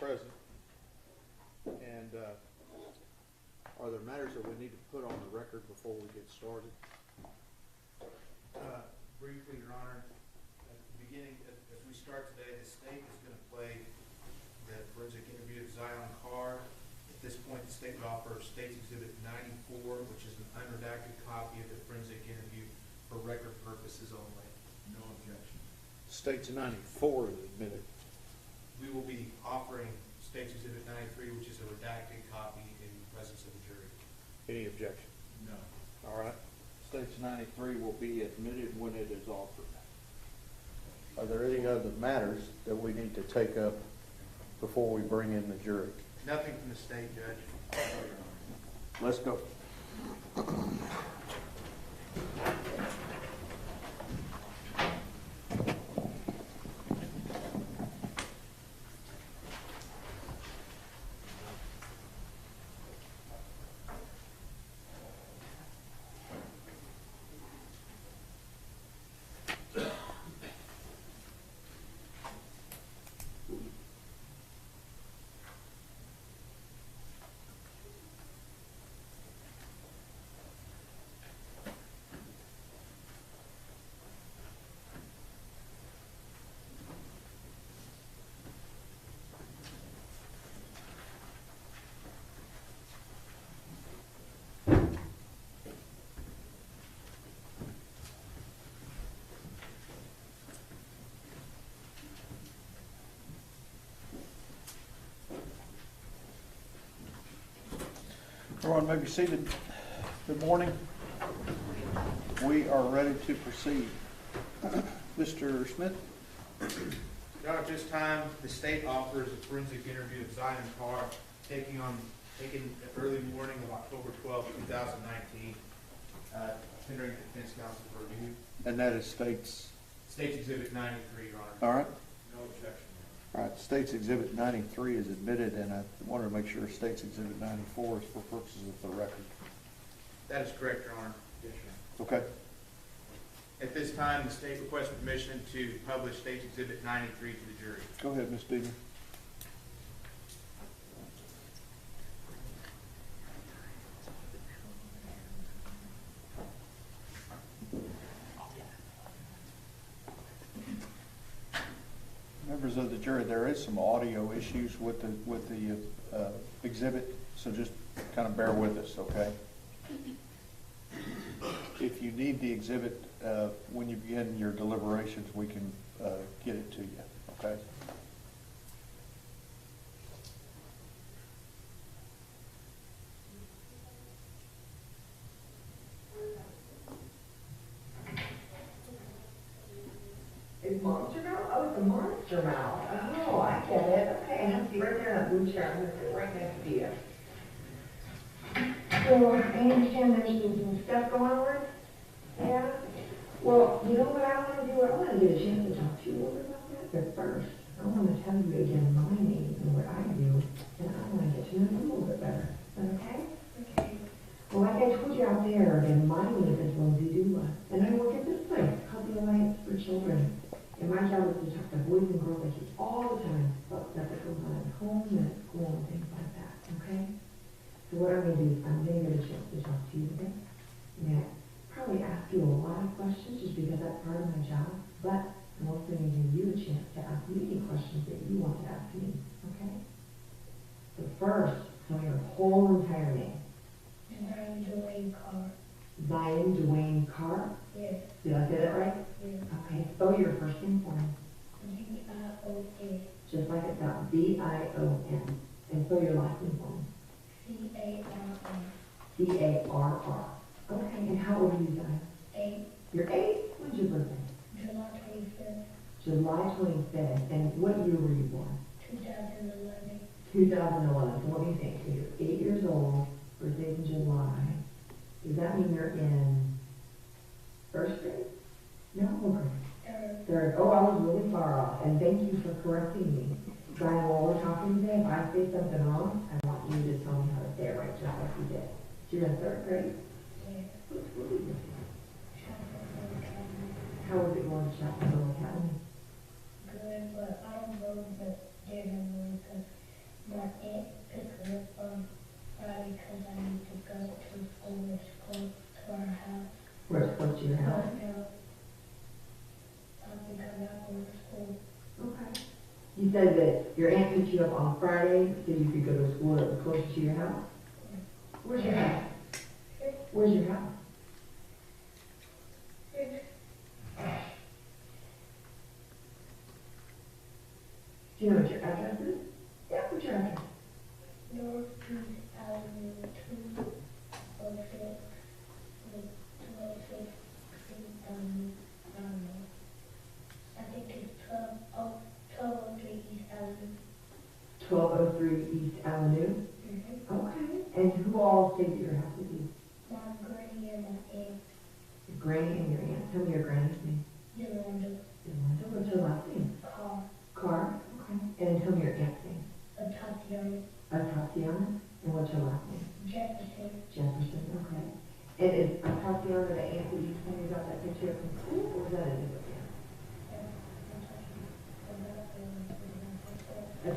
present. And are there matters that we need to put on the record before we get started? Briefly, Your Honor, at the beginning, as we start today, the state is going to play the forensic interview of Zion Carr. At this point, the state would offer State's Exhibit 94, which is an unredacted copy of the forensic interview for record purposes only. No objection. State's 94 is admitted. We will be offering State's Exhibit 93, which is a redacted copy in the presence of the jury. Any objection? No. All right. State's 93 will be admitted when it is offered. Are there any other matters that we need to take up before we bring in the jury? Nothing from the state, Judge. Let's go. Everyone may be seated. Good morning. We are ready to proceed. Mr. Smith? Your Honor, at this time, the state offers a forensic interview of Zion Carr taken the early morning of October 12, 2019, tendering to defense counsel for review. And that is State's... State's Exhibit 93, Your Honor. All right. No objection. All right, State's Exhibit 93 is admitted, and I wanted to make sure State's Exhibit 94 is for purposes of the record. That is correct, Your Honor. Yes, Your Honor. Okay. At this time, the state requests permission to publish State's Exhibit 93 to the jury. Go ahead, Ms. Deegan. Members of the jury, there is some audio issues with the exhibit, so just kind of bear with us, okay? If you need the exhibit when you begin your deliberations, we can get it to you, okay? It's monster mouth? Oh, it's a monster mouth. Oh, I get it. Okay, I have to be right there in that blue chair. I'm going to sit right next to you. So, I understand there's some stuff going on. Yeah? Well, you know what I want to do? I want to get a chance to talk to you a little bit about that. But first, I want to tell you again my name and what I do. And I want to get to know you a little bit better. Is that okay? Okay. Well, like I told you out there, again, my name is Lindsay Dula. And I work at this place called the Alliance for Children. And my job is to talk to boys and girls like you all the time about stuff that goes on at home and at school and things like that, okay? So what I'm going to do is I'm going to get a chance to talk to you today. I'm going to probably ask you a lot of questions just because that's part of my job, but I'm also going to give you a chance to ask me any questions that you want to ask me, okay? So first, tell me your whole entire name. Zion Dwayne Carr. Zion Dwayne Carr? Yes. Did I say that right? Yes. Okay, spell your first name for me. V-I-O-N. Just like it sounds, B-I-O-N. And spell your last name for me. C-A-R-R. C-A-R-R. Okay, and how old are you guys? 8. You're 8? When's your birthday? July 25th, July 25th. And what year were you born? 2011. 2011. So let me think. So you're 8 years old, birthday's in July. Does that mean you're in first grade? No? Okay. Third. Oh, I was really far off. And thank you for correcting me. Brian, while we're talking today, if I say something wrong, I want you to tell me how to say it right, just like you did. So you're in third grade? Yeah. What's really good? Chapel Academy. How was it going to Chapel Academy? Good, but I don't go to the dinner room because said that your aunt picked you up on Friday so you could go to school that was closer to your house? Where's your house? Where's your house? Do you know what your address is? Yeah, what's your address? North East Avenue, 206, with 206, I think it's 1203 East Avenue. 1203 East Avenue. Mm-hmm. Okay. And who all stayed at your house with you? My granny and my aunt, Your granny and your aunt. Tell me your granny's name. Yolanda, Yolanda. What's her last name? Carr, Carr. Okay. And tell me your aunt's name. Tatiana, Tatiana. And what's her last name? Jefferson, Jefferson. Okay. And is Tatiana the aunt that you told me about that picture from school, or was that a different aunt?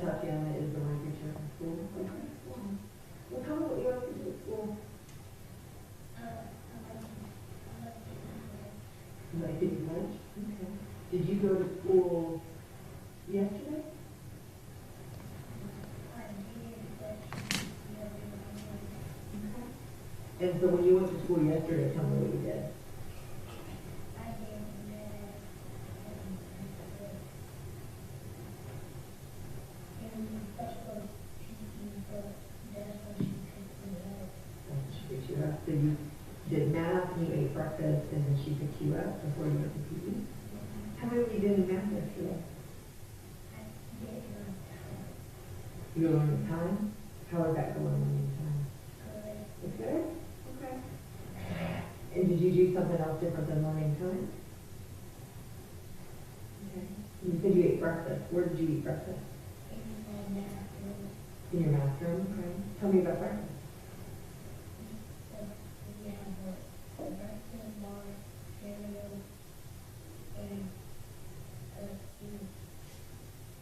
Tatiana is the one picture from school. Okay. Wow. Well, tell me what you like to do at school. You like to eat lunch? Okay. Did you go to school yesterday? And so when you went to school yesterday, tell me what you did. She picked you up. So you did math, and you ate breakfast, and then she picked you up before you went to PE. How many of you did in math yesterday? You learned time? How is that going learning time? It's good? Okay. And did you do something else different than learning time? Okay. You said you ate breakfast. Where did you eat breakfast? In your math room? Okay. Tell me about breakfast.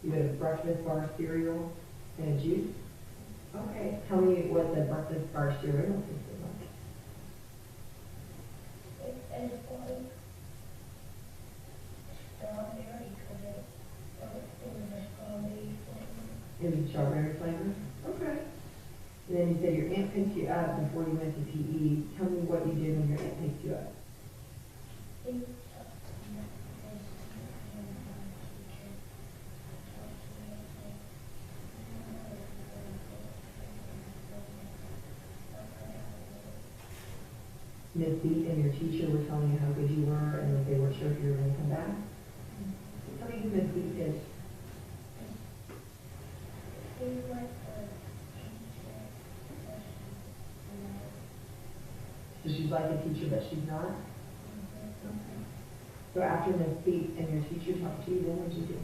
You had a breakfast bar cereal and a juice? Okay. Tell me what the breakfast bar cereal tasted like. It was strawberry flavor? Okay. And then you said your aunt picked you up before you went to PE. Tell me what you did when your aunt picked you up. Miss B and your teacher were telling you how good you were and that they were sure you were going to come back? Tell me who Miss B is. So she's like a teacher, but she's not? Okay. So after Miss B and your teacher talked to you, then what did you do?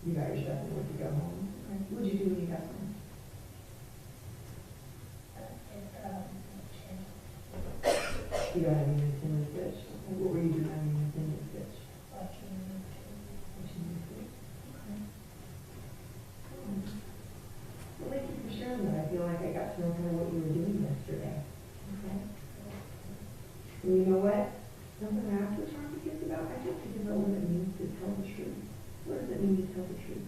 You got your stuff and went to go home? Okay. What did you do when you got home? You got any Nintendo Switch? Okay. What were you doing on your Nintendo Switch? Watching YouTube. Okay. Well, thank you for sharing that. I feel like I got to know kind of what you were doing yesterday. Okay. And you know what? Something I have to talk to kids about, I have to know what it means to tell the truth. What does it mean to tell the truth?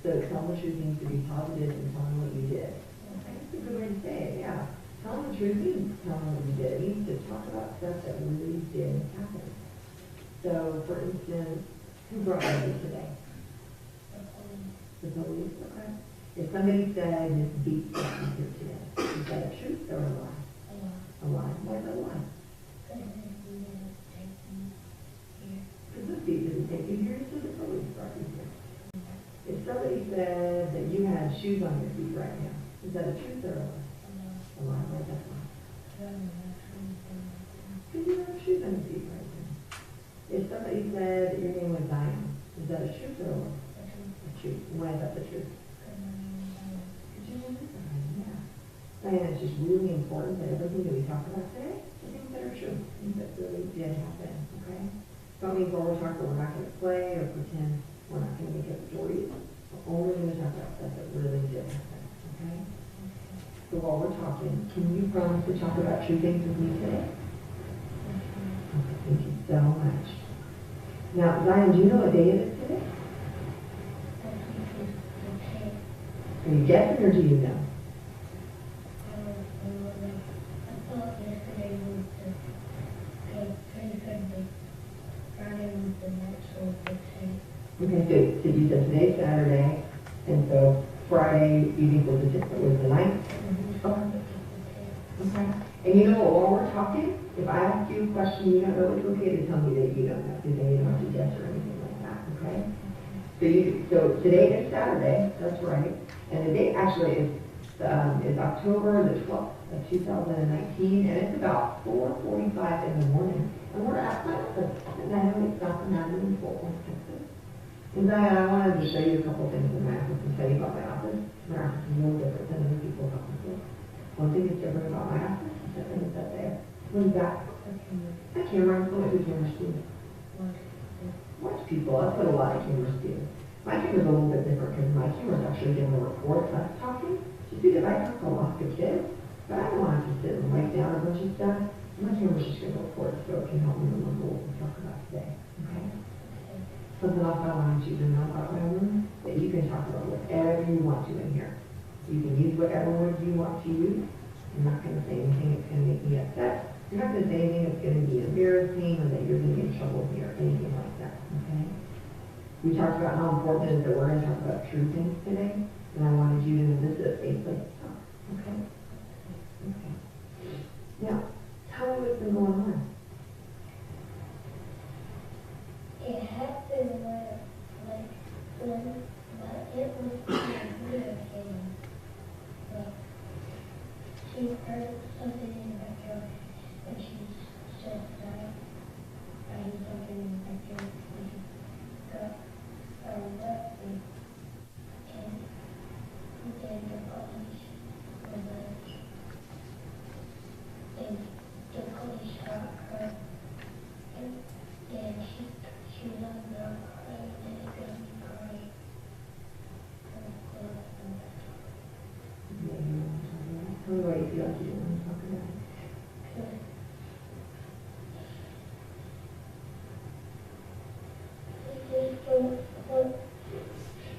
So tell the truth means to be positive and tell them what you did. Okay, that's a good way to say it, yeah. Telling the truth means telling what you did. It means to talk about stuff that really did happen. So, for instance, who brought you today? The police, okay. If somebody said Miss Beat brought you here today, is that a truth or a lie? A lie. Why is that a lie? Because Miss Beat didn't take you here, so the police brought you here. If somebody said that you had shoes on your feet right now, is that a truth or a lie? A lie. Why is that a lie? Because you have shoes on your feet right now. If somebody said that your name was Diane, is that a truth or a lie? A truth. Why is that the truth? Because your name is Diane, yeah. Diane, it's just really important that everything that we talk about today, the things that are true, things that really did happen, okay? That means while we're talking, we're not gonna play or pretend we're not gonna make up stories. We're only gonna talk about stuff that really did happen, okay? So while we're talking, can you promise to talk about true things with me today? Okay, thank you so much. Now, Zion, do you know what day it is today? Are you guessing or do you know? Okay, so you said today's Saturday, and so Friday, you think was the ninth? Okay. And you know what, while we're talking, if I ask you a question you don't know, it's okay to tell me that you don't know, today you don't have to guess or anything like that, okay? So today is Saturday, that's right, and the date actually is October the 12th of 2019, and it's about 4:45 in the morning, and we're at my office, and I know it's not the matter in Fort Worth, Texas. And Diane, I wanted to show you a couple things in my office and tell you about my office. My office is a little different than other people's offices. One thing that's different about my office is that thing that's up there. What is that? A camera. What do cameras do? Watch people. That's what a lot of cameras do. My camera's a little bit different because my camera's actually giving a report of us talking. You see that I talk a lot to kids, but I don't want to sit and write down a bunch of stuff. My camera's just going to record so it can help me remember what we talk about today. Okay? Something else I wanted you to know about my room, that you can talk about whatever you want to in here. You can use whatever words you want to use. I'm not going to say anything that's going to make me upset. You're not going to say anything that's going to be embarrassing or that you're going to get in trouble with me or anything like that, okay? We talked about how important it is that we're going to talk about true things today, and I wanted you to know this is a safe place to talk, okay? Okay. Now, tell me what's been going on. It happened when it was hurricane. She heard something in the backyard, and she said that I heard something in the backyard, and she got arrested, and then the police was like, and the police shot her, and then she was on the ground crying, and it got me crying. Tell me what you feel like you want to talk about.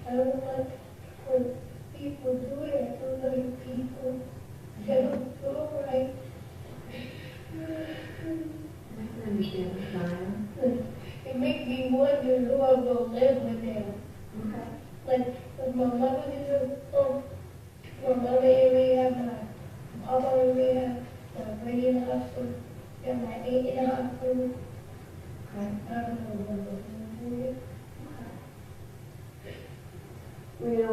I don't like when people do it. I don't like people that don't feel right. I can understand the sign. It makes me wonder who I'm going to live with them. Okay. Like my mother is my mother in rehab, my papa in rehab, my brother in the hospital, and my aunt in the hospital. Okay. I don't know what I'm going to do. Well, you know,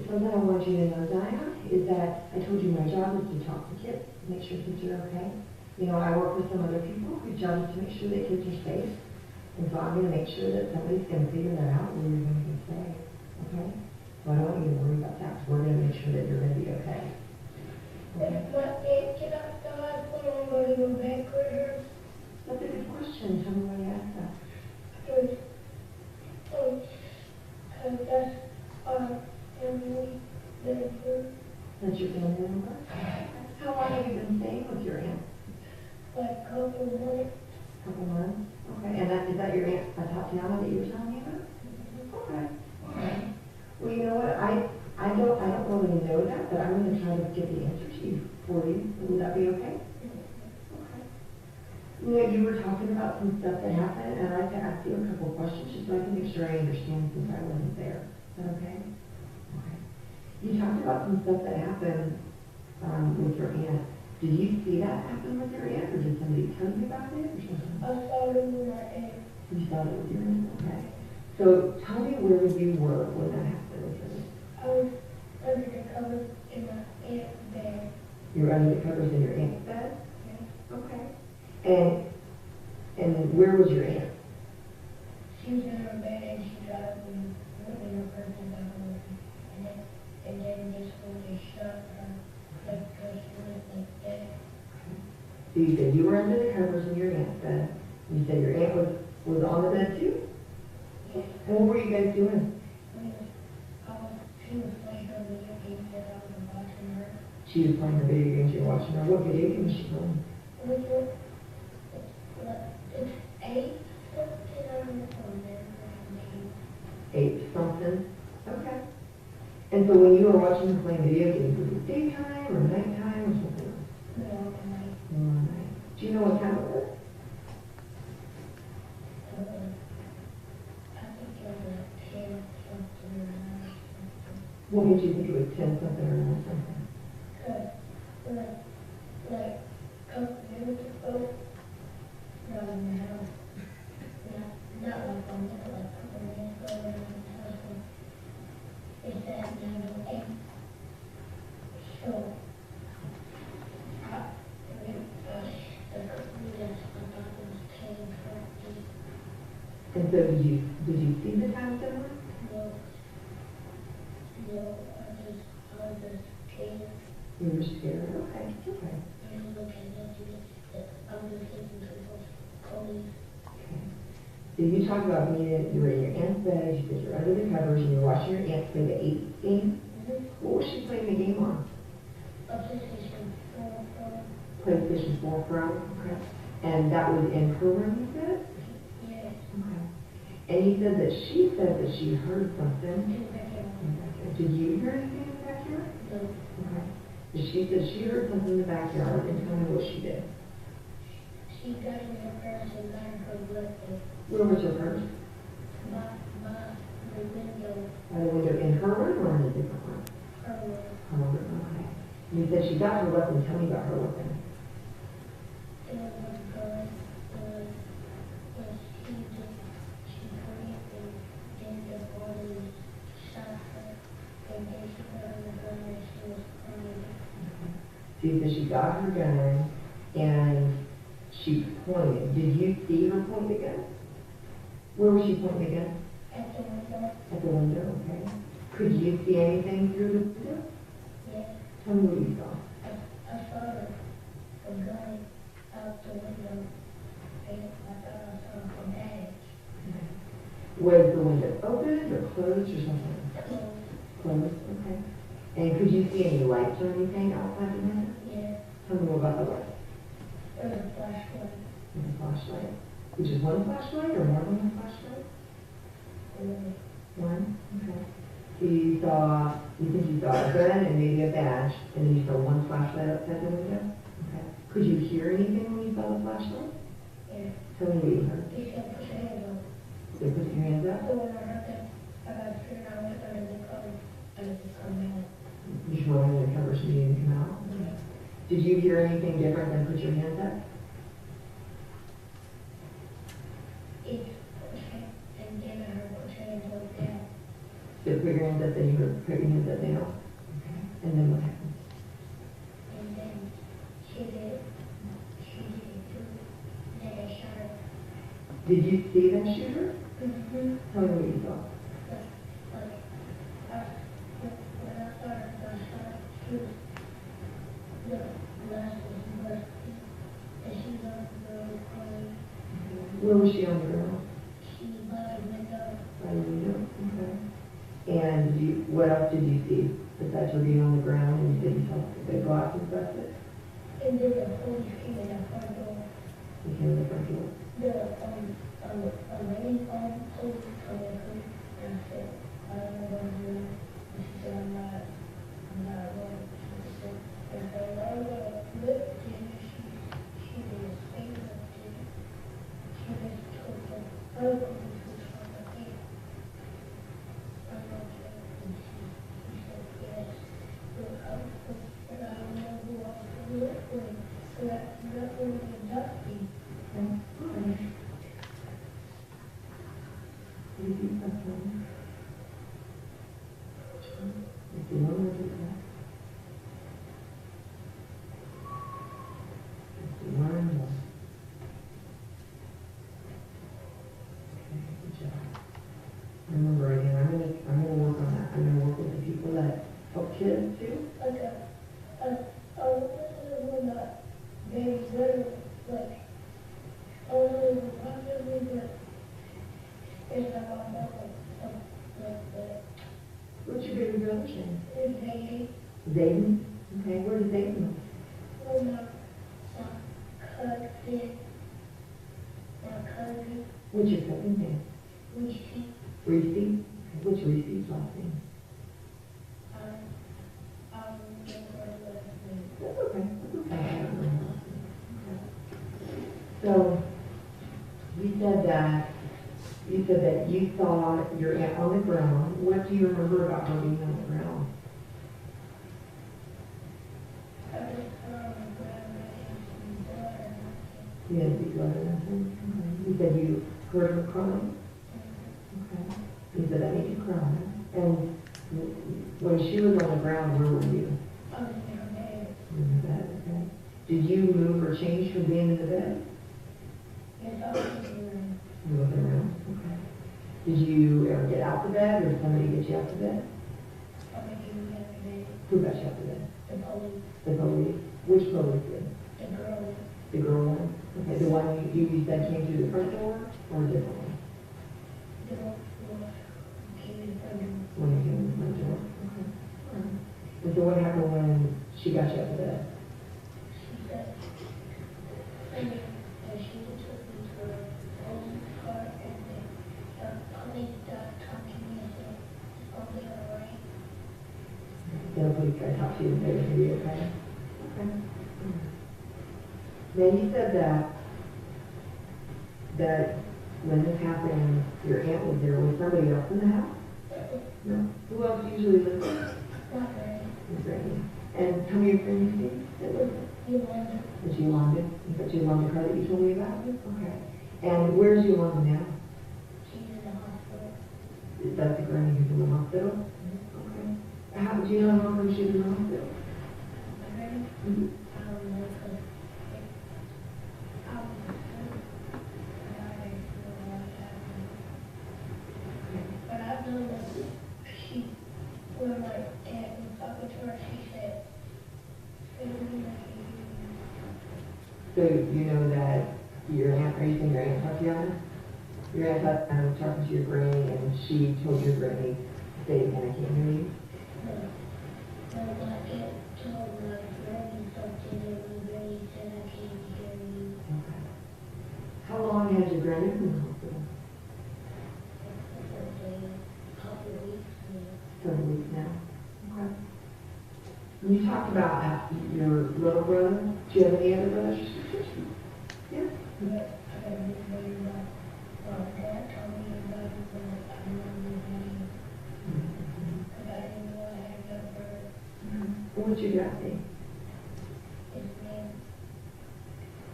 something I want you to know, Zion, is that I told you my job is to talk to kids, make sure kids are okay. You know, I work with some other people whose job is to make sure that kids are safe. And so I'm going to make sure that somebody's going to figure that out where you're going to be safe. Okay? So I don't want you to worry about that. We're going to make sure that you're going to be okay. Okay? If my aunt get out the hospital, I'm going to go back with her. That's a good question. Tell me why you asked that. Because that's our family member. That's your family member? How long have you been staying with your aunt? Like couple months. Couple months? Okay. And is that your aunt Tatiana that you were telling me about? Okay. Okay. Well, you know what? I don't really know that, but I'm going to try to get the answer to you for you. Would that be okay? Okay. You know, you were talking about some stuff that happened, and I'd like to ask you a couple of questions just so I can make sure I understand since I wasn't there. Is that okay? Okay. You talked about some stuff that happened with your aunt. Did you see that happen with your aunt, or did somebody tell you about it, or something? I saw it with my aunt. You saw it with your aunt? Okay. So tell me where you were when that happened with your aunt. I was under the covers in my aunt's bed. You were under the covers in your aunt's bed? Yeah. Okay. And where was your aunt? She was in her bed and she got up and went in her purse and got her. And then this one just shot her. Like, she was like dead. So you said you were under the covers in your aunt's bed. You said your aunt was Was on the bed too? Yes. And what were you guys doing? She was playing her video game that I was watching her. She was playing the video games, you're watching her. What video game was she playing? It's 8 something on the phone there. 8 something? Okay. And so when you were watching her playing video games, was it daytime or nighttime or something else? No, night. Night. Do you know what time it was? I think it was 10 something or 9 something. What made you think it was 10 something or 9 something? Like, couple minutes ago, not in the house. Not like on there, like a couple minutes ago, when I was in the house, it's at 9:08. So, the computers, I thought it was 10:30. And so did you see the time somewhere? No, I was just scared. You were scared? Okay, okay. I was looking at you, I was listening to the police. Okay. So you talked about you were in your aunt's bed, you said you're under the covers, and you're watching your aunt play the 8 game. What was she playing the game on? PlayStation 4 Pro. PlayStation 4 Pro? Okay. And that was in her room, you said? Yes. Okay. And you said that she heard something. In the backyard. Did you hear anything in the backyard? No. Okay. And she said she heard something in the backyard, and tell me what she did. She got in her purse and got in her weapon. Where was her purse? By the window. By the window in her room or in a different room? Her room. Her room, okay. And you said she got her weapon. Tell me about her weapon. It was a gun. But she hurried and then the body shot her. And then she got on the gun and she was crying. So you said she got her gun and she pointed. Did you see her point the gun? Where was she pointing the gun? At the window. At the window, okay. Could you see anything through the window? Yes. Tell me what you saw. I saw a gun out the window. And I thought I saw a bag. Was the window open or closed or something? Closed. Closed, okay. And could you see any lights or anything outside the window? Yes. Tell me more about the lights. There was a flashlight. With a flashlight. Which is one flashlight or more than one flashlight? One? Okay. So you think you saw a gun and maybe a badge, and then you saw one flashlight outside the window? Okay. Could you hear anything when you saw the flashlight? Yeah. Tell me what you heard. He said, put your hands up. So put your hands up. So when I heard that, I got scared. I went under the cover. And it just come out. You just went under the covers so you didn't come out. Yeah. Did you hear anything different than put your hands up? It put your hand, and then I heard put your hands up down. So put your hands up, then you heard put your hands up down. Okay. And then what happened? And then she did it too. Then they shot her. Did you see them shoot her? Mm-hmm. Tell me what you saw. When I saw her got shot, she was, the glass was busted. And she was on the road crying. Where was she on the ground? She was by the window. By the window? Okay. And what else did you see besides her being on the ground and you said you saw the glass was busted? And then the police came in the front door. You came in the front door. A lady police come in, and I said, I don't know what I'm doing. And she said, I'm not going. She said, and so I was look, and she didn't say nothing. She just took the other police from the head. I'm not sure. And she said, yes. But I don't know who I was with. So that's not really nothing. Okay. Did you see something? If you want to do that. If you want to. Okay, good job. Remember again, I'm gonna work on that. I'm gonna work with the people that help kids too. Like when very little, like, I was probably, but your baby brother's name? It's Zayden. Zayden? Okay, where does Zayden live? Well, my cousin, my cousin, What's your cousin's name? we see, Reese? Okay, what's Reese's last name? get her last name. That's okay, that's okay. I don't know her last name. Okay. So, you said that you saw your aunt on the ground. What do you remember about her being on the ground? I just saw my grandma and some daughter. You didn't see blood or nothing? Okay. You said you heard her crying? Okay. You said that made you cry. And when she was on the ground, where were you? I was in her bed. In the bed, okay. Did you move or change from being in the bed? Yes, I was in the room. You moved around, okay. Did you ever get out the bed, or did somebody get you out the bed? I was in the bed. Who got you out the bed? The police, The police? Which police did? the girl, The girl one? Okay, the one you said came through the front door, or a different one? the girl, came in front of me. When you came in the front door? Okay. All right. And so what happened when she got you out the bed? She said, and she took me to a police car, and then the police started talking to me and said, it's gonna be all right. Then the police guy talked to you and said it would be okay? Okay. Now you said that when this happened, your aunt was there. Was somebody else in the house? No. Who else usually lives there? Not very. Your granny. And tell me your friend's name that lives there. Yolanda, Is Yolanda? Is that Yolanda car that you told me about? Okay. And where's Yolanda now? she's in the hospital. Is that the granny who's in the hospital? Okay. How do you know how long she was in the hospital? I heard, Mm-hmm. I don't know, because I was asleep, and I didn't know what happened. But I know that she, when my dad was talking to her, she said, So you know that your aunt, are you saying your aunt Tatiana? Your aunt Tatiana was talking to your granny and she told your granny, say again, I can't hear you. no, my aunt told my granny something, and my granny said I can't hear you. Okay. How long has your granny been in the hospital? A couple of weeks now. Several weeks now. Okay. You talked about your little brother. Do you have any other brothers? Yeah. But I don't know my dad told me about it, but I don't know his name. Because I didn't know I had a brother. What's your dad's name? His name,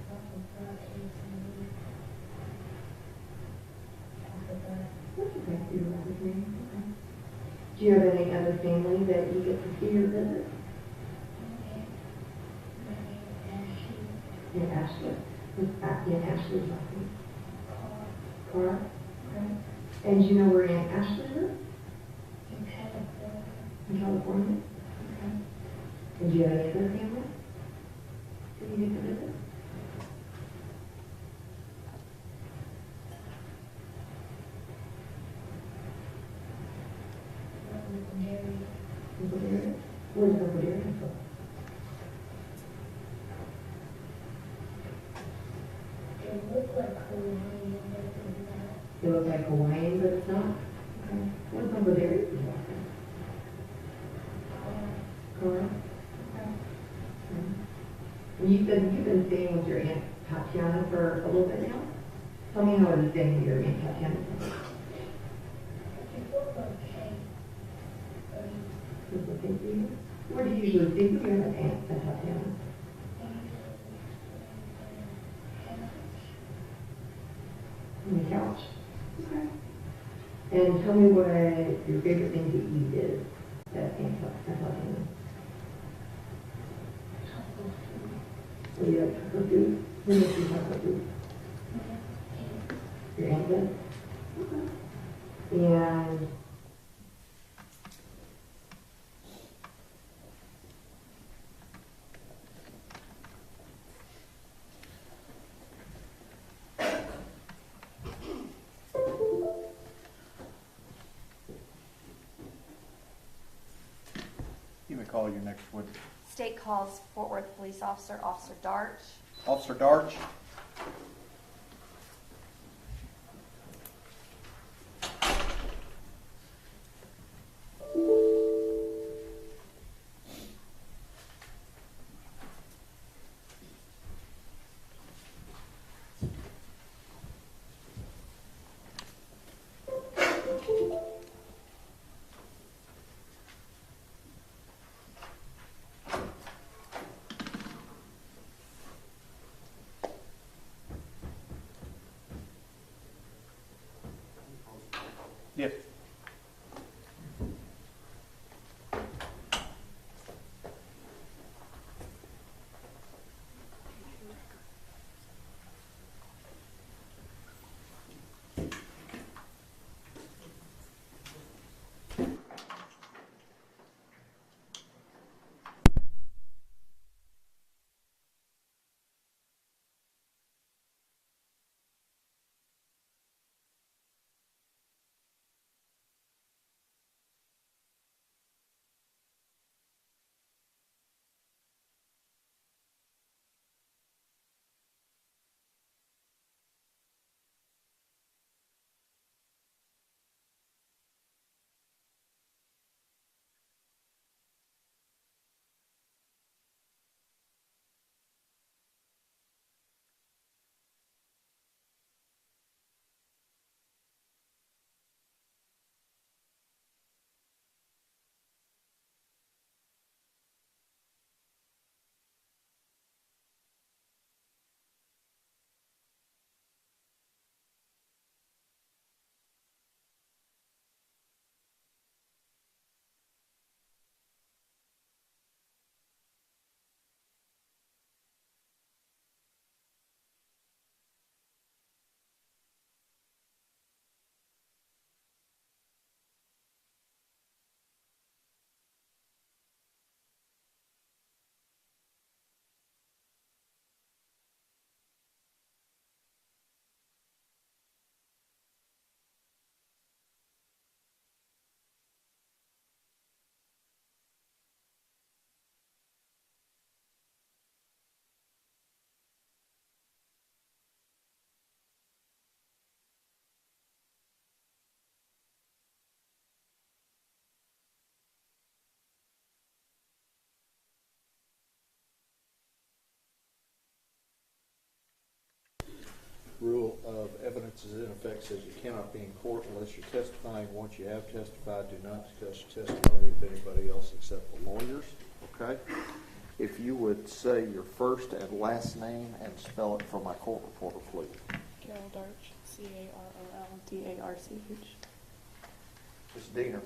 I forgot his name. I forgot. That's okay. You don't have his name. Okay. Do you have any other family that you get to see or visit? In Ashland. In Ashland, I think. Cora? Okay. And do you know where Aunt Ashley lives? In California? Okay. And do you have any other family that you get to visit? Uncle Darius? Where's Uncle Darius from? It looked like Hawaiian, but it's not. It looks like Hawaiian, but it's not? Okay. What's Uncle Darius' last name? Cora? Okay. And you said you've been staying with your Aunt Tatiana for a little bit now? Tell me how it is staying with your Aunt Tatiana. It looked okay. Is it okay for you? Where do you usually stay with your Aunt Tatiana? On the couch? Okay. And tell me what your favorite thing to eat is at Aunt Tatiana. What do you like taco food? Who makes you taco food? Your aunt does? Okay. And to call your next witness. State calls Fort Worth Police Officer, Officer Darch. Officer Darch. Yes. Rule of evidence is in effect says you cannot be in court unless you're testifying. Once you have testified, do not discuss your testimony with anybody else except the lawyers. Okay? If you would say your first and last name and spell it for my court reporter, please. Carol Darch, C-A-R-O-L-D-A-R-C-H. Ms. Diener.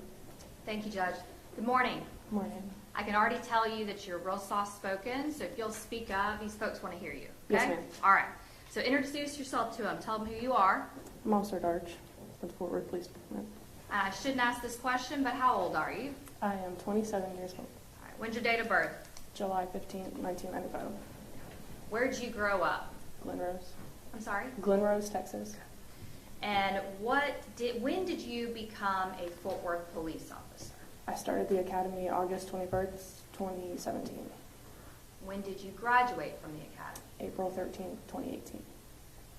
Thank you, Judge. Good morning. Morning. I can already tell you that you're real soft-spoken, so if you'll speak up, these folks want to hear you. Okay? Yes, ma'am. All right. So introduce yourself to them. Tell them who you are. I'm Officer Darch with the Fort Worth Police Department. I shouldn't ask this question, but how old are you? I am 27 years old. All right. When's your date of birth? July 15th, 1995. Where'd you grow up? Glenrose. I'm sorry? Glenrose, Texas. And when did you become a Fort Worth police officer? I started the academy August 21st, 2017. When did you graduate from the academy? April 13th, 2018.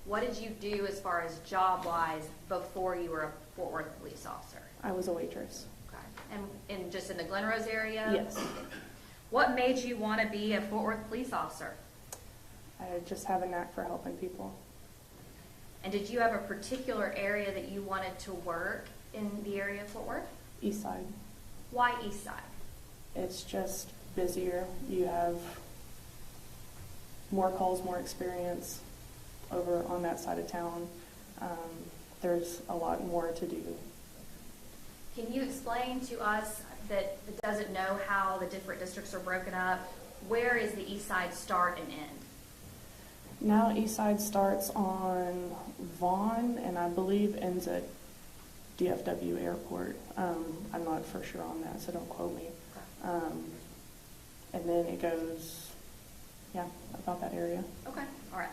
What did you do as far as job-wise before you were a Fort Worth police officer? I was a waitress. Okay. And just in the Glenrose area? Yes. What made you want to be a Fort Worth police officer? I just have a knack for helping people. And did you have a particular area that you wanted to work in the area of Fort Worth? East side. Why East Side? It's just busier. You have more calls, more experience over on that side of town. There's a lot more to do. Can you explain to us that doesn't know how the different districts are broken up, where is the East Side start and end? Now East Side starts on Vaughn and I believe ends at DFW Airport. I'm not for sure on that, so don't quote me. And then it goes, yeah, about that area. Okay, all right.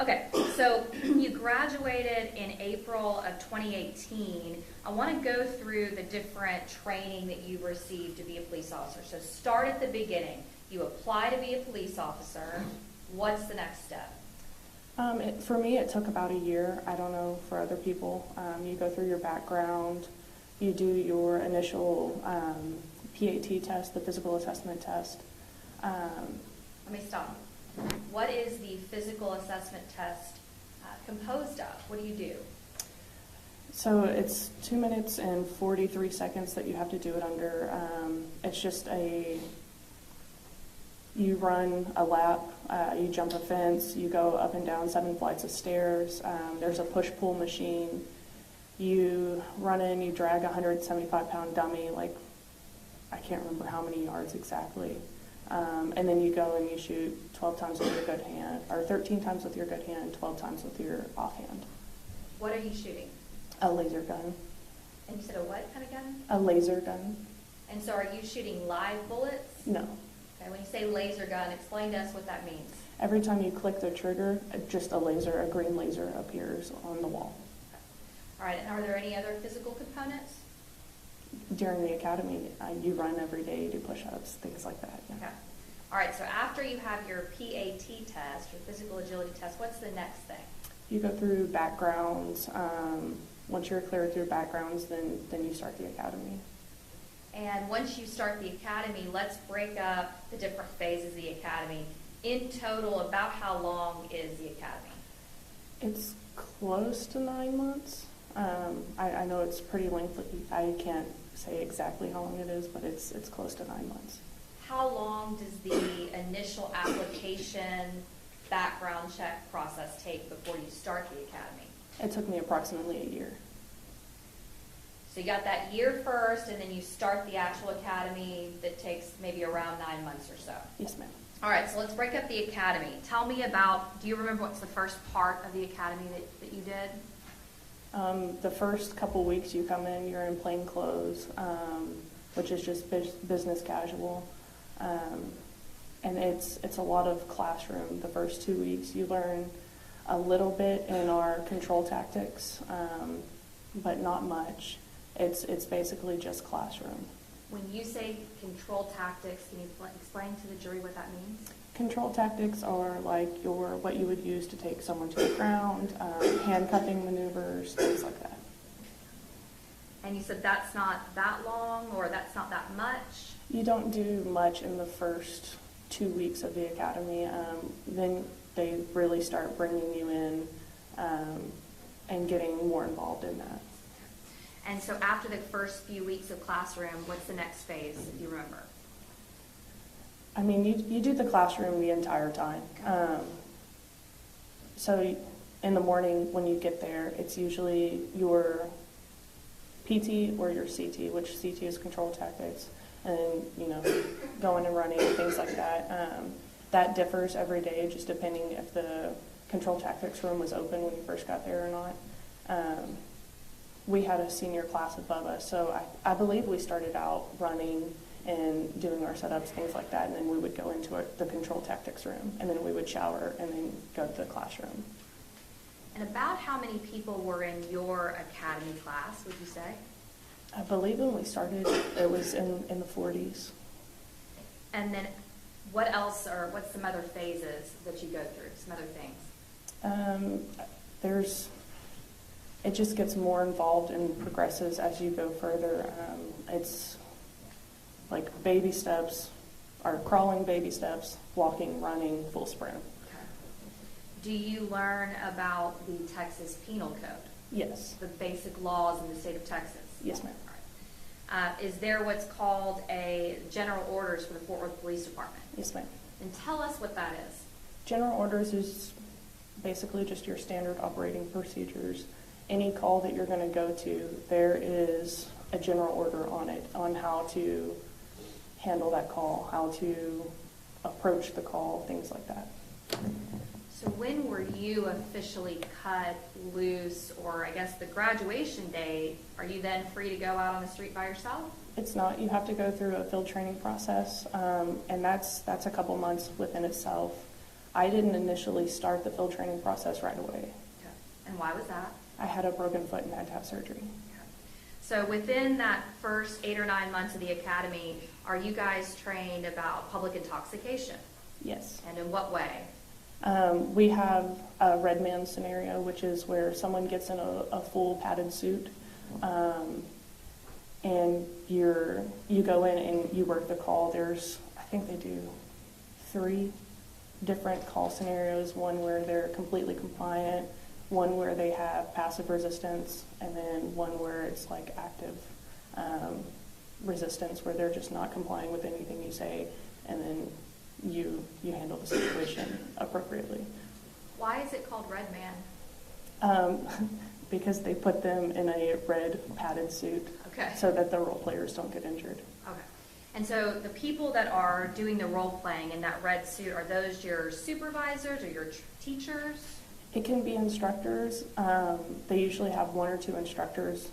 Okay, so you graduated in April of 2018. I want to go through the different training that you received to be a police officer. So start at the beginning. You apply to be a police officer. What's the next step? For me, it took about a year. I don't know for other people. You go through your background. You do your initial PAT test, the physical assessment test. Let me stop. What is the physical assessment test composed of? What do you do? So it's 2 minutes and 43 seconds that you have to do it under. It's just you run a lap, you jump a fence, you go up and down 7 flights of stairs. There's a push-pull machine. You run in, you drag a 175-pound dummy, like I can't remember how many yards exactly. And then you go and you shoot 12 times with your good hand, or 13 times with your good hand, 12 times with your offhand. What are you shooting? A laser gun. And you said a what kind of gun? A laser gun. And so are you shooting live bullets? No. Okay, when you say laser gun, explain to us what that means. Every time you click the trigger, just a green laser appears on the wall. All right, and are there any other physical components? During the academy, you run every day, you do push-ups, things like that. Yeah. Okay. All right, so after you have your PAT test, your physical agility test, what's the next thing? You go through backgrounds. Once you're cleared through backgrounds, then you start the academy. And once you start the academy, let's break up the different phases of the academy. In total, about how long is the academy? It's close to 9 months. I know it's pretty lengthy. I can't say exactly how long it is, but it's close to 9 months. How long does the initial application background check process take before you start the academy? It took me approximately a year. So you got that year first, and then you start the actual academy that takes maybe around 9 months or so. Yes, ma'am. All right, so let's break up the academy. Tell me about, do you remember what's the first part of the academy that you did? The first couple weeks you come in, you're in plain clothes, which is just business casual. And it's a lot of classroom. The first 2 weeks you learn a little bit in our control tactics, but not much. It's basically just classroom. When you say control tactics, can you explain to the jury what that means? Control tactics are like what you would use to take someone to the ground, handcuffing maneuvers, things like that. And you said that's not that long, or that's not that much? You don't do much in the first 2 weeks of the academy. Then they really start bringing you in and getting more involved in that. And so after the first few weeks of classroom, what's the next phase, if you remember? I mean, you do the classroom the entire time. So in the morning when you get there, it's usually your PT or your CT, which CT is control tactics, and going and running, things like that. That differs every day, just depending if the control tactics room was open when you first got there or not. We had a senior class above us, so I believe we started out running and doing our setups, things like that, and then we would go into the control tactics room, and then we would shower and then go to the classroom. And about how many people were in your academy class, would you say? I believe when we started, it was in the 40s. And then what else, or what's some other phases that you go through, some other things? It just gets more involved and progresses as you go further. It's like baby steps, or crawling baby steps, walking, running, full sprint. Okay. Do you learn about the Texas Penal Code? Yes. The basic laws in the state of Texas? Yes, ma'am. All right. Is there what's called a general orders for the Fort Worth Police Department? Yes, ma'am. And tell us what that is. General orders is basically just your standard operating procedures. Any call that you're going to go to, there is a general order on it, on how to handle that call, how to approach the call, things like that. So when were you officially cut loose, or I guess the graduation date, are you then free to go out on the street by yourself? It's not. You have to go through a field training process, and that's a couple months within itself. I didn't initially start the field training process right away. Okay. And why was that? I had a broken foot and had to have surgery. So within that first 8 or 9 months of the academy, are you guys trained about public intoxication? Yes. And in what way? We have a red man scenario, which is where someone gets in a full padded suit, and you go in and you work the call. I think they do 3 different call scenarios, one where they're completely compliant, one where they have passive resistance, and then one where it's like active resistance, where they're just not complying with anything you say, and then you handle the situation appropriately. Why is it called Red Man? Because they put them in a red padded suit, Okay. so that the role players don't get injured. Okay. And so the people that are doing the role playing in that red suit, are those your supervisors or your teachers? It can be instructors. They usually have 1 or 2 instructors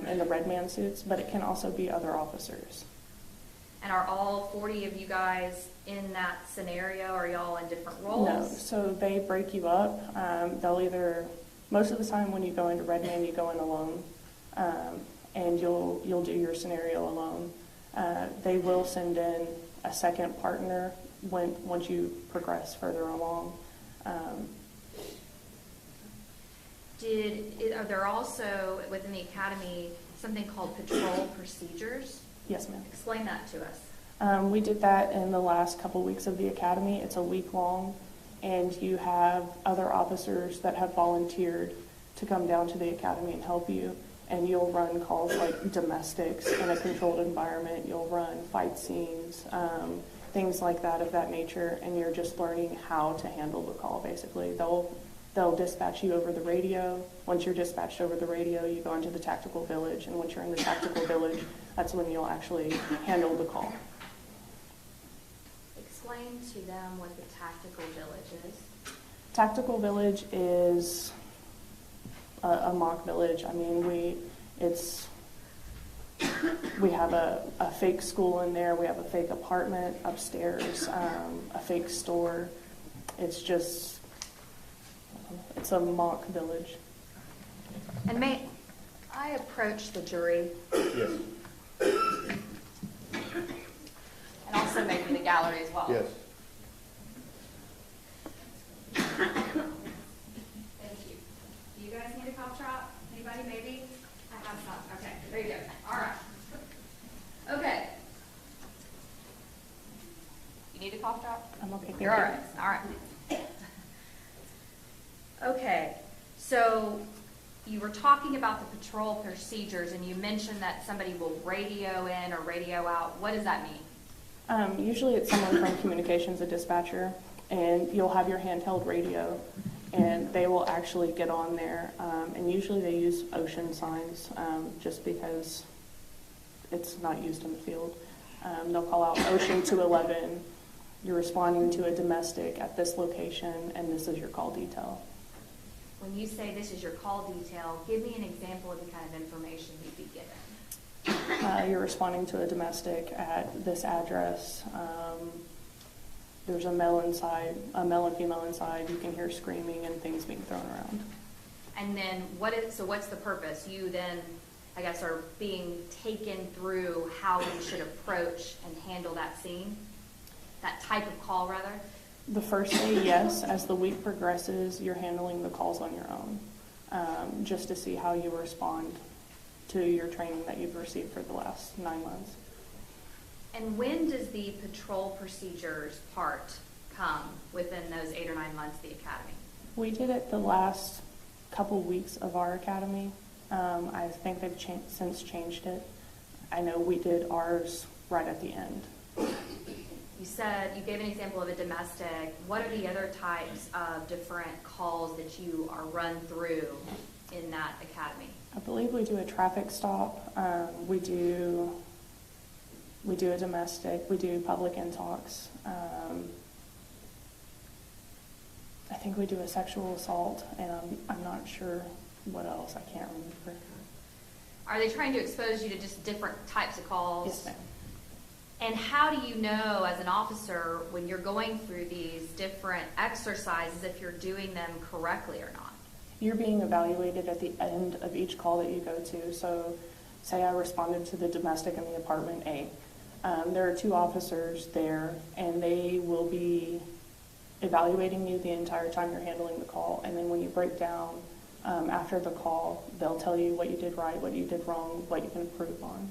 in the red man suits, but it can also be other officers. And are all 40 of you guys in that scenario? Are y'all in different roles? No, so they break you up. They'll either, most of the time when you go into red man, you go in alone, and you'll do your scenario alone. They will send in a second partner once you progress further along. Are there also, within the academy, something called patrol procedures? Yes, ma'am. Explain that to us. We did that in the last couple weeks of the academy. It's a week long, and you have other officers that have volunteered to come down to the academy and help you, and you'll run calls like domestics in a controlled environment. You'll run fight scenes, things like that of that nature, and you're just learning how to handle the call, basically. They'll dispatch you over the radio. Once you're dispatched over the radio, you go into the tactical village, and once you're in the tactical village, that's when you'll actually handle the call. Explain to them what the tactical village is. Tactical village is a mock village. I mean, we have a fake school in there. We have a fake apartment upstairs, a fake store. It's a mock village. And may I approach the jury? Yes. And also maybe the gallery as well. Yes. Thank you. Do you guys need a cough drop? Anybody maybe? I have some. Okay, there you go. All right. Okay. You need a cough drop? I'm okay. You're all right. All right. Okay, so you were talking about the patrol procedures, and you mentioned that somebody will radio in or radio out. What does that mean? Usually it's someone from communications, a dispatcher, and you'll have your handheld radio, and they will actually get on there, and usually they use ocean signs just because it's not used in the field. They'll call out Ocean 211, you're responding to a domestic at this location, and this is your call detail. When you say this is your call detail, give me an example of the kind of information you'd be given. You're responding to a domestic at this address. There's a male and female inside. You can hear screaming and things being thrown around. And then what's the purpose? You then, I guess, are being taken through how you should approach and handle that scene? That type of call, rather? The first day, yes. As the week progresses, you're handling the calls on your own, just to see how you respond to your training that you've received for the last 9 months. And when does the patrol procedures part come within those 8 or 9 months of the academy? We did it the last couple weeks of our academy. I think they've since changed it. I know we did ours right at the end. You said, you gave an example of a domestic. What are the other types of different calls that you are run through in that academy? I believe we do a traffic stop. We do a domestic. We do public intox. I think we do a sexual assault, and I'm not sure what else. I can't remember. Are they trying to expose you to just different types of calls? Yes, ma'am. And how do you know as an officer when you're going through these different exercises if you're doing them correctly or not? You're being evaluated at the end of each call that you go to. So say I responded to the domestic in the apartment A. There are 2 officers there, and they will be evaluating you the entire time you're handling the call. And then when you break down after the call, they'll tell you what you did right, what you did wrong, what you can improve on.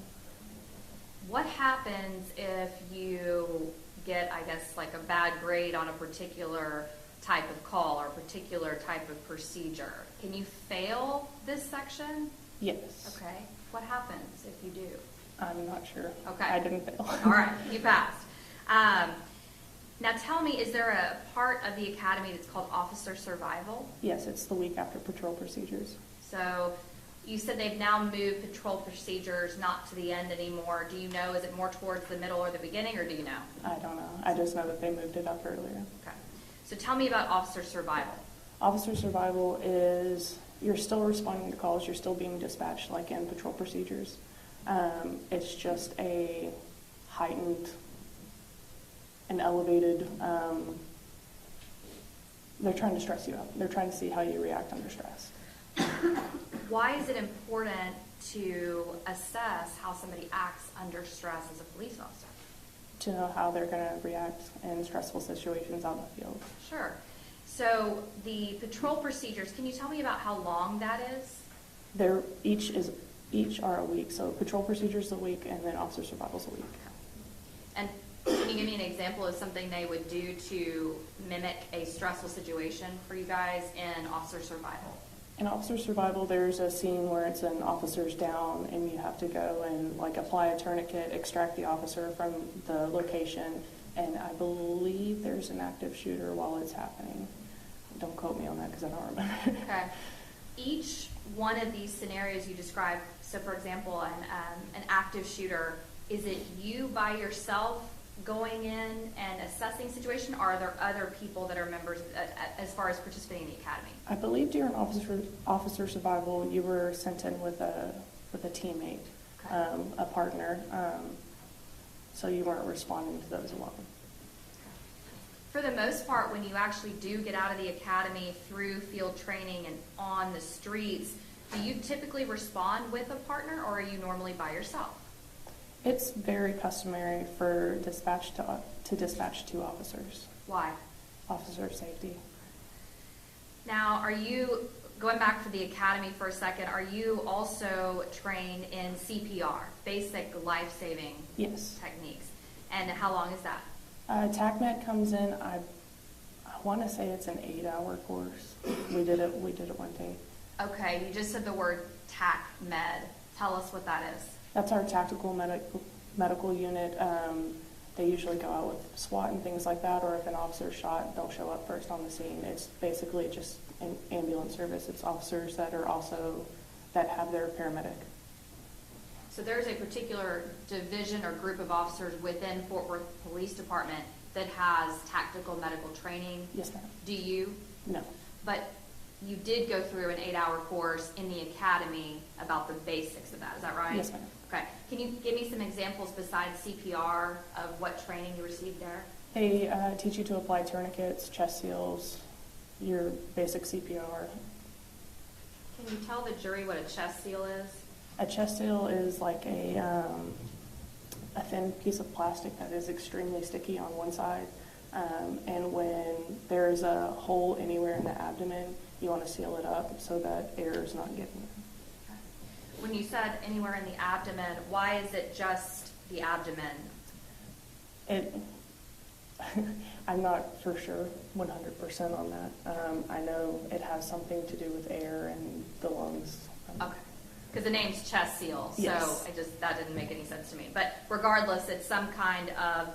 What happens if you get, I guess, like a bad grade on a particular type of call or a particular type of procedure? Can you fail this section? Yes. Okay. What happens if you do? I'm not sure. Okay. I didn't fail. All right, you passed. Now tell me, is there a part of the academy that's called officer survival? Yes, it's the week after patrol procedures. So you said they've now moved patrol procedures not to the end anymore. Do you know, is it more towards the middle or the beginning, or do you know? I don't know. I just know that they moved it up earlier. Okay. So tell me about officer survival. Officer survival is you're still responding to calls, you're still being dispatched like in patrol procedures. It's just a heightened and elevated, they're trying to stress you out. They're trying to see how you react under stress. Why is it important to assess how somebody acts under stress as a police officer? To know how they're going to react in stressful situations out in the field. Sure. So the patrol procedures, can you tell me about how long that is? They're each are a week. So patrol procedures a week, and then officer survival's a week. And can you give me an example of something they would do to mimic a stressful situation for you guys in officer survival? In officer survival, there's a scene where it's an officer's down, and you have to go and like apply a tourniquet, extract the officer from the location, and I believe there's an active shooter while it's happening. Don't quote me on that because I don't remember. Okay. Each one of these scenarios you described, so for example, an active shooter, is it you by yourself going in and assessing situation, or are there other people that are members as far as participating in the academy? I believe during officer survival, you were sent in with a teammate, Okay. a partner, so you weren't responding to those alone. For the most part, when you actually do get out of the academy through field training and on the streets, do you typically respond with a partner, or are you normally by yourself? It's very customary for dispatch to dispatch 2 officers. Why? Officer safety. Now, are you, going back to the academy for a second, are you also trained in CPR, basic life-saving Yes. techniques? And how long is that? TACMED comes in, I want to say it's an 8-hour course. We did it one day. Okay, you just said the word TACMED. Tell us what that is. That's our tactical medical unit. They usually go out with SWAT and things like that, or if an officer's shot, they'll show up first on the scene. It's basically just an ambulance service. It's officers that have their paramedic. So there's a particular division or group of officers within Fort Worth Police Department that has tactical medical training. Yes, ma'am. Do you? No. But you did go through an 8-hour course in the academy about the basics of that. Is that right? Yes, ma'am. Okay. Can you give me some examples besides CPR of what training you received there? They teach you to apply tourniquets, chest seals, your basic CPR. Can you tell the jury what a chest seal is? A chest seal is like a thin piece of plastic that is extremely sticky on one side. And when there's a hole anywhere in the abdomen, you want to seal it up so that air is not getting in. When you said anywhere in the abdomen, why is it just the abdomen? I'm not for sure 100% on that. I know it has something to do with air and the lungs. Okay. Because the name's chest seal, so Yes. that didn't make any sense to me. But regardless, it's some kind of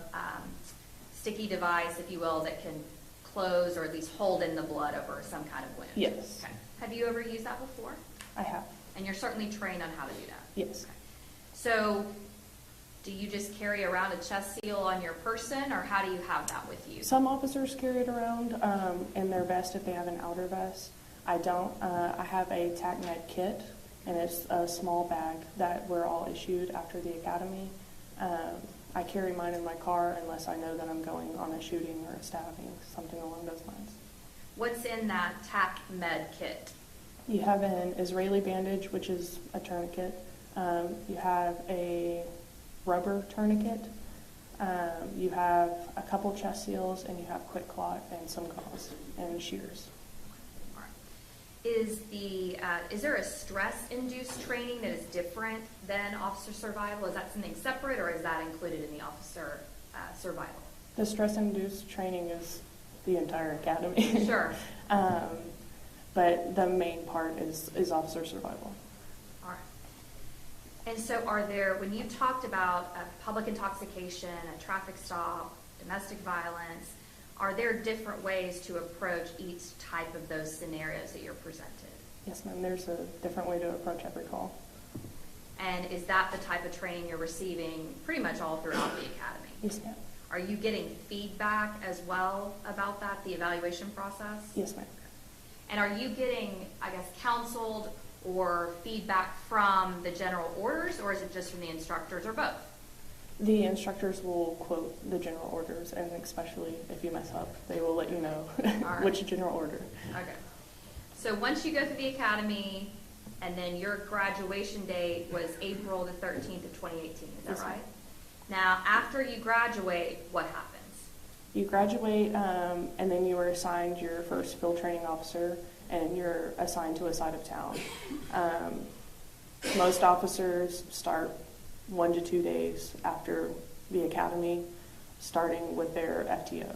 sticky device, if you will, that can close or at least hold in the blood over some kind of wound. Yes. Okay. Have you ever used that before? I have. And you're certainly trained on how to do that. Yes. Okay. So do you just carry around a chest seal on your person, or how do you have that with you? Some officers carry it around in their vest if they have an outer vest. I don't. I have a TACMED kit, and it's a small bag that we're all issued after the academy. I carry mine in my car unless I know that I'm going on a shooting or a stabbing, something along those lines. What's in that TAC med kit? You have an Israeli bandage, which is a tourniquet. You have a rubber tourniquet. You have a couple chest seals, and you have quick clot and some gauze and shears. All right. Is there a stress-induced training that is different than officer survival? Is that something separate, or is that included in the officer survival? The stress-induced training is the entire academy. Sure. But the main part is officer survival. All right. And so when you talked about public intoxication, a traffic stop, domestic violence, are there different ways to approach each type of those scenarios that you're presented? Yes, ma'am. There's a different way to approach every call. And is that the type of training you're receiving pretty much all throughout the academy? Yes, ma'am. Are you getting feedback as well about that, the evaluation process? Yes, ma'am. And are you getting, I guess, counseled or feedback from the general orders, or is it just from the instructors, or both? The instructors will quote the general orders, and especially if you mess up, they will let you know right. which general order. Okay. So once you go through the academy, and then your graduation date was April the 13th of 2018, is that Yes, ma'am. right? Now, after you graduate, what happens? You graduate, and then you are assigned your first field training officer, and you're assigned to a side of town. Most officers start 1 to 2 days after the academy, starting with their FTO.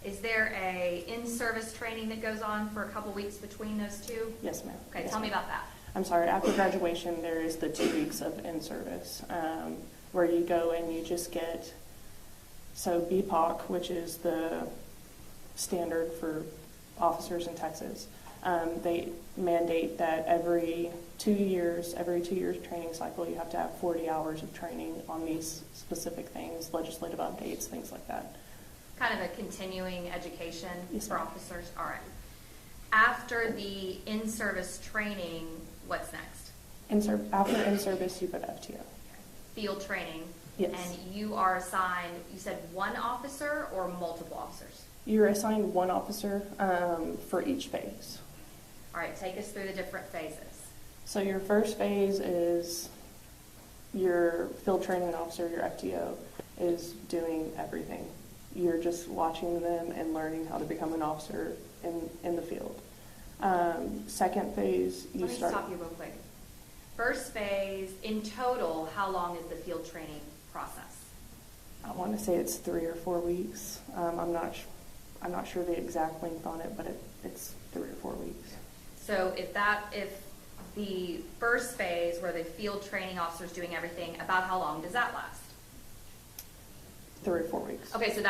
Is there a in-service training that goes on for a couple weeks between those two? Yes, ma'am. Okay, Yes, tell me ma'am. about that. I'm sorry, after graduation, there is the 2 weeks of in-service, where you go and you just get, so BPOC, which is the standard for officers in Texas, they mandate that every 2 years training cycle, you have to have 40 hours of training on these specific things, legislative updates, things like that. Kind of a continuing education Yes, for ma'am. officers? All right. After the in-service training, what's next? After in-service, you go to FTO. Field training. Yes. And you are assigned, you said one officer or multiple officers? You're assigned one officer for each phase. All right, take us through the different phases. So your first phase is your field training officer, your FTO, is doing everything. You're just watching them and learning how to become an officer in the field. Second phase, Let me stop you real quick. First phase, in total, how long is the field training process? I want to say it's 3 or 4 weeks. I'm not sure the exact length on it, but it's 3 or 4 weeks. So if the first phase where the field training officer is doing everything, about how long does that last? 3 or 4 weeks. Okay, so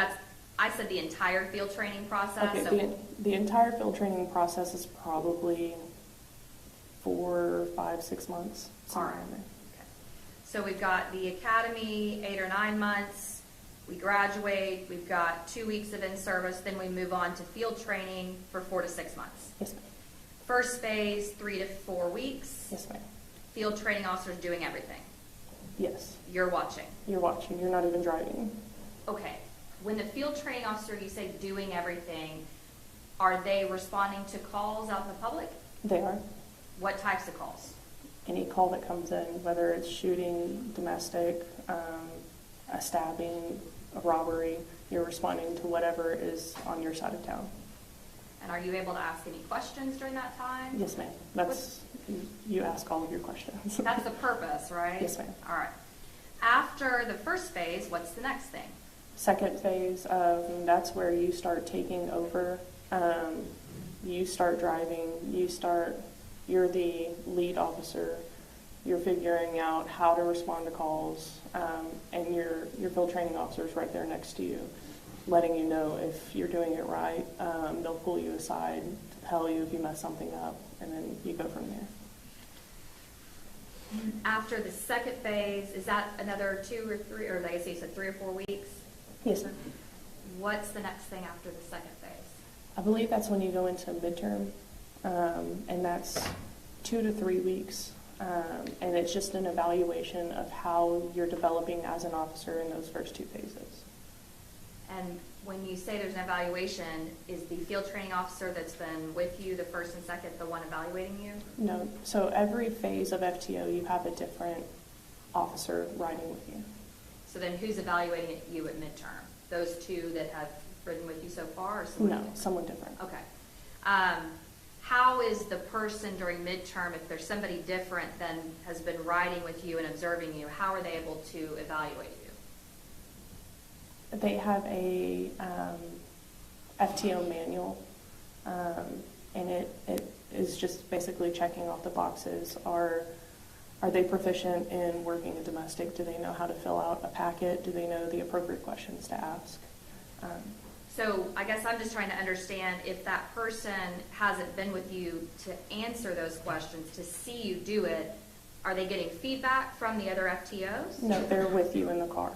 I said the entire field training process. Okay, So the entire field training process is probably 4, 5, 6 months. somewhere All right. in there. okay. So we've got the academy, 8 or 9 months. We graduate. We've got 2 weeks of in-service. Then we move on to field training for 4 to 6 months. Yes, ma'am. First phase, 3 to 4 weeks. Yes, ma'am. Field training officers doing everything. Yes. You're watching. You're watching. You're not even driving. Okay. When the field training officer, you say doing everything, are they responding to calls out in the public? They are. What types of calls? Any call that comes in, whether it's shooting, domestic, a stabbing, a robbery, you're responding to whatever is on your side of town. And are you able to ask any questions during that time? Yes, ma'am. You ask all of your questions. That's the purpose, right? Yes, ma'am. All right. After the first phase, what's the next thing? Second phase, that's where you start taking over. You start driving. You're the lead officer. You're figuring out how to respond to calls, and your field training officer is right there next to you, letting you know if you're doing it right. They'll pull you aside, tell you if you mess something up, and then you go from there. After the second phase, is that another 2 or 3, or like I say, you said 3 or 4 weeks? Yes, ma'am. What's the next thing after the second phase? I believe that's when you go into midterm, and that's 2 to 3 weeks And it's just an evaluation of how you're developing as an officer in those first 2 phases. And when you say there's an evaluation, is the field training officer that's been with you, the first and second, the one evaluating you? No, so every phase of FTO, you have a different officer riding with you. So then who's evaluating you at midterm? Those 2 that have ridden with you so far, or someone No, different? someone different. Okay. How is the person during midterm, if there's somebody different than has been riding with you and observing you, how are they able to evaluate you? They have a FTO manual, and it is just basically checking off the boxes. Are they proficient in working a domestic? Do they know how to fill out a packet? Do they know the appropriate questions to ask? So I guess I'm just trying to understand if that person hasn't been with you to answer those questions, to see you do it, are they getting feedback from the other FTOs? No, they're with you in the car.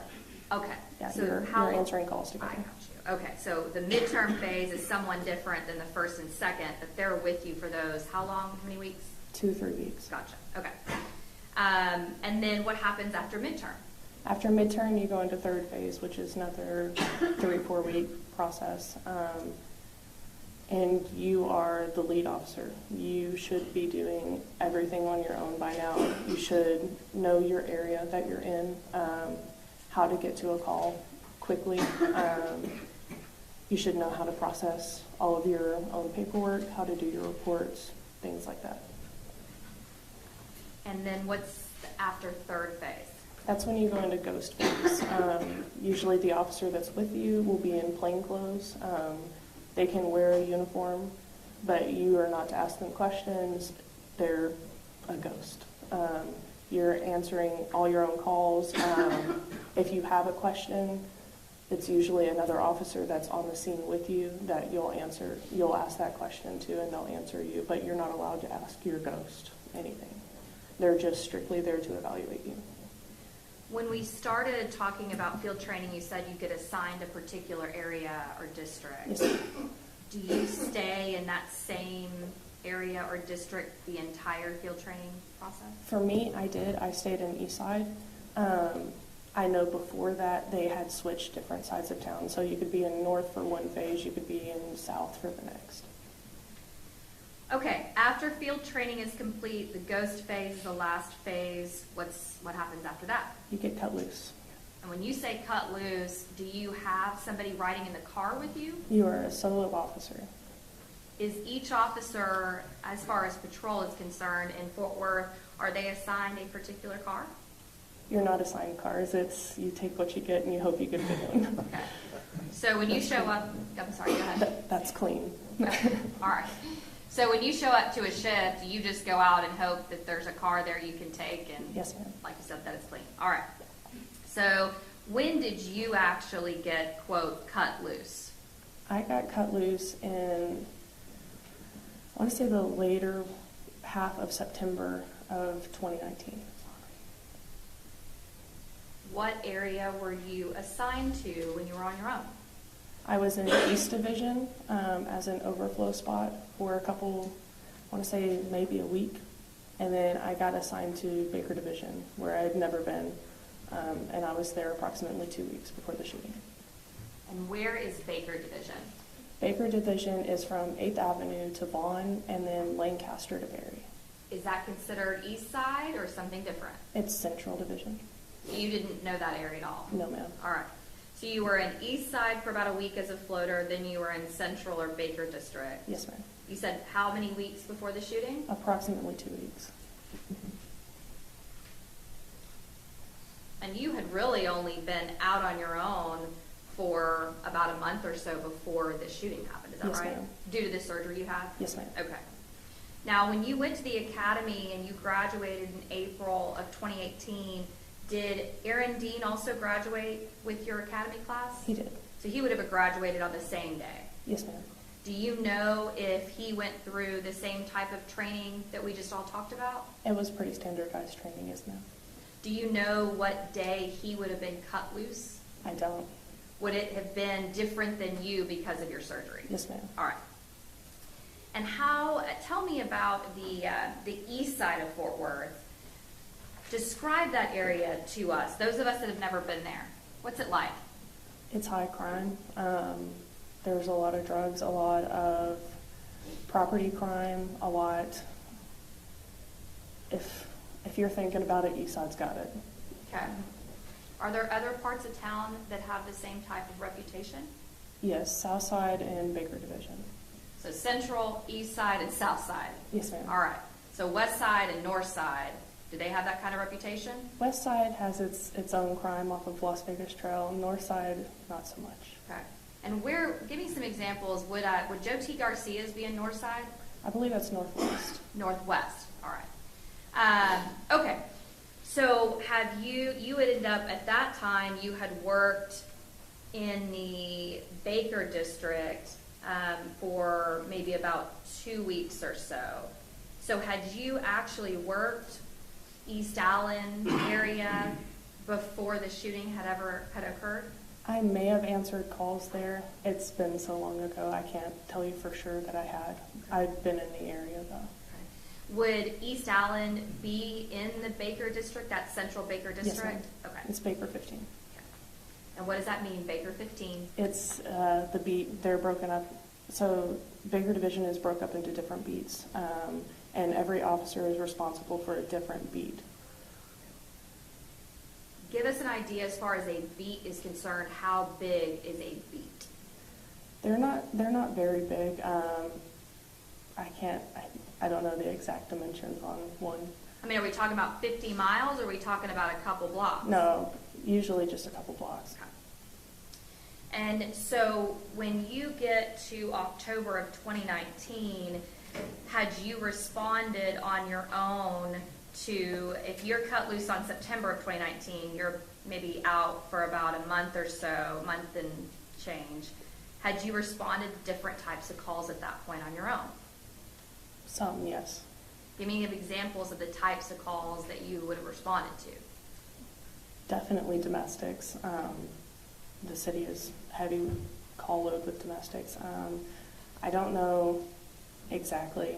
Okay. Yeah, So you're answering calls I together. got you. Okay, so the midterm phase is someone different than the first and second, but they're with you for those, how long, how many weeks? 2-3 weeks. Gotcha, okay. And then what happens after midterm? After midterm, you go into 3rd phase, which is another 3-4 week process. And you are the lead officer. You should be doing everything on your own by now. You should know your area that you're in, how to get to a call quickly. You should know how to process all of your own paperwork, how to do your reports, things like that. And then what's after 3rd phase? That's when you go into ghost phase. Usually the officer that's with you will be in plain clothes. They can wear a uniform, but you are not to ask them questions. They're a ghost. You're answering all your own calls. If you have a question, it's usually another officer that's on the scene with you that you'll answer. You'll ask that question to, and they'll answer you, but you're not allowed to ask your ghost anything. They're just strictly there to evaluate you. When we started talking about field training, you said you get assigned a particular area or district. Yes. Do you stay in that same area or district the entire field training process? For me, I did. I stayed in East Side. I know before that they had switched different sides of town. So you could be in North for one phase, you could be in South for the next. Okay, after field training is complete, the ghost phase is the last phase. What happens after that? You get cut loose. And when you say cut loose, do you have somebody riding in the car with you? You are a solo officer. Is each officer, as far as patrol is concerned, in Fort Worth, are they assigned a particular car? You're not assigned cars. It's you take what you get and you hope you get good one. Okay. So when you show up, I'm sorry, go ahead. That's clean. Okay. All right. So when you show up to a shift, you just go out and hope that there's a car there you can take, and Yes, ma'am. like you said, that it's clean. All right. So when did you actually get, quote, cut loose? I got cut loose in, I want to say the later half of September of 2019. What area were you assigned to when you were on your own? I was in the East Division as an overflow spot for a couple, I want to say maybe a week. And then I got assigned to Baker Division, where I had never been. And I was there approximately 2 weeks before the shooting. And where is Baker Division? Baker Division is from 8th Avenue to Vaughn and then Lancaster to Berry. Is that considered East Side or something different? It's Central Division. You didn't know that area at all? No, ma'am. All right. So you were in East Side for about a week as a floater, then you were in Central or Baker District. Yes, ma'am. You said how many weeks before the shooting? Approximately 2 weeks. And you had really only been out on your own for about a month or so before the shooting happened, is that Yes, right? ma'am. Due to the surgery you had? Yes, ma'am. Okay. Now, when you went to the academy and you graduated in April of 2018, did Aaron Dean also graduate with your academy class? He did. So he would have graduated on the same day. Yes, ma'am. Do you know if he went through the same type of training that we just all talked about? It was pretty standardized training, yes, ma'am. Do you know what day he would have been cut loose? I don't. Would it have been different than you because of your surgery? Yes, ma'am. All right. And tell me about the east side of Fort Worth. Describe that area to us, those of us that have never been there. What's it like? It's high crime. There's a lot of drugs, a lot of property crime, a lot. If you're thinking about it, East Side's got it. Okay. Are there other parts of town that have the same type of reputation? Yes, South Side and Baker Division. So Central, East Side, and South Side. Yes, ma'am. All right. So West Side and North Side, do they have that kind of reputation? West Side has its own crime off of Las Vegas Trail. North Side, not so much. Okay. And give me some examples. Would Joe T. Garcia's be in North Side? I believe that's Northwest. Northwest. All right. Okay. So you had ended up at that time, you had worked in the Baker district for maybe about 2 weeks or so. So had you actually worked East Allen area before the shooting had occurred? I may have answered calls there. It's been so long ago, I can't tell you for sure that I had. I'd been in the area though. Would East Allen be in the Baker district, that central Baker Yes, district? ma'am. Okay. It's Baker 15. And what does that mean, Baker 15? It's the beat, they're broken up. So Baker Division is broke up into different beats, and every officer is responsible for a different beat. Give us an idea as far as a beat is concerned. How big is a beat? They're not very big. I don't know the exact dimensions on one. I mean, are we talking about 50 miles or are we talking about a couple blocks? No, usually just a couple blocks. Okay. And so when you get to October of 2019, had you responded on your own to, if you're cut loose on September of 2019, you're maybe out for about a month or so, month and change, had you responded to different types of calls at that point on your own? Some, yes. Give me examples of the types of calls that you would have responded to. Definitely domestics. The city is heavy call load with domestics. I don't know exactly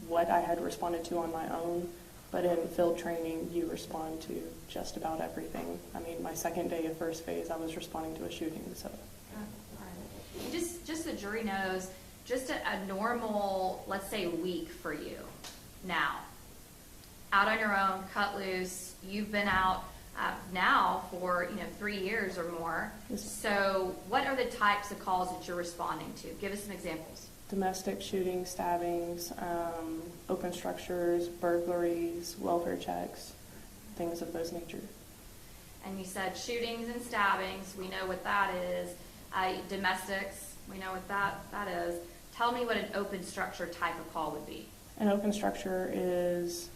what I had responded to on my own, but in field training, you respond to just about everything. I mean, my second day of first phase, I was responding to a shooting. So, Right. Just so the jury knows, just a normal, let's say, week for you now, out on your own, cut loose. You've been out now for 3 years or more. Yes. So, what are the types of calls that you're responding to? Give us some examples. domestic shootings, stabbings, open structures, burglaries, welfare checks, things of those nature. And you said shootings and stabbings. We know what that is. Domestics. We know what that is. Tell me what an open structure type of call would be. An open structure is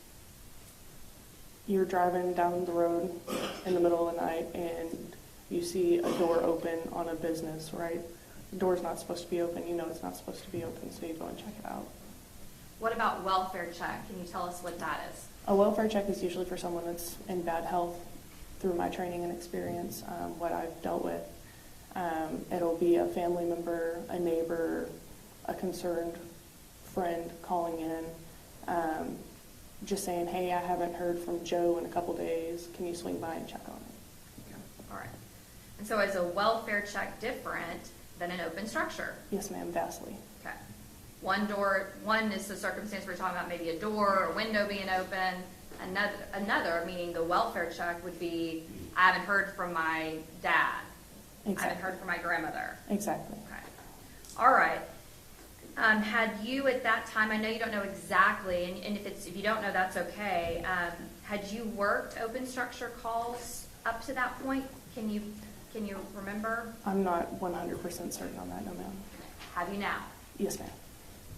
you're driving down the road in the middle of the night and you see a door open on a business, right? The door's not supposed to be open. You know it's not supposed to be open, so you go and check it out. What about welfare check? Can you tell us what that is? A welfare check is usually for someone that's in bad health. Through my training and experience, what I've dealt with, it'll be a family member, a neighbor, a concerned friend calling in, just saying, hey, I haven't heard from Joe in a couple days. Can you swing by and check on it? Okay. All right. And so is a welfare check different than an open structure? Yes, ma'am, vastly. Okay. One is the circumstance we're talking about, maybe a door or window being open. Another, meaning the welfare check, would be, I haven't heard from my dad. Exactly. I haven't heard from my grandmother. Exactly. Okay. All right. Had you at that time, I know you don't know exactly, and if you don't know, that's okay. Had you worked open structure calls up to that point? Can you remember? I'm not 100% certain on that, no, ma'am. Have you now? Yes, ma'am.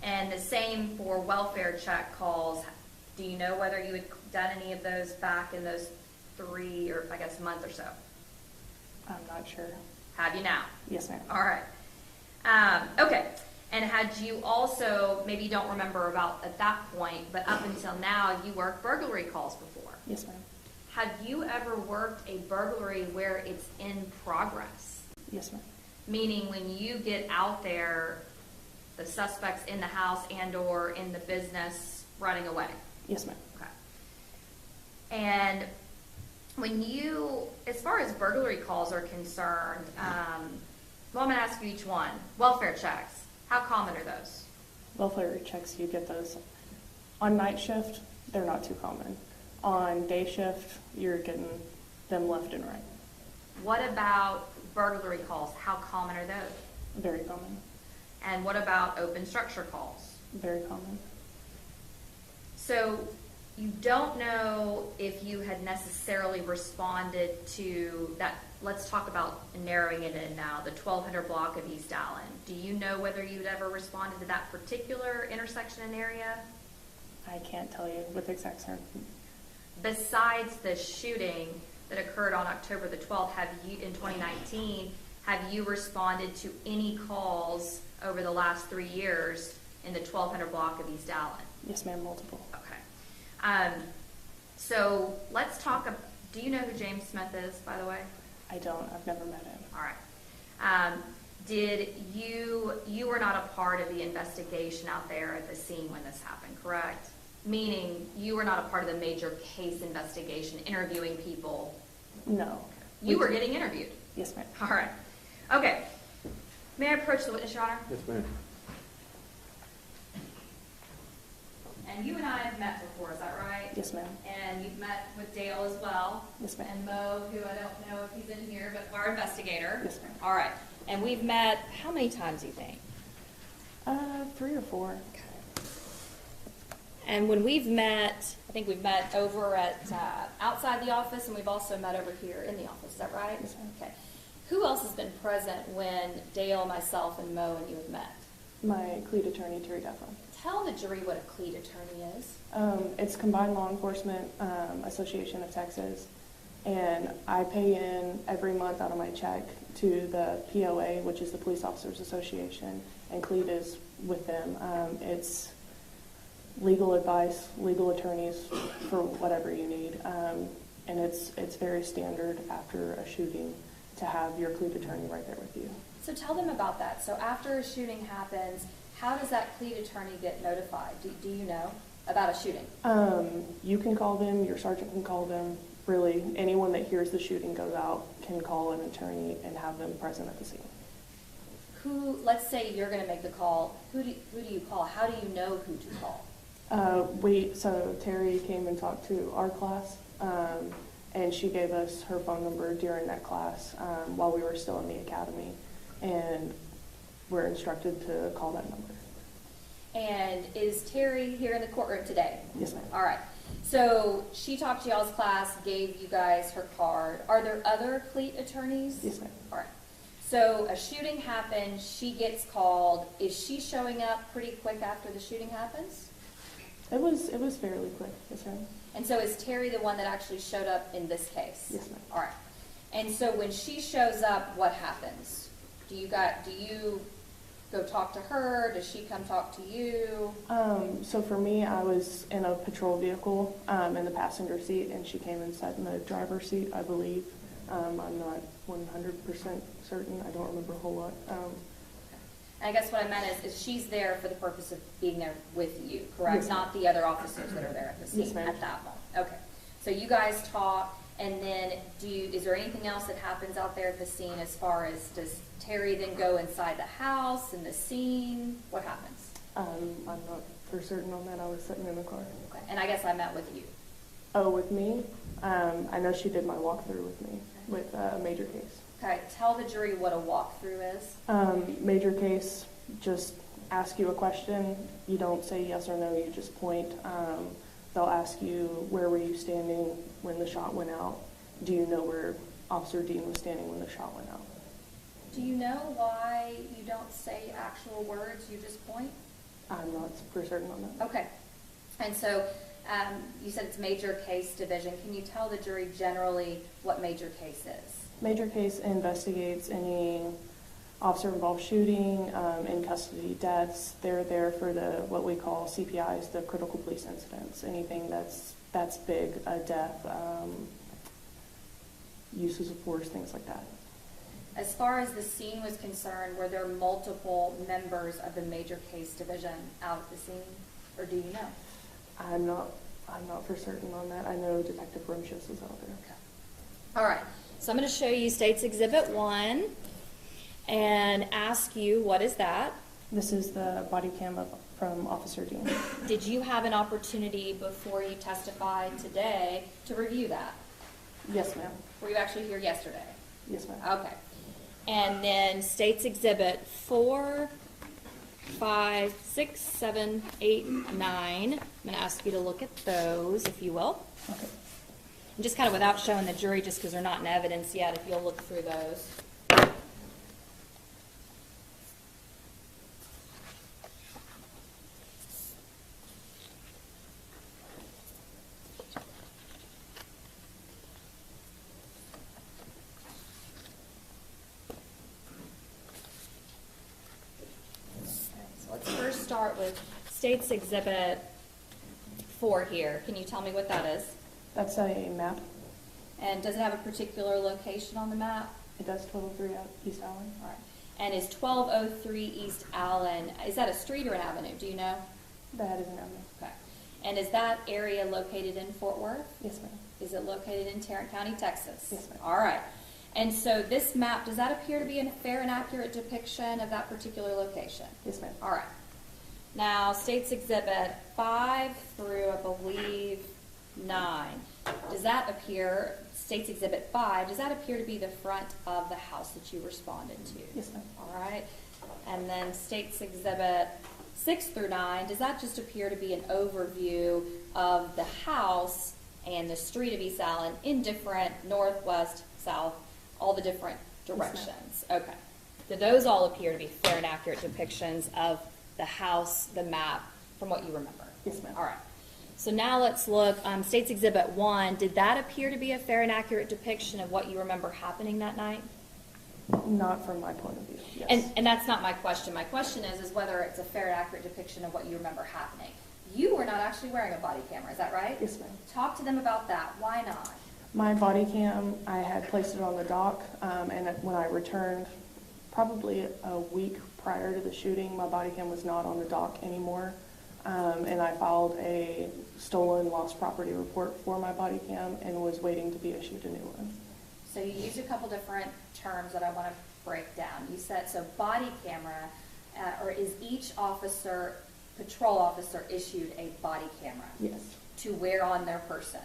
And the same for welfare check calls. Do you know whether you had done any of those back in those 3 or I guess month or so? I'm not sure. Have you now? Yes, ma'am. All right. Okay. And had you also, maybe you don't remember about at that point, but up until now, you worked burglary calls before. Yes, ma'am. Have you ever worked a burglary where it's in progress? Yes, ma'am. Meaning when you get out there, the suspect's in the house and or in the business running away? Yes, ma'am. Okay. And when you, as far as burglary calls are concerned, well, I'm going to ask you each one. Welfare checks, how common are those? Welfare checks, you get those. On night shift, they're not too common. On day shift, you're getting them left and right. What about burglary calls? How common are those? Very common. And what about open structure calls? Very common. So you don't know if you had necessarily responded to that. Let's talk about narrowing it in now, the 1200 block of East Allen. Do you know whether you'd ever responded to that particular intersection and area? I can't tell you with exact certainty. Besides the shooting that occurred on October the 12th, have you, in 2019, have you responded to any calls over the last 3 years in the 1200 block of East Allen? Yes, ma'am, multiple. Okay. So let's talk, do you know who James Smith is, by the way? I don't. I've never met him. All right. Did you were not a part of the investigation out there at the scene when this happened, correct? Meaning you were not a part of the major case investigation, interviewing people? No. You were getting interviewed? Yes, ma'am. All right. Okay. May I approach the witness, Your Honor? Yes, ma'am. And you and I have met before, is that right? Yes, ma'am. And you've met with Dale as well? Yes, ma'am. And Mo, who I don't know if he's in here, but our investigator? Yes, ma'am. All right. And we've met how many times, do you think? 3 or 4. Okay. And when we've met, I think we've met over at outside the office, and we've also met over here in the office. Is that right? Yes, ma'am. Okay. Who else has been present when Dale, myself, and Mo and you have met? My cleat attorney, Terry Deflin. Tell the jury what a cleat attorney is. It's Combined Law Enforcement Association of Texas, and I pay in every month out of my check to the POA, which is the Police Officers Association, and cleat is with them. It's legal advice, legal attorneys for whatever you need, and it's very standard after a shooting to have your cleat attorney right there with you. So tell them about that. So after a shooting happens, how does that cleat attorney get notified? Do you know about a shooting? You can call them, your sergeant can call them. Really, anyone that hears the shooting goes out can call an attorney and have them present at the scene. Who, let's say you're going to make the call. Who do you call? How do you know who to call? So Terry came and talked to our class, and she gave us her phone number during that class while we were still in the academy, and we're instructed to call that number. And is Terry here in the courtroom today? Yes, ma'am. All right. So she talked to y'all's class, gave you guys her card. Are there other cleat attorneys? Yes, ma'am. All right. So a shooting happens, she gets called. Is she showing up pretty quick after the shooting happens? It was fairly quick, yes, ma'am. And so is Terry the one that actually showed up in this case? Yes, ma'am. All right. And so when she shows up, what happens? Do you go talk to her? Does she come talk to you? So for me, I was in a patrol vehicle in the passenger seat, and she came and sat in the driver's seat, I believe. I'm not 100% certain. I don't remember a whole lot. I guess what I meant is she's there for the purpose of being there with you, correct? Yes, ma'am. Not the other officers that are there at the scene Yes, ma'am. at that moment. Okay. So you guys talk, and then is there anything else that happens out there at the scene as far as does Terry then go inside the house and the scene? What happens? I'm not for certain on that. I was sitting in the car. Okay. And I guess I met with you. Oh, with me? I know she did my walkthrough with me with a major case. Okay. Tell the jury what a walkthrough is. Major case, just ask you a question. You don't say yes or no, you just point. They'll ask you, where were you standing when the shot went out? Do you know where Officer Dean was standing when the shot went out? Do you know why you don't say actual words, you just point? I'm not for certain on that. Okay. And so you said it's major case division. Can you tell the jury generally what major case is? Major case investigates any officer-involved shooting, in custody deaths. They're there for the what we call CPIs, the critical police incidents. Anything that's big, a death, uses of force, things like that. As far as the scene was concerned, were there multiple members of the major case division out at the scene, or do you know? I'm not I'm not for certain on that. I know Detective Romshius is out there. All right, so I'm going to show you State's Exhibit 1 and ask you, what is that? This is the body cam from Officer Dean. Did you have an opportunity before you testified today to review that? Yes, ma'am. Were you actually here yesterday? Yes, ma'am. Okay. And then State's Exhibit 4, 5, 6, 7, 8, 9. I'm going to ask you to look at those, if you will. Okay. And just kind of without showing the jury, just because they're not in evidence yet, if you'll look through those. So let's first start with State's Exhibit 4 here. Can you tell me what that is? That's a map. And does it have a particular location on the map? It does 1203 East Allen. All right. And is 1203 East Allen, is that a street or an avenue? Do you know? That is an avenue. Okay. And is that area located in Fort Worth? Yes, ma'am. Is it located in Tarrant County, Texas? Yes, ma'am. All right. And so this map, does that appear to be a fair and accurate depiction of that particular location? Yes, ma'am. All right. Now, State's Exhibit 5 through, I believe, 9. Does that appear, State's Exhibit 5, does that appear to be the front of the house that you responded to? Yes, ma'am. All right. And then State's Exhibit 6 through 9, does that just appear to be an overview of the house and the street of East Allen in different northwest, south, all the different directions? Okay. Do those all appear to be fair and accurate depictions of the house, the map, from what you remember? Yes, ma'am. All right. So now let's look, State's Exhibit 1, did that appear to be a fair and accurate depiction of what you remember happening that night? Not from my point of view, yes. And that's not my question. My question is whether it's a fair and accurate depiction of what you remember happening. You were not actually wearing a body camera, is that right? Yes, ma'am. Talk to them about that. Why not? My body cam, I had placed it on the dock, and when I returned, probably a week prior to the shooting, my body cam was not on the dock anymore, and I filed a stolen lost property report for my body cam and was waiting to be issued a new one. So you used a couple different terms that I want to break down. You said, so body camera, or is each officer, patrol officer, issued a body camera Yes. to wear on their person?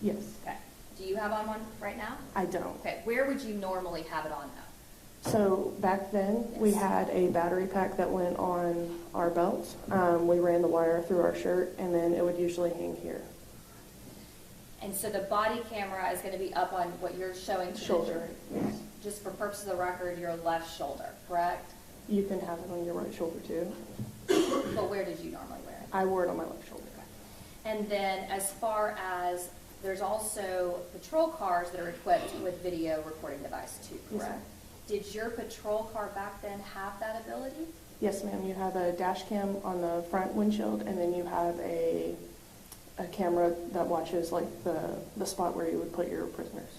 Yes. Okay. Do you have on one right now? I don't. Okay. Where would you normally have it on though? So back then, we Yes. had a battery pack that went on our belts. We ran the wire through our shirt, and then it would usually hang here. And so the body camera is going to be up on what you're showing to Shoulder. the jury. Just for purposes of the record, your left shoulder, correct? You can have it on your right shoulder too. But where did you normally wear it? I wore it on my left shoulder. And then as far as, there's also patrol cars that are equipped with video recording device too, Yes, correct? ma'am. Did your patrol car back then have that ability? Yes, ma'am. You have a dash cam on the front windshield, and then you have a camera that watches like the spot where you would put your prisoners.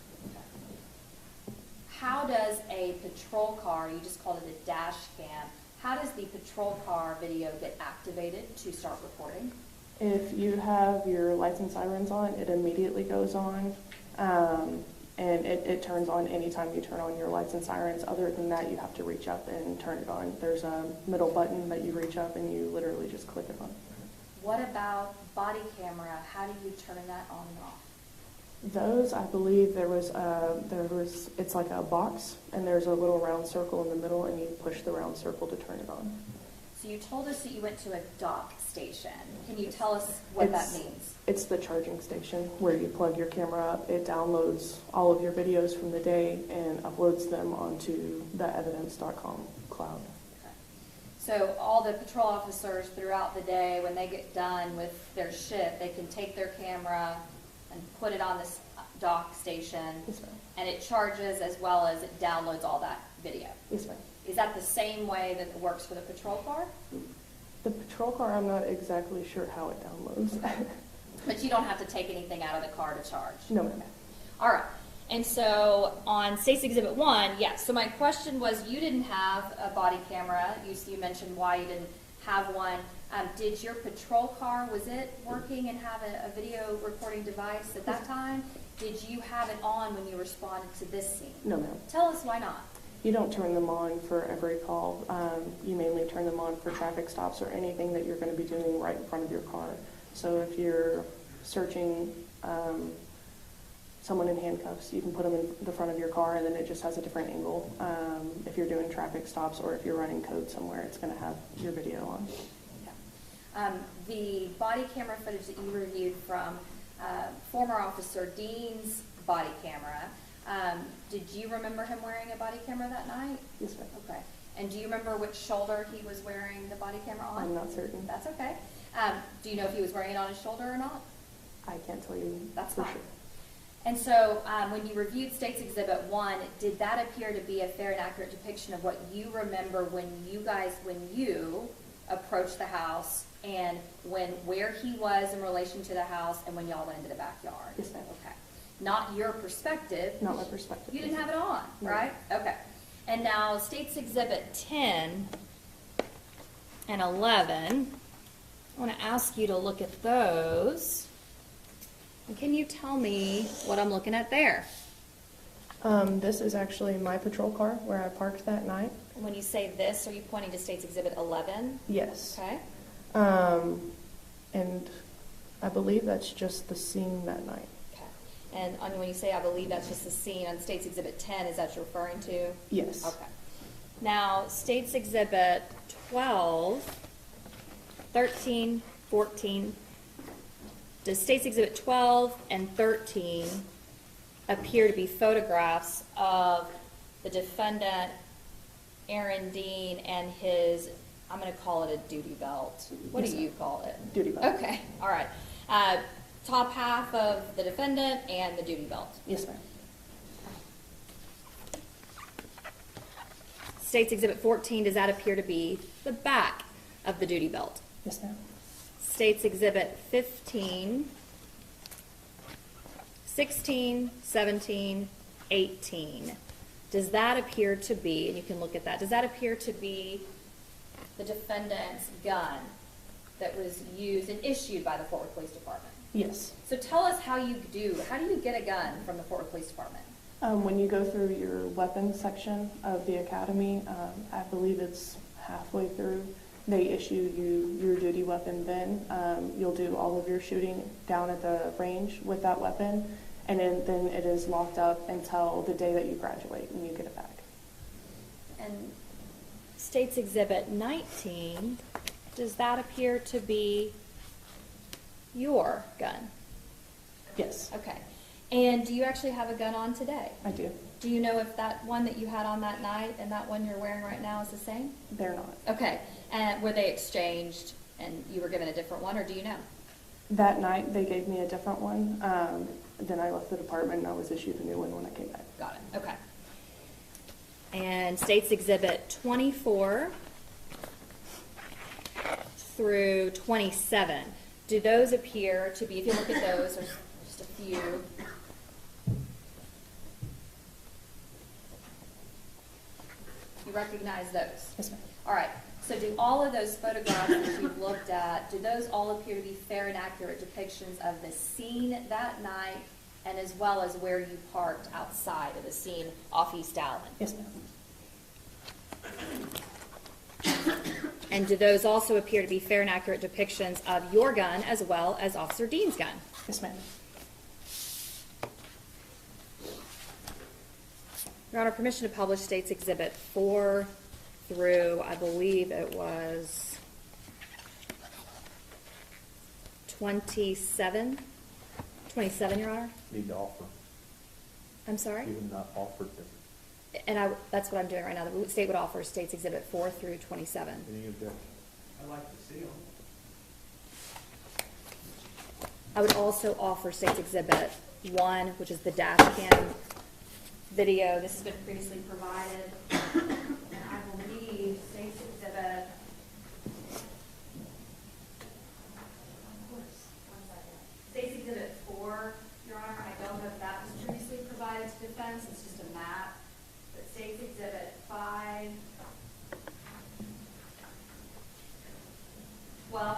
How does a patrol car, you just called it a dash cam, how does the patrol car video get activated to start recording? If you have your lights and sirens on, it immediately goes on, and it turns on anytime you turn on your lights and sirens. Other than that, you have to reach up and turn it on. There's a middle button that you reach up and you literally just click it on. What about body camera? How do you turn that on and off? Those, I believe it's like a box, and there's a little round circle in the middle, and you push the round circle to turn it on. So you told us that you went to a dock station. Can you tell us what that means? It's the charging station where you plug your camera up. It downloads all of your videos from the day and uploads them onto the evidence.com cloud. Okay. So all the patrol officers throughout the day, when they get done with their shift, they can take their camera and put it on this dock station, Yes, ma'am. and it charges as well as it downloads all that video. Yes, ma'am. Is that the same way that it works for the patrol car? The patrol car, I'm not exactly sure how it downloads. But you don't have to take anything out of the car to charge? No, ma'am. All right. And so on State's Exhibit 1, yes. So my question was, you didn't have a body camera. You mentioned why you didn't have one. Did your patrol car, was it working and have a video recording device at that time? Did you have it on when you responded to this scene? No, ma'am. Tell us why not. You don't turn them on for every call. You mainly turn them on for traffic stops or anything that you're going to be doing right in front of your car. So if you're searching someone in handcuffs, you can put them in the front of your car and then it just has a different angle. If you're doing traffic stops or if you're running code somewhere, it's going to have your video on. The body camera footage that you reviewed from former Officer Dean's body camera, did you remember him wearing a body camera that night? Yes, ma'am. Okay. And do you remember which shoulder he was wearing the body camera on? I'm not certain. That's okay. Do you know if he was wearing it on his shoulder or not? I can't tell you That's for fine. sure. And so when you reviewed State's Exhibit 1, did that appear to be a fair and accurate depiction of what you remember when you approached the house and where he was in relation to the house and when y'all went into the backyard? Yes, ma'am. Okay. Not your perspective. Not my perspective. You didn't have it on, No. right? Okay. And now State's Exhibit 10 and 11, I want to ask you to look at those. And can you tell me what I'm looking at there? This is actually my patrol car where I parked that night. When you say this, are you pointing to State's Exhibit 11? Yes. Okay. And I believe that's just the scene that night. Okay. And when you say I believe that's just the scene on State's Exhibit 10, is that you're referring to? Yes. Okay. Now, State's Exhibit 12, 13, 14, does State's Exhibit 12 and 13 appear to be photographs of the defendant, Aaron Dean, and his, I'm going to call it a duty belt. What Yes, do you call it? Duty belt. Okay, all right. Top half of the defendant and the duty belt. Yes, ma'am. State's Exhibit 14, does that appear to be the back of the duty belt? Yes, ma'am. State's Exhibit 15, 16, 17, 18. Does that appear to be, and you can look at that, does that appear to be the defendant's gun that was used and issued by the Fort Worth Police Department? Yes. So tell us how do you get a gun from the Fort Worth Police Department? When you go through your weapons section of the academy, I believe it's halfway through, they issue you your duty weapon then. You'll do all of your shooting down at the range with that weapon, and then it is locked up until the day that you graduate and you get it back. And State's Exhibit 19, does that appear to be your gun? Yes, Okay. And do you actually have a gun on today? I do. Do you know if that one that you had on that night and that one you're wearing right now is the same? They're not. Okay. And were they exchanged and you were given a different one, or do you know? That night, they gave me a different one. Then I left the department and I was issued a new one when I came back. Got it. Okay. And State's Exhibit 24 through 27, do those appear to be, if you look at those, there's just a few. You recognize those? Yes, ma'am. All right. So do all of those photographs that you've looked at, do those all appear to be fair and accurate depictions of the scene that night, and as well as where you parked outside of the scene off East Allen? Yes, ma'am. And do those also appear to be fair and accurate depictions of your gun as well as Officer Dean's gun? Yes, ma'am. Your Honor, permission to publish State's Exhibit 4 through, I believe it was 27, Your Honor? Need to offer, I'm sorry? even not offered them. And that's what I'm doing right now. The state would offer State's Exhibit 4 through 27. Any objection? I'd like to see them. I would also offer State's Exhibit 1, which is the dash cam video. This has been previously provided. And I believe State's Exhibit... State's Exhibit 4, Your Honor, I don't know if that was previously provided to defense. It's just a map. But State's Exhibit 5, 12,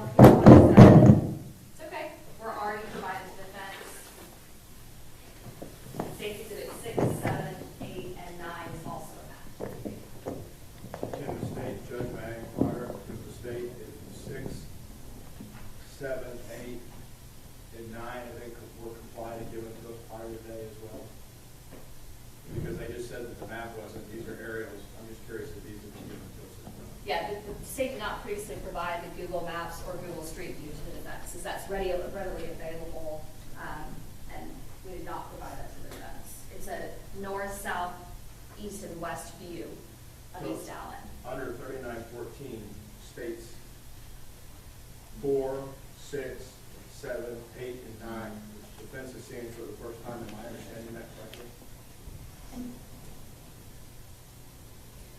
said that the map wasn't, these are aerials. I'm just curious if these are given to us as well. Yeah, the state did not previously provide the Google Maps or Google Street View to the defense, because that's readily available, and we did not provide that to the defense. It's a north, south, east, and west view of So, East Allen. Under 3914 states 4, 6, 7, 8, and 9, which defense is seeing for the first time. Am I understanding that correctly?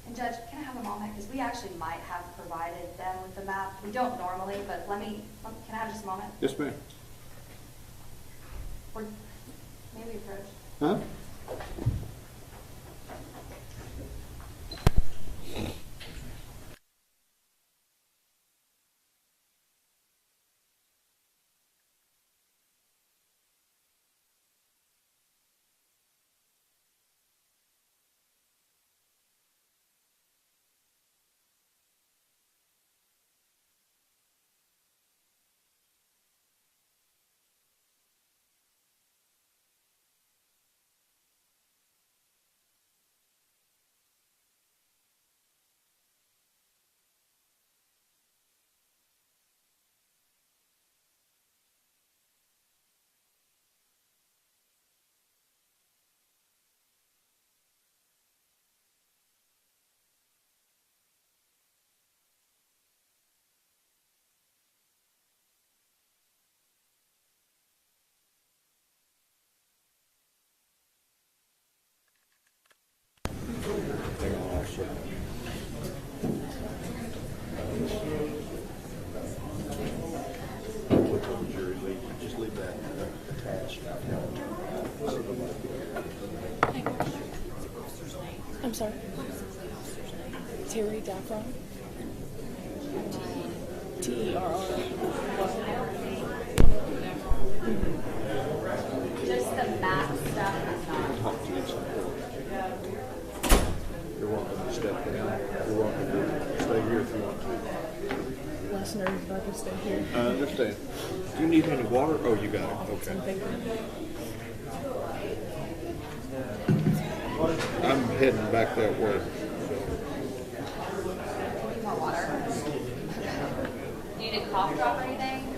And Judge, can I have a moment? Because we actually might have provided them with the map. We don't normally, but can I have just a moment? Yes, ma'am. Or maybe approach. Huh? Just leave that attached. I'm sorry. Terry Daffron. TERR. Just the map stuff is not. Talk to you some more. You're welcome to step down. You're welcome to stay here if you want to. Less nervous if I could stay here. I understand. Do you need any water? Oh, you got it. Okay. Thank you. I'm heading back that way. More water. Do you need a cough drop or anything?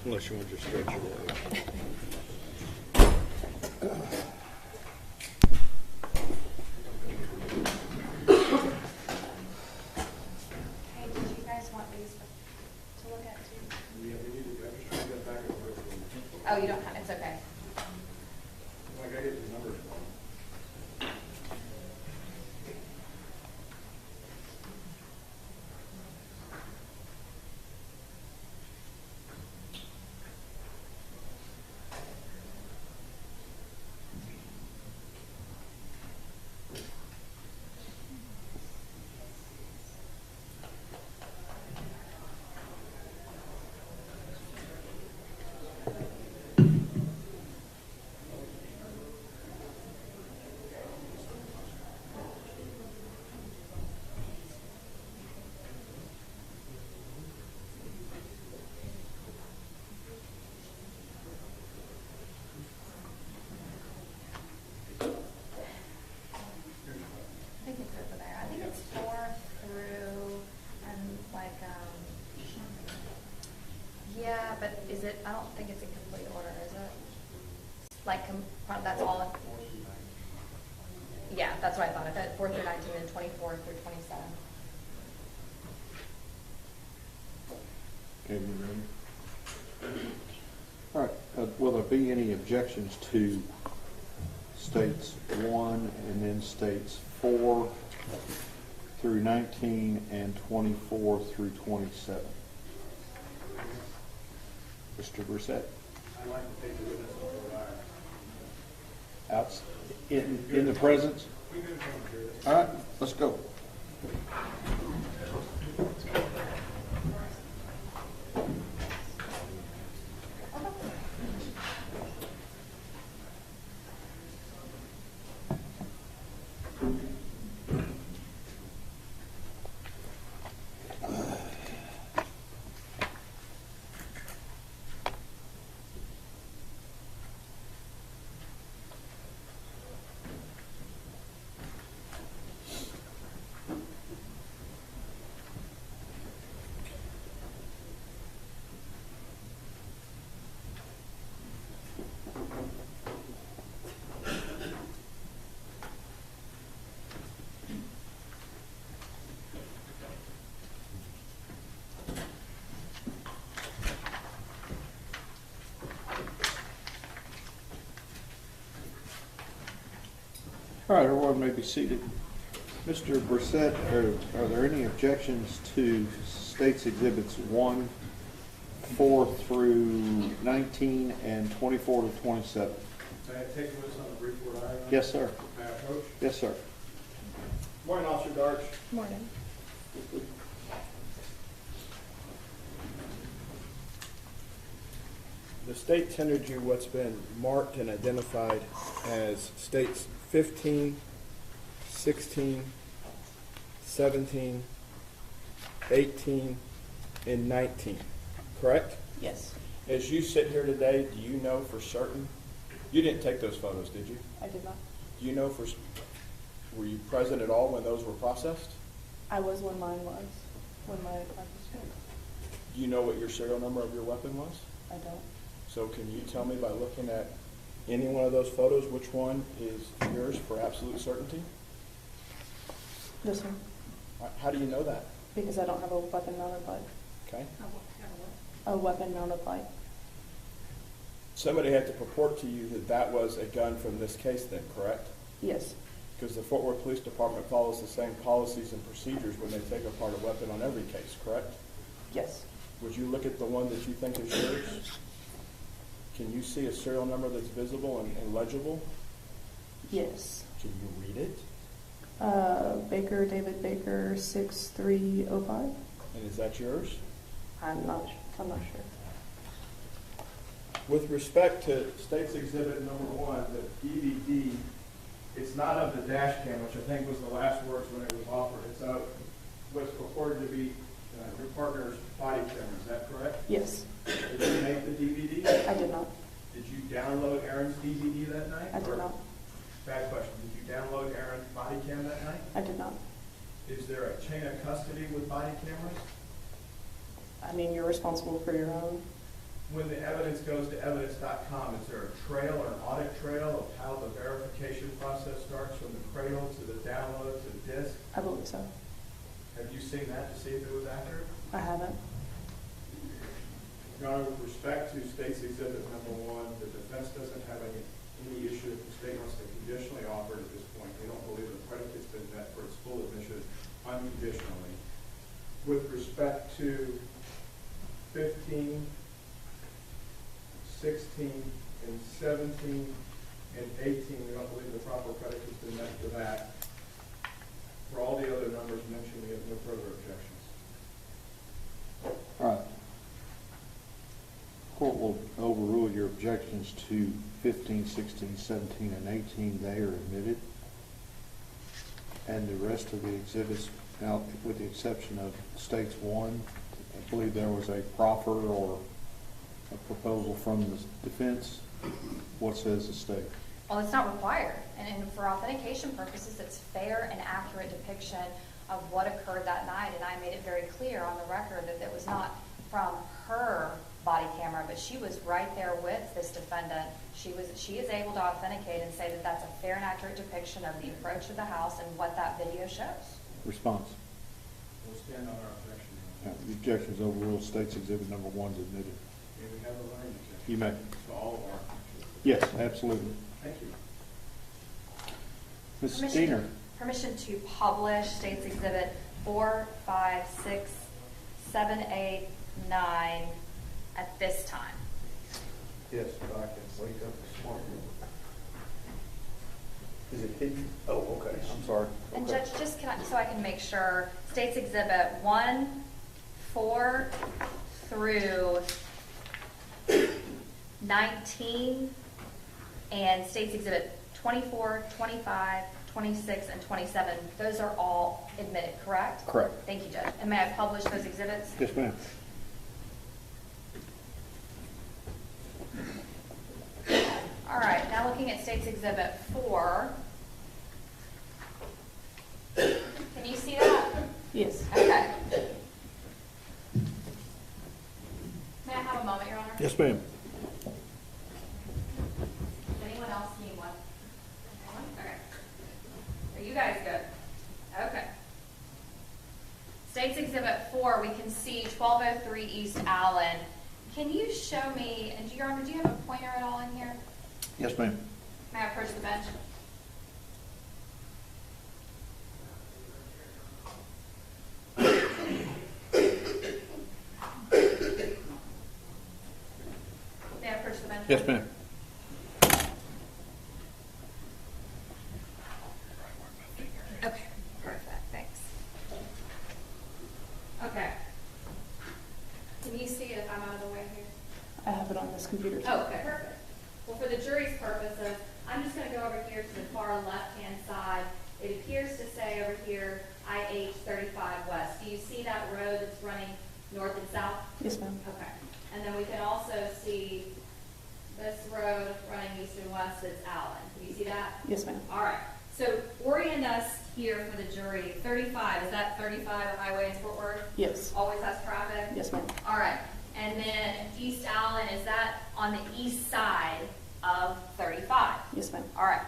Unless you want to just stretch your legs. Hey, did you guys want these to look at too? Yeah, we need to, I'm just trying to get back over it. Oh, you don't have, it's okay. Like, I get the numbers wrong. I think it's over there. I think it's 4 through, and like, yeah, but is it, I don't think it's in complete order, is it? Like, that's all. Yeah, that's what I thought. I thought 4 through 19 and 24 through 27. Okay, you ready? All right, will there be any objections to states 1 and then states 4 through 19 and 24 through 27? Mr. Brissett? I'd like to take the witness over there. Out in the presence? We can come here. All right, let's go. All right, everyone may be seated. Mr. Brissett, are there any objections to States Exhibits 1, 4 through 19, and 24 to 27? May I take the witness on the brief word item? Yes, sir. May I approach? Yes, sir. Morning, Officer Darch. Morning. The state tendered you what's been marked and identified as states 15, 16, 17, 18, and 19, correct? Yes, As you sit here today, do you know for certain, you didn't take those photos, did you? I did not. Do you know were you present at all when those were processed? I was when mine was, when my card was taken. Do you know what your serial number of your weapon was? I don't. So can you tell me by looking at any one of those photos, which one is yours for absolute certainty? This one, How do you know that? because I don't have a weapon mounted light. Okay. A weapon mounted light. Somebody had to purport to you that that was a gun from this case then, correct? Yes, Because the Fort Worth Police Department follows the same policies and procedures when they take apart a weapon on every case, correct? yes, Would you look at the one that you think is yours? Can you see a serial number that's visible and legible? yes. Can you read it? Baker, David Baker, 6305. And is that yours? I'm not sure. With respect to State's Exhibit number 1, the DVD, it's not of the dash cam, which I think was the last words when it was offered. It's of what's purported to be your partner's body camera. Is that correct? Yes, Did you make the DVD? I did not. Did you download Aaron's DVD that night? I did not. Bad question. Did you download Aaron's body cam that night? I did not. Is there a chain of custody with body cameras? I mean, you're responsible for your own. when the evidence goes to evidence.com, is there a trail or an audit trail of how the verification process starts from the cradle to the download to the disk? I believe so. Have you seen that to see if it was accurate? I haven't. Your Honor, with respect to State's Exhibit number 1, the defense doesn't have any issue if the state wants to conditionally offer it at this point. They don't believe the predicate's been met for its full admission unconditionally. With respect to 15, 16, and 17, and 18, we don't believe the proper predicate's been met for that. For all the other numbers mentioned, we have no further objections. All right. Court will overrule your objections to 15, 16, 17, and 18. They are admitted. And the rest of the exhibits, now with the exception of States 1, I believe there was a proffer or a proposal from the defense. What says the state? Well, it's not required, and for authentication purposes, it's fair and accurate depiction of what occurred that night, and I made it very clear on the record that it was not from her body camera, but she was right there with this defendant. She is able to authenticate and say that that's a fair and accurate depiction of the approach of the house and what that video shows. Response. We'll stand on our objection. The objection is overruled. State's Exhibit number 1 is admitted. May we have a learning objection? You may. To all of our objections. Yes, absolutely. Thank you. Ms. Steiner. Permission to publish States Exhibit 4, 5, 6, 7, 8, 9 at this time. Yes, but I can wake up this morning. Is it hidden? Oh, okay, I'm sorry. And Okay. Judge, just so I can make sure, States Exhibit 1, 4 through 19, and States Exhibit 24, 25, 26, and 27, those are all admitted, correct? Correct. Thank you, Judge. And may I publish those exhibits? Yes, ma'am. All right, now looking at States Exhibit 4. Can you see that? Yes. Okay. May I have a moment, Your Honor? Yes, ma'am. Does anyone else need one? Anyone? Okay. Are you guys good? Okay. States Exhibit 4, we can see 1203 East Allen. Can you show me, and Your Honor, do you have a pointer at all in here? Yes, ma'am. May I approach the bench? May I approach the bench? Yes, ma'am. Okay, perfect, thanks. Okay. Can you see it if I'm out of the way here? I have it on this computer. Oh, okay, perfect. Well, for the jury's purposes, I'm just going to go over here to the far left-hand side. It appears to say over here, IH 35 West. Do you see that road that's running north and south? Yes, ma'am. Okay. And then we can also see this road running east and west that's Allen. Do you see that? Yes, ma'am. All right. So orient us here for the jury. 35, is that 35 highway in Fort Worth? Yes. Always has traffic? Yes, ma'am. All right. And then East Allen, is that on the east side of 35? Yes, ma'am. All right.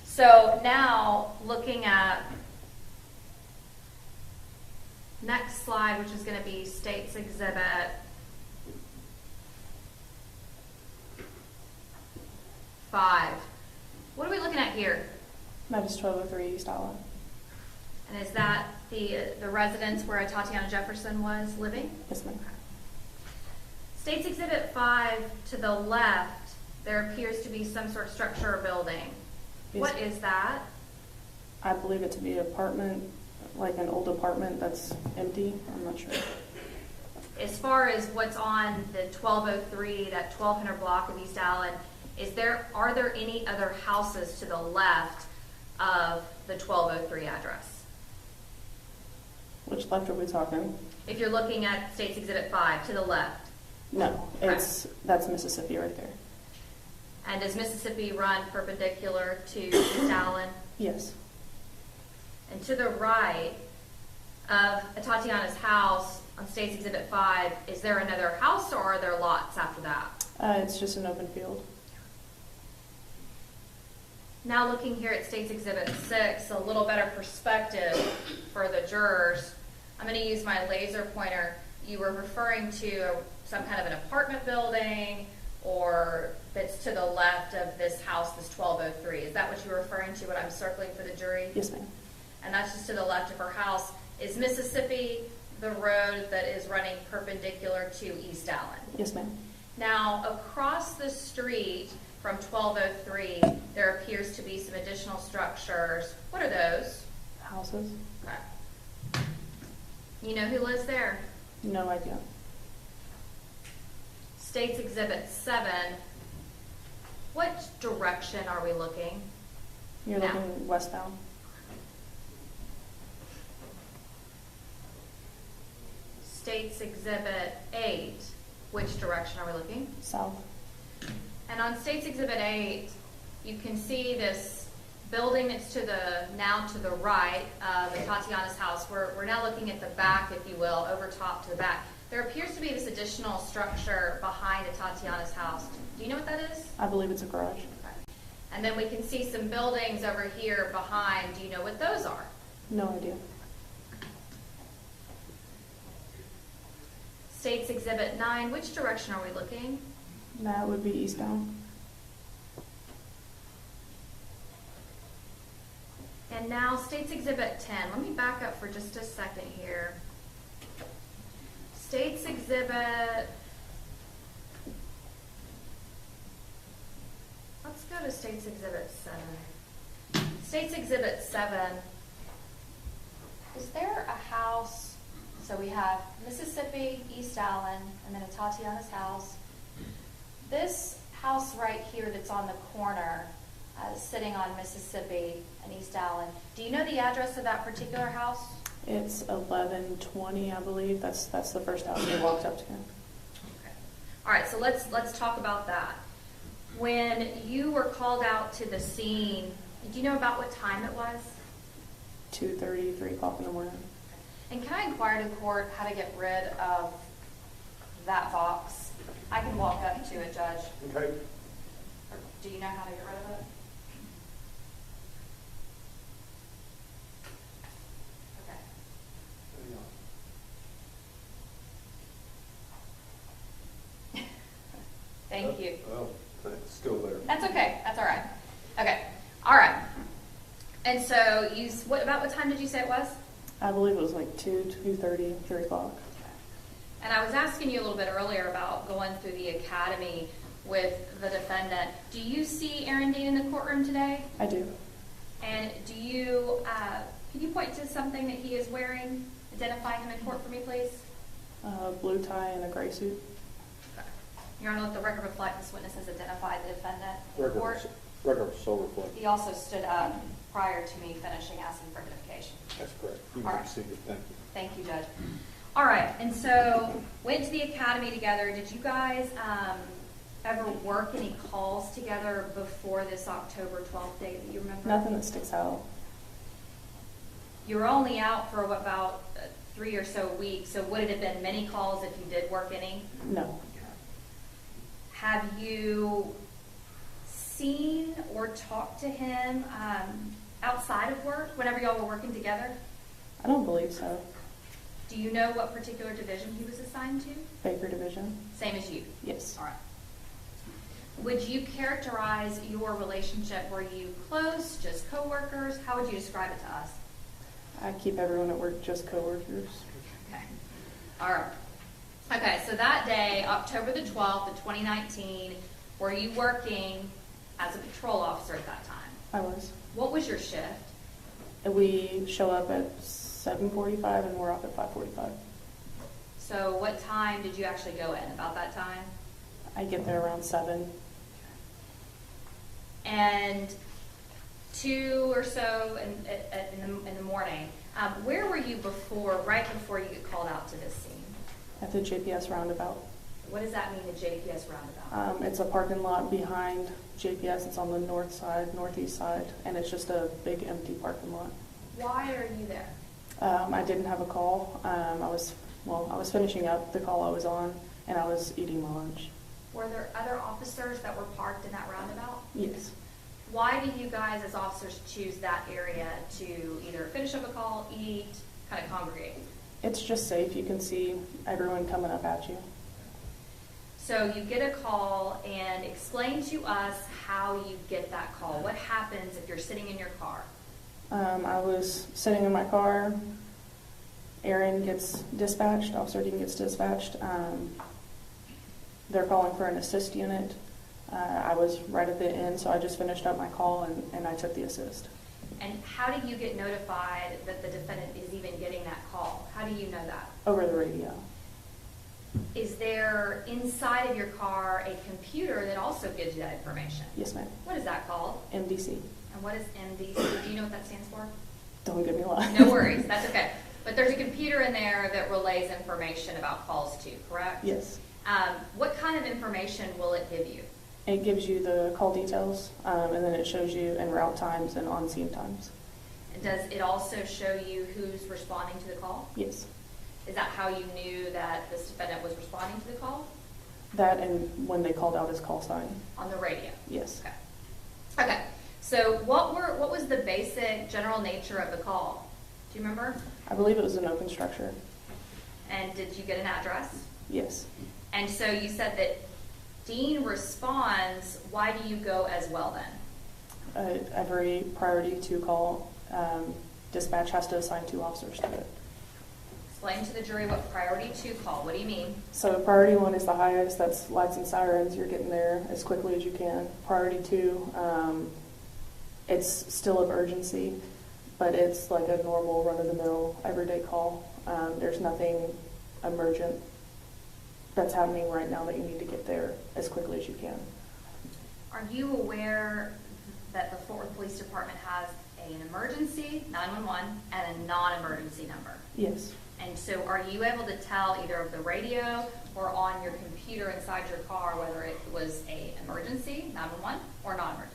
So now looking at next slide, which is going to be States Exhibit 5. What are we looking at here? That is 1203 East Allen. And is that the residence where Tatiana Jefferson was living? Yes, ma'am. States Exhibit 5 to the left, there appears to be some sort of structure or building. Yes. What is that? I believe it to be an apartment, like an old apartment that's empty. I'm not sure. As far as what's on the 1203, that 1200 block of East Allen, are there any other houses to the left of the 1203 address? Which left are we talking? If you're looking at States Exhibit 5 to the left. No, that's Mississippi right there. And does Mississippi run perpendicular to East Allen? Yes. And to the right of Tatiana's house, On State's Exhibit 5, is there another house or are there lots after that? It's just an open field. Now looking here at State's Exhibit 6, a little better perspective for the jurors. I'm going to use my laser pointer. You were referring to some kind of an apartment building or that's to the left of this house, this 1203. Is that what you were referring to, what I'm circling for the jury? Yes, ma'am. And that's just to the left of her house. Is Mississippi the road that is running perpendicular to East Allen? Yes, ma'am. Now, across the street from 1203, there appears to be some additional structures. What are those? Houses? Okay. You know who lives there? No idea. State's Exhibit 7. What direction are we looking? You're Now. looking westbound. State's Exhibit 8. Which direction are we looking? South. And on State's Exhibit 8, you can see this building that's to the right of Tatiana's house. We're now looking at the back, if you will, over top to the back. There appears to be this additional structure behind Tatiana's house. Do you know what that is? I believe it's a garage. Okay. And then we can see some buildings over here behind. Do you know what those are? No idea. State's Exhibit 9, which direction are we looking? That would be eastbound. And now State's Exhibit 10. Let me back up for just a second here. State's Exhibit, let's go to State's Exhibit 7. State's Exhibit 7, is there a house? So we have Mississippi, East Allen, and then a Tatiana's house. This house right here that's on the corner, sitting on Mississippi and East Allen, do you know the address of that particular house? It's 1120, I believe. That's the first house we walked up to. Okay. All right, so let's talk about that. When you were called out to the scene, do you know about what time it was? 2:30, 3 o'clock in the morning. And can I inquire to the court how to get rid of that box? I can walk up to it, Judge. Okay. Or do you know how to get rid of it? Okay. Thank you. Well, it's still there. That's okay. That's all right. Okay. All right. And so what time did you say it was? I believe it was like 2:30, 3 o'clock. And I was asking you a little bit earlier about going through the academy with the defendant. Do you see Aaron Dean in the courtroom today? I do. And can you point to something that he is wearing? Identify him in court for me, please. Blue tie and a gray suit. Okay. Your Honor, let the record reflect this witness has identified the defendant in court. Record so reflect. He also stood up prior to me finishing asking for identification. That's correct. You All may right. be seated. Thank you. Thank you, Judge. All right, and so went to the academy together. Did you guys ever work any calls together before this October 12th date that you remember? Nothing that sticks out. You were only out for about 3 or so weeks, so would it have been many calls if you did work any? No. Have you seen or talked to him outside of work whenever y'all were working together? I don't believe so. Do you know what particular division he was assigned to? Baker division. Same as you? Yes. All right. Would you characterize your relationship? Were you close, just coworkers? How would you describe it to us? I keep everyone at work just coworkers. Okay. All right. Okay, so that day, October the 12th of 2019, were you working as a patrol officer at that time? I was. What was your shift? And we show up at 7:45 and we're off at 5:45. So what time did you actually go in? About that time? I get there around 7. And 2 or so in the morning. Where were you right before you get called out to this scene? At the JPS roundabout. What does that mean, the JPS roundabout? It's a parking lot behind JPS. It's on the northeast side, and it's just a big empty parking lot. Why are you there? I didn't have a call. I was Well, I was finishing up the call I was on, and I was eating my lunch. Were there other officers that were parked in that roundabout? Yes. Why do you guys as officers choose that area to either finish up a call, eat, kind of congregate? It's just safe. You can see everyone coming up at you. So you get a call, and explain to us how you get that call. What happens if you're sitting in your car? I was sitting in my car. Aaron gets dispatched. Officer Dean gets dispatched. They're calling for an assist unit. I was right at the end, so I just finished up my call and I took the assist. And how do you get notified that the defendant is even getting that call? How do you know that? Over the radio. Is there inside of your car a computer that also gives you that information? Yes, ma'am. What is that called? MDC. And what is MDC? Do you know what that stands for? Don't get me lying. No worries, that's okay. But there's a computer in there that relays information about calls too, correct? Yes. What kind of information will it give you? It gives you the call details, and then it shows you en route times and on-scene times. And does it also show you who's responding to the call? Yes. Is that how you knew that this defendant was responding to the call? That and when they called out his call sign. On the radio? Yes. Okay. Okay. So what was the basic general nature of the call? Do you remember? I believe it was an open structure. And did you get an address? Yes. And so you said that Dean responds. Why do you go as well then? Every priority 2 call, dispatch has to assign 2 officers to it. Explain to the jury what priority 2 call. What do you mean? So priority 1 is the highest. That's lights and sirens. You're getting there as quickly as you can. Priority 2, it's still of urgency, but it's like a normal run-of-the-mill everyday call. There's nothing emergent that's happening right now that you need to get there as quickly as you can. Are you aware that the Fort Worth Police Department has an emergency, 911, and a non-emergency number? Yes. And so are you able to tell either over the radio or on your computer inside your car whether it was an emergency, 911, or non-emergency?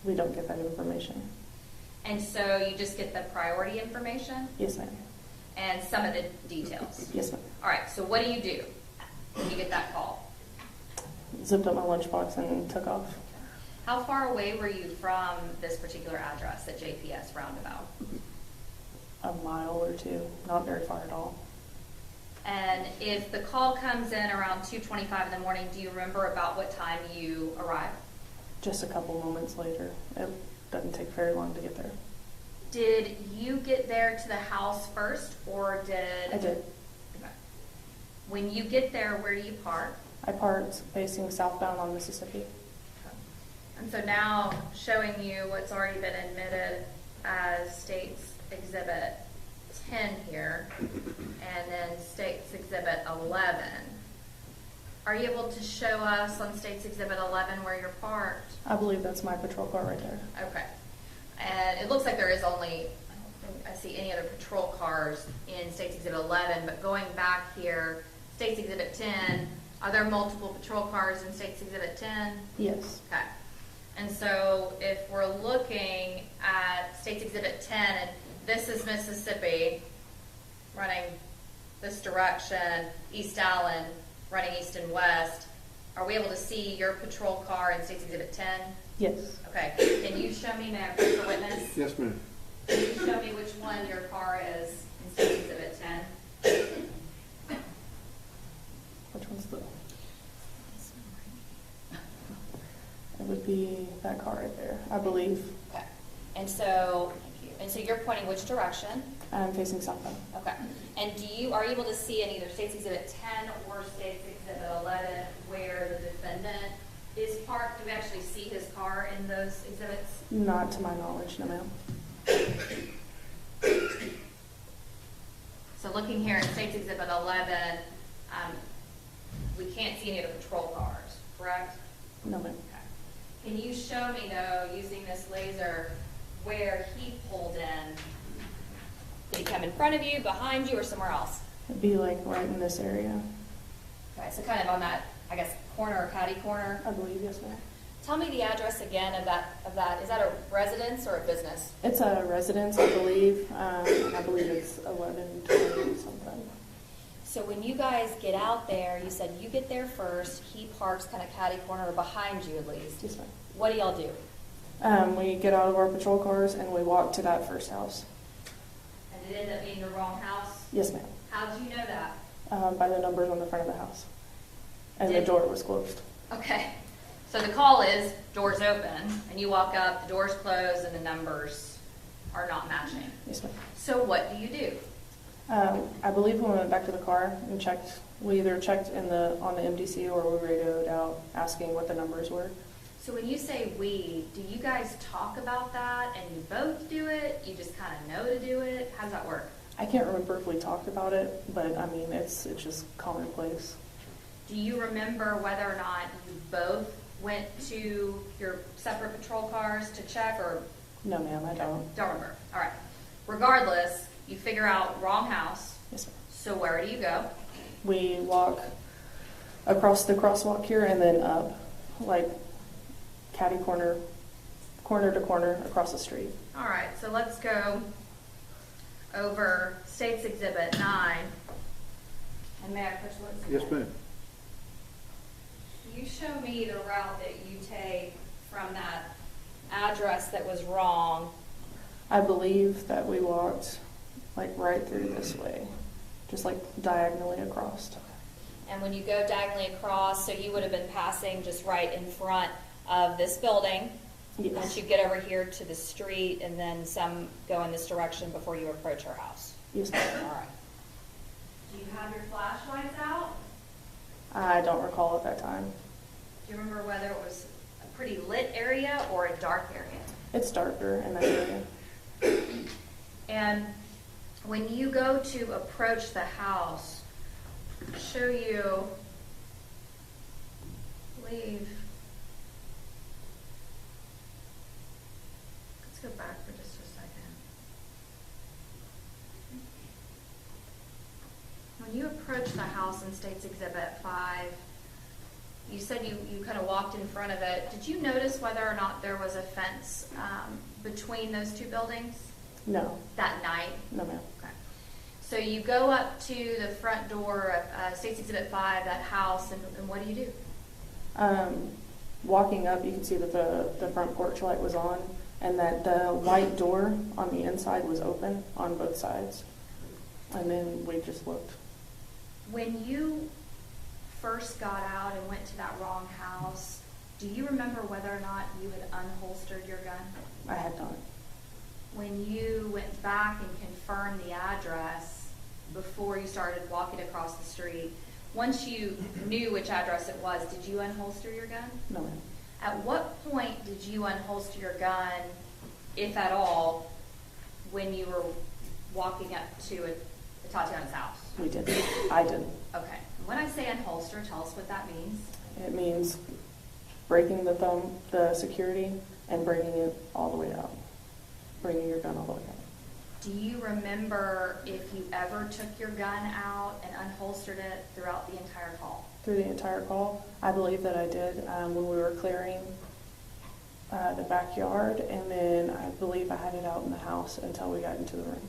We don't get that information. And so you just get the priority information Yes, ma'am. and some of the details. Yes, ma'am. All right, so what do you do when you get that call? Zipped up my lunchbox and took off. How far away were you from this particular address at JPS Roundabout? A mile or 2, not very far at all. And if the call comes in around 2:25 in the morning, do you remember about what time you arrived? Just a couple moments later. It doesn't take very long to get there. Did you get there to the house first, or did... I did. Okay. When you get there, where do you park? I parked facing southbound on Mississippi. And so now showing you what's already been admitted as State's Exhibit 10 here, and then State's Exhibit 11. Are you able to show us on State's Exhibit 11 where you're parked? I believe that's my patrol car right there. Okay. And it looks like there is only, I don't think I see any other patrol cars in State's Exhibit 11, but going back here, State's Exhibit 10, are there multiple patrol cars in State's Exhibit 10? Yes. Okay. And so if we're looking at State's Exhibit 10, and this is Mississippi running this direction, East Allen running east and west, are we able to see your patrol car in State's Exhibit 10? Yes. Okay. Can you show me, may I please, for witness? Yes, ma'am. Can you show me which one your car is in State's Exhibit 10? Which one's the... It would be that car right there, I believe. Okay. And so you're pointing which direction? I'm facing southbound. Okay. And are you able to see in either State's Exhibit 10 or State's Exhibit 11 where the defendant is parked? Do we actually see his car in those exhibits? Not to my knowledge, no ma'am. So looking here at State's Exhibit 11, we can't see any of the patrol cars, correct? No ma'am. Okay. Can you show me, though, using this laser, where he pulled in? Did he come in front of you, behind you, or somewhere else? It'd be like right in this area. Okay, so kind of on that, I guess, corner or catty corner. I believe, yes ma'am. Tell me the address again of that. Is that a residence or a business? It's a residence, I believe. I believe it's 1120 something. So when you guys get out there, you said you get there first, he parks kind of catty corner or behind you at least. Yes, ma'am. What do y'all do? We get out of our patrol cars and we walk to that first house. And it ended up being the wrong house? Yes, ma'am. How did you know that? By the numbers on the front of the house. And the Did- door was closed. Okay. So the call is, door's open, and you walk up, the door's closed, and the numbers are not matching. Yes, ma'am. So what do you do? I believe we went back to the car and checked. We either checked on the MDC or we radioed out asking what the numbers were. So when you say we, do you guys talk about that and you both do it? You just kind of know to do it? How does that work? I can't remember if we talked about it, but I mean, it's just commonplace. Do you remember whether or not you both went to your separate patrol cars to check, or? No, ma'am, I don't. Don't remember. All right. Regardless, you figure out wrong house. Yes, ma'am. So where do you go? We walk across the crosswalk here and then up, like catty corner, corner to corner across the street. All right, so let's go over State's Exhibit 9. And may I push what? Yes, ma'am. You show me the route that you take from that address that was wrong. I believe that we walked like right through this way, just like diagonally across. And when you go diagonally across, so you would have been passing just right in front of this building. Yes. Once you get over here to the street, and then some go in this direction before you approach her house. Yes, ma'am. All right. Do you have your flashlights out? I don't recall at that time. Do you remember whether it was a pretty lit area or a dark area? It's darker in that area. And when you go to approach the house, show you, leave. Let's go back for just a second. When you approach the house in State's Exhibit 5, you said you kind of walked in front of it. Did you notice whether or not there was a fence between those two buildings No, that night? no, ma'am. Okay. So you go up to the front door of State's Exhibit 5, that house, and what do you do? Walking up, you can see that the front porch light was on, and that the white door on the inside was open on both sides. And then we just looked. When you first got out and went to that wrong house, do you remember whether or not you had unholstered your gun? I had not. When you went back and confirmed the address before you started walking across the street, once you knew which address it was, did you unholster your gun? No, ma'am. At what point did you unholster your gun, if at all, when you were walking up to Tatiana's house? We didn't. I didn't. Okay. When I say unholster, tell us what that means. It means breaking the security, and bringing it all the way out. Bringing your gun all the way out. Do you remember if you ever took your gun out and unholstered it throughout the entire call? Through the entire call, I believe that I did when we were clearing the backyard, and then I believe I had it out in the house until we got into the room.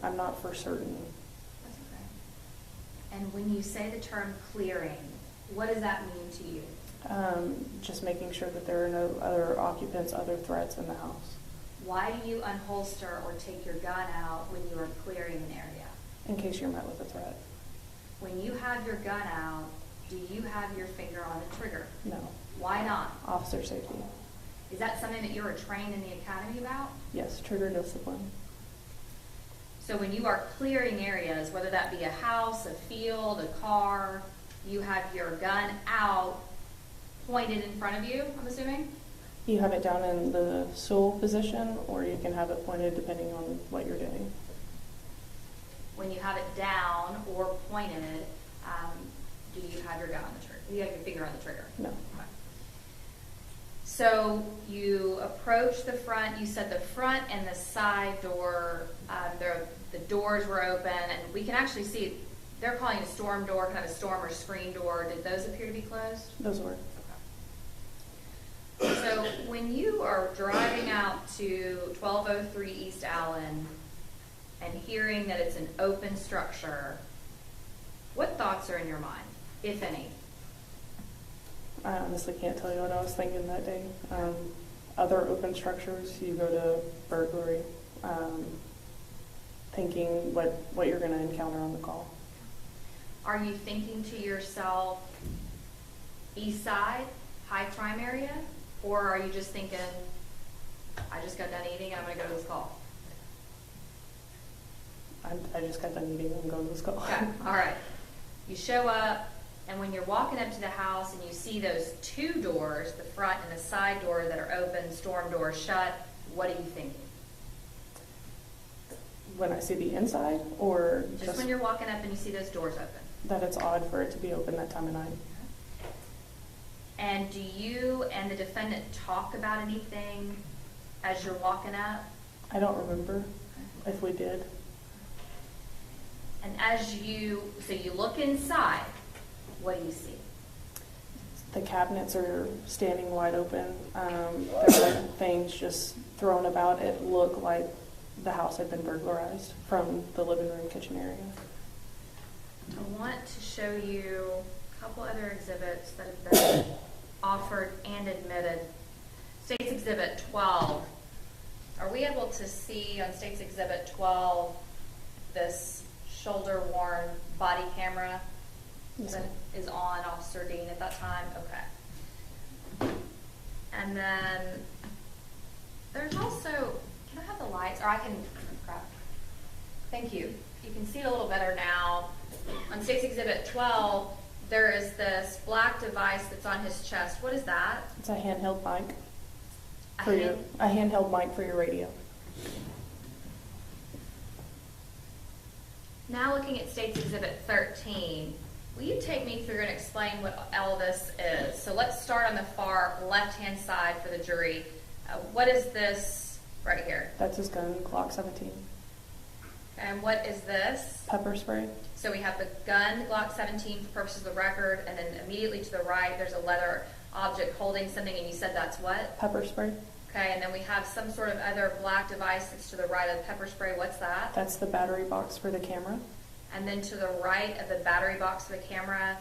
I'm not for certain. That's okay. And when you say the term clearing, what does that mean to you? Just making sure that there are no other occupants, other threats in the house. Why do you unholster or take your gun out when you are clearing an area? In case you're met with a threat. When you have your gun out, do you have your finger on the trigger? No. Why not? Officer safety. Is that something that you were trained in the academy about? Yes. Trigger discipline. So when you are clearing areas, whether that be a house, a field, a car, you have your gun out, pointed in front of you, I'm assuming? You have it down in the stool position, or you can have it pointed depending on what you're doing. When you have it down or pointed, do you have your gun on the trigger? Do you have your finger on the trigger? No. Okay. So you approach the front. You said the front and the side door, the doors were open, and we can actually see they're calling it a storm door, kind of a storm or screen door. Did those appear to be closed? Those were. So when you are driving out to 1203 East Allen, and hearing that it's an open structure, what thoughts are in your mind, if any? I honestly can't tell you what I was thinking that day. Other open structures, you go to burglary, thinking what you're going to encounter on the call. Are you thinking to yourself, east side, high crime area? Or are you just thinking, I just got done eating, I'm going to go to this call? I just got done eating, I'm going to this call. Okay, all right. You show up, and when you're walking up to the house and you see those two doors, the front and the side door that are open, storm door shut, what are you thinking? When I see the inside, or Just when you're walking up and you see those doors open. that it's odd for it to be open that time of night. And do you and the defendant talk about anything as you're walking up? I don't remember if we did. And so you look inside, what do you see? The cabinets are standing wide open. There are things just thrown about. It looked like the house had been burglarized from the living room, kitchen area. I want to show you a couple other exhibits that have been offered and admitted. State's Exhibit 12. Are we able to see on State's Exhibit 12 this shoulder-worn body camera Yes, that is on Officer Dean at that time? Okay. And then there's also, can I have the lights? Or I can, crap. Thank you. You can see it a little better now. On State's Exhibit 12, there is this black device that's on his chest. What is that? it's a handheld mic A for hand- a handheld mic for your radio. Now looking at State's Exhibit 13, will you take me through and explain what all this is? So let's start on the far left-hand side for the jury. What is this right here? That's his gun, Glock 17. And what is this? Pepper spray. So we have the gun, Glock 17 for purposes of the record, and then immediately to the right, there's a leather object holding something, and you said that's what? Pepper spray. Okay, and then we have some sort of other black device that's to the right of the pepper spray. What's that? That's the battery box for the camera. And then to the right of the battery box for the camera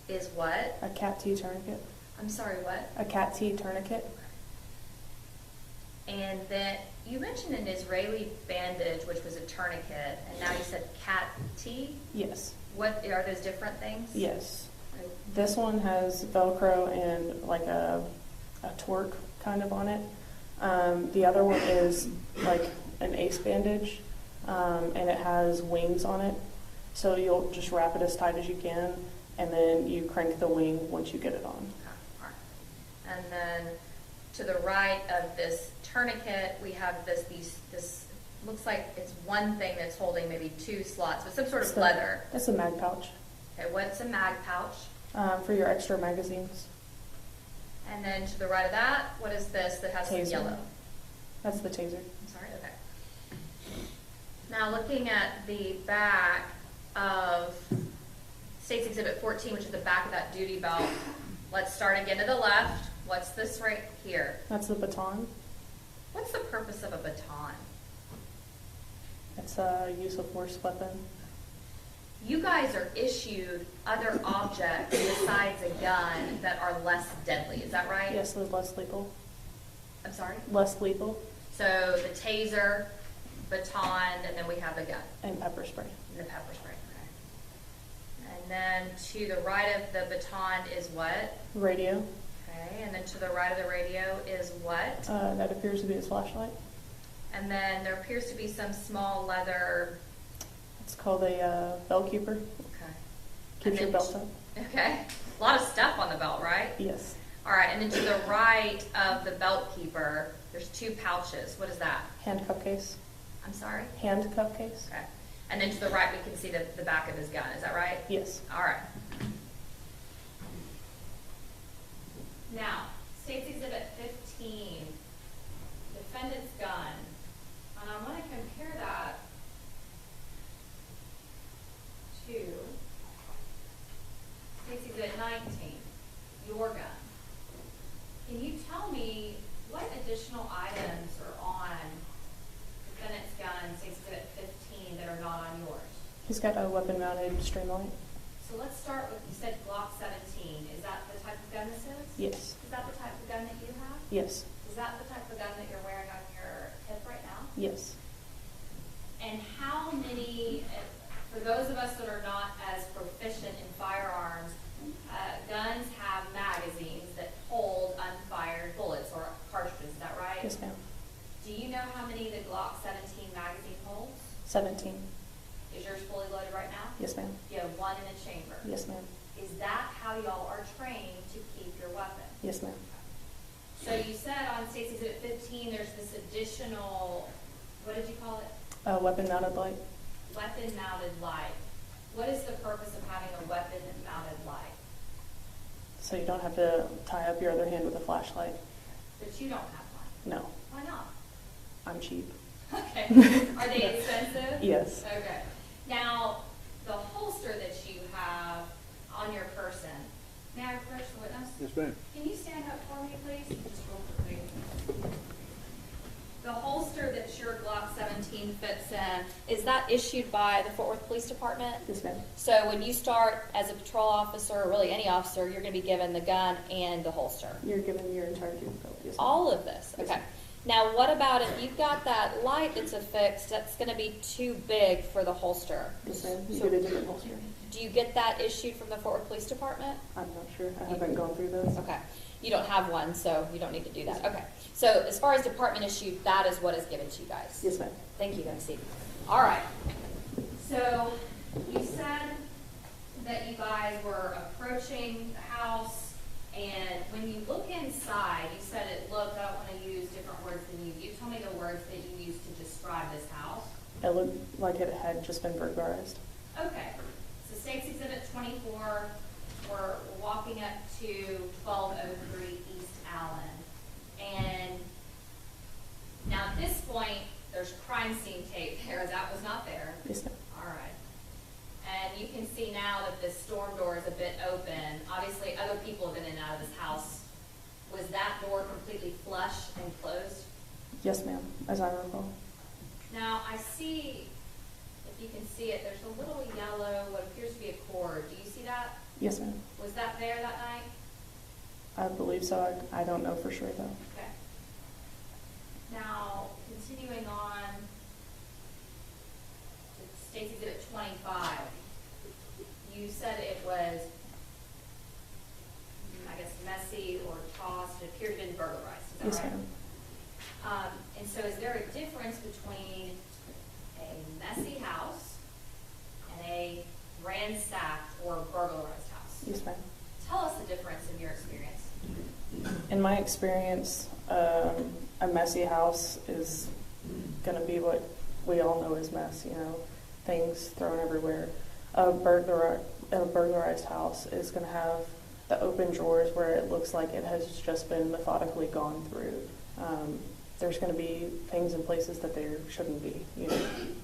is what? A cat T tourniquet. I'm sorry, what? A cat T tourniquet. And then you mentioned an Israeli bandage, which was a tourniquet, and now you said cat T. Yes. What are those different things? Yes. This one has Velcro and like a torque kind of on it. The other one is like an ace bandage, and it has wings on it. So you'll just wrap it as tight as you can, and then you crank the wing once you get it on. Okay, all right. And then to the right of this tourniquet, we have this looks like it's one thing that's holding maybe two slots, but some sort of leather. That's a mag pouch Okay, what's a mag pouch? for your extra magazines. And then to the right of that, what is this that has some Taser. yellow? That's the taser. I'm sorry, okay. Now looking at the back of State's Exhibit 14, which is the back of that duty belt, let's start again to the left. What's this right here? That's the baton. What's the purpose of a baton? It's a use of force weapon. You guys are issued other objects besides a gun that are less deadly, is that right? Yes, they're less lethal. I'm sorry? Less lethal. So the taser, baton, and then we have the gun. And pepper spray. And the pepper spray, okay. And then to the right of the baton is what? Radio. Okay, and then to the right of the radio is what? That appears to be his flashlight. And then there appears to be some small leather. It's called a bell keeper. Okay. Keeps your then- belt up. Okay. A lot of stuff on the belt, right? Yes. All right, and then to the right of the belt keeper, there's two pouches. What is that? Handcuff case. I'm sorry? Handcuff case. Okay. And then to the right, we can see the back of his gun. Is that right? Yes. All right. Now, State's Exhibit 15, defendant's gun. And I want to compare that to State's Exhibit 19, your gun. Can you tell me what additional items are on defendant's gun, State's Exhibit 15, He's got a weapon-mounted streamlight. So let's start with, you said Glock 17. Is that the type of gun this is? Yes. Is that the type of gun that you have? Yes. Is that the type of gun that you're wearing on your hip right now? Yes. And how many, for those of us that are not as proficient in firearms, guns have magazines that hold unfired bullets or cartridges, is that right? Yes, ma'am. Do you know how many the Glock 17 magazine holds? 17. Is yours fully loaded right now? Yes, ma'am. You have one in a chamber. Yes, ma'am. Is that how y'all are trained to keep your weapon? Yes, ma'am. So you said on State's Exhibit 15, there's this additional, what did you call it? Weapon-mounted light. Weapon-mounted light. What is the purpose of having a weapon-mounted light? So you don't have to tie up your other hand with a flashlight. But you don't have one. No, Why not? I'm cheap. Okay. Are they expensive? Yes. Okay. Now, the holster that you have on your person, may I approach the witness? Yes, ma'am. Can you stand up for me, please? Just real quickly. The holster that your Glock 17 fits in, is that issued by the Fort Worth Police Department? Yes, ma'am. So when you start as a patrol officer, or really any officer, you're going to be given the gun and the holster? You're given your entire gear belt. Yes, ma'am. All of this? Yes, Okay. ma'am. Now, what about if you've got that light that's affixed, that's going to be too big for the holster? Yes, ma'am. You So get a different holster. do you get that issued from the Fort Worth Police Department? I'm not sure. I haven't gone through those. Okay. You don't have one, so you don't need to do that. Okay. So as far as department issued, that is what is given to you guys? Yes, ma'am. Thank you, MC. All right. So you said that you guys were approaching the house, and when you look inside, you said it looked, I don't want to use different words than you. You told me the words that you used to describe this house. It looked like it had just been burglarized. Okay. So State's Exhibit 24, we're walking up to 1203 East Allen. And now at this point, there's crime scene tape there. That was not there. Yes, ma'am. All right. And you can see now that the storm door is a bit open. Obviously, other people have been in and out of this house. Was that door completely flush and closed? Yes, ma'am. As I recall. Now, I see, if you can see it, there's a little yellow, what appears to be a cord. Do you see that? Yes, ma'am. Was that there that night? I believe so. I don't know for sure, though. Okay. Now, continuing on to State's Exhibit 25, you said it was, I guess, messy or tossed. It appeared to have been burglarized. Is that Yes, right? ma'am. And so is there a difference between a messy house and a ransacked or burglarized house? Yes, ma'am. Tell us the difference in your experience. In my experience, a messy house is going to be what we all know as mess, you know, things thrown everywhere. A burglarized house is going to have the open drawers where it looks like it has just been methodically gone through. There's going to be things in places that there shouldn't be, you know. And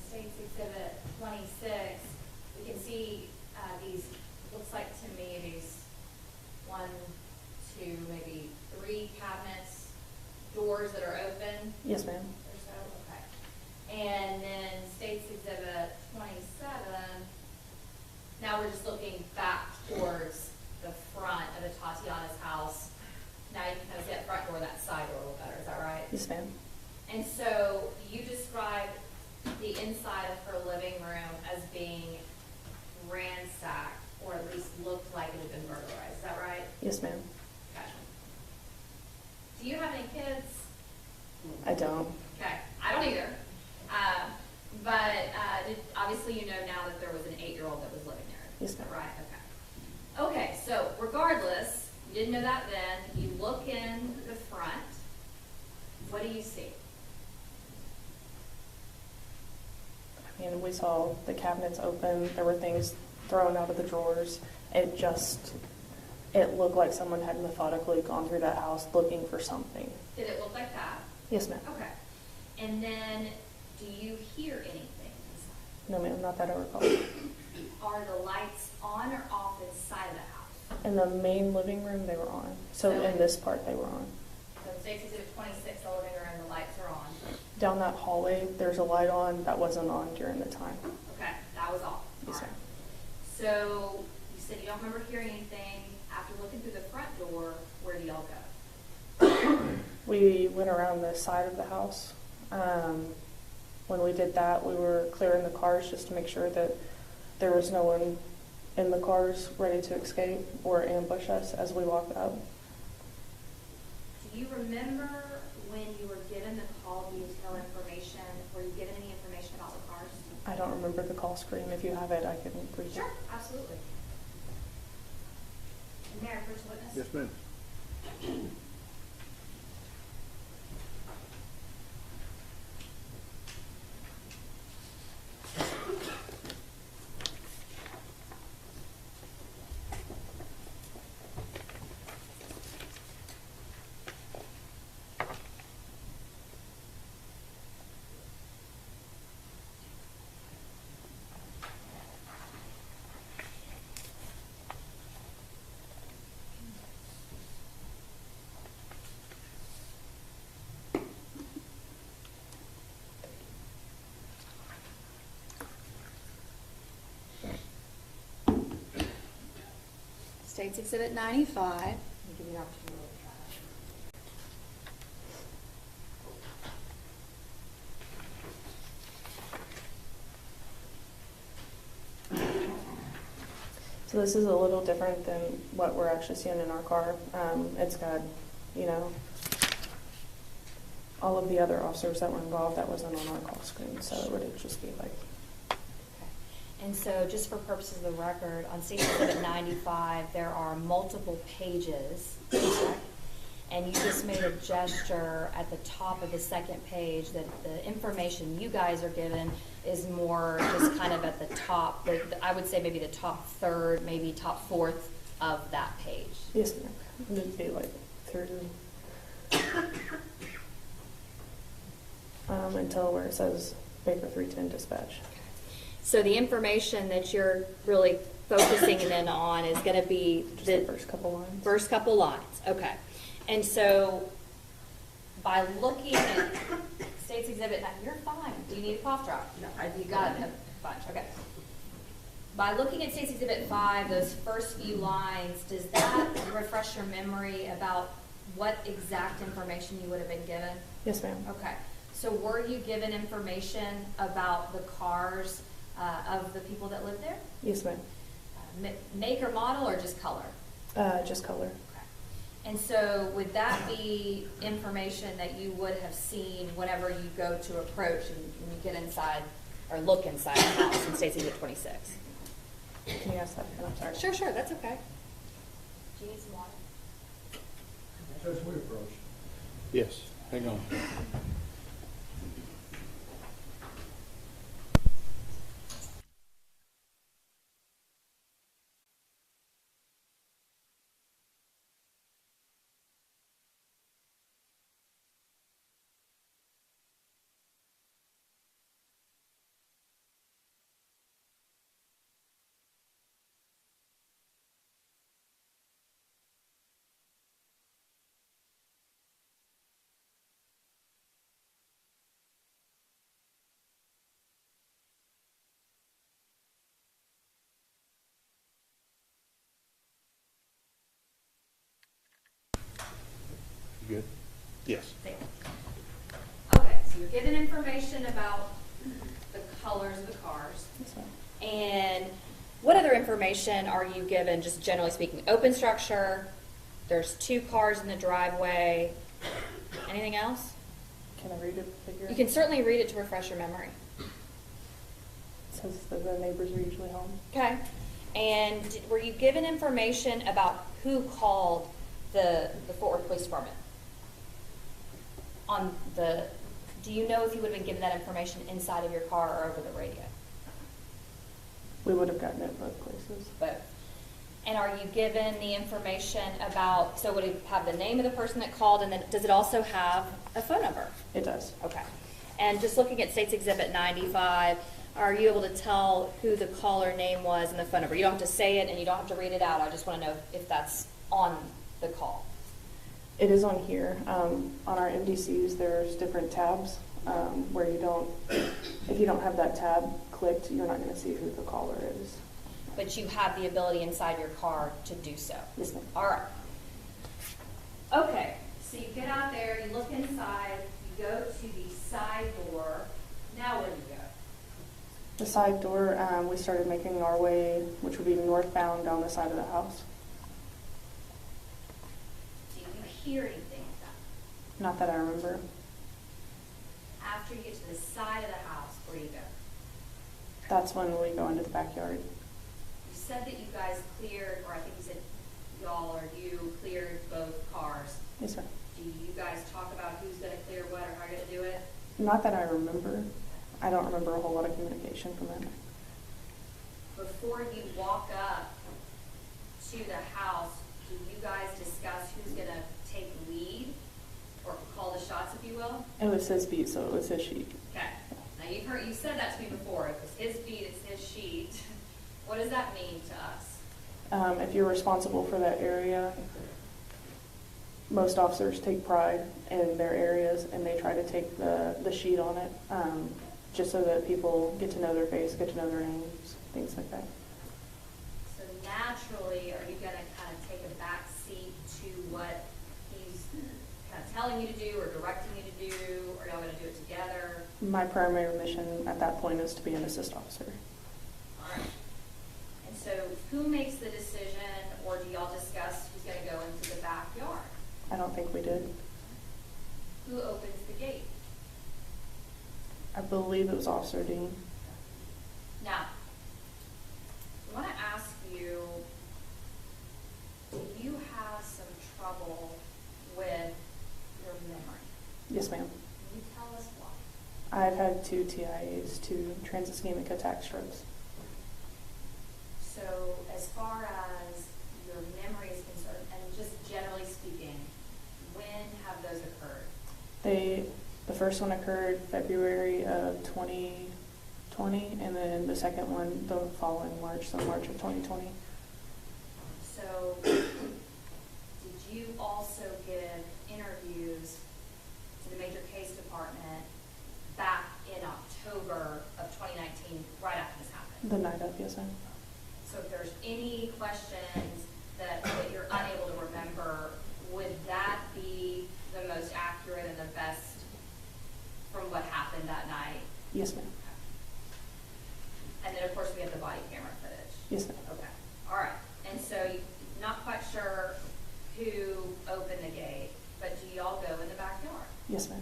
State's Exhibit 26, we can see these, looks like to me, these 1, 2, maybe 3 cabinets, doors that are open. Yes, ma'am. Or so, okay. And then State's Exhibit 27, now we're just looking back towards the front of the Tatiana's house. Now you can kind of see that front door, that side door a little better, is that right? Yes, ma'am. And so you described the inside of her living room as being ransacked, or at least looked like it had been burglarized, is that right? Yes, ma'am. Okay. Do you have any kids? I don't. Okay, I don't either. Obviously you know now that there was an 8-year-old that was living there. Yes, Is that ma'am. right? Okay. Okay, so regardless, you didn't know that then, you look in the front, what do you see? I mean, we saw the cabinets open. There were things thrown out of the drawers. It looked like someone had methodically gone through that house looking for something. Did it look like that? Yes, ma'am. Okay. And then, do you hear anything inside? No, ma'am, not that I recall. Are the lights on or off inside of the house? In the main living room, they were on. So in this part, they were on. So State's Exhibit 26, the living room, the lights are on. Down that hallway, there's a light on that wasn't on during the time. Okay, that was all. Yes, All right. ma'am. So you said you don't remember hearing anything. After looking through the front door, where do y'all go? We went around the side of the house. When we did that, we were clearing the cars just to make sure that there was no one in the cars ready to escape or ambush us as we walked up. Do you remember when you were given the call detail information? Were you given any information about the cars? I don't remember the call screen. If you have it, I can read it. Sure, absolutely. And Mayor, first witness? Yes, ma'am. State's Exhibit 95. I'll give you an opportunity to look at it. So this is a little different than what we're actually seeing in our car. It's got, you know, all of the other officers that were involved that wasn't on our call screen. So it would just be like, And so, just for purposes of the record, on State's Exhibit 95, there are multiple pages, correct? And you just made a gesture at the top of the second page that the information you guys are given is more just kind of at the top, I would say maybe the top third, maybe top fourth of that page. yes, ma'am. It would be like through until where it says Baker 310 dispatch. So the information that you're really focusing in on is going to be Just the first couple lines. First couple lines, okay. And so by looking at State's Exhibit, you're fine. Do you need a cough drop? No. You got a bunch, okay. By looking at State's Exhibit 5, those first few lines, does that refresh your memory about what exact information you would have been given? Yes, ma'am. Okay. So were you given information about the cars of the people that lived there? Yes, ma'am. Make or model or just color? Just color. Okay. And so would that be information that you would have seen whenever you go to approach and you get inside or look inside the house in State's Exhibit 26? Can you ask that again? I'm sorry. Sure, that's okay. Do you need some water? Judge, we approach. Yes, hang on. You good? Yes. Okay, so you're given information about the colors of the cars. Yes, ma'am. And what other information are you given, just generally speaking? Open structure, there's 2 cars in the driveway. Anything else? Can I read it? Figure? You can certainly read it to refresh your memory. It says that the neighbors are usually home. Okay. And were you given information about who called the Fort Worth Police Department? Do you know if you would have been given that information inside of your car or over the radio? We would have gotten it both places. Both. And are you given the information about, so would it have the name of the person that called, and then does it also have a phone number? It does. Okay. And just looking at State's Exhibit 95, are you able to tell who the caller name was and the phone number? You don't have to say it and you don't have to read it out. I just want to know if that's on the call. It is on here. On our MDCs, there's different tabs where if you don't have that tab clicked, you're not going to see who the caller is. But you have the ability inside your car to do so. Yes, ma'am. All right. Okay, so you get out there, you look inside, you go to the side door. Now where do you go? The side door, we started making our way, which would be northbound down the side of the house. Do you hear anything like that? Not that I remember. After you get to the side of the house, where do you go? That's when we go into the backyard. You said that you guys cleared, or I think you said y'all or you cleared both cars. Yes, sir. Do you guys talk about who's going to clear what or how you're going to do it? Not that I remember. I don't remember a whole lot of communication from them. Before you walk up to the house, do you guys discuss who's going to take lead or call the shots, if you will? It was his beat, so it was his sheet. Okay. Now you said that to me before. It was his beat, it's his sheet. What does that mean to us? If you're responsible for that area, most officers take pride in their areas and they try to take the sheet on it, just so that people get to know their face, get to know their names, things like that. So naturally, are you going to kind of take a back seat to what he's kind of telling you to do or directing you to do, or y'all going to do it together? My primary mission at that point is to be an assist officer. All right. And so who makes the decision, or do y'all discuss who's going to go into the backyard? I don't think we did. Who opens the gate? I believe it was Officer Dean. Now, I want to ask you, do you have some trouble with your memory? Yes, ma'am. Can you tell us why? I've had 2 TIAs, 2 trans-ischemic attack strokes. So as far as your memory is concerned, and just generally speaking, when have those occurred? The first one occurred February of 2020, and then the second one the following March, so March of 2020. So did you also give interviews to the major case department back in October of 2019, right after this happened? The night of, yes, ma'am. So if there's any questions that you're unable to remember, would that be the most accurate and the best from what happened that night? Yes, ma'am. And then, of course, we have the body camera footage. Yes, ma'am. Okay. All right. And so you're not quite sure who opened the gate, but do y'all go in the backyard? Yes, ma'am.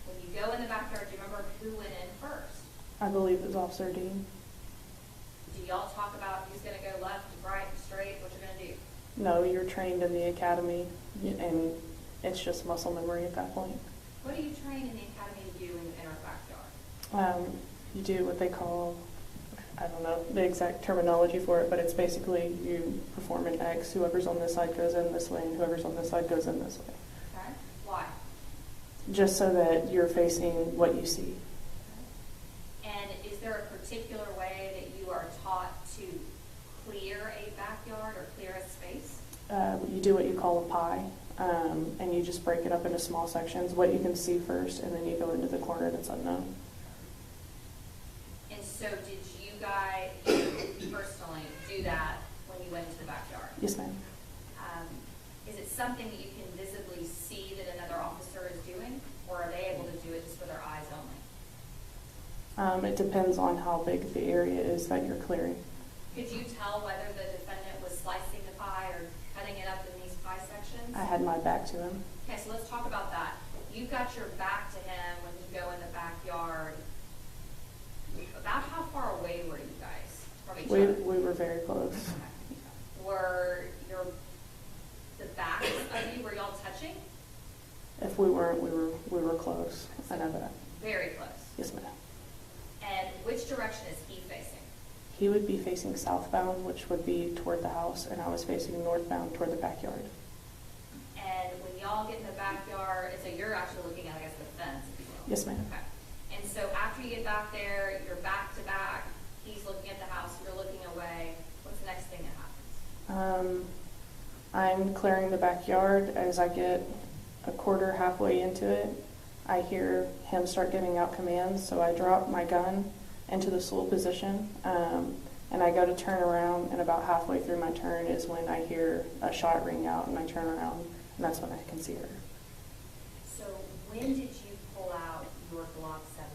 When you go in the backyard, do you remember who went in first? I believe it was Officer Dean. Do y'all talk about who's going to go left, right, straight, what you're going to do? No, you're trained in the academy, and it's just muscle memory at that point. What do you train in the academy to do when you enter a backyard? You do what they call, I don't know the exact terminology for it, but it's basically you perform an X. Whoever's on this side goes in this way, and whoever's on this side goes in this way. Okay. Why? Just so that you're facing what you see. And is there a particular way that you are taught to clear a backyard or clear a space? You do what you call a pie, and you just break it up into small sections, what you can see first, and then you go into the corner that's unknown. And so did you guys personally do that when you went into the backyard? Yes, ma'am. Is it something that you can visibly see that another officer is doing, or are they able to do it just with their eyes only? It depends on how big the area is that you're clearing. Could you tell whether the defendant was slicing the pie or cutting it up in these pie sections? I had my back to him. Okay, so let's talk about that. You've got your back to him when you go in the backyard. About how far away were you guys from each other? We were very close. Were the backs of you, were y'all touching? If we weren't, we were close. I know that. Very close. Yes, ma'am. And which direction is he facing? He would be facing southbound, which would be toward the house, and I was facing northbound toward the backyard. And when y'all get in the backyard, and so you're actually looking at, I guess, the fence, if you will. Yes, ma'am. Okay. And so after you get back there, you're back to back, he's looking at the house, you're looking away. What's the next thing that happens? I'm clearing the backyard. As I get a quarter halfway into it, I hear him start giving out commands, so I drop my gun into the stool position, and I go to turn around, and about halfway through my turn is when I hear a shot ring out, and I turn around, and that's when I can see her. So when did you pull out your Glock 17?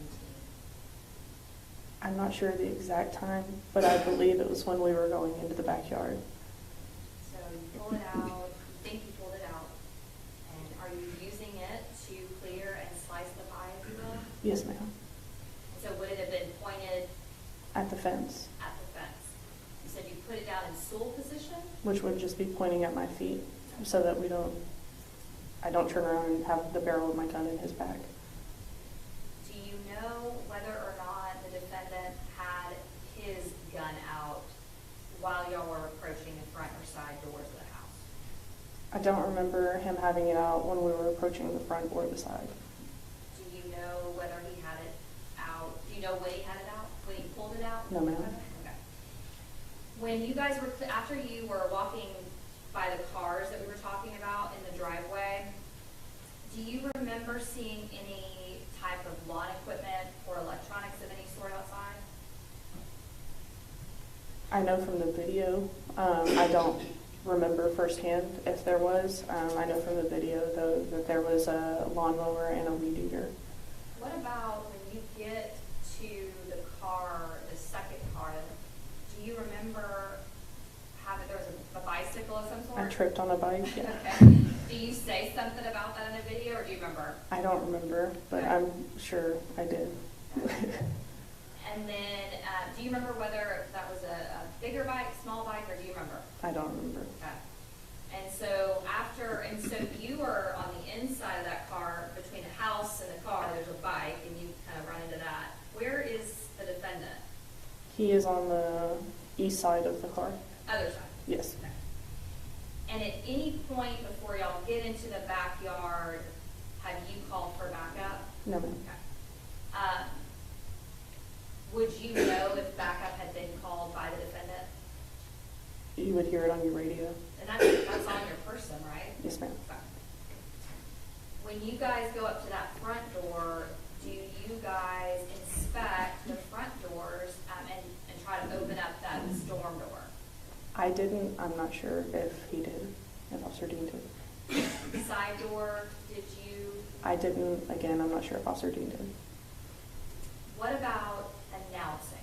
I'm not sure the exact time, but I believe it was when we were going into the backyard. So you pull it out, you think you pulled it out, and are you using it to clear and slice the pie, if you will? Yes, ma'am. So would it have been pointed At the fence, at the fence? You said you put it down in stool position? which would just be pointing at my feet so that I don't turn around and have the barrel of my gun in his back. Do you know whether or not the defendant had his gun out while y'all were approaching the front or side doors of the house? I don't remember him having it out when we were approaching the front or the side. Do you know whether he had it out? Do you know when he had it out? When he pulled it out? No, ma'am. Okay. When you guys were, after you were walking by the cars that we were talking about in the driveway, do you remember seeing any type of lawn equipment or electronics of any sort outside? I know from the video, I don't remember firsthand if there was. I know from the video, though, that there was a lawnmower and a weed eater. What about when you get to the car, the second car, do you remember having, there was a bicycle of some sort? I tripped on a bike. Yeah. Okay. Do you say something about that in the video, or do you remember? I don't remember, but I'm sure I did. And then, do you remember whether that was a bigger bike, small bike, or do you remember? I don't remember. Okay. And so you were on the inside of that car, between the house and the car, there's a bike, and you kind of run into that. Where is the defendant? He is on the east side of the car. Other side? Yes. Okay. And at any point before y'all get into the backyard, have you called for backup? No, ma'am. Okay. Would you know if backup had been called by the defendant? You would hear it on your radio. And that's on your person, right? Yes, ma'am. Okay. When you guys go up to that front door, do you guys inspect the front doors and try to open up that storm door? I didn't. I'm not sure if he did, if Officer Dean did. The side door, did you? I didn't. Again, I'm not sure if Officer Dean did. What about announcing,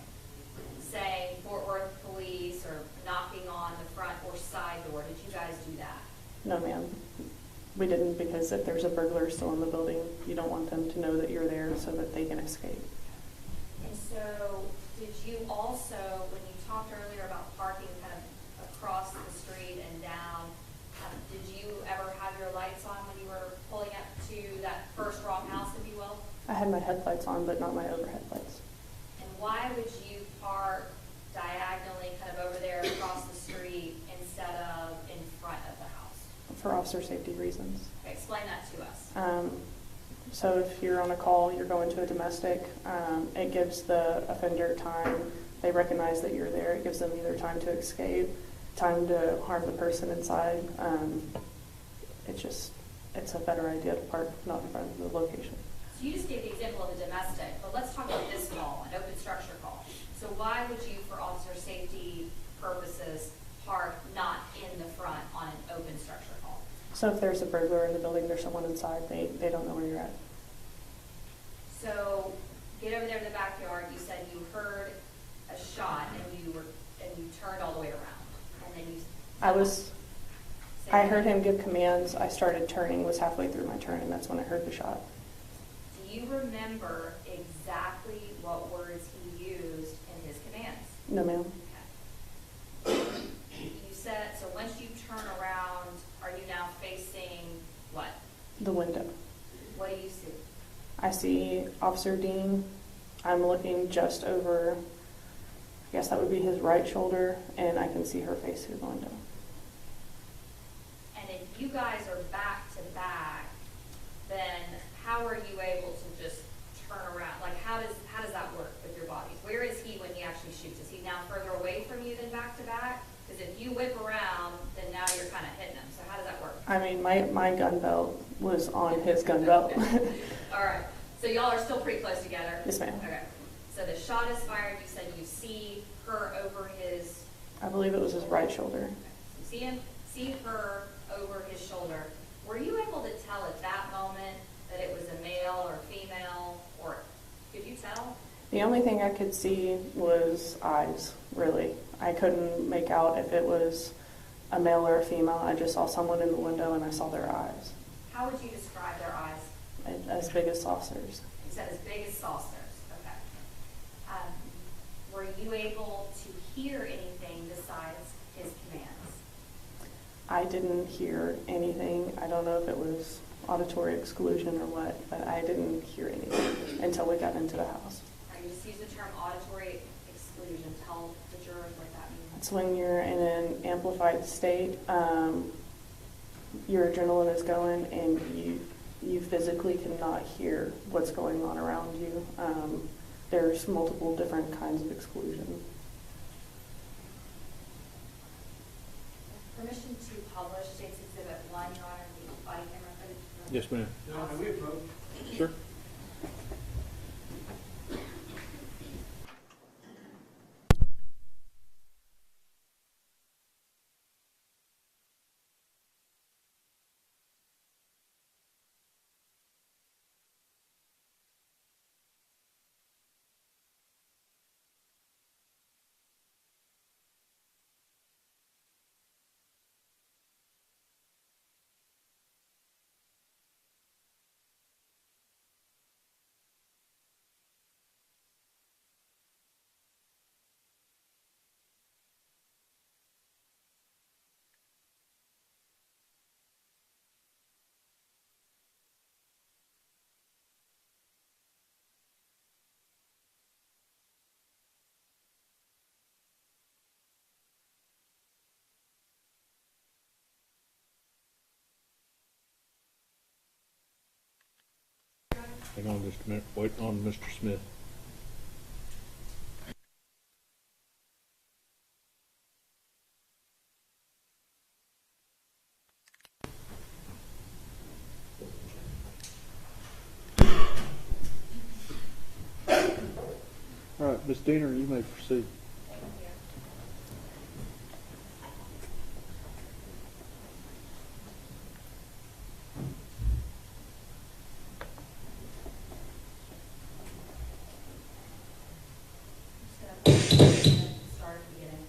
saying Fort Worth Police or knocking on the front or side door? Did you guys do that? No, ma'am. We didn't, because if there's a burglar still in the building, you don't want them to know that you're there so that they can escape. And so did you also, when you talked earlier about parking kind of across the street and down, did you ever have your lights on when you were pulling up to that first wrong house, if you will? I had my headlights on, but not my overhead lights. And why would you park diagonally kind of over there across the street instead of in front of the house? For officer safety reasons. Okay, explain that to us. So if you're on a call, you're going to a domestic, it gives the offender time. They recognize that you're there. It gives them either time to escape, time to harm the person inside. It's a better idea to park not in front of the location. So you just gave the example of a domestic, but let's talk about this call, an open structure call. So why would you, for officer safety purposes, park not in the front on an open structure call? So if there's a burglar in the building, there's someone inside, they don't know where you're at. So get over there to the backyard. You said you heard a shot and you turned all the way around, and then you. I heard him give commands. I started turning, was halfway through my turn, and that's when I heard the shot. Do you remember exactly what words he used in his commands? No, ma'am. Okay. You said, so once you turn around, are you now facing what? The window. What do you see? I see Officer Dean. I'm looking just over, I guess that would be his right shoulder, and I can see her face through the window. And if you guys are back to back, then how are you able to just turn around? Like, how does that work with your bodies? Where is he when he actually shoots? Is he now further away from you than back to back? Because if you whip around, then now you're kind of hitting him. I mean, my gun belt was on his gun belt. All right. So y'all are still pretty close together? Yes, ma'am. Okay. So the shot is fired. You said you see her over his... I believe it was his right shoulder. So see her over his shoulder. Were you able to tell at that moment that it was a male or female, or could you tell? The only thing I could see was eyes, really. I couldn't make out if it was a male or a female. I just saw someone in the window and I saw their eyes. How would you describe their eyes? As big as saucers. You said as big as saucers. Okay. Were you able to hear anything besides his commands? I didn't hear anything. I don't know if it was auditory exclusion or what, but I didn't hear anything until we got into the house. You just use the term auditory exclusion. Tell the jurors what that means. It's when you're in an amplified state, your adrenaline is going and you physically cannot hear what's going on around you. There's multiple different kinds of exclusion. Permission to publish State's Exhibit 1, Your Honor, the body camera footage. Yes, ma'am. Now, can we approach? Sure. Hang on just a minute, waiting on Mr. Smith. All right, Ms. Diener, you may proceed. Start at the beginning.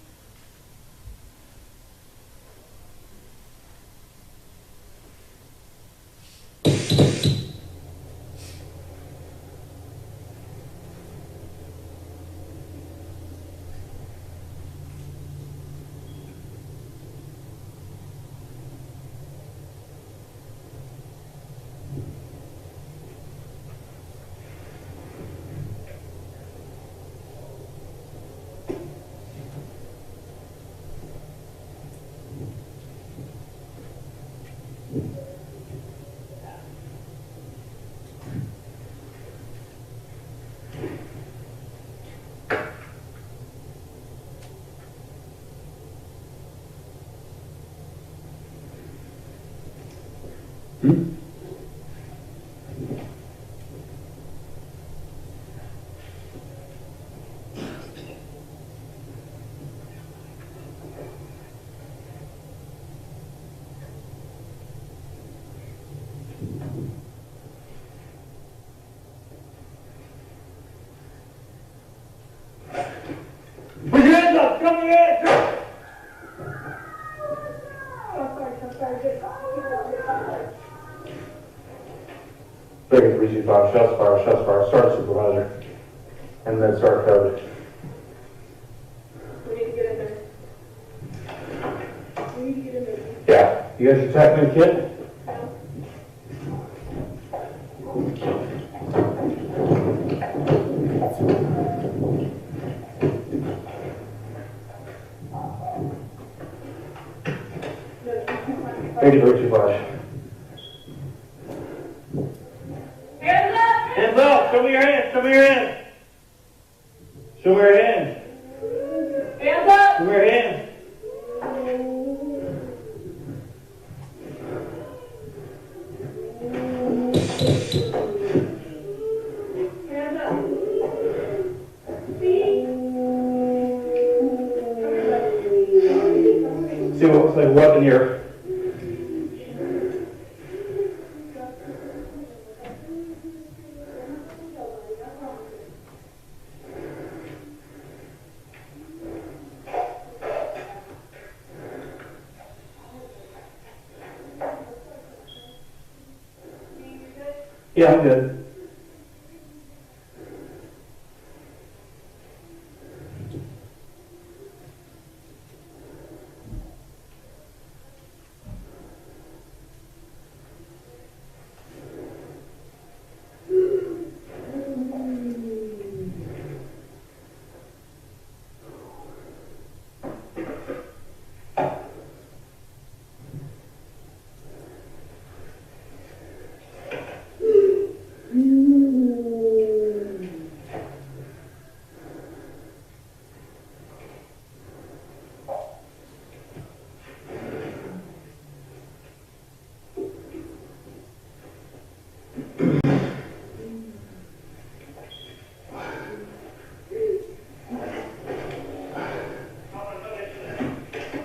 Put your hands up! Come here! Breaking 325, shots fired, start supervisor, and then start code. We need to get in there. We need to get in there. Yeah, you guys your TACMAN kit? Thank you, 325. Hands up! Hands up! Show me your hands! Show me your hands! Show me your hands! Hands up! Show me your hands! see what looks like what in here. Yeah, I'm good.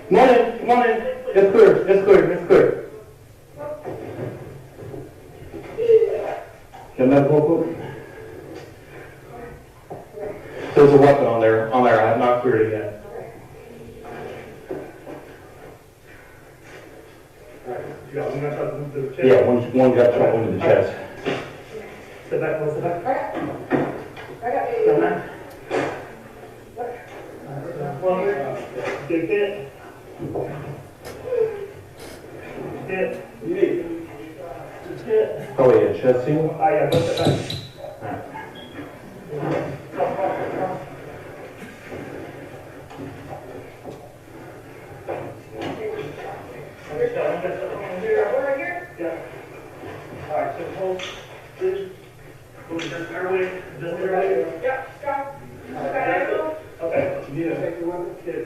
Come on in, come on in. It's clear, it's clear, it's clear. Can that pull? There's a weapon on there. I have not cleared it yet. Yeah, one got shot into the chest. Step back, one step back. Big hit. Hit. Probably a chest seal. Oh, yeah, one step back. Yeah. All right, so hold. Move just airway. Just airway. Yeah, stop. Okay.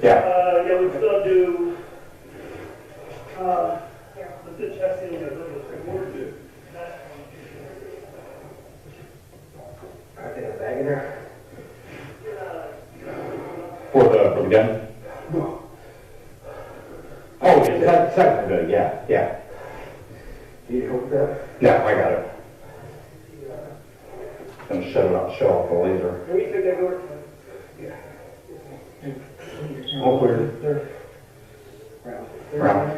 Yeah. Yeah, we still do. Let's do chest seal. I think a bag in there. For the gun? Oh, yeah, second good, yeah. Do you hope that? Yeah, I got it. Gonna shut it off, show off the laser. Can we take that door? All clear. Round.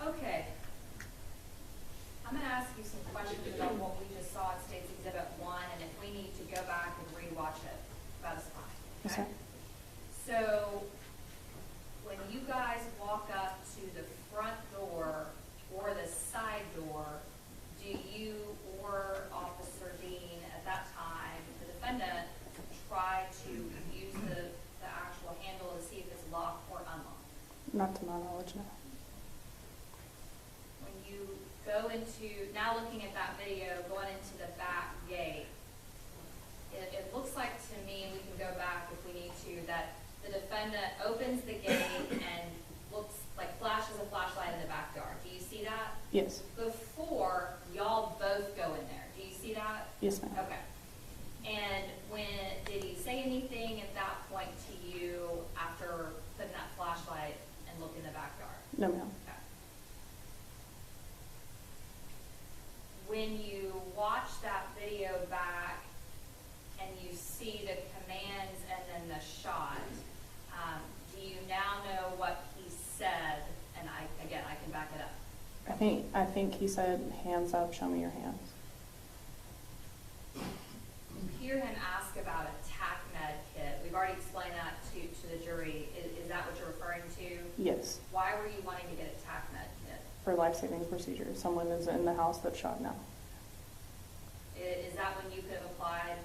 Okay. I'm gonna ask you some questions about what we just saw at State's Exhibit 1, and if we need to go back and rewatch it, that's fine. Yes, Okay? sir. So, when you guys walk up to the front door or the side door, do you or Officer Dean at that time, the defendant, try to use the actual handle to see if it's locked or unlocked? Not to my knowledge, no. When you go into, now looking at that video, going into the back gate, it looks like to me, and we can go back if we need to, that the defendant opens the gate and looks, like flashes a flashlight in the backyard. Do you see that? Yes. Before, y'all both go in there. Do you see that? Yes, ma'am. Okay. And did he say anything at that point to you after putting that flashlight and looking in the backyard? No, ma'am. Okay. When you watch that video back and you see the commands and then the shot, do you now know what he said? And I can think he said, hands up, show me your hands. You hear him ask about a TACMed kit. We've already explained that to the jury. Is that what you're referring to? Yes, Why were you wanting to get a TACMed kit? for life-saving procedures. Someone is in the house that's shot now. Is that when you could have applied,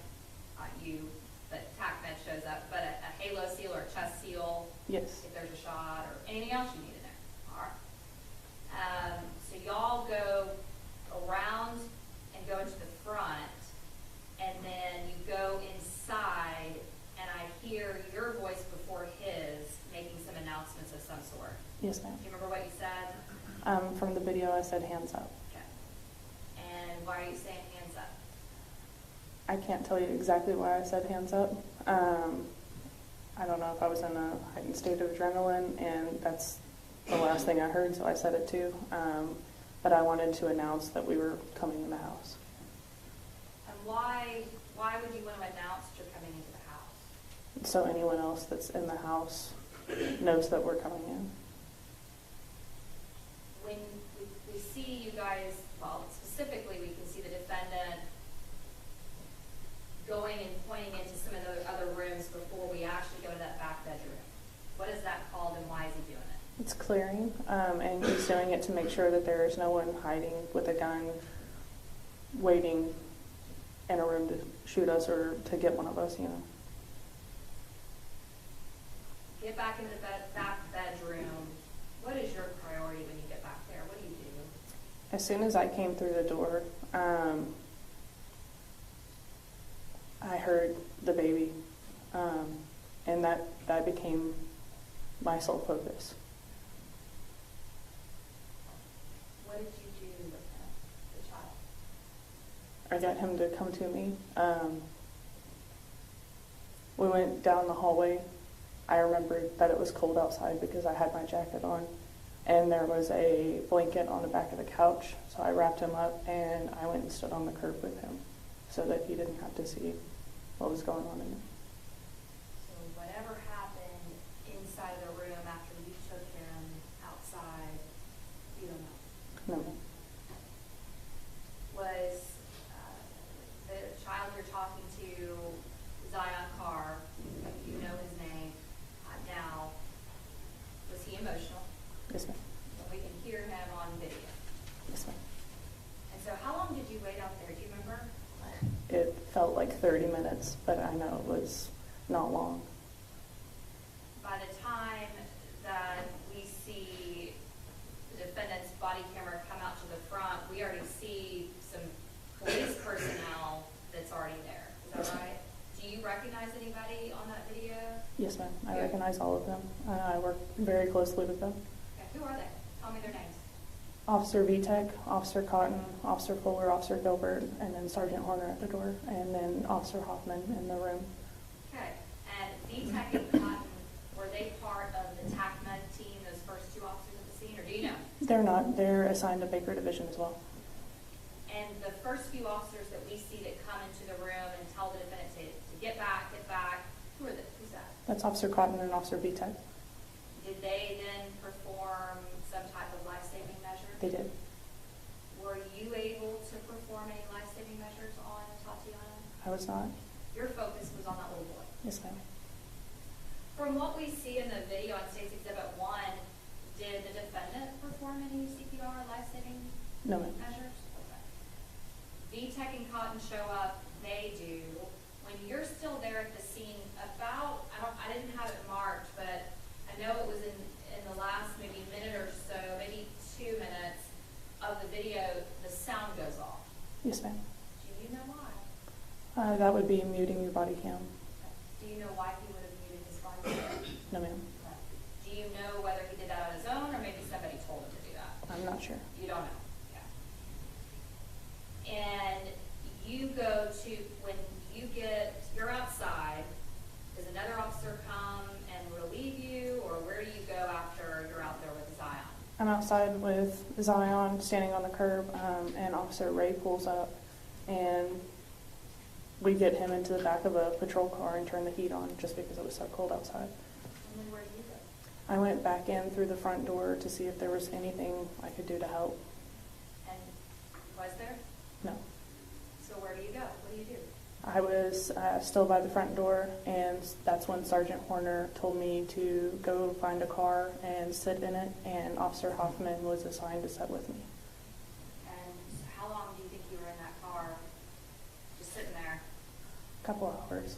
that TACMed shows up, but a halo seal or a chest seal, Yes, if there's a shot, or anything else you need in there? All right. So y'all go around and go into the front, and then you go inside, and I hear your voice before his making some announcements of some sort. yes, ma'am. Do you remember what you said? From the video, I said hands up. Okay. And why are you saying hands up? I can't tell you exactly why I said hands up. I don't know if I was in a heightened state of adrenaline, and that's the last thing I heard, so I said it too. But I wanted to announce that we were coming in the house. And why would you want to announce that you're coming into the house? So anyone else that's in the house knows that we're coming in. When we see you guys, well, specifically, we can see the defendant going and pointing into some of the other rooms before we actually go to that back bedroom. What is that called, and why is he doing it? It's clearing, and he's doing it to make sure that there is no one hiding with a gun, waiting in a room to shoot us or to get one of us, you know. Get back into the back bedroom. What is your priority when you get back there? What do you do? As soon as I came through the door, I heard the baby, and that became my sole focus. What did you do with him, the child? I got him to come to me. We went down the hallway. I remembered that it was cold outside because I had my jacket on, and there was a blanket on the back of the couch, so I wrapped him up and I went and stood on the curb with him so that he didn't have to see what was going on in there. So whatever happened inside of the room after you took him outside, you don't know. No, Was the child you're talking to, Zion Carr, you know his name now, was he emotional? yes ma'am, And we can hear him on video. yes ma'am. And so how long did you wait out there? Do you remember? It felt like 30 minutes, but I know it was not long. By the time that we see the defendant's body camera come out to the front, we already see some police personnel that's already there. Is Yes, that ma'am. right? Do you recognize anybody on that video? Yes ma'am, I Good. recognize all of them. I work very closely with them. Okay, who are they? Tell me their names. Officer Vitek, Officer Cotton, Officer Fuller, Officer Gilbert, and then Sergeant Horner at the door, and then Officer Hoffman in the room. Okay, and VTech and Cotton, were they part of the TACMed team, those first two officers at the scene, or do you know? They're not, they're assigned to Baker Division as well. And the first few officers that we see that come into the room and tell the defendant to get back, who are who's that? That's Officer Cotton and Officer Vitek. Did they then perform some type of life-saving measure? They did. Were you able to perform any life-saving measures on Tatiana? I was not. Your focus was on that little boy. Yes ma'am. From what we see in the video on State's Exhibit 1, did the defendant perform any CPR life-saving No ma'am. measures? Okay. VTech and Cotton show up, they do. When you're still there at the scene, about, I didn't have it marked, but I know it was in the last maybe minute or so, maybe 2 minutes of the video, the sound goes off. Yes ma'am. Do you know why? That would be muting your body cam. Do you know why he would have muted his body cam? No ma'am. Do you know whether he did that on his own, or maybe somebody told him to do that? I'm not sure. You don't know. Okay. And you go to, when you're outside, does another officer come and relieve you, or where do you go after you're out there with Zion? I'm outside with Zion standing on the curb, and Officer Ray pulls up, and we get him into the back of a patrol car and turn the heat on just because it was so cold outside. And then where do you go? I went back in through the front door to see if there was anything I could do to help. Was there? No. So where do you go? What do you do? I was still by the front door, and that's when Sergeant Horner told me to go find a car and sit in it, and Officer Hoffman was assigned to sit with me. And how long do you think you were in that car, just sitting there? A couple hours.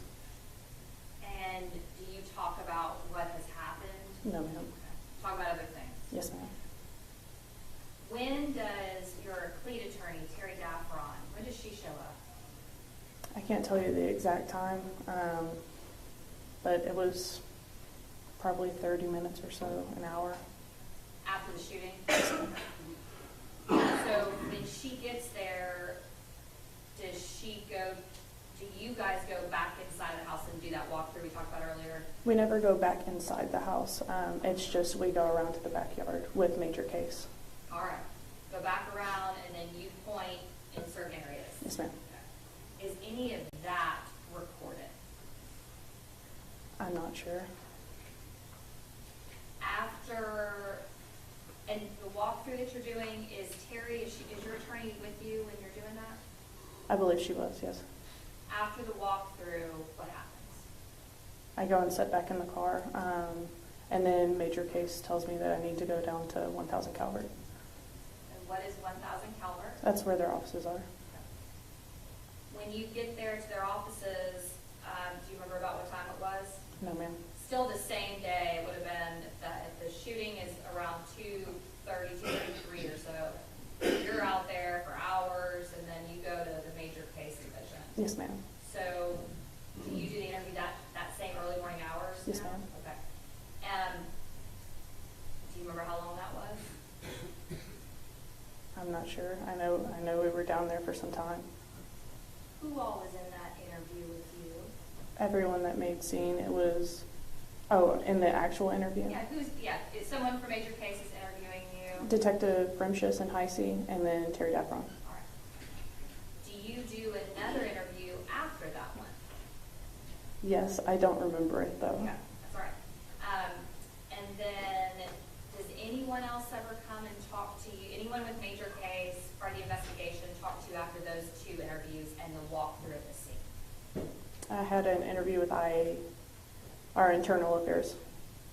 And do you talk about what has happened? No, ma'am. Talk about other things? Yes, ma'am. When does your cleat attorney, Terry Daffron, when does she show up? I can't tell you the exact time, but it was probably 30 minutes or so, an hour. After the shooting? So when she gets there, do you guys go back inside the house and do that walkthrough we talked about earlier? We never go back inside the house. It's just we go around to the backyard with Major Case. All right. Go back around and then you point in certain areas. Yes, ma'am. Okay. Is any of that recorded? I'm not sure. And the walkthrough that you're doing, is your attorney with you when you're doing that? I believe she was, yes. After the walkthrough, what happens? I go and sit back in the car, and then Major Case tells me that I need to go down to 1000 Calvert. And what is 1000 Calvert? That's where their offices are. When you get there to their offices, do you remember about what time it was? No, ma'am. Still the same day. It would have been that the shooting is around 2:30, 2:33 or so. You're out there for hours, and then you go to the Major Case division. Yes, ma'am. So, do you do the interview that same early morning hours? Yes, now? ma'am. Okay. Do you remember how long that was? I'm not sure. I know we were down there for some time. Who all was in that interview with you? Everyone that made scene, it was, in the actual interview? Is someone from Major Case is interviewing you? Detective Brimshus and Heisey, and then Terry Daffron. All right. Do you do another interview after that one? Yes, I don't remember it though. Okay, that's all right. And then, does anyone else ever come and talk to you? Anyone with Major Case or the investigation talk to you after those two interviews and the walkthrough of the scene? I had an interview with our internal affairs.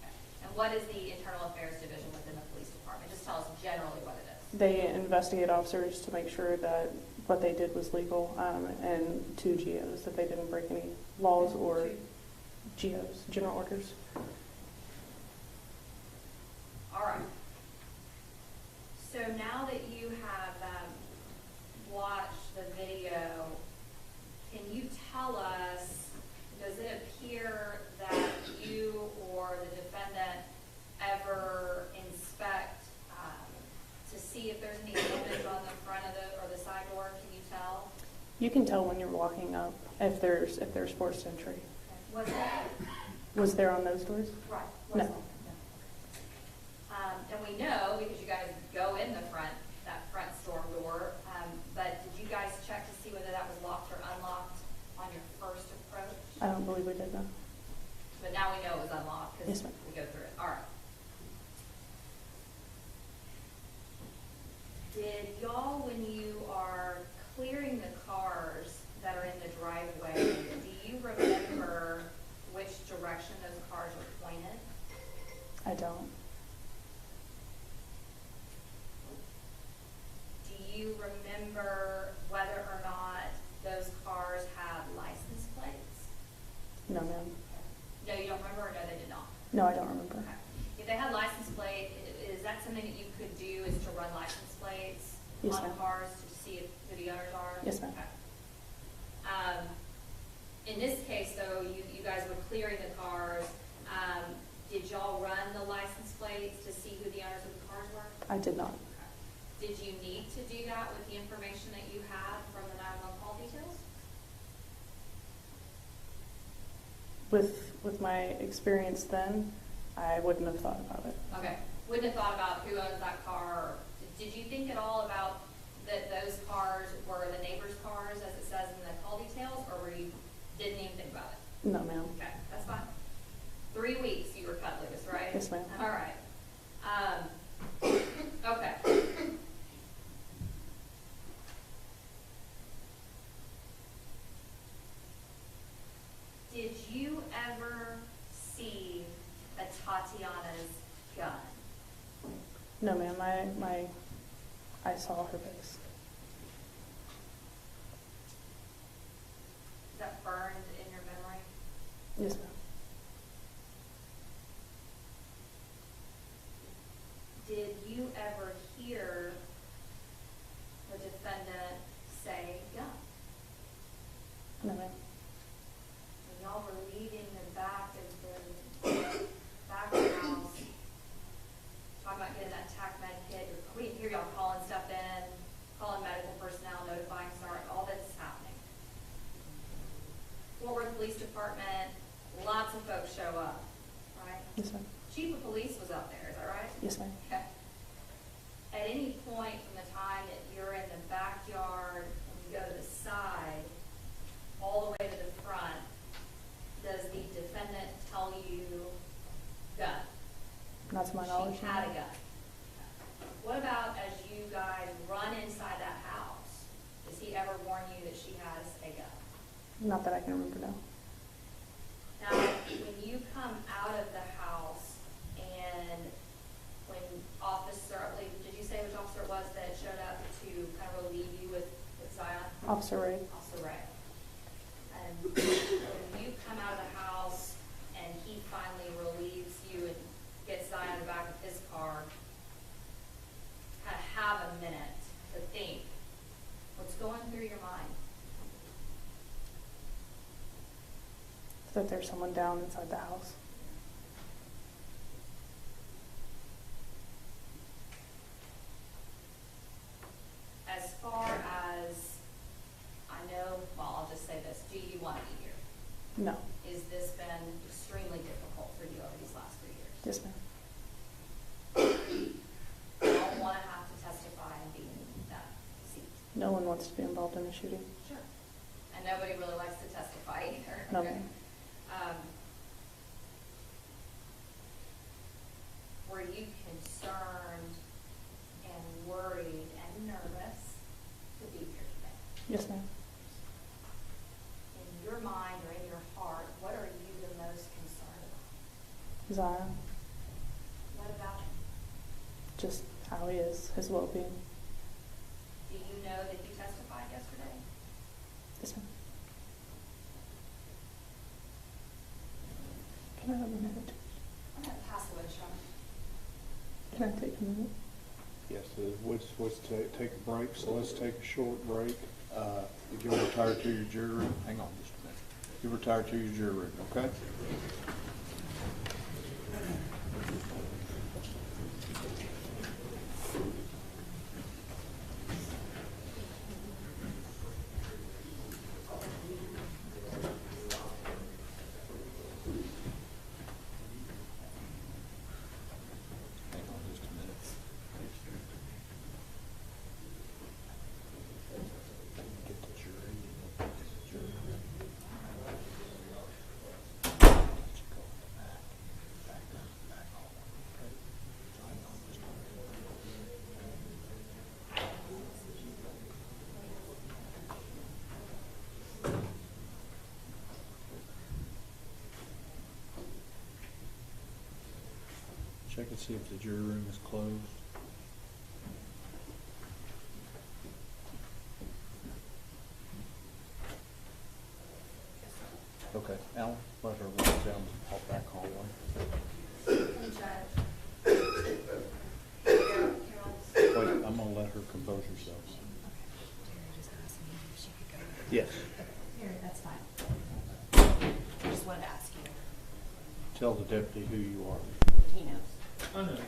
Okay. And what is the internal affairs division within the police department? Just tell us generally what it is. They investigate officers to make sure that what they did was legal, and 2 GOs, that they didn't break any laws or GOs, general orders. All right. So now that you have watched the video, can you tell us, does it appear that you or the defendant ever inspect to see if there's any damage on the front of or the side door? Can you tell? You can tell when you're walking up if there's forced entry. Was that Was there on those doors? right? No. Was and we know because you guys go in that front storm door, but did you guys check to see whether that was locked or unlocked on your first approach? I don't believe we did that. But now we know it was unlocked because Yes, ma'am. we go through it. All right. Did y'all, when you are clearing the cars that are in the driveway, do you remember which direction those cars are pointed? I don't. Do you remember whether or not those cars have license plates? No, ma'am. No, you don't remember, or no, they did not? No, I don't remember. Okay. If they had license plate, is that something that you could do, is to run license plates Yes, on ma'am. cars to see who the owners are? Yes, ma'am. Okay. In this case, though, you guys were clearing the cars. Did y'all run the license plates to see who the owners of the cars were? I did not. Did you need to do that with the information that you had from the 911 call details? With my experience then, I wouldn't have thought about it. Okay. Wouldn't have thought about who owns that car. Did you think at all about that those cars were the neighbor's cars, as it says in the call details, or didn't even think about it? No, ma'am. Okay, that's fine. 3 weeks you were cut loose, right? Yes, ma'am. All right. Okay. ever see a Tatiana's gun? No, ma'am, I saw her face. Is that burned in your memory? Yes, ma'am. Did you ever hear the defendant say gun? No, ma'am. When y'all were leaving the back of the house, talking about getting that TAC med kit, we didn't hear y'all calling stuff in, calling medical personnel, notifying SAR, all this is happening. Fort Worth Police Department, lots of folks show up, right? Yes, ma'am. Chief of Police was up there, is that right? Yes, ma'am. Okay. At any point from the time that you're in the backyard and you go to the side, all the way to the front, does the defendant tell you gun? Not to my knowledge. She had a gun. What about as you guys run inside that house? Does he ever warn you that she has a gun? Not that I can remember, no. Now, when you come out of the house and when Officer, I believe, did you say which officer it was that showed up to kind of relieve you with Zion? Officer Ray. Officer Ray. And when you come out of the house and he finally relieves you and gets Zion in the back of his car, kind of have a minute to think what's going through your mind. That there's someone down inside the house. As far as, I know, well, I'll just say this, do you want to be here? No. Has this been extremely difficult for you over these last 3 years? Yes, ma'am. You don't want to have to testify and be in that seat. No one wants to be involved in a shooting. Sure. And nobody really likes to testify either. No, Okay. ma'am. Were you concerned and worried and nervous to be here today? Yes, ma'am. In your mind or in your heart, what are you the most concerned about? Zion, What about him? just how he is, his well-being. Do you know that he testified yesterday? Yes, ma'am. Can I have a minute? I'm going to pass the winch on. Can I take a minute? Yes, let's take a break, so let's take a short break. If you'll retire to your jury room, hang on just a minute. You retire to your jury room, okay? Hang on just a minute. Get the jury. Check and see if the jury room is closed. Okay, Alan, let her walk down the back hallway. Wait, I'm gonna let her compose herself. Yes. Here, that's fine. I just wanted to ask you. Tell the deputy who you are. He knows. I know.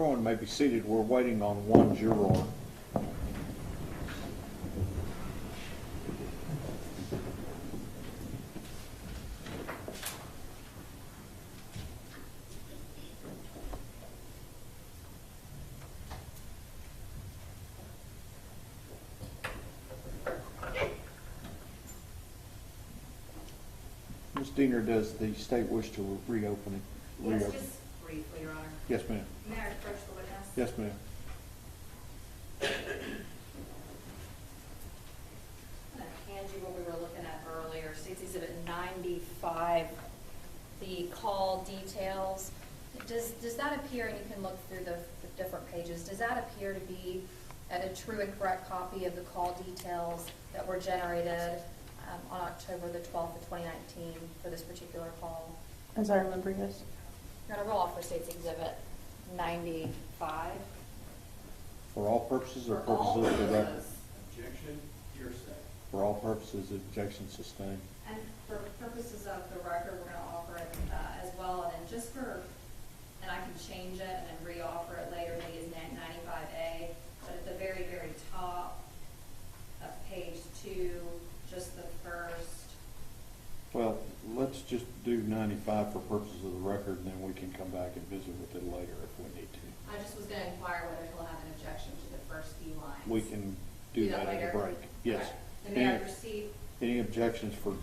everyone may be seated. We're waiting on one juror. Ms. Diener, does the state wish to reopen it? Yes, just briefly, Your Honor. Yes, ma'am. May I approach the witness? Yes, ma'am. I'm going to hand you what we were looking at earlier, State's Exhibit 95, the call details. Does that appear, and you can look through the different pages, does that appear to be a true and correct copy of the call details that were generated on October the 12th of 2019 for this particular call? As I remember, yes. You're going to roll off for State's Exhibit 95. For all purposes or For all purposes of the record? purposes. Objection, hearsay. For all purposes, objection sustained. And for purposes of the record, we're going to offer it as well, and then just for, and I can change it and then re-offer it later, maybe as 95A, but at the very, very top of page 2, just the first. Well, let's just do 95 for purposes of the record, and then we can come back and visit with it later if we need to. I just was going to inquire whether he'll have an objection to the first few lines. We can do that at later? the break. Yes. Okay. And may I proceed? Any objections for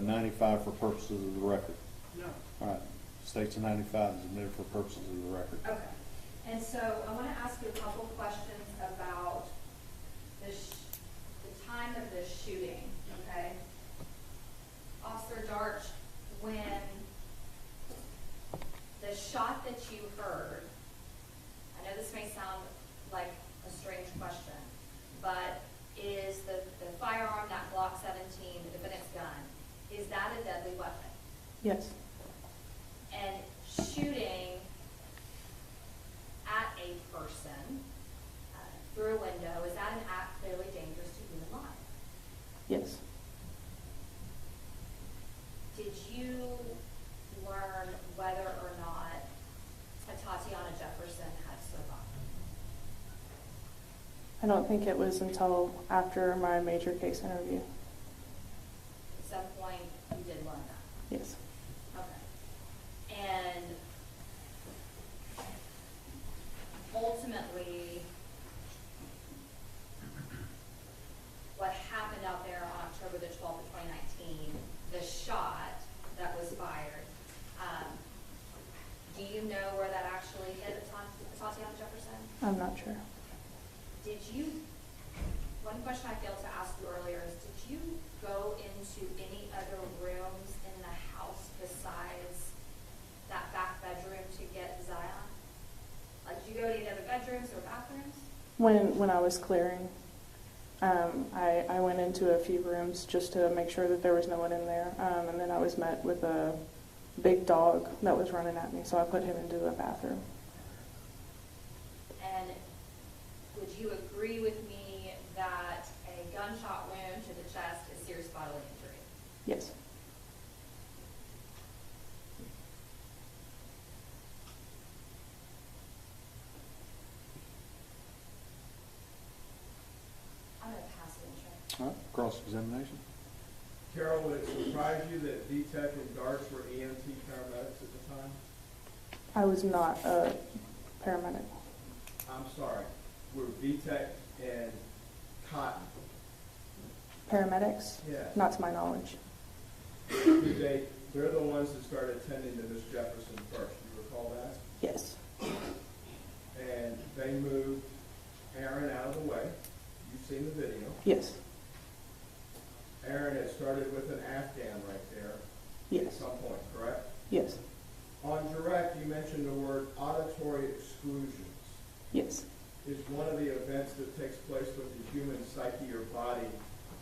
95 for purposes of the record? No. All right. States of 95 is admitted for purposes of the record. Okay. And so I want to ask you a couple questions about the time of the shooting, okay? Officer Darch, when the shot that you heard, I know this may sound like a strange question, but is the firearm, that Glock 17, the defendant's gun, is that a deadly weapon? Yes. And shooting at a person through a window, is that an act clearly dangerous to human life? Yes. Did you learn whether or not Tatiana Jefferson had survived? I don't think it was until after my major case interview. At some point, you did learn that? Yes. Okay. And ultimately, what happened out there on October the 12th of 2019, the shot that was fired, do you know where that actually hit Tatiana Jefferson? I'm not sure. Did you, one question I failed to ask you earlier is, did you go into any other rooms in the house besides that back bedroom to get Zion? Like, did you go to any other bedrooms or bathrooms? When I was clearing, I went into a few rooms just to make sure that there was no one in there, and then I was met with a big dog that was running at me, so I put him into a bathroom. And would you agree with me that a gunshot wound to the chest is serious bodily injury? Yes. I'm going to pass it in, Trey. All right. Cross-examination. Carol, would it surprise you that VTech and Darts were EMT paramedics at the time? I was not a paramedic. I'm sorry, were VTech and Cotton? Paramedics? Yeah. Not to my knowledge. They're the ones that started attending to Miss Jefferson first, you recall that? Yes. And they moved Aaron out of the way. You've seen the video. Yes. Aaron had started with an Afghan right there at Yes. some point, correct? Yes. On direct, you mentioned the word auditory exclusions. Yes. Is one of the events that takes place with the human psyche or body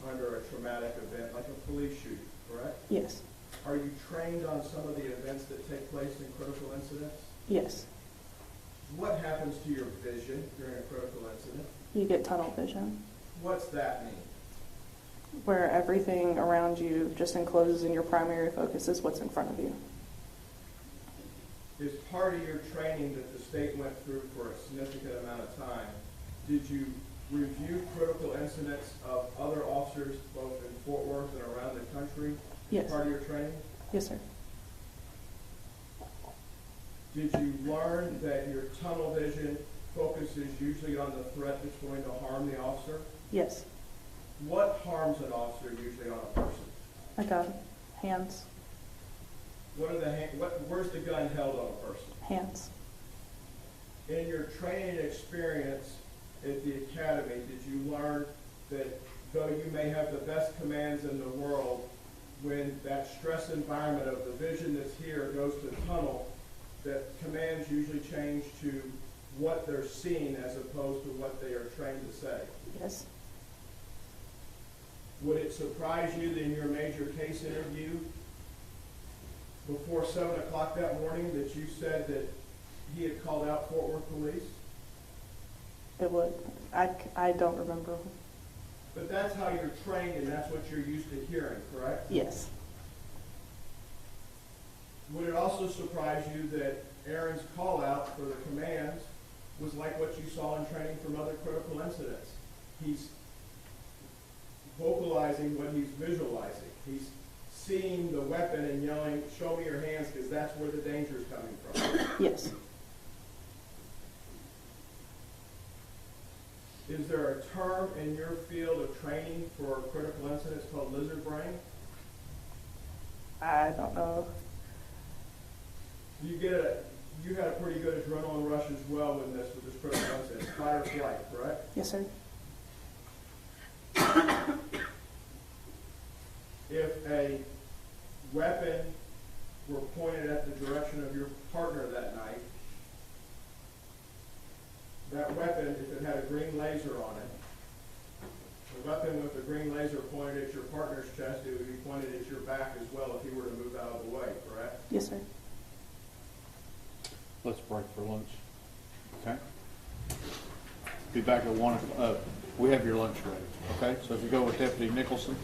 under a traumatic event, like a police shooting, correct? Yes. Are you trained on some of the events that take place in critical incidents? Yes. What happens to your vision during a critical incident? You get tunnel vision, What's that mean? where everything around you just encloses and your primary focus is what's in front of you. as part of your training that the state went through for a significant amount of time, did you review critical incidents of other officers both in Fort Worth and around the country as Yes. part of your training? Yes, sir. Did you learn that your tunnel vision focuses usually on the threat that's going to harm the officer? Yes. What harms an officer usually on a person? Like hands. What are the where's the gun held on a person? Hands. In your training experience at the academy, did you learn that though you may have the best commands in the world, when that stress environment of the vision that's here goes to tunnel, that commands usually change to what they're seeing as opposed to what they are trained to say? Yes. Would it surprise you that in your major case interview before 7 o'clock that morning that you said that he had called out Fort Worth police? It would. I don't remember. But that's how you're trained and that's what you're used to hearing, correct? Yes. Would it also surprise you that Aaron's call out for the commands was like what you saw in training from other critical incidents? He's vocalizing what he's visualizing. He's seeing the weapon and yelling, "Show me your hands," because that's where the danger is coming from. Yes. Is there a term in your field of training for critical incidents called lizard brain? I don't know. You had a pretty good adrenaline rush as well when this critical incident, fight or flight, correct? Yes, sir. If a weapon were pointed at the direction of your partner that night, that weapon, if it had a green laser on it, the weapon with the green laser pointed at your partner's chest, it would be pointed at your back as well if he were to move out of the way, correct? Yes, sir. Let's break for lunch. Okay? Be back at 1 o'clock. We have your lunch ready. Okay? So if you go with Deputy Nicholson.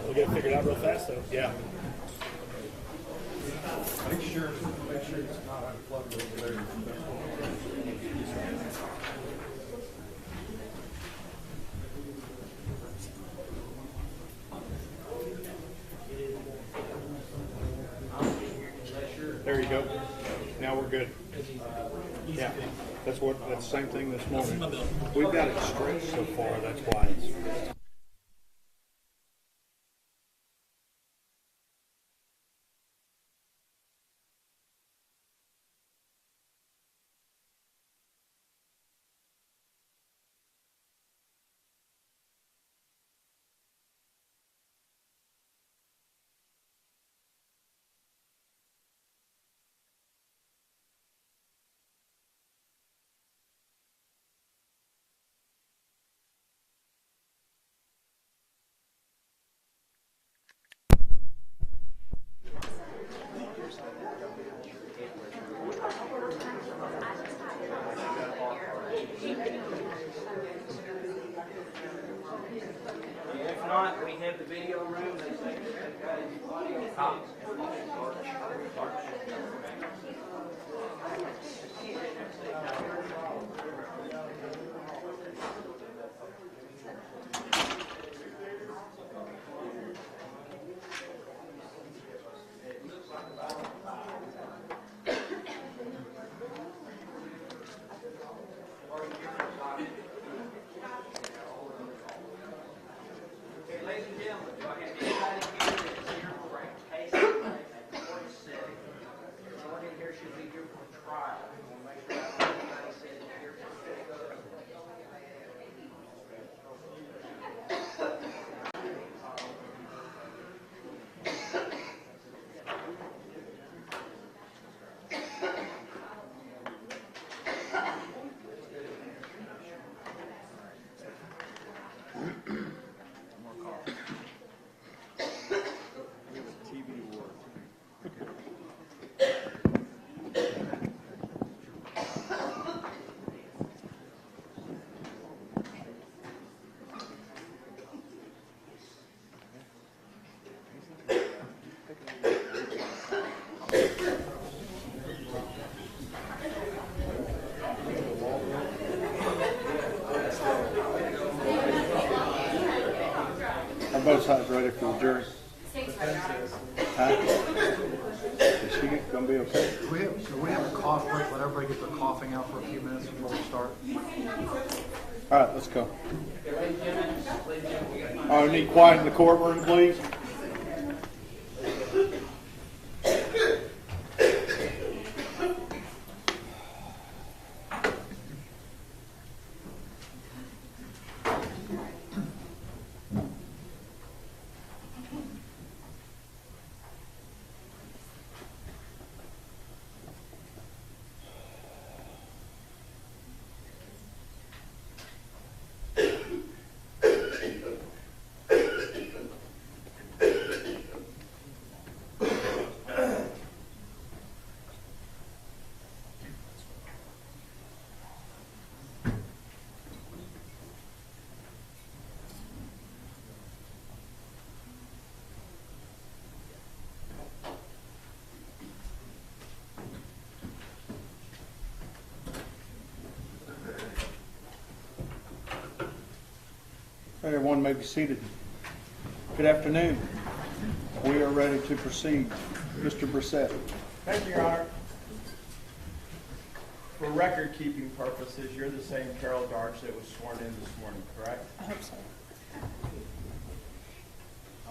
We'll get it figured out real fast, though. Yeah. Make sure it's not unplugged over there. There you go. Now we're good. Yeah. That's the same thing this morning. We've got it stretched so far, that's why it's. If not, we have the video room. They say they've got it. Okay, ladies and gentlemen, do I have anybody here that is here for a case at court setting? Everyone in here should be here for trial. We want to make sure everybody said is here for Are both sides ready for the jury? Huh? Is she gonna be okay? We have a cough break, let everybody get their coughing out for a few minutes before we start. All right, let's go. I need quiet in the courtroom, please. Everyone may be seated. Good afternoon. We are ready to proceed. Mr. Brissett. Thank you, Your Honor. For record-keeping purposes, you're the same Carol Darch that was sworn in this morning, correct? I hope so.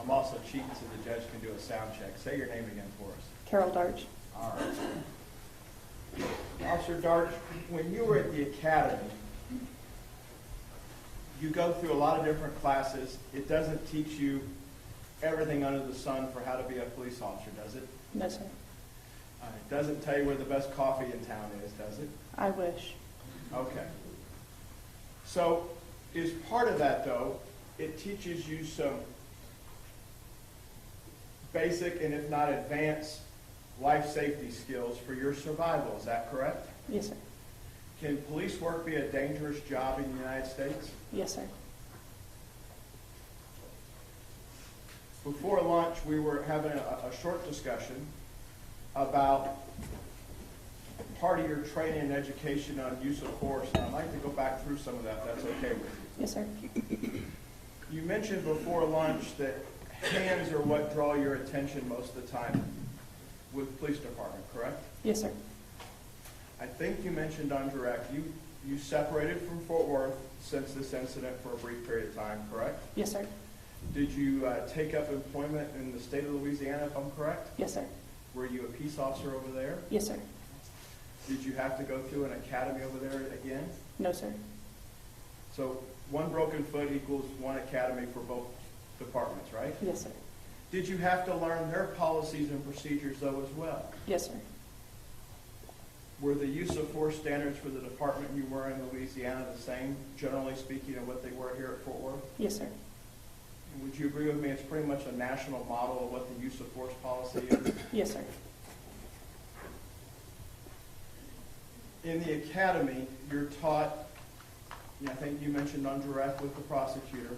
I'm also cheating so the judge can do a sound check. Say your name again for us. Carol Darch. All right. Officer Darch, when you were at the academy, you go through a lot of different classes. It doesn't teach you everything under the sun for how to be a police officer, does it? No, sir. It doesn't tell you where the best coffee in town is, does it? I wish. Okay. So, as part of that, though, it teaches you some basic and if not advanced life safety skills for your survival. Is that correct? Yes, sir. Can police work be a dangerous job in the United States? Yes, sir. Before lunch, we were having a short discussion about part of your training and education on use of force. And I'd like to go back through some of that, if that's okay with you. Yes, sir. You mentioned before lunch that hands are what draw your attention most of the time with the police department, correct? Yes, sir. I think you mentioned on direct, you separated from Fort Worth since this incident for a brief period of time, correct? Yes, sir. Did you take up employment in the state of Louisiana, if I'm correct? Yes, sir. Were you a peace officer over there? Yes, sir. Did you have to go through an academy over there again? No, sir. So one broken foot equals one academy for both departments, right? Yes, sir. Did you have to learn their policies and procedures, though, as well? Yes, sir. Were the use of force standards for the department you were in Louisiana the same, generally speaking, of what they were here at Fort Worth? Yes, sir. Would you agree with me it's pretty much a national model of what the use of force policy is? Yes, sir. In the academy, you're taught, I think you mentioned on direct with the prosecutor,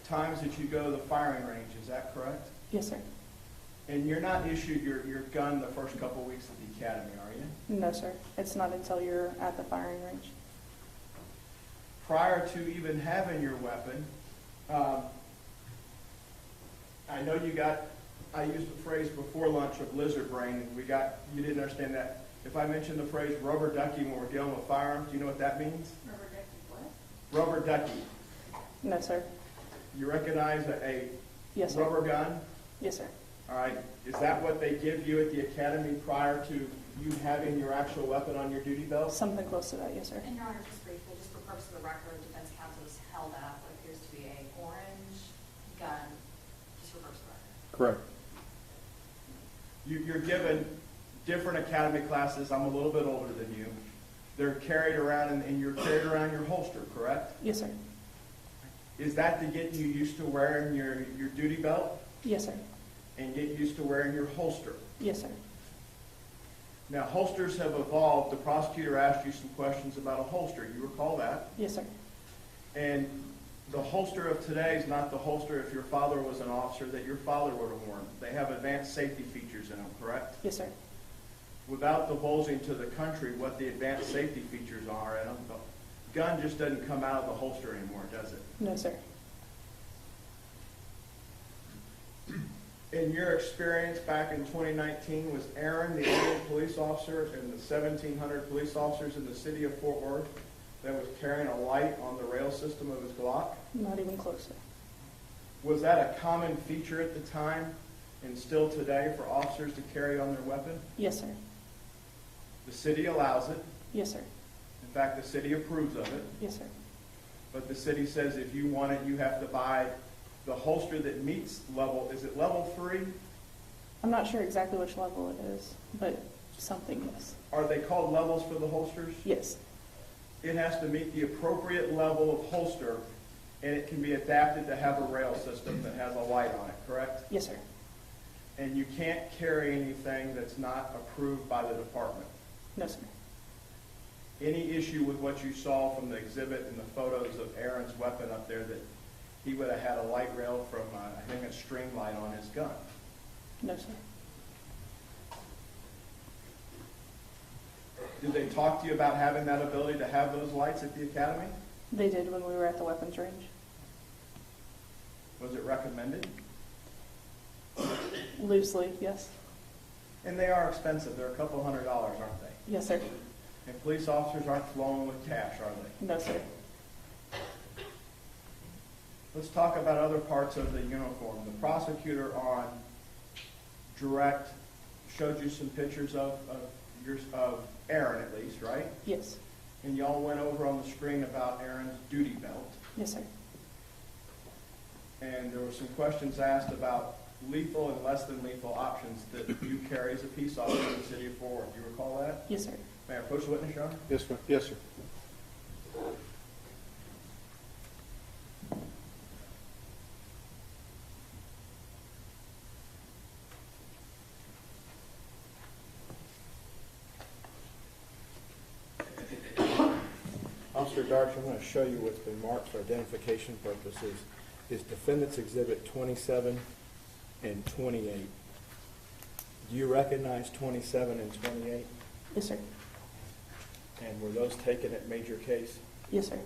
times that you go to the firing range, is that correct? Yes, sir. And you're not issued your gun the first couple weeks of the academy, are you? No, sir. It's not until you're at the firing range. Prior to even having your weapon, I know I used the phrase before lunch of lizard brain, and you didn't understand that. If I mentioned the phrase rubber ducky when we're dealing with firearms, do you know what that means? Rubber ducky what? Rubber ducky. No, sir. You recognize a Yes, sir. rubber gun? Yes, sir. All right. Is that what they give you at the academy prior to you having your actual weapon on your duty belt? Something close to that, yes, sir. And Your Honor, just briefly, just for purpose of the record, defense counsel has held up what appears to be an orange gun, just for purpose of the record. Correct. You're given different academy classes. I'm a little bit older than you. They're carried around, and you're carried around your holster, correct? Yes, sir. Is that to get you used to wearing your duty belt Yes, sir. and get used to wearing your holster? Yes, sir. Now, holsters have evolved. The prosecutor asked you some questions about a holster. You recall that? Yes, sir. And the holster of today is not the holster if your father was an officer that your father would have worn. They have advanced safety features in them, correct? Yes, sir. Without divulging to the country what the advanced safety features are in them, the gun just doesn't come out of the holster anymore, does it? No, sir. In your experience back in 2019, was Aaron the only police officer in the 1,700 police officers in the city of Fort Worth that was carrying a light on the rail system of his Glock? Not even close, sir. Was that a common feature at the time and still today for officers to carry on their weapon? Yes, sir. The city allows it. Yes, sir. In fact, the city approves of it. Yes, sir. But the city says if you want it, you have to buy the holster that meets level, is it level 3? I'm not sure exactly which level it is, but something, yes. Are they called levels for the holsters? Yes. It has to meet the appropriate level of holster, and it can be adapted to have a rail system that has a light on it, correct? Yes, sir. And you can't carry anything that's not approved by the department. No, sir. Any issue with what you saw from the exhibit and the photos of Aaron's weapon up there that he would have had a light rail from, I think, a string light on his gun? No, sir. Did they talk to you about having that ability to have those lights at the academy? They did when we were at the weapons range. Was it recommended? Loosely, yes. And they are expensive. They're a couple $100, aren't they? Yes, sir. And police officers aren't flowing with cash, are they? No, sir. Let's talk about other parts of the uniform. The prosecutor on direct showed you some pictures of Aaron, at least, right? Yes. And y'all went over on the screen about Aaron's duty belt. Yes, sir. And there were some questions asked about lethal and less than lethal options that you carry as a peace officer in the city of Fort Worth. Do you recall that? Yes, sir. May I approach the witness, Your Honor? Yes, sir. Yes, sir. Officer Darch, I'm going to show you what's been marked for identification purposes is Defendants Exhibit 27 and 28. Do you recognize 27 and 28? Yes, sir. And were those taken at major case? Yes, sir.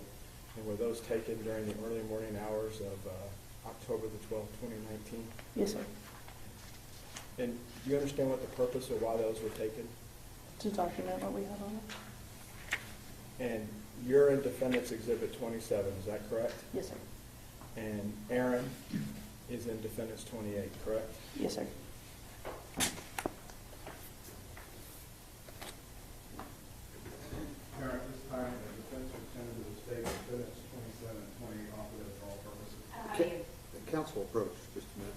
And were those taken during the early morning hours of October the 12th, 2019? Yes, sir. And do you understand what the purpose or why those were taken? To document what we have on it. And you're in Defendants Exhibit 27, is that correct? Yes, sir. And Aaron is in Defendants 28, correct? Yes, sir. Aaron, at this time, the defense would tend to the state defendants 27 and 28 offered it for all purposes. Council approach, just a minute.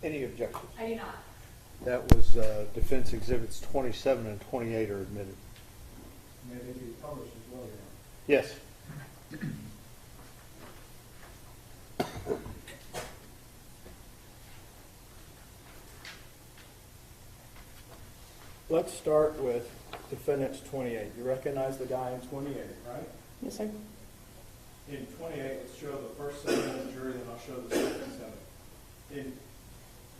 Any objections? I do not. That was Defense Exhibits 27 and 28 are admitted. May they be published as well, Your Honor? Yes. Let's start with Defendants 28. You recognize the guy in 28, right? Yes, sir. In 28, let's show the first 7 in the jury, then I'll show the second 7. In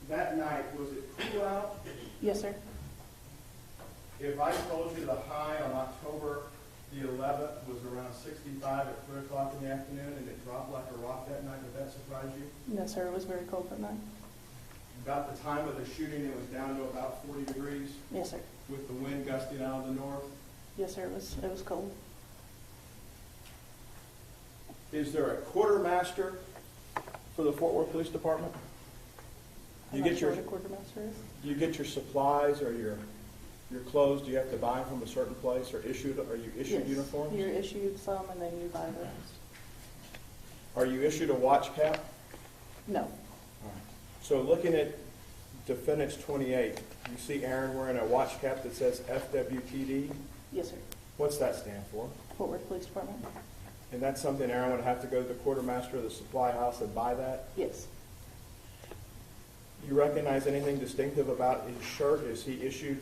that night, was it cool out? Yes, sir. If I told you the high on October the 11th was around 65 at 3 o'clock in the afternoon and it dropped like a rock that night, would that surprise you? No, sir. It was very cold that night. About the time of the shooting, it was down to about 40 degrees Yes, sir. with the wind gusting out of the north. Yes, sir. It was cold. Is there a quartermaster for the Fort Worth Police Department? I'm not sure what a quartermaster is. Do you get your supplies or your clothes? Do you have to buy them from a certain place or are you issued Yes. uniforms? You're issued some and then you buy the rest. Are you issued a watch cap? No. All right. So looking at Defendants 28, you see Aaron wearing a watch cap that says FWTD. Yes, sir. What's that stand for? Fort Worth Police Department. And that's something Aaron would have to go to the quartermaster of the supply house and buy that? Yes. You recognize anything distinctive about his shirt? Is he issued?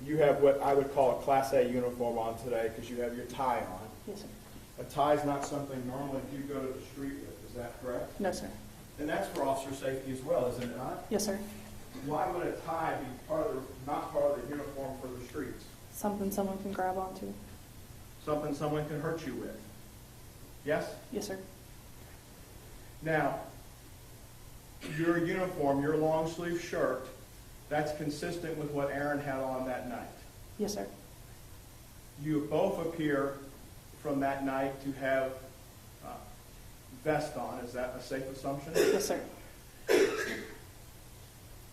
You have what I would call a Class A uniform on today because you have your tie on. Yes, sir. A tie is not something normally you go to the street with. Is that correct? No, sir. And that's for officer safety as well, isn't it not? Yes, sir. Why would a tie be not part of the uniform for the streets? Something someone can grab onto. Something someone can hurt you with? Yes? Yes, sir. Now, your uniform, your long sleeve shirt, that's consistent with what Aaron had on that night. Yes, sir. You both appear from that night to have vest on. Is that a safe assumption? Yes, sir.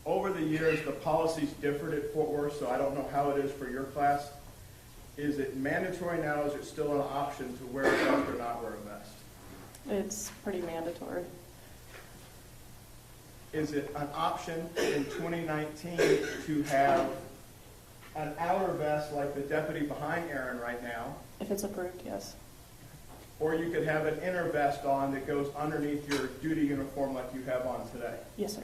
Over the years, the policies differed at Fort Worth, so I don't know how it is for your class. Is it mandatory now? Is it still an option to wear a vest or not wear a vest? It's pretty mandatory. Is it an option in 2019 to have an outer vest like the deputy behind Aaron right now, If it's approved, yes. or you could have an inner vest on that goes underneath your duty uniform like you have on today? Yes, sir.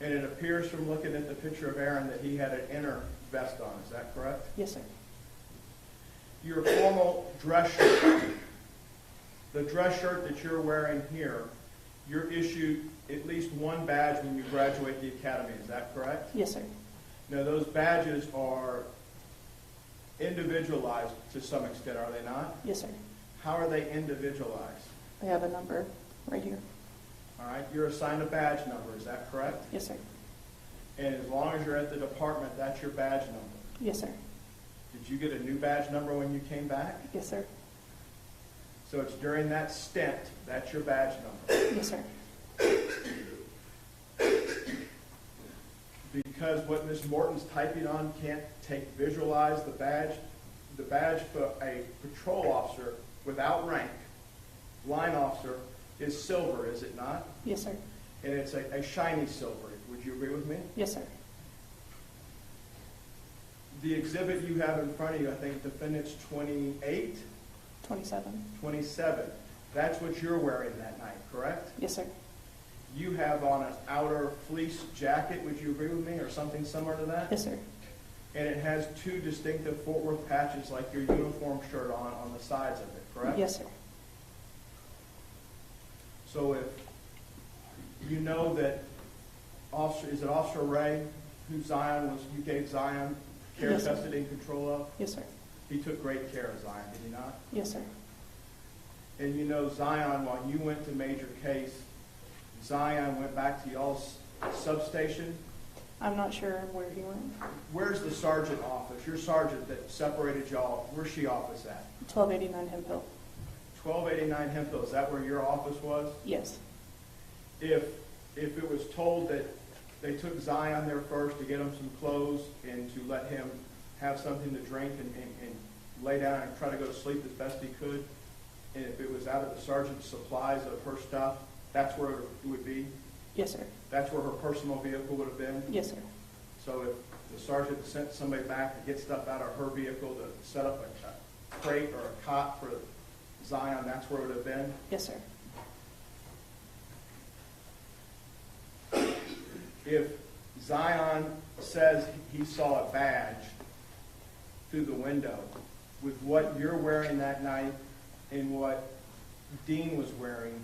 And it appears from looking at the picture of Aaron that he had an inner vest on. Is that correct? Yes, sir. Your formal dress shirt, the dress shirt that you're wearing here, you're issued at least one badge when you graduate the academy. Is that correct? Yes, sir. Now, those badges are individualized to some extent, are they not? Yes, sir. How are they individualized? I have a number right here. All right, you're assigned a badge number. Is that correct? Yes, sir. And as long as you're at the department, that's your badge number. Yes, sir. Did you get a new badge number when you came back? Yes, sir. So it's during that stint, that's your badge number. Yes, sir. Because what Ms. Morton's typing on can't visualize the badge, the badge for a patrol officer without rank, line officer, is silver, is it not? Yes, sir. And it's a shiny silver. Would you agree with me? Yes, sir. The exhibit you have in front of you, I think defendant's 28, 27. 27. That's what you're wearing that night, correct? Yes, sir. You have on an outer fleece jacket, would you agree with me, or something similar to that? Yes, sir. And it has two distinctive Fort Worth patches like your uniform shirt on the sides of it, correct? Yes, sir. So if you know that is it Officer Ray, who you gave Zion care, Yes, sir. custody, and control of? Yes, sir. He took great care of Zion, did he not? Yes, sir. And you know Zion, while you went to major case, Zion went back to y'all's substation. I'm not sure where he went. Where's the sergeant office? Your sergeant that separated y'all, where's she office at? 1289 Hemp Hill. 1289 Hemphill, is that where your office was? Yes. If it was told that they took Zion there first to get him some clothes and to let him have something to drink and lay down and try to go to sleep as best he could, and if it was out of the sergeant's supplies of her stuff, that's where it would be? Yes, sir. That's where her personal vehicle would have been? Yes, sir. So if the sergeant sent somebody back to get stuff out of her vehicle to set up a crate or a cot for Zion, that's where it would have been? Yes, sir. If Zion says he saw a badge through the window with what you're wearing that night and what Dean was wearing,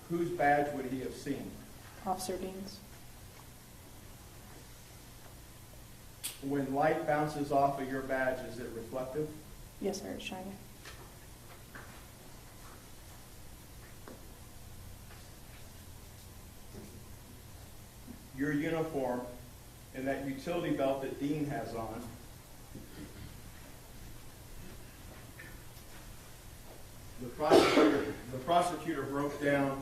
whose badge would he have seen? Officer Dean's. When light bounces off of your badge, is it reflective? Yes, sir. It's shiny. Your uniform and that utility belt that Dean has on, the prosecutor broke down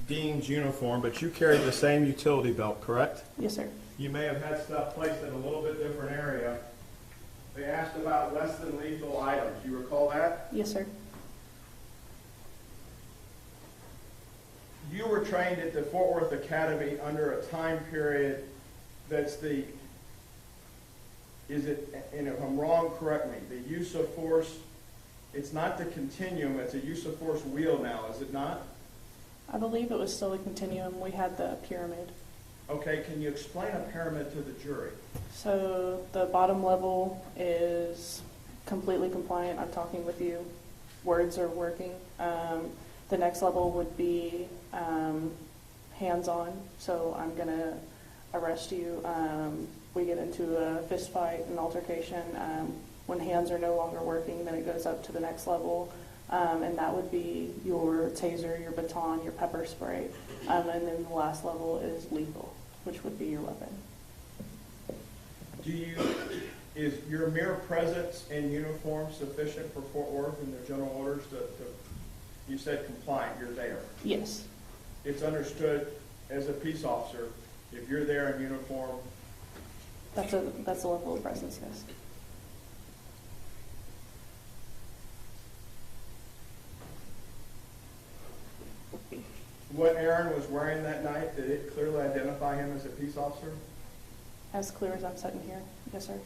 Dean's uniform, but you carried the same utility belt, correct? Yes, sir. You may have had stuff placed in a little bit different area. They asked about less than lethal items. You recall that? Yes, sir. You were trained at the Fort Worth Academy under a time period that's and if I'm wrong, correct me, the use of force, it's not the continuum, it's a use of force wheel now, is it not? I believe it was still a continuum. We had the pyramid. Okay, can you explain a pyramid to the jury? So the bottom level is completely compliant. I'm talking with you. Words are working. The next level would be hands-on. So I'm going to arrest you. We get into a fist fight, an altercation. When hands are no longer working, then it goes up to the next level. And that would be your taser, your baton, your pepper spray. And then the last level is lethal, which would be your weapon. Is your mere presence in uniform sufficient for Fort Worth and their general orders you said compliant, you're there? Yes. It's understood as a peace officer, if you're there in uniform. That's a level of presence, yes. What Aaron was wearing that night, did it clearly identify him as a peace officer? As clear as I'm sitting here, yes, sir.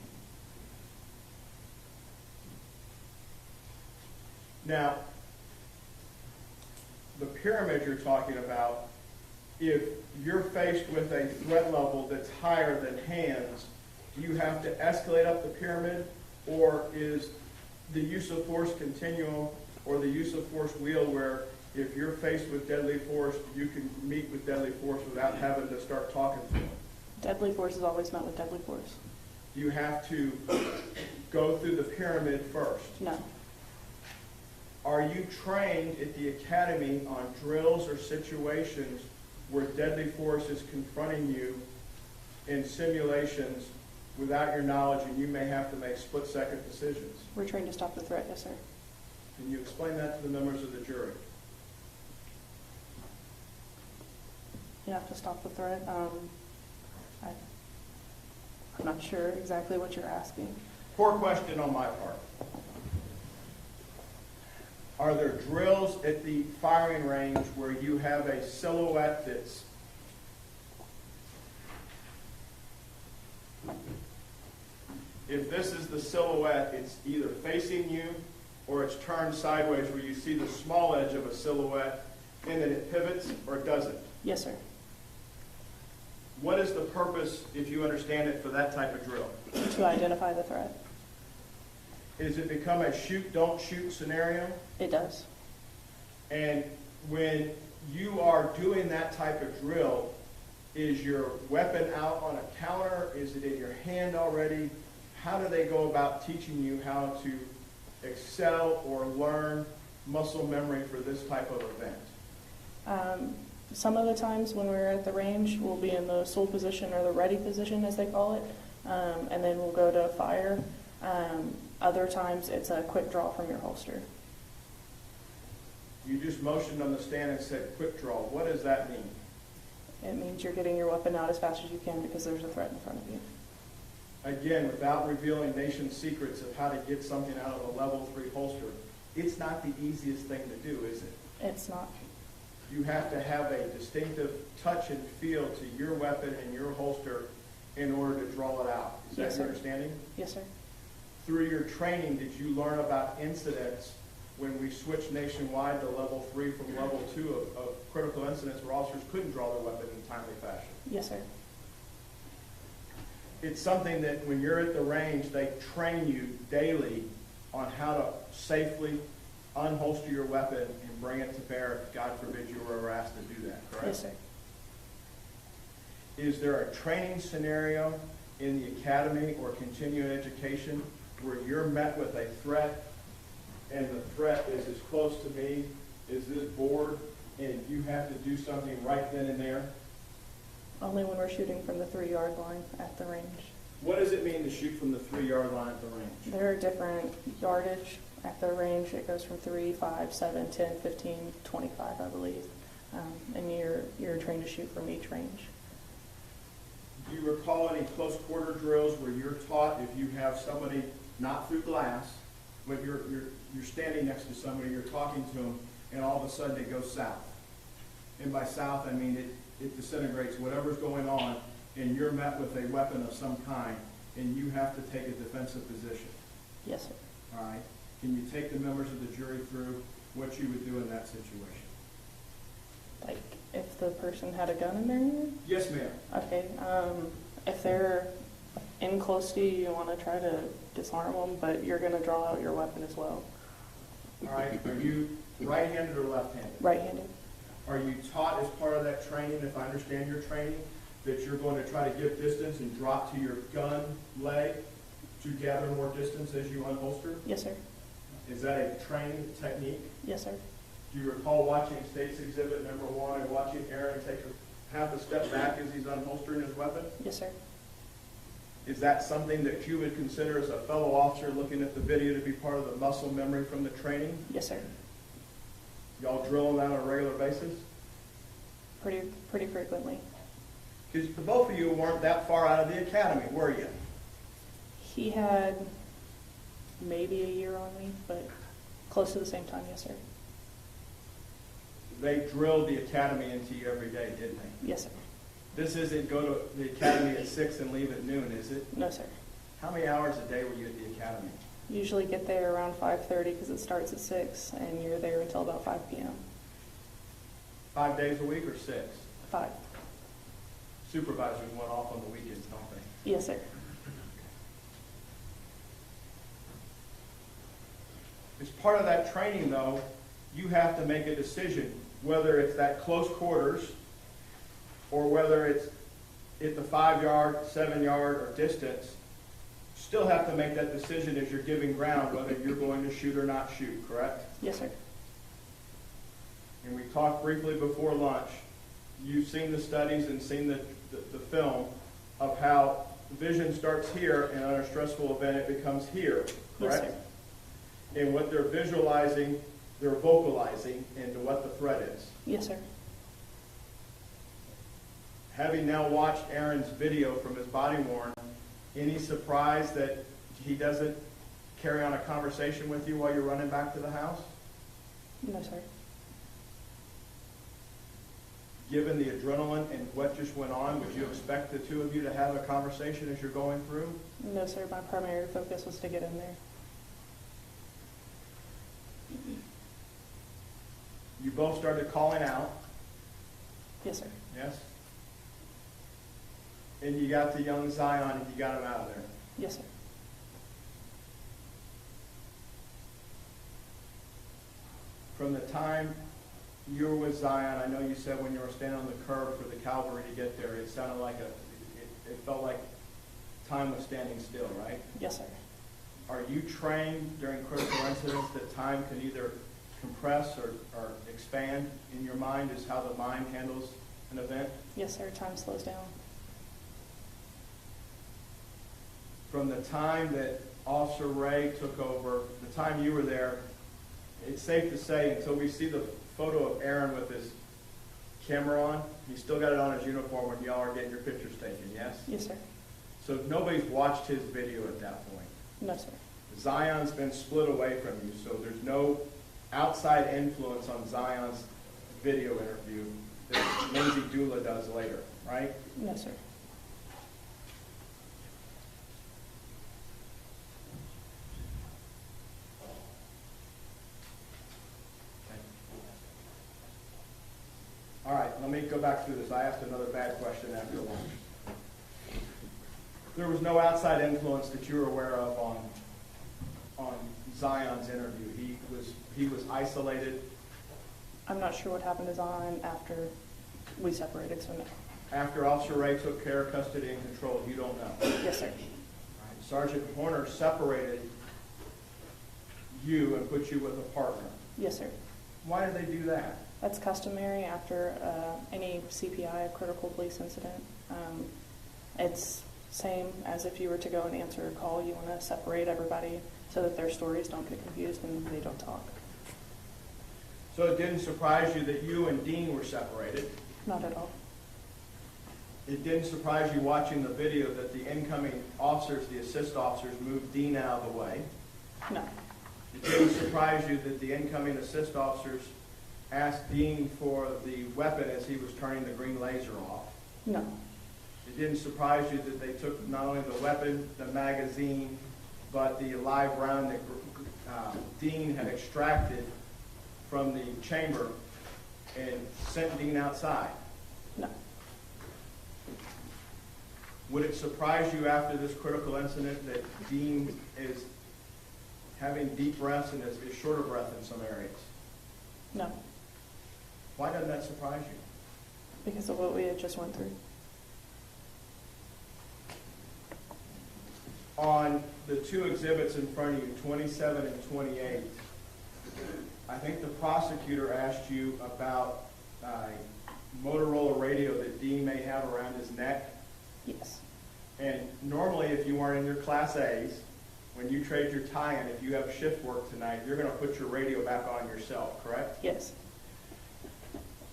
Now, the pyramid you're talking about, if you're faced with a threat level that's higher than hands, do you have to escalate up the pyramid, or is the use of force continuum or the use of force wheel where if you're faced with deadly force, you can meet with deadly force without having to start talking to them? Deadly force is always met with deadly force. Do you have to go through the pyramid first? No. Are you trained at the academy on drills or situations where deadly force is confronting you in simulations without your knowledge and you may have to make split-second decisions? We're trained to stop the threat, yes, sir. Can you explain that to the members of the jury? You have to stop the threat. I'm not sure exactly what you're asking. Poor question on my part. Are there drills at the firing range where you have a silhouette that's if this is the silhouette, it's either facing you or it's turned sideways where you see the small edge of a silhouette and then it pivots or it doesn't? Yes, sir. What is the purpose, if you understand it, for that type of drill? To identify the threat. Is it become a shoot, don't shoot scenario? It does. And when you are doing that type of drill, is your weapon out on a counter? Is it in your hand already? How do they go about teaching you how to excel or learn muscle memory for this type of event? Some of the times when we're at the range, we'll be in the sole position or the ready position, as they call it, and then we'll go to fire. Other times, it's a quick draw from your holster. You just motioned on the stand and said quick draw. What does that mean? It means you're getting your weapon out as fast as you can because there's a threat in front of you. Again, without revealing nation secrets of how to get something out of a level 3 holster, it's not the easiest thing to do, is it? It's not. You have to have a distinctive touch and feel to your weapon and your holster in order to draw it out. Is Yes, that your sir. understanding? Yes, sir. Through your training, did you learn about incidents when we switched nationwide to level 3 from level 2 of critical incidents where officers couldn't draw their weapon in a timely fashion? Yes, sir. It's something that when you're at the range, they train you daily on how to safely unholster your weapon and bring it to bear if, God forbid, you were ever asked to do that, correct? Yes, sir. Is there a training scenario in the academy or continuing education where you're met with a threat and the threat is as close to me as this board and you have to do something right then and there? Only when we're shooting from the 3-yard line at the range. What does it mean to shoot from the 3-yard line at the range? There are different yardage at the range. It goes from 3, 5, 7, 10, 15, 25, I believe. And you're trained to shoot from each range. Do you recall any close quarter drills where you're taught if you have somebody not through glass, but you're standing next to somebody, you're talking to them, and all of a sudden it goes south? And by south, I mean it disintegrates whatever's going on, and you're met with a weapon of some kind, and you have to take a defensive position. Yes, sir. All right? Can you take the members of the jury through what you would do in that situation? Like if the person had a gun in their hand? Yes, ma'am. Okay. If they're in close to you, you want to try to disarm them, but you're going to draw out your weapon as well. All right. Are you right-handed or left-handed? Right-handed. Are you taught as part of that training, if I understand your training, that you're going to try to give distance and drop to your gun leg to gather more distance as you unholster? Yes, sir. Is that a trained technique? Yes, sir. Do you recall watching State's Exhibit number 1 and watching Aaron take half a step back as he's unholstering his weapon? Yes, sir. Is that something that you would consider as a fellow officer looking at the video to be part of the muscle memory from the training? Yes, sir. Y'all drill that on a regular basis? Pretty frequently. Because both of you weren't that far out of the academy, were you? He had maybe a year on me, but close to the same time, yes, sir. They drilled the academy into you every day, didn't they? Yes, sir. This isn't go to the academy at 6 and leave at noon, is it? No, sir. How many hours a day were you at the academy? Usually get there around 5:30 because it starts at 6, and you're there until about 5 p.m. 5 days a week or 6? 5. Supervisors went off on the weekends, don't they? Yes, sir. As part of that training, though, you have to make a decision, whether it's that close quarters or whether it's at the 5-yard, 7-yard, or distance. Still have to make that decision as you're giving ground, whether you're going to shoot or not shoot, correct? Yes, sir. And we talked briefly before lunch. You've seen the studies and seen the film of how vision starts here, and on a stressful event it becomes here, correct? Yes, sir. And what they're visualizing, they're vocalizing into what the threat is. Yes, sir. Having now watched Aaron's video from his body worn, any surprise that he doesn't carry on a conversation with you while you're running back to the house? No, sir. Given the adrenaline and what just went on, would you expect the two of you to have a conversation as you're going through? No, sir. My primary focus was to get in there. You both started calling out, Yes, sir. yes? And you got the young Zion and you got him out of there. Yes, sir. From the time you were with Zion, I know you said when you were standing on the curb for the cavalry to get there, it sounded like it felt like time was standing still, right? Yes, sir. Are you trained during critical incidents that time can either compress or expand in your mind as how the mind handles an event? Yes, sir. Time slows down. From the time that Officer Ray took over, the time you were there, it's safe to say until we see the photo of Aaron with his camera on, he's still got it on his uniform when y'all are getting your pictures taken, yes? Yes, sir. So nobody's watched his video at that point. No, sir. Zion's been split away from you, so there's no outside influence on Zion's video interview that Lindsay Dula does later, right? No, sir. All right, let me go back through this. I asked another bad question after lunch. There was no outside influence that you were aware of on Zion's interview. He was isolated. I'm not sure what happened to Zion after we separated, so no. After Officer Ray took care of custody and control, you don't know. Yes, sir. All right. Sergeant Horner separated you and put you with a partner. Yes, sir. Why did they do that? That's customary after any CPI, a critical police incident. It's same as if you were to go and answer a call. You want to separate everybody so that their stories don't get confused and they don't talk. So it didn't surprise you that you and Dean were separated. Not at all. It didn't surprise you watching the video that the incoming officers, the assist officers, moved Dean out of the way. No. It didn't surprise you that the incoming assist officers asked Dean for the weapon as he was turning the green laser off. No. It didn't surprise you that they took not only the weapon, the magazine, but the live round that Dean had extracted from the chamber and sent Dean outside. No. Would it surprise you after this critical incident that Dean is having deep breaths and is short of breath in some areas? No. Why doesn't that surprise you? Because of what we had just went through. On the two exhibits in front of you, 27 and 28, I think the prosecutor asked you about a Motorola radio that Dean may have around his neck. Yes. And normally, if you weren't in your Class A's, when you trade your tie-in, if you have shift work tonight, you're going to put your radio back on yourself, correct? Yes.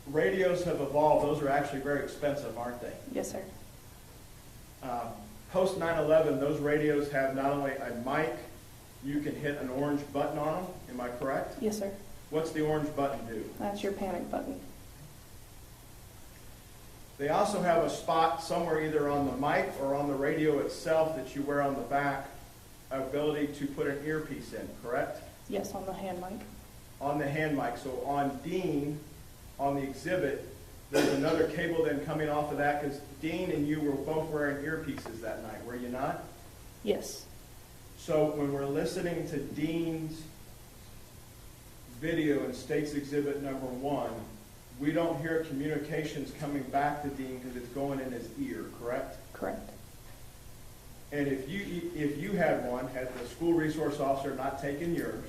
Radios have evolved. Those are actually very expensive, aren't they? Yes, sir. Post 9/11, those radios have not only a mic, you can hit an orange button on them. Am I correct? Yes, sir. What's the orange button do? That's your panic button. They also have a spot somewhere either on the mic or on the radio itself that you wear on the back, ability to put an earpiece in, correct? Yes, on the hand mic. On the hand mic. So on Dean, on the exhibit, there's another cable then coming off of that because Dean and you were both wearing earpieces that night, were you not? Yes. So when we're listening to Dean's video in State's Exhibit number 1, we don't hear communications coming back to Dean because it's going in his ear, correct? Correct. And if you had one, had the school resource officer not taken yours,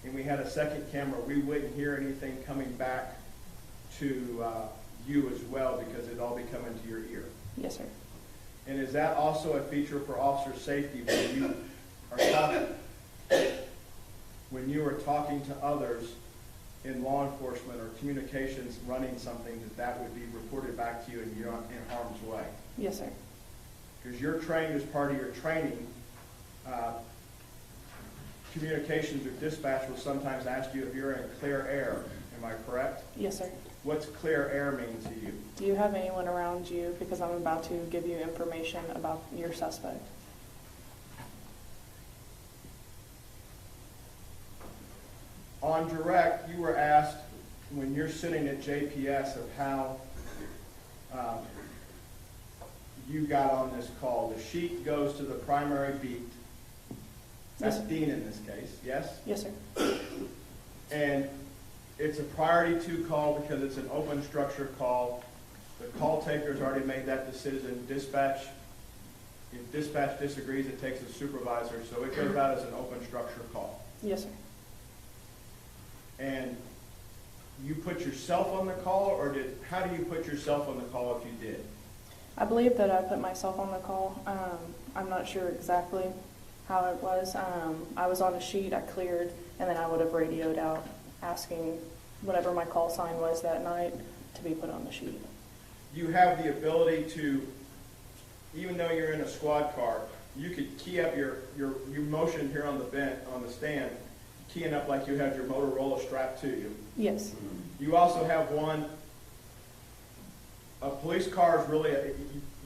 and we had a second camera, we wouldn't hear anything coming back to you as well because it'd all be coming to your ear. Yes, sir. And is that also a feature for officer safety when you are talking, when you are talking to others in law enforcement or communications running something, that would be reported back to you and you're not in harm's way? Yes, sir. Because you're trained as part of your training communications with dispatch will sometimes ask you if you're in clear air. Am I correct? Yes, sir. What's clear air mean to you? Do you have anyone around you, because I'm about to give you information about your suspect? On direct, you were asked when you're sitting at JPS of how you got on this call. The sheet goes to the primary beat. That's Yes. Dean in this case, yes? Yes, sir. And it's a priority 2 call because it's an open structure call. The call taker's already made that decision. Dispatch, if dispatch disagrees, it takes a supervisor, so it goes out as an open structure call. Yes, sir. And you put yourself on the call, or how do you put yourself on the call if you did? I believe that I put myself on the call. I'm not sure exactly how it was. I was on a sheet, I cleared, and then I would have radioed out asking whatever my call sign was that night to be put on the sheet. You have the ability to, even though you're in a squad car, you could key up you motioned here on the stand, keying up like you had your Motorola strapped to you. Yes. You also have a police car is really,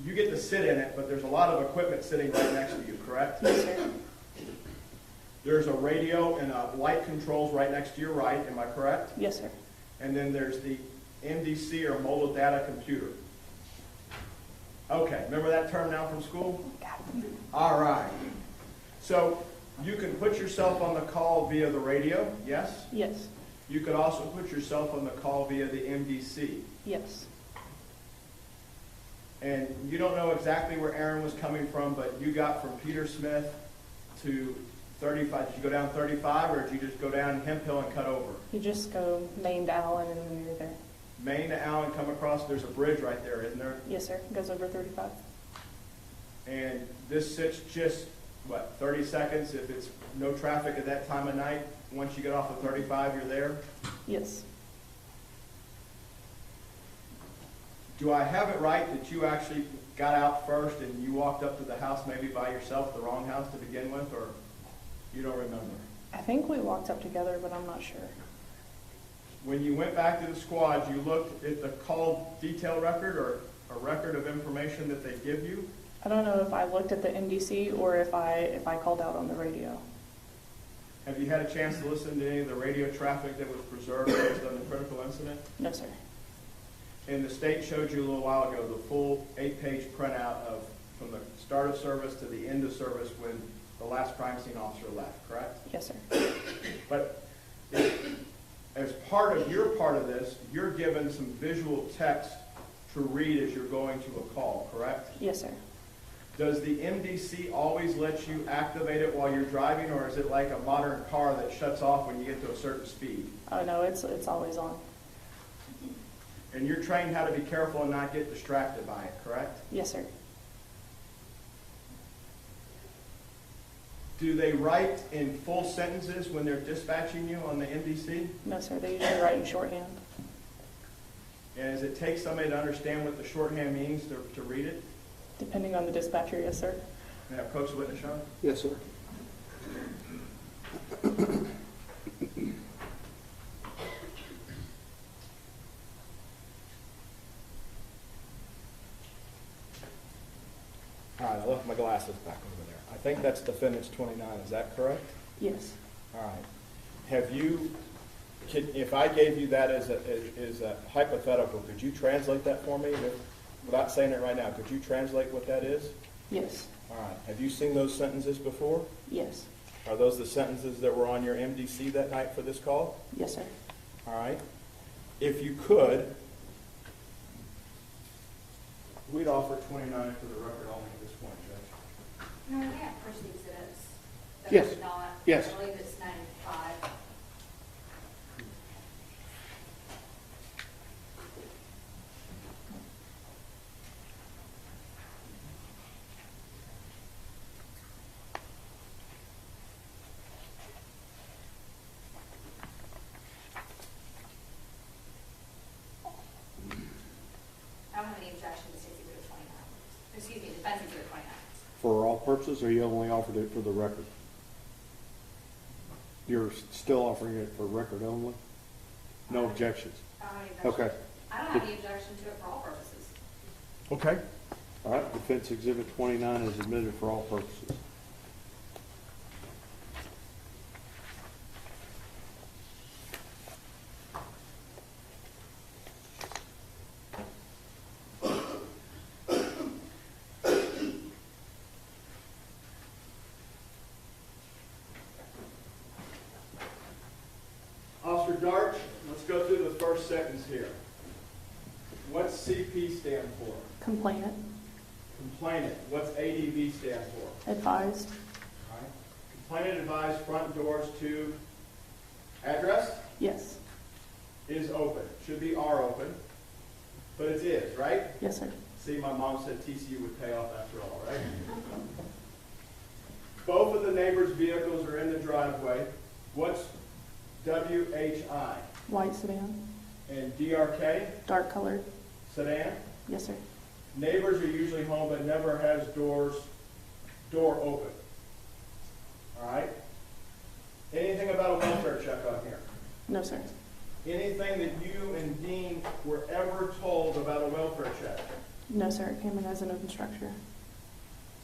you get to sit in it, but there's a lot of equipment sitting right next to you, correct? Yes, sir. There's a radio and light controls right next to your right, am I correct? Yes, sir. And then there's the MDC or mobile data computer. Okay, remember that term now from school? All right. So you can put yourself on the call via the radio, yes? Yes. You could also put yourself on the call via the MDC. Yes. And you don't know exactly where Aaron was coming from, but you got from Peter Smith to 35. Did you go down 35, or did you just go down Hemp Hill and cut over? You just go Main to Allen and then you're there. Main to Allen, come across, there's a bridge right there, isn't there? Yes, sir. It goes over 35. And this sits just, 30 seconds if it's no traffic at that time of night? Once you get off of 35, you're there? Yes. Do I have it right that you actually got out first and you walked up to the house maybe by yourself, the wrong house to begin with, or you don't remember? I think we walked up together, but I'm not sure. When you went back to the squad, you looked at the call detail record or a record of information that they give you? I don't know if I looked at the MDC or if I called out on the radio. Have you had a chance to listen to any of the radio traffic that was preserved based on the critical incident? No, sir. And the state showed you a little while ago the full 8-page printout of from the start of service to the end of service when the last crime scene officer left, correct? Yes, sir. But as part of this, you're given some visual text to read as you're going to a call, correct? Yes, sir. Does the MDC always let you activate it while you're driving, or is it like a modern car that shuts off when you get to a certain speed? Oh, no, it's always on. And you're trained how to be careful and not get distracted by it, correct? Yes, sir. Do they write in full sentences when they're dispatching you on the MDC? No, sir. They usually write in shorthand. And does it take somebody to understand what the shorthand means to read it? Depending on the dispatcher, yes, sir. Can I have Coach witness, Sean? Yes, sir. All right, I left my glasses back over there. I think that's defendant's 29, is that correct? Yes. All right. Have you, if I gave you that as a hypothetical, could you translate that for me? Without saying it right now, could you translate what that is? Yes. All right. Have you seen those sentences before? Yes. Are those the sentences that were on your MDC that night for this call? Yes, sir. All right. If you could, We'd offer 29 for the record only at this point, Judge. No, we have first exhibits. That Yes. are not, Yes. I believe it's 95. I don't have any objection to 60 to 29. Excuse me, defense exhibit 29. For all purposes, or you only offered it for the record? You're still offering it for record only? No objections? I don't have any objection. Okay. I don't have any objection to it for all purposes. Okay. All right, Defense Exhibit 29 is admitted for all purposes. Officer Darch, let's go through the first sentence here. What's CP stand for? Complainant, Complainant. What's ADV stand for? advised, All right. Complainant advised front doors to address yes. is open. Should be are open, but it is, right? Yes, sir. See, my mom said TCU would pay off after all, right? Both of the neighbors' vehicles are in the driveway. What's WHI? White sedan, And DRK? dark colored, Sedan? yes, sir. Neighbors are usually home but never has door open. All right? Anything about a welfare check on here? No, sir. Anything that you and Dean were ever told about a welfare check? No, sir. It came in as an open structure.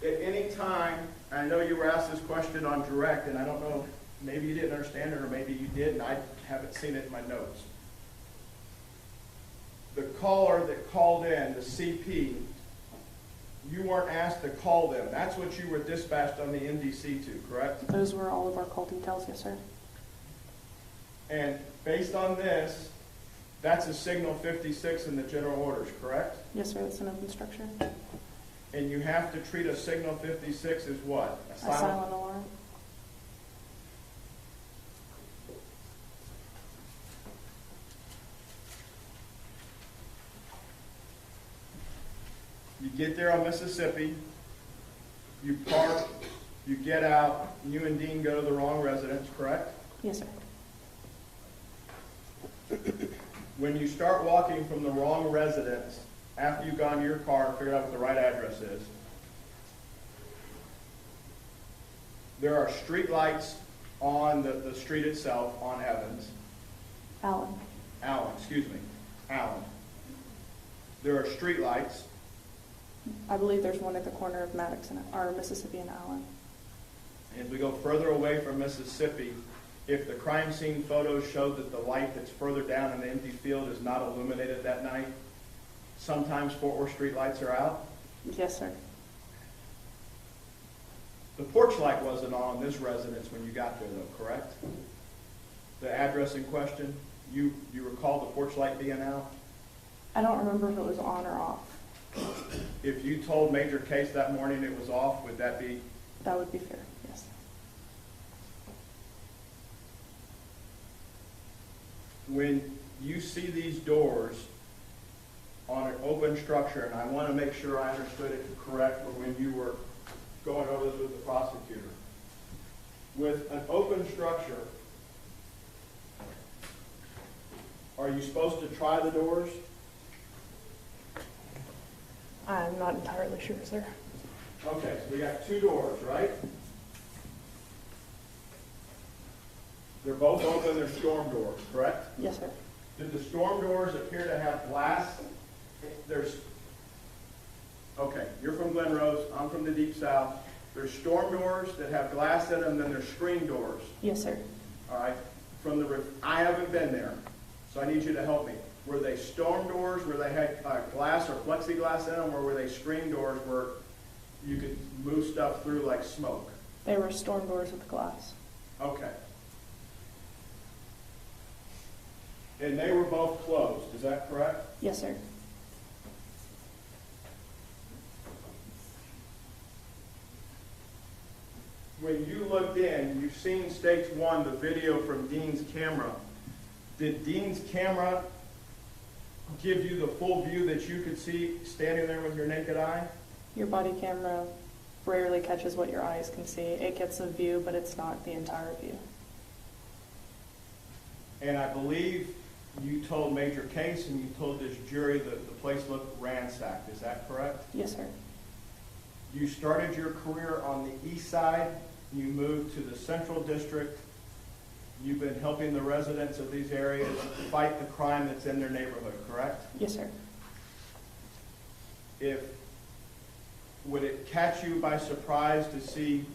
At any time, I know you were asked this question on direct, and I don't know, maybe you didn't understand it or maybe you did, and I haven't seen it in my notes. The caller that called in, the CP, you weren't asked to call them. That's what you were dispatched on the NDC to, correct? Those were all of our call details, yes, sir. And based on this, that's a signal 56 in the general orders, correct? Yes, sir. That's an open structure. And you have to treat a signal 56 as what? A silent alarm. You get there on Mississippi, you park, you get out, you and Dean go to the wrong residence, correct? Yes, sir. When you start walking from the wrong residence, after you've gone to your car and figured out what the right address is, there are street lights on the street itself, on Evans. Allen. Allen. There are street lights. I believe there's one at the corner of Maddox and or Mississippi and Allen. As we go further away from Mississippi, if the crime scene photos show that the light that's further down in the empty field is not illuminated that night, sometimes Fort Worth street lights are out. Yes, sir. The porch light wasn't on this residence when you got there, though, correct? The address in question, you recall the porch light being out? I don't remember if it was on or off. If you told Major Case that morning it was off, would that be? That would be fair, yes. When you see these doors on an open structure, and I want to make sure I understood it correct when you were going over this with the prosecutor. With an open structure, are you supposed to try the doors? I'm not entirely sure, sir. Okay, so we got two doors, right? They're both open, they're storm doors, correct? Yes, sir. Did the storm doors appear to have glass? Okay, you're from Glen Rose, I'm from the Deep South. There's storm doors that have glass in them, then there's screen doors. Yes, sir. All right, I haven't been there, so I need you to help me. Were they storm doors where they had glass or plexiglass in them, or were they screen doors where you could move stuff through like smoke? They were storm doors with glass. Okay. And they were both closed, is that correct? Yes, sir. When you looked in, you've seen Stage 1, the video from Dean's camera. Did Dean's camera give you the full view that you could see standing there with your naked eye? Your body camera rarely catches what your eyes can see. It gets a view, but it's not the entire view. And I believe you told Major Case and you told this jury that the place looked ransacked. Is that correct? Yes, sir. You started your career on the east side. You moved to the Central District you've been helping the residents of these areas fight the crime that's in their neighborhood, correct? Yes, sir. Would it catch you by surprise to see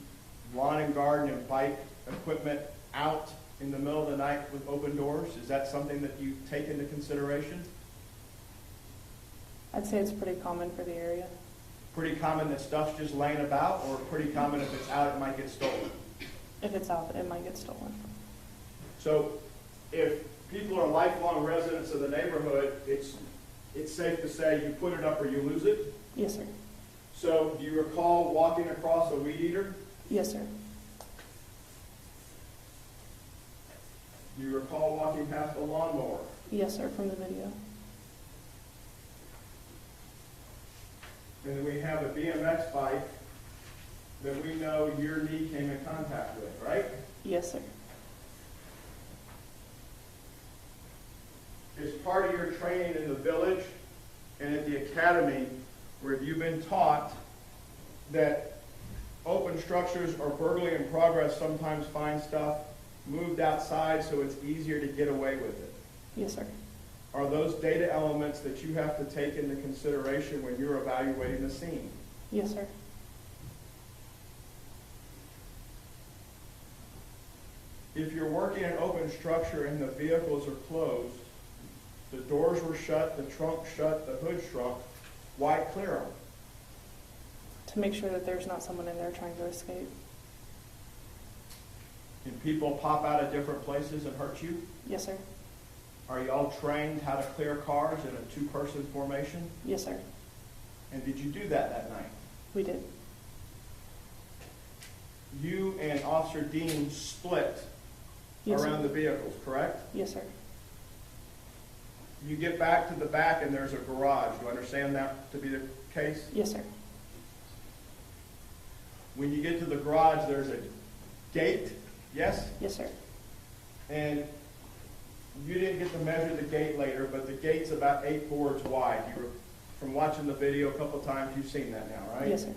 lawn and garden and bike equipment out in the middle of the night with open doors? Is that something that you take into consideration? I'd say it's pretty common for the area. Pretty common that stuff's just laying about, or pretty common if it's out, it might get stolen? If it's out, it might get stolen. So if people are lifelong residents of the neighborhood, it's safe to say you put it up or you lose it? Yes, sir. So do you recall walking across a weed eater? Yes, sir. Do you recall walking past a lawnmower? Yes, sir, from the video. And then we have a BMX bike that we know your knee came in contact with, right? Yes, sir. As part of your training in the village and at the academy, where have you been taught that open structures or burglary in progress sometimes find stuff moved outside so it's easier to get away with it? Yes, sir. Are those data elements that you have to take into consideration when you're evaluating the scene? Yes, sir. If you're working in an open structure and the vehicles are closed, the doors were shut, the trunk shut, the hood shrunk, why clear them? To make sure that there's not someone in there trying to escape. Can people pop out of different places and hurt you? Yes, sir. Are you all trained how to clear cars in a two-person formation? Yes, sir. And did you do that night? We did. You and Officer Dean split Yes, around sir. the vehicles, correct? Yes, sir. You get back to the back and there's a garage. Do you understand that to be the case? Yes, sir. When you get to the garage, there's a gate, yes? Yes, sir. And you didn't get to measure the gate later, but the gate's about 8 boards wide. You were, from watching the video a couple times, you've seen that now, right? Yes, sir.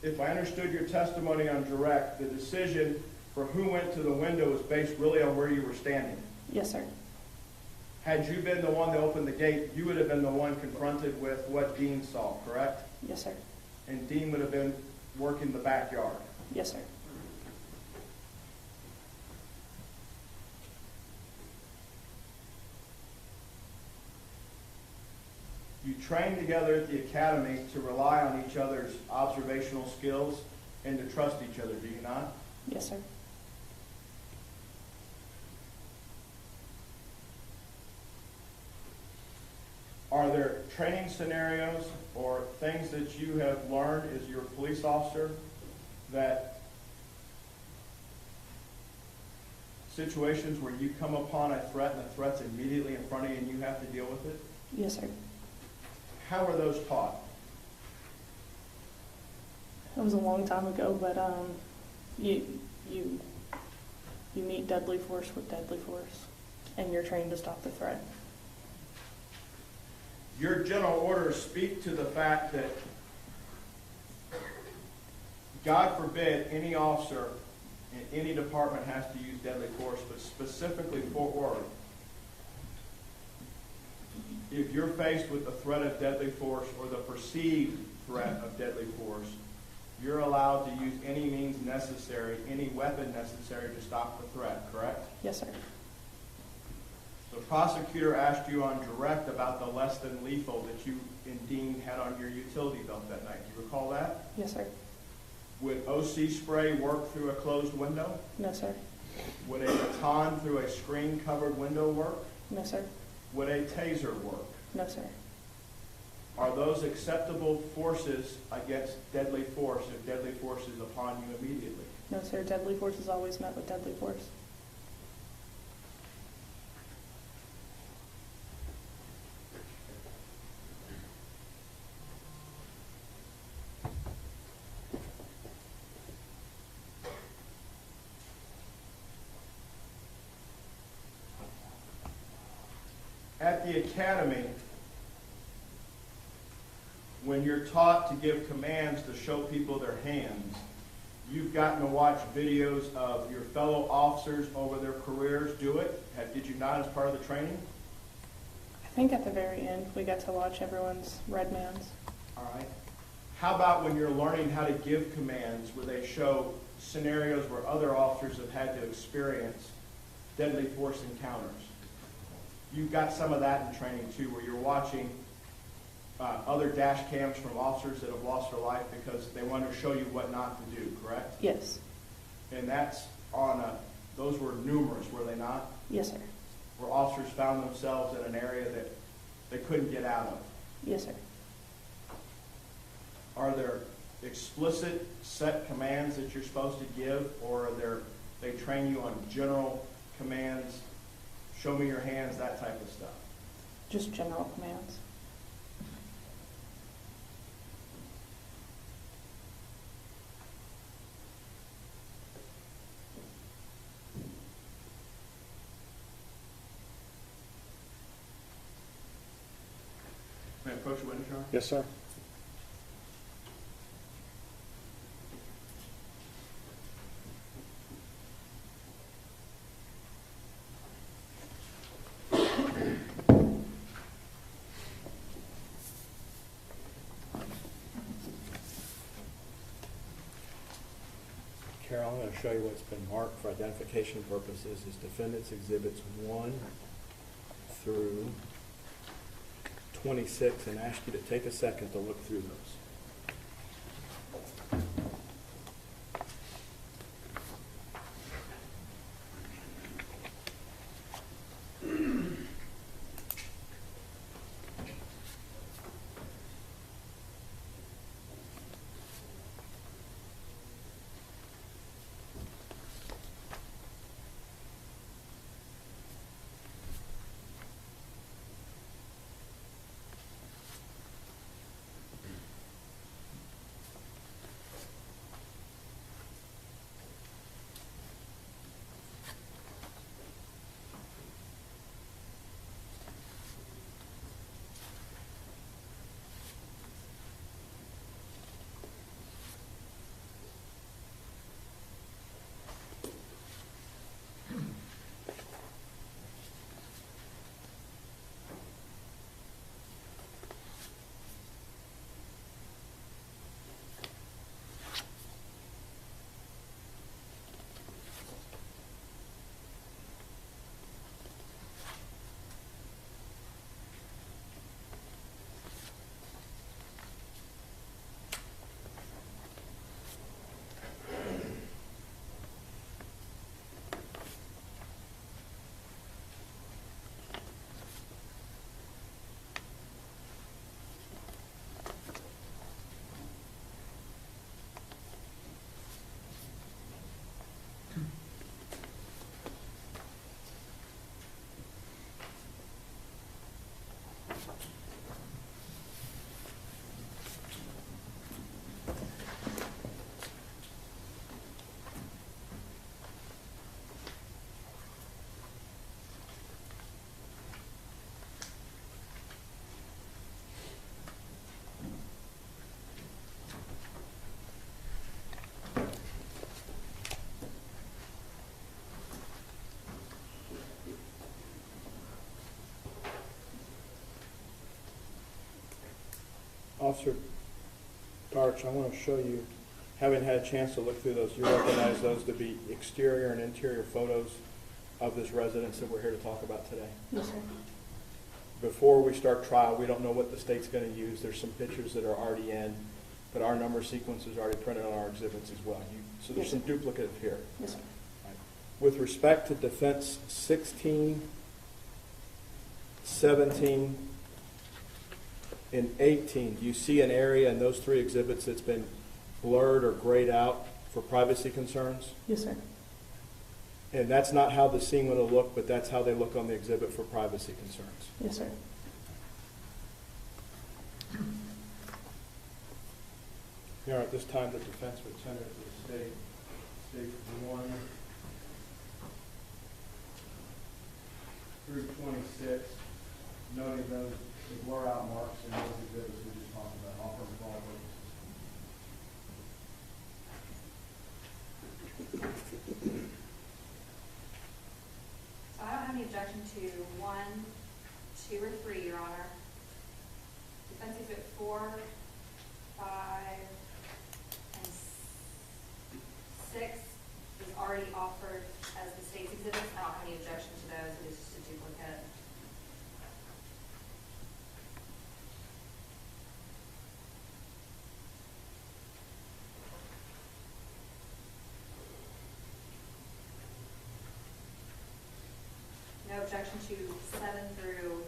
If I understood your testimony on direct, the decision for who went to the window was based really on where you were standing. Yes, sir. Had you been the one that opened the gate, you would have been the one confronted with what Dean saw, correct? Yes, sir. And Dean would have been working the backyard. Yes, sir. You train together at the academy to rely on each other's observational skills and to trust each other, do you not? Yes, sir. Are there training scenarios or things that you have learned as your police officer that situations where you come upon a threat and the threat's immediately in front of you and you have to deal with it? Yes, sir. How are those taught? It was a long time ago, but you meet deadly force with deadly force, and you're trained to stop the threat. Your general orders speak to the fact that, God forbid, any officer in any department has to use deadly force, but specifically Fort Worth, if you're faced with the threat of deadly force or the perceived threat of deadly force, you're allowed to use any means necessary, any weapon necessary to stop the threat, correct? Yes, sir. The prosecutor asked you on direct about the less than lethal that you and Dean had on your utility belt that night. Do you recall that? Yes, sir. Would OC spray work through a closed window? No, sir. Would a baton through a screen-covered window work? No, sir. Would a taser work? No, sir. Are those acceptable forces against deadly force if deadly force is upon you immediately? No, sir. Deadly force is always met with deadly force. At the academy, when you're taught to give commands to show people their hands, you've gotten to watch videos of your fellow officers over their careers do it? Did you not as part of the training? I think at the very end, we got to watch everyone's red mans. All right. How about when you're learning how to give commands where they show scenarios where other officers have had to experience deadly force encounters? You've got some of that in training too, where you're watching other dash cams from officers that have lost their life because they want to show you what not to do, correct? Yes. And that's on those were numerous, were they not? Yes, sir. Where officers found themselves in an area that they couldn't get out of. Yes, sir. Are there explicit set commands that you're supposed to give, or they train you on general commands, show me your hands, that type of stuff? Just general commands. May I approach the witness, Your Honor? Yes, sir. Carol, I'm going to show you what's been marked for identification purposes as Defendants Exhibits 1 through 26, and ask you to take a second to look through those. Officer Darch, I want to show you, having had a chance to look through those, you recognize those to be exterior and interior photos of this residence that we're here to talk about today? Yes, sir. Before we start trial, we don't know what the state's going to use. There's some pictures that are already in, but our number sequence is already printed on our exhibits as well. So there's some duplicative here. Yes, sir. Right. With respect to defense 16, 17, and 18, do you see an area in those three exhibits that's been blurred or grayed out for privacy concerns? Yes, sir. And that's not how the scene would have looked, but that's how they look on the exhibit for privacy concerns. Yes, sir. Here, at this time, the defense would send it to the state. State 1 through 26, noting those the blur out marks in those exhibits we just talked about. 4, 5, and 6 is already offered as the state's exhibits. I don't have any objection to those. It is just a duplicate. No objection to 7 through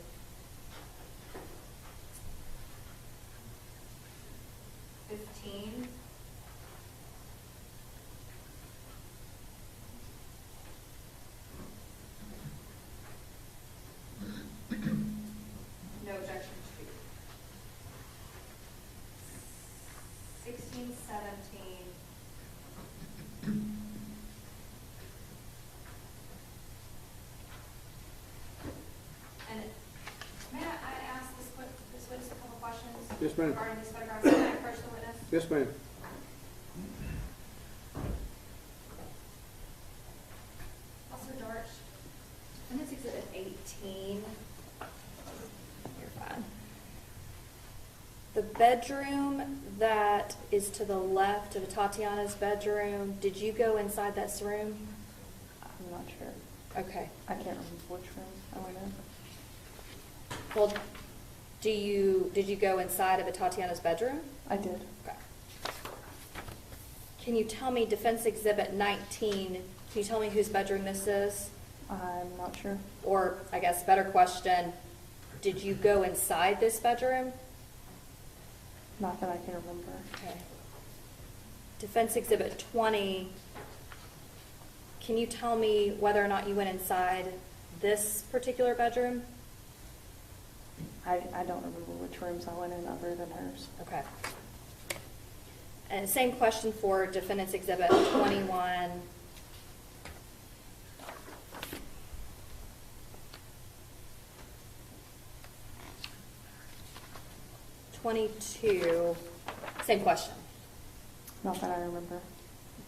15. No objection to 16, 17. And may I ask this witness a couple questions? Yes, ma'am. Regarding these photographs. Can I approach the witness? Yes, ma'am. Officer Darch, Defendant's Exhibit 18. You're fine. The bedroom that is to the left of Tatiana's bedroom, did you go inside this room? I'm not sure. Okay. I can't remember which room I went in. Well, did you go inside of Tatiana's bedroom? I did. Okay. Can you tell me, Defense Exhibit 19, can you tell me whose bedroom this is? I'm not sure. Or, I guess, better question, did you go inside this bedroom? Not that I can remember. Okay. Defense Exhibit 20, can you tell me whether or not you went inside this particular bedroom? I don't remember which rooms I went in other than hers. Okay. And same question for Defendant's Exhibit 21. 22, same question. Not that I remember.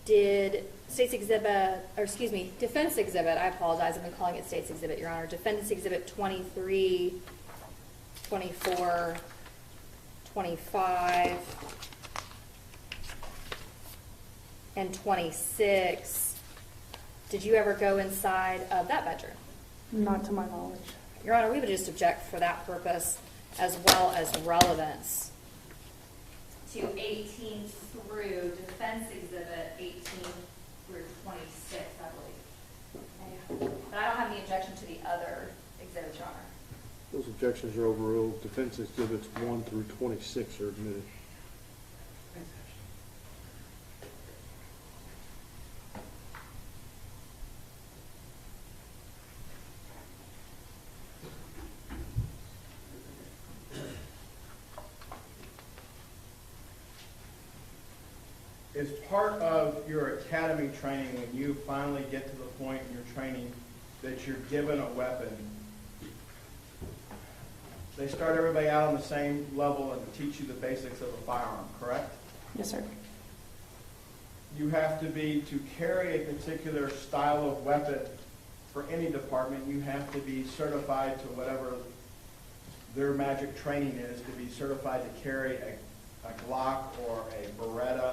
Did State's Exhibit, or excuse me, Defense Exhibit, I apologize, I've been calling it State's Exhibit, Your Honor. Defendant's Exhibit 23, 24, 25, and 26. Did you ever go inside of that bedroom? Not to my knowledge. Your Honor, we would just object for that purpose as well as relevance to 18 through Defense Exhibit 18 through 26, I believe. But I don't have any objection to the other exhibits, Your Honor. Those objections are overruled. Defense exhibits 1 through 26 are admitted. Is part of your academy training, when you finally get to the point in your training that you're given a weapon, they start everybody out on the same level and teach you the basics of a firearm, correct? Yes, sir. You have to carry a particular style of weapon for any department, you have to be certified to whatever their magic training is, to be certified to carry a Glock or a Beretta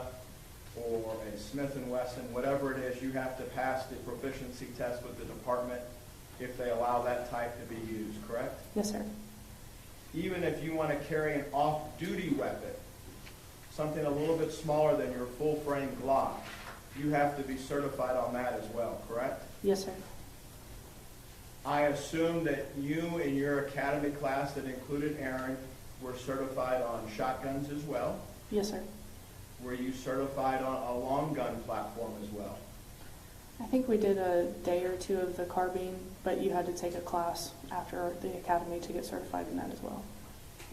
or a Smith & Wesson, whatever it is, you have to pass the proficiency test with the department if they allow that type to be used, correct? Yes, sir. Even if you want to carry an off-duty weapon, something a little bit smaller than your full-frame Glock, you have to be certified on that as well, correct? Yes, sir. I assume that you in your academy class that included Aaron were certified on shotguns as well. Yes, sir. Were you certified on a long gun platform as well? I think we did a day or two of the carbine, but you had to take a class after the academy to get certified in that as well.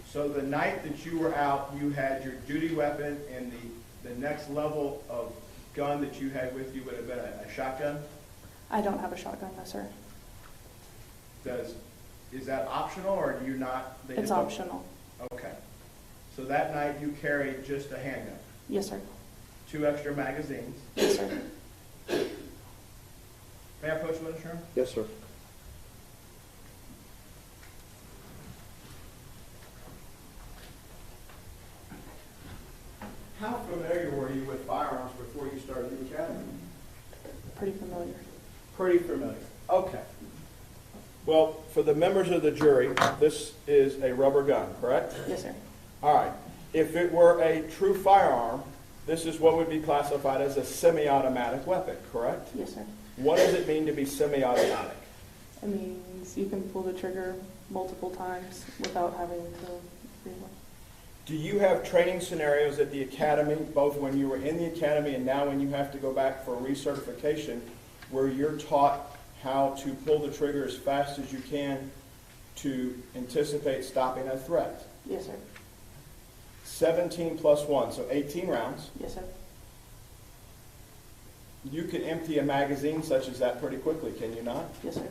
So the night that you were out, you had your duty weapon, and the next level of gun that you had with you would have been a shotgun? I don't have a shotgun, no, sir. Is that optional, or do you not? It's optional. Okay. So that night you carried just a handgun? Yes, sir. 2 extra magazines? Yes, sir. May I approach Witness Sherman? Yes, sir. Pretty familiar. Pretty familiar. Okay. Well, for the members of the jury, this is a rubber gun, correct? Yes, sir. All right. If it were a true firearm, this is what would be classified as a semi-automatic weapon, correct? Yes, sir. What does it mean to be semi-automatic? It means you can pull the trigger multiple times without having to reload. Do you have training scenarios at the academy, both when you were in the academy and now when you have to go back for recertification, where you're taught how to pull the trigger as fast as you can to anticipate stopping a threat? Yes, sir. 17 plus 1, so 18 rounds. Yes, sir. You can empty a magazine such as that pretty quickly, can you not? Yes, sir.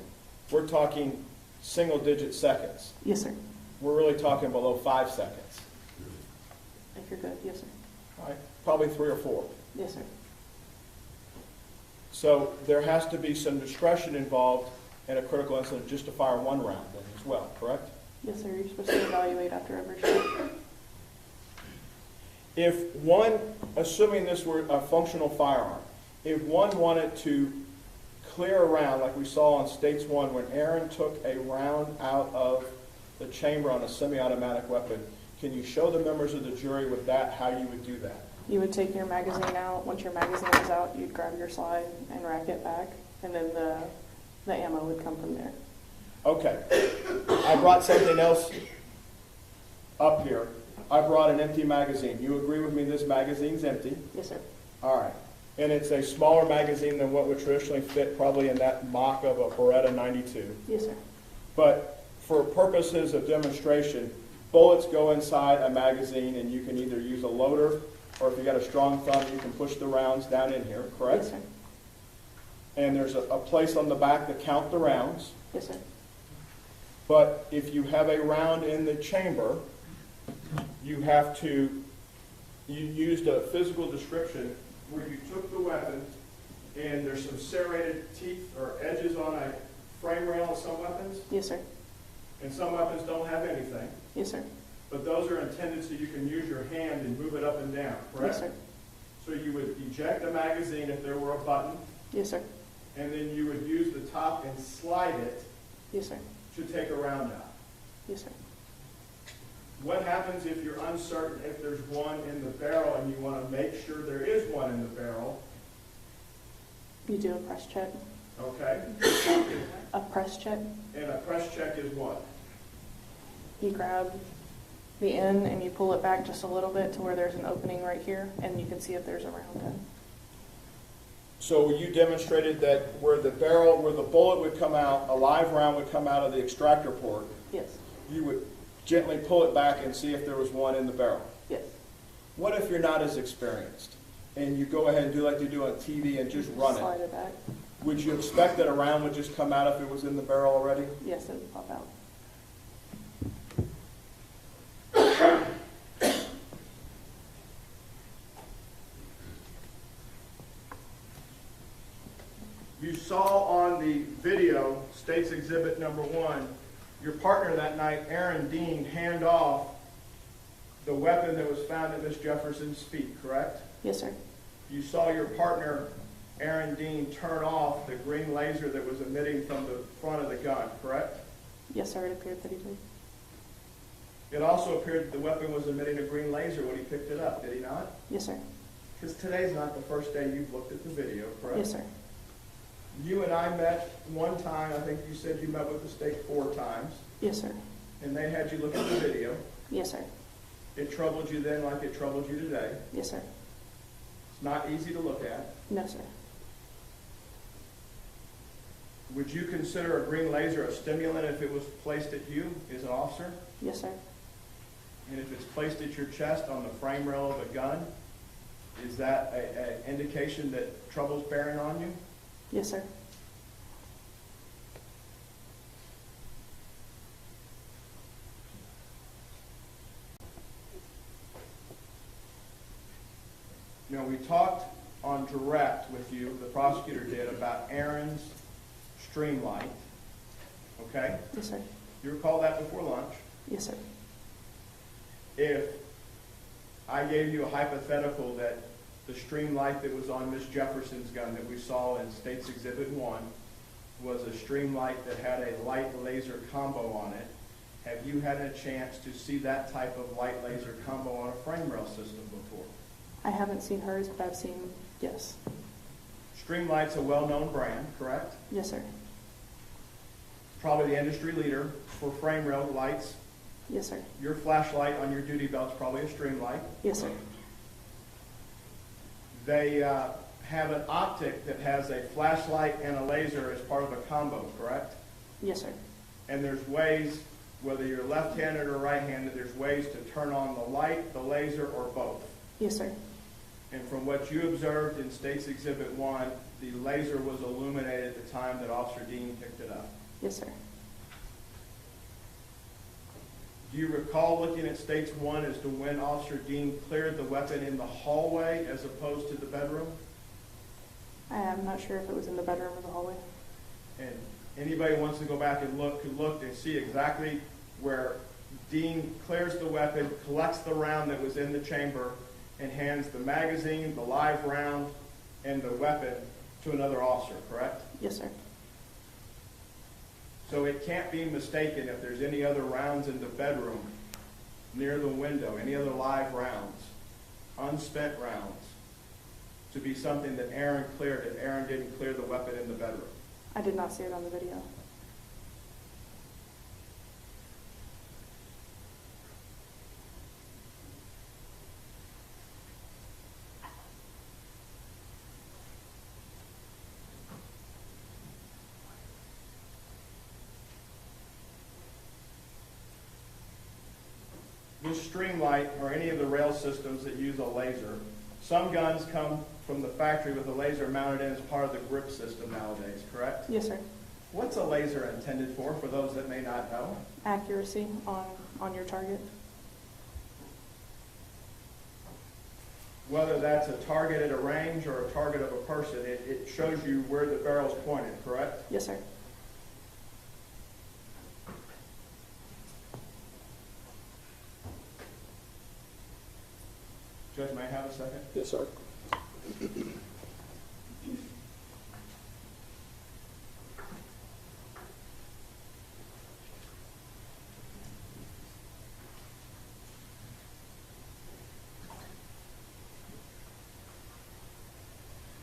We're talking single-digit seconds. Yes, sir. We're really talking below 5 seconds. If you're good, yes, sir. All right, probably 3 or 4. Yes, sir. So there has to be some discretion involved in a critical incident just to fire one round then as well, correct? Yes, sir. You're supposed to evaluate after every shot. If one, assuming this were a functional firearm, if one wanted to clear a round like we saw on States 1 when Aaron took a round out of the chamber on a semi-automatic weapon, can you show the members of the jury with that how you would do that? You would take your magazine out. Once your magazine was out, you'd grab your slide and rack it back, and then the ammo would come from there. Okay. I brought something else up here. I brought an empty magazine. You agree with me this magazine's empty? Yes, sir. All right. And it's a smaller magazine than what would traditionally fit probably in that mock of a Beretta 92. Yes, sir. But for purposes of demonstration, bullets go inside a magazine and you can either use a loader or if you got a strong thumb, you can push the rounds down in here, correct? Yes, sir. And there's a place on the back to count the rounds. Yes, sir. But if you have a round in the chamber, you used a physical description where you took the weapon and there's some serrated teeth or edges on a frame rail of some weapons, Yes, sir. and some weapons don't have anything. Yes, sir. But those are intended so you can use your hand and move it up and down, correct? Yes, sir. So you would eject the magazine if there were a button, Yes, sir. and then you would use the top and slide it Yes, sir. to take a round out. Yes, sir. What happens if you're uncertain if there's one in the barrel and you want to make sure there is one in the barrel? You do a press check. Okay. A press check. And a press check is what? You grab the end and you pull it back just a little bit to where there's an opening right here, and you can see if there's a round in. So you demonstrated that where the bullet would come out, a live round would come out of the extractor port. Yes. You would gently pull it back and see if there was one in the barrel. Yes. What if you're not as experienced and you go ahead and do like they do on TV and just run Slide it? it back. Would you expect that a round would just come out if it was in the barrel already? Yes, it would pop out. You saw on the video, State's Exhibit number 1, your partner that night, Aaron Dean, hand off the weapon that was found at Miss Jefferson's feet, correct? Yes, sir. You saw your partner, Aaron Dean, turn off the green laser that was emitting from the front of the gun, correct? Yes, sir. It appeared that he did. It also appeared that the weapon was emitting a green laser when he picked it up, did he not? Yes, sir. Because today's not the first day you've looked at the video, correct? Yes, sir. You and I met one time. I think you said you met with the state 4 times, Yes, sir. and they had you look at the video. Yes, sir. It troubled you then like it troubled you today. Yes, sir. It's not easy to look at. No, sir. Would you consider a green laser a stimulant if it was placed at you as an officer? Yes, sir. And if it's placed at your chest on the frame rail of a gun, is that an indication that trouble's bearing on you? Yes, sir. You know, we talked on direct with you, the prosecutor did, about Aaron's streamlight. Okay? Yes, sir. You recall that before lunch? Yes, sir. If I gave you a hypothetical that the stream light that was on Miss Jefferson's gun that we saw in State's Exhibit 1 was a stream light that had a light laser combo on it. Have you had a chance to see that type of light laser combo on a frame rail system before? I haven't seen hers, but I've seen, yes. Streamlight's a well-known brand, correct? Yes, sir. Probably the industry leader for frame rail lights. Yes, sir. Your flashlight on your duty belt's probably a Streamlight. Yes, sir. They have an optic that has a flashlight and a laser as part of a combo, correct? Yes, sir. And there's ways, whether you're left-handed or right-handed, there's ways to turn on the light, the laser, or both. Yes, sir. And from what you observed in State's Exhibit 1, the laser was illuminated at the time that Officer Dean picked it up. Yes, sir. Do you recall looking at State's 1 as to when Officer Dean cleared the weapon in the hallway as opposed to the bedroom? I am not sure if it was in the bedroom or the hallway. And anybody who wants to go back and look could look and see exactly where Dean clears the weapon, collects the round that was in the chamber, and hands the magazine, the live round, and the weapon to another officer, correct? Yes, sir. So it can't be mistaken if there's any other rounds in the bedroom, near the window, any other live rounds, unspent rounds, to be something that Aaron cleared if Aaron didn't clear the weapon in the bedroom. I did not see it on the video. This Streamlight or any of the rail systems that use a laser, some guns come from the factory with a laser mounted in as part of the grip system nowadays, correct? Yes, sir. What's a laser intended for those that may not know? Accuracy on your target. Whether that's a target at a range or a target of a person, it shows you where the barrel's pointed, correct? Yes, sir. Judge, may I have a second? Yes, sir.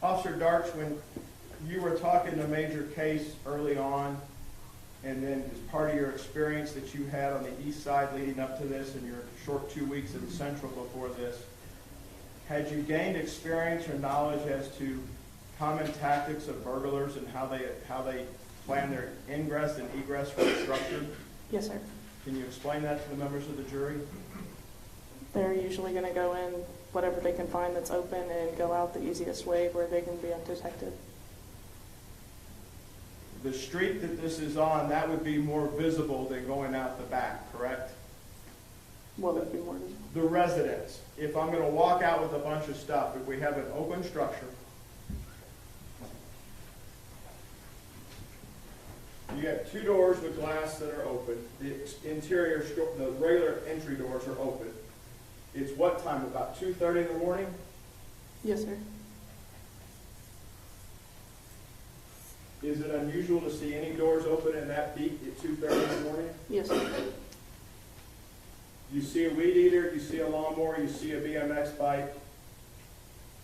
Officer Darch, when you were talking to Major Case early on, and then as part of your experience that you had on the east side leading up to this and your short 2 weeks in Central before this, had you gained experience or knowledge as to common tactics of burglars and how they plan their ingress and egress from the structure? Yes, sir. Can you explain that to the members of the jury? They're usually going to go in whatever they can find that's open and go out the easiest way where they can be undetected. The street that this is on, that would be more visible than going out the back, correct? What would be more visible? The residence. If I'm going to walk out with a bunch of stuff, if we have an open structure, you have two doors with glass that are open. The interior, the regular entry doors are open. It's what time? About 2:30 in the morning? Yes, sir. Is it unusual to see any doors open in that peak at 2:30 in the morning? Yes, sir. You see a weed eater, you see a lawnmower, you see a BMX bike,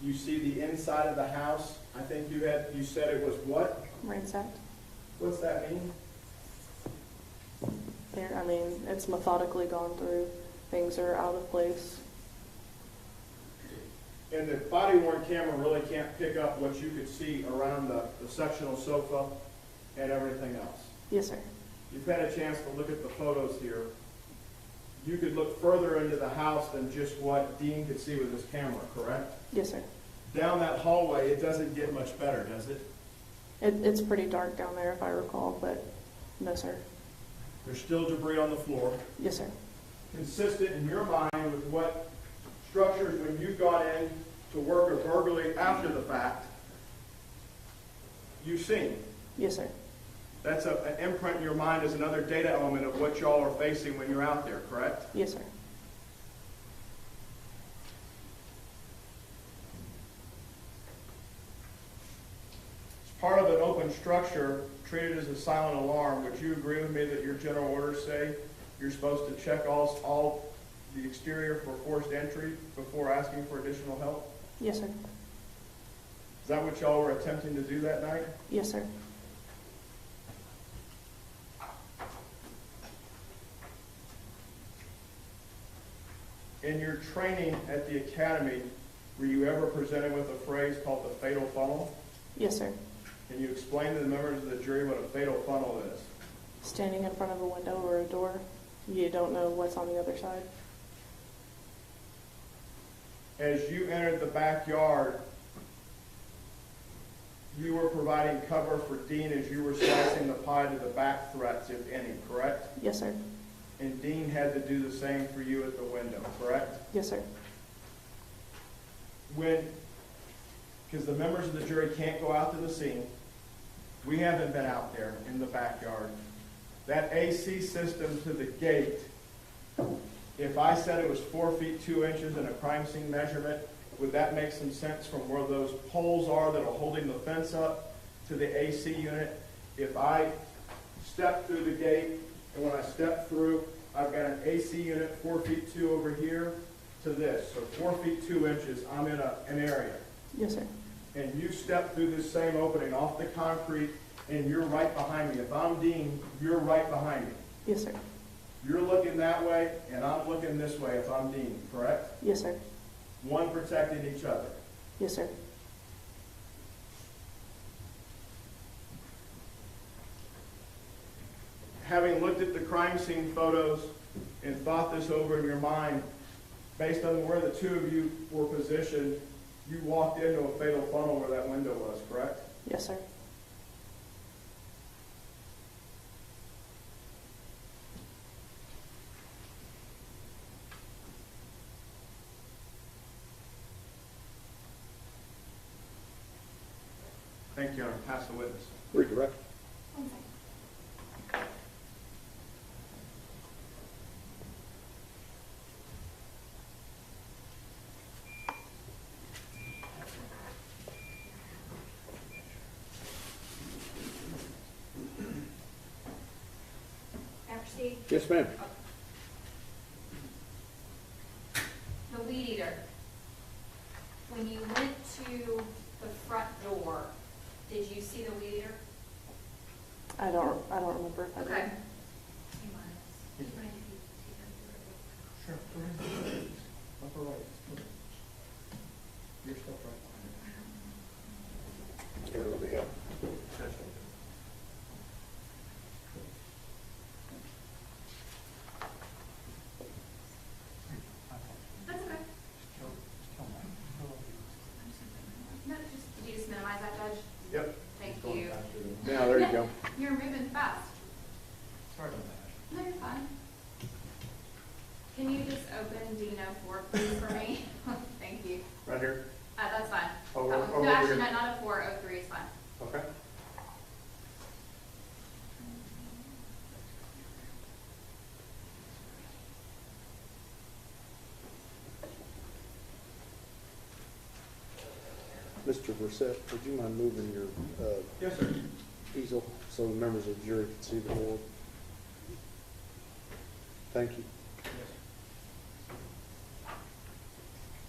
you see the inside of the house. I think you said it was what? Ransacked. What's that mean? It's methodically gone through. Things are out of place. And the body-worn camera really can't pick up what you could see around the sectional sofa and everything else. Yes, sir. You've had a chance to look at the photos here. You could look further into the house than just what Dean could see with his camera, correct? Yes, sir. Down that hallway, it doesn't get much better, does it? It's pretty dark down there, if I recall, but no, sir. There's still debris on the floor. Yes, sir. Consistent in your mind with what structures, when you've gone in to work a burglary after the fact, you've seen. Yes, sir. That's an imprint in your mind as another data element of what y'all are facing when you're out there, correct? Yes, sir. part of an open structure treated as a silent alarm, would you agree with me that your general orders say you're supposed to check all the exterior for forced entry before asking for additional help? Yes, sir. Is that what y'all were attempting to do that night? Yes, sir. In your training at the academy, were you ever presented with a phrase called the fatal funnel? Yes, sir. Can you explain to the members of the jury what a fatal funnel is? Standing in front of a window or a door, you don't know what's on the other side. As you entered the backyard, you were providing cover for Dean as you were slicing the pie to the back threats, if any, correct? Yes, sir. And Dean had to do the same for you at the window, correct? Yes, sir. Because the members of the jury can't go out to the scene, we haven't been out there in the backyard. That AC system to the gate, if I said it was 4 feet 2 inches in a crime scene measurement, would that make some sense from where those poles are that are holding the fence up to the AC unit? If I step through the gate, and when I step through, I've got an AC unit 4 feet 2 over here to this. So 4 feet 2 inches, I'm in an area. Yes, sir. And you step through this same opening off the concrete, and you're right behind me. If I'm Dean, you're right behind me. Yes, sir. You're looking that way, and I'm looking this way if I'm Dean, correct? Yes, sir. One protecting each other. Yes, sir. Having looked at the crime scene photos and thought this over in your mind, based on where the two of you were positioned, you walked into a fatal funnel where that window was, correct? Yes, sir. Thank you, Your Honor. Pass the witness. Redirect. One second. Can I proceed? Yes, ma'am. The weed eater. When you went to the front door, did you see the weed eater? I don't remember if I did. Okay. Sure. Upper right. Your stuff right behind Here, let me help. That's okay. No, did you just minimize that, Judge? you. Yep. Thank you. Now, there you go. You're moving fast. Sorry about that. No, you're fine. Can you just open D-No-4, please, for me? Thank you. Right here? That's fine. Oh, That oh, one. over No, actually, here. not a 4, 03 is fine. Okay. Mr. Brissett, would you mind moving your Yes, sir. easel so the members of the jury can see the board? Thank you.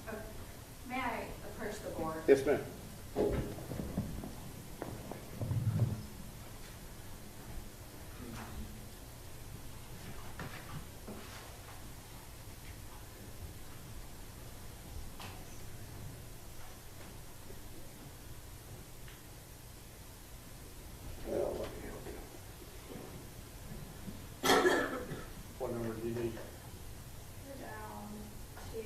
Okay. May I approach the board? Yes, ma'am. Well, let me help you. What number do you need? You're down to,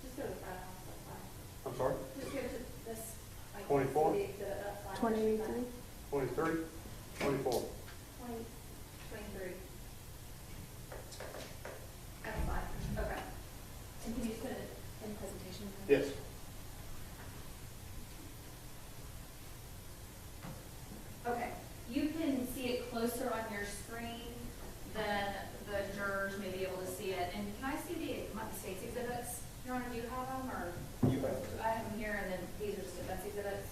just go to the front house, that's fine. I'm sorry? Just go to this, like, 24? the exhibit, that's fine. 23? 23? 24. 23. That's fine, okay. And can you just put it in presentation? Yes. Okay, you can see it closer on your screen than the jurors may be able to see it. And can I see the Your Honor, do you have them, or? You have. I have them here, and then these are just defense exhibits.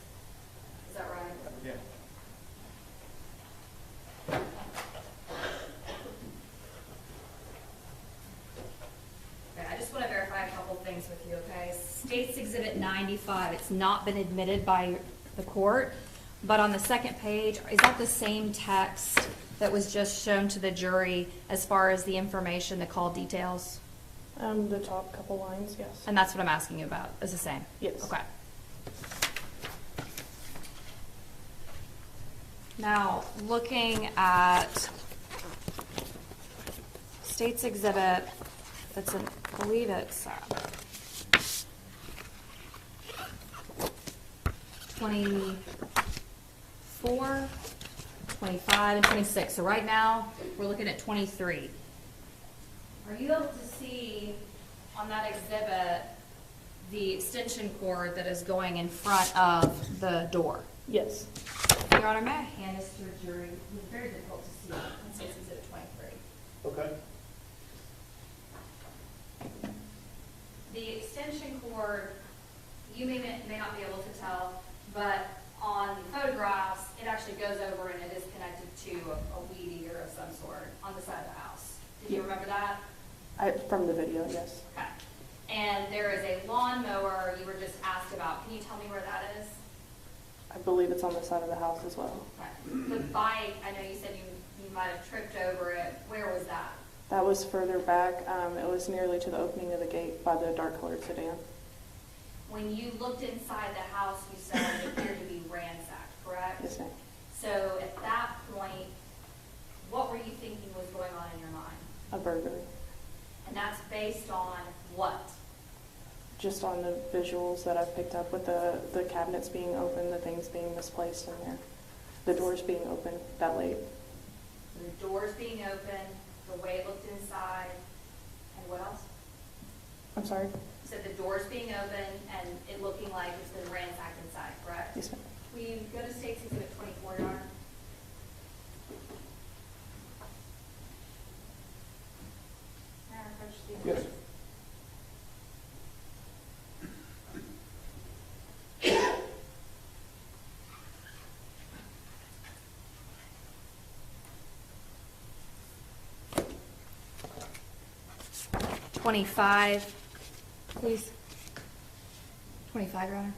Is that right? Yeah. Okay, I just want to verify a couple things with you, okay? State's Exhibit 95, it's not been admitted by the court, but on the second page, is that the same text that was just shown to the jury as far as the information, the call details? The top couple lines, yes. And that's what I'm asking you about, is the same? Yes. Okay. Now, looking at State's Exhibit, that's in, I believe it's 24, 25, and 26. So right now, we're looking at 23. Are you able to see on that exhibit the extension cord that is going in front of the door? Yes. Your Honor, may I hand this to a jury? It's very difficult to see on State's Exhibit 23. Okay. The extension cord, you may not be able to tell, but on the photographs, it actually goes over and it is connected to a weed eater of some sort on the side of the house. Did you remember that? From the video, yes. Okay. And there is a lawnmower you were just asked about. Can you tell me where that is? I believe it's on the side of the house as well. Okay. The bike, I know you said you might have tripped over it. Where was that? That was further back. It was nearly to the opening of the gate by the dark-colored sedan. When you looked inside the house, you said it appeared to be ransacked, correct? Yes, ma'am. So at that point, what were you thinking was going on in your mind? A burglary. And that's based on what? Just on the visuals that I've picked up with the cabinets being open, the things being misplaced in there, the doors being open that late. The doors being open, the way it looked inside, and what else? I'm sorry? You said the doors being open and it looking like it's been ransacked inside, correct? Yes, ma'am. Will you go to State's Exhibit 24, Your Honor? May I approach the Yes. $25, please. 25, Your Honor.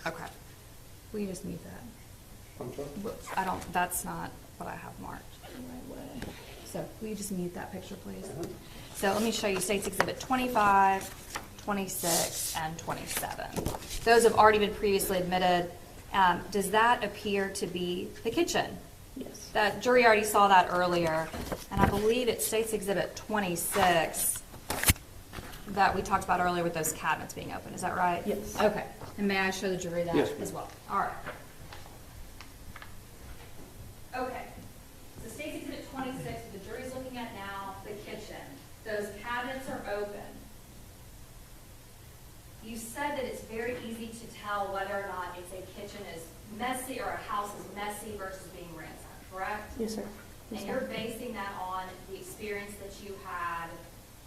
Okay. Will you just mute that? I'm sorry? That's not what I have marked the right way. So will you just mute that picture, please? So let me show you State's Exhibit 25, 26, and 27. Those have already been previously admitted. Does that appear to be the kitchen? Yes. That jury already saw that earlier, and I believe it's State's Exhibit 26 that we talked about earlier with those cabinets being open. Is that right? Yes. Okay. And may I show the jury that Yes. as well? All right. Okay. So State's Exhibit 26, the jury's looking at now, the kitchen. Those cabinets are open. You said that it's very easy to tell whether or not it's a kitchen is messy or a house is messy versus being ransacked, correct? Yes, sir. Yes, And ma'am. you're basing that on the experience that you had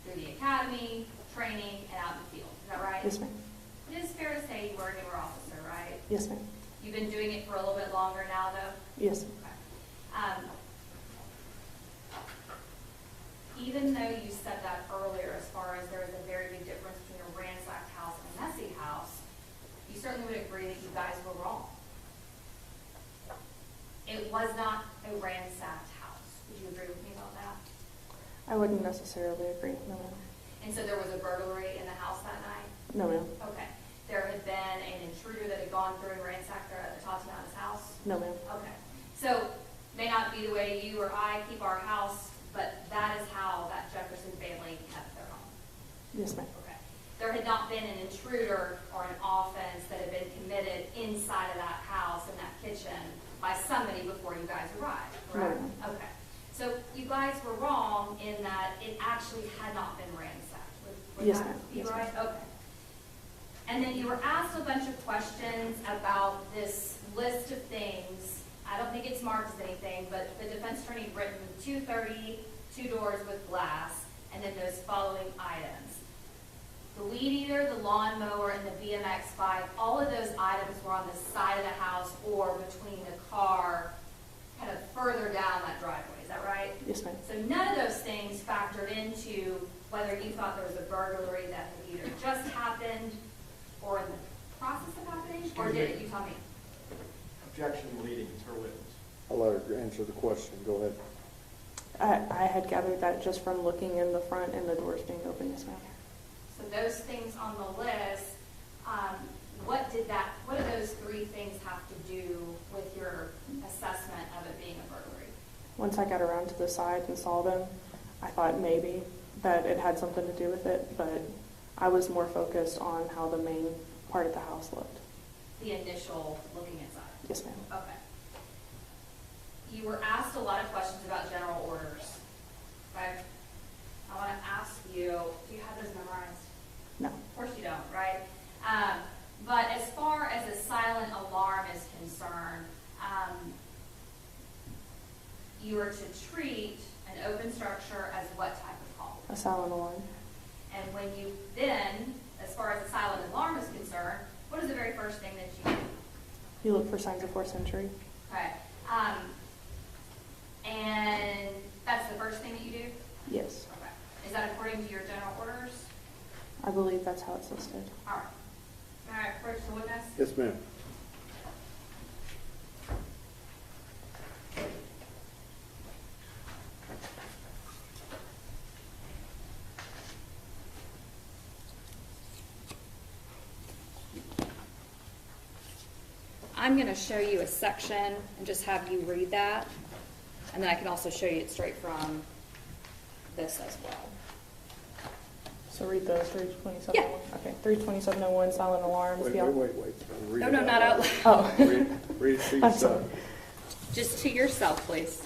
through the academy, training, and out in the field. Is that right? Yes, ma'am. It is fair to say you were a newer officer, right? Yes, ma'am. You've been doing it for a little bit longer now, though? Yes. Okay. Even though you said that earlier, as far as there is a very big difference between a ransacked house and a messy house, you certainly would agree that you guys were wrong. It was not a ransacked house. Would you agree with me about that? I wouldn't necessarily agree. No, ma'am. And so there was a burglary in the house that night? No, ma'am. Okay. There had been an intruder that had gone through and ransacked Tatiana's house? No, ma'am. Okay. So, may not be the way you or I keep our house, but that is how that Jefferson family kept their home. Yes, ma'am. Okay. There had not been an intruder or an offense that had been committed inside of that house, in that kitchen, by somebody before you guys arrived, correct? No. Okay. So you guys were wrong in that it actually had not been ransacked. Would Yes, that ma'am. be Yes, right? Okay. And then you were asked a bunch of questions about this list of things. I don't think it's marked as anything, but the defense attorney written 230 2 doors with glass, and then those following items. The weed eater, the lawnmower, and the BMX bike, all of those items were on the side of the house or between the car, kind of further down that driveway. Is that right? Yes, ma'am. So none of those things factored into whether you thought there was a burglary that had either just happened or in the process of happening, or did it? You tell me. Objection leading, it's her witness. I'll let her answer the question. Go ahead. I had gathered that just from looking in the front and the doors being open, yes, ma'am. So those things on the list, what do those 3 things have to do with your assessment of it being a burglary? Once I got around to the side and saw them, I thought maybe that it had something to do with it, but I was more focused on how the main part of the house looked. The initial looking inside? Yes, ma'am. Okay. You were asked a lot of questions about general orders. Okay? I want to ask you, do you have those memorized? No. Of course you don't, right? But as far as a silent alarm is concerned, you are to treat an open structure as what type of call? A silent alarm. And when you then, as far as a silent alarm is concerned, what is the very first thing that you do? You look for signs of forced entry. Okay. And that's the first thing that you do? Yes. Okay. Is that according to your general orders? I believe that's how it's listed. All right. All right, approach the witness. Yes, ma'am. I'm going to show you a section and just have you read that, and then I can also show you it straight from this as well. So read the 32701. Yeah. Okay, 32701, silent alarms. Wait. Read No, it no, not out loud. Oh. Read it to I'm sorry. yourself. Just to yourself, please.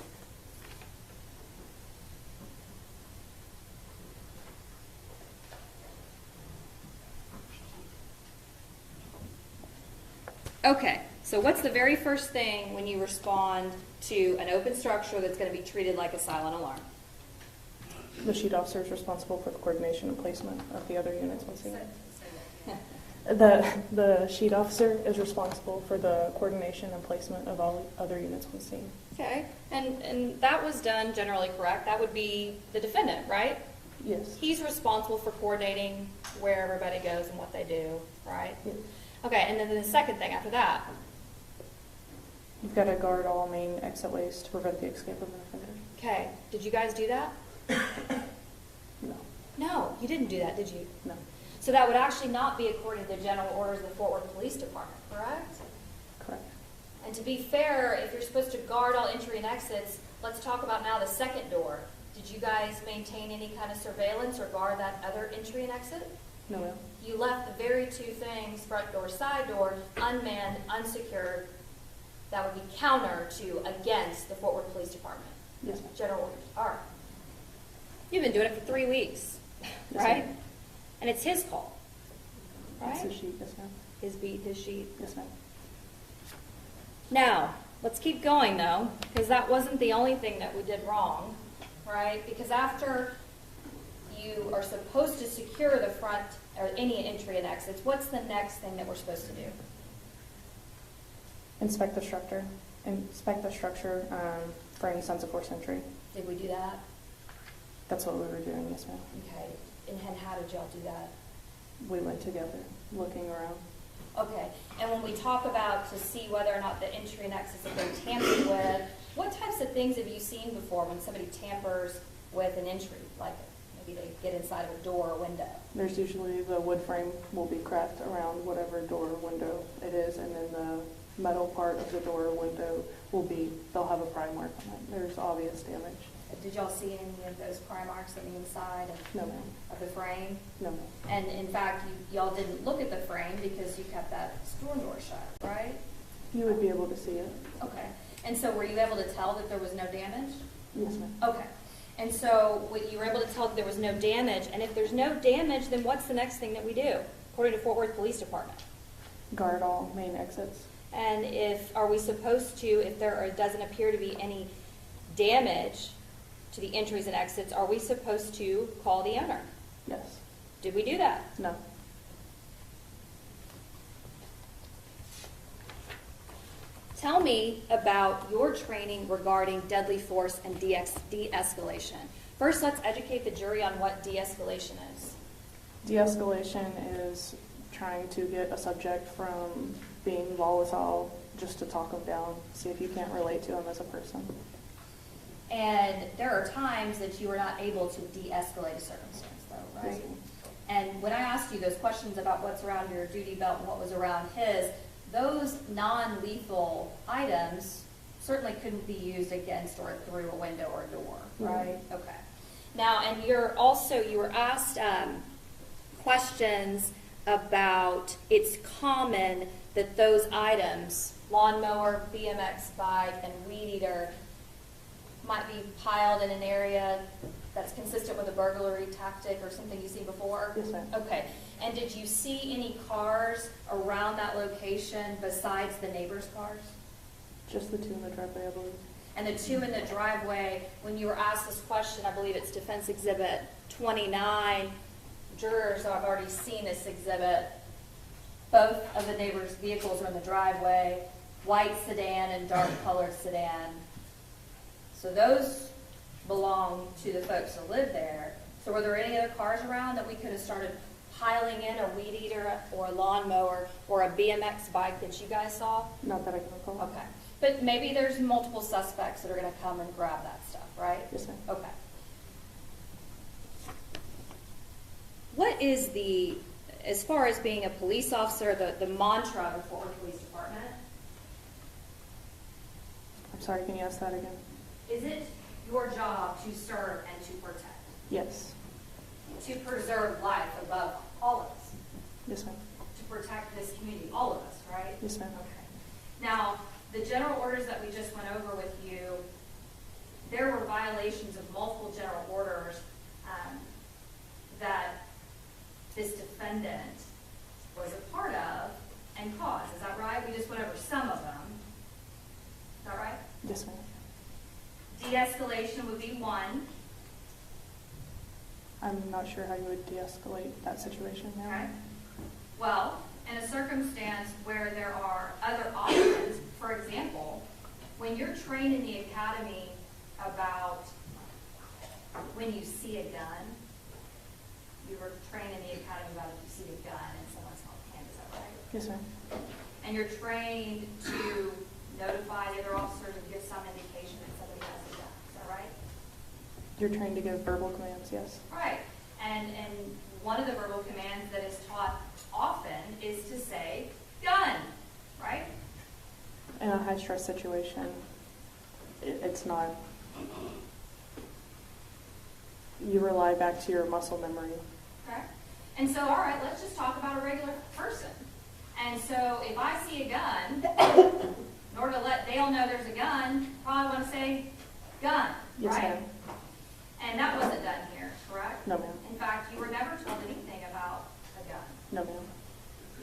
Okay, so what's the very first thing when you respond to an open structure that's going to be treated like a silent alarm? The sheet officer is responsible for the coordination and placement of the other units on scene. The sheet officer is responsible for the coordination and placement of all other units on scene. Okay, and that was done generally correct. That would be the defendant, right? Yes. He's responsible for coordinating where everybody goes and what they do, right? Yes. Okay, and then the second thing after that. You've got to guard all main exit ways to prevent the escape of an offender. Okay, did you guys do that? No. No, you didn't do that, did you? No. So that would actually not be according to the general orders of the Fort Worth Police Department, correct? Correct. And to be fair, if you're supposed to guard all entry and exits, let's talk about now the second door. Did you guys maintain any kind of surveillance or guard that other entry and exit? No, ma'am. You left the very 2 things, front door, side door, unmanned, unsecured, that would be counter to against the Fort Worth Police Department. Yes, ma'am. General orders. All right. You've been doing it for 3 weeks, Yes, right? ma'am. And it's his call, right? It's the sheet, yes, ma'am. His beat, his sheet. Yes, ma'am. Now, let's keep going though, because that wasn't the only thing that we did wrong, right? Because after you are supposed to secure the front or any entry and exits, what's the next thing that we're supposed to do? Inspect the structure. Inspect the structure for any signs of forced entry. Did we do that? That's what we were doing, yes, ma'am. Okay. And how did y'all do that? We went together, looking around. Okay. And when we talk about to see whether or not the entry and exits have been tampered with, what types of things have you seen before when somebody tampers with an entry? Like maybe they get inside of a door or window. There's usually the wood frame will be cracked around whatever door or window it is, and then the metal part of the door or window will be, they'll have a pry mark on it. There's obvious damage. Did y'all see any of those pry marks on the inside No, ma'am. of the frame? No, ma'am. And in fact, y'all didn't look at the frame because you kept that storm door shut, right? You would be able to see it. Okay. And so were you able to tell that there was no damage? Yes, ma'am. Okay. And so you were able to tell that there was no damage. And if there's no damage, then what's the next thing that we do, according to Fort Worth Police Department? Guard all main exits. And are we supposed to, if there doesn't appear to be any damage, to the entries and exits, are we supposed to call the owner? Yes. Did we do that? No. Tell me about your training regarding deadly force and de-escalation. First, let's educate the jury on what de-escalation is. De-escalation is trying to get a subject from being volatile just to talk them down, see if you can't relate to them as a person. And there are times that you are not able to de-escalate a circumstance, though, right? Yes. And when I asked you those questions about what's around your duty belt and what was around his, those non-lethal items certainly couldn't be used against or through a window or a door, right? Okay. Now, and you were asked questions about it's common that those items, lawnmower, BMX bike, and weed eater, might be piled in an area that's consistent with a burglary tactic or something you've seen before? Yes, ma'am. Okay. And did you see any cars around that location besides the neighbor's cars? Just the two in the driveway, I believe. And the two in the driveway, when you were asked this question, I believe it's Defense Exhibit 29, jurors, so I've already seen this exhibit, both of the neighbors' vehicles are in the driveway, white sedan and dark colored sedan. So those belong to the folks that live there. So were there any other cars around that we could have started piling in a weed eater or a lawnmower or a BMX bike that you guys saw? Not that I can recall. Okay. But maybe there's multiple suspects that are going to come and grab that stuff, right? Yes, ma'am. Okay. What is the, as far as being a police officer, the mantra of the Fort Worth Police Department? I'm sorry, can you ask that again? Is it your job to serve and to protect? Yes. To preserve life above all of us? Yes, ma'am. To protect this community, all of us, right? Yes, ma'am. Okay. Now, the general orders that we just went over with you, there were violations of multiple general orders that this defendant was a part of and caused. Is that right? We just went over some of them. Is that right? Yes, ma'am. De-escalation would be one. I'm not sure how you would de-escalate that situation now. Okay. Well, in a circumstance where there are other options, for example, when you're trained in the academy about when you see a gun, you were trained in the academy about if you see a gun and someone's held hand, is that right? Yes, ma'am. And you're trained to notify the other officers and give some indication that somebody has a gun, is that right? You're trained to give verbal commands, yes. Right. And one of the verbal commands that is taught often is to say, gun, right? In a high-stress situation, it's not. You rely back to your muscle memory. Okay. And so, all right, let's just talk about a regular person. And so if I see a gun, in order to let Dale know there's a gun, probably want to say gun, Yes, right? ma'am. And that wasn't done here, correct? No, ma'am. In fact, you were never told anything about a gun. No, ma'am.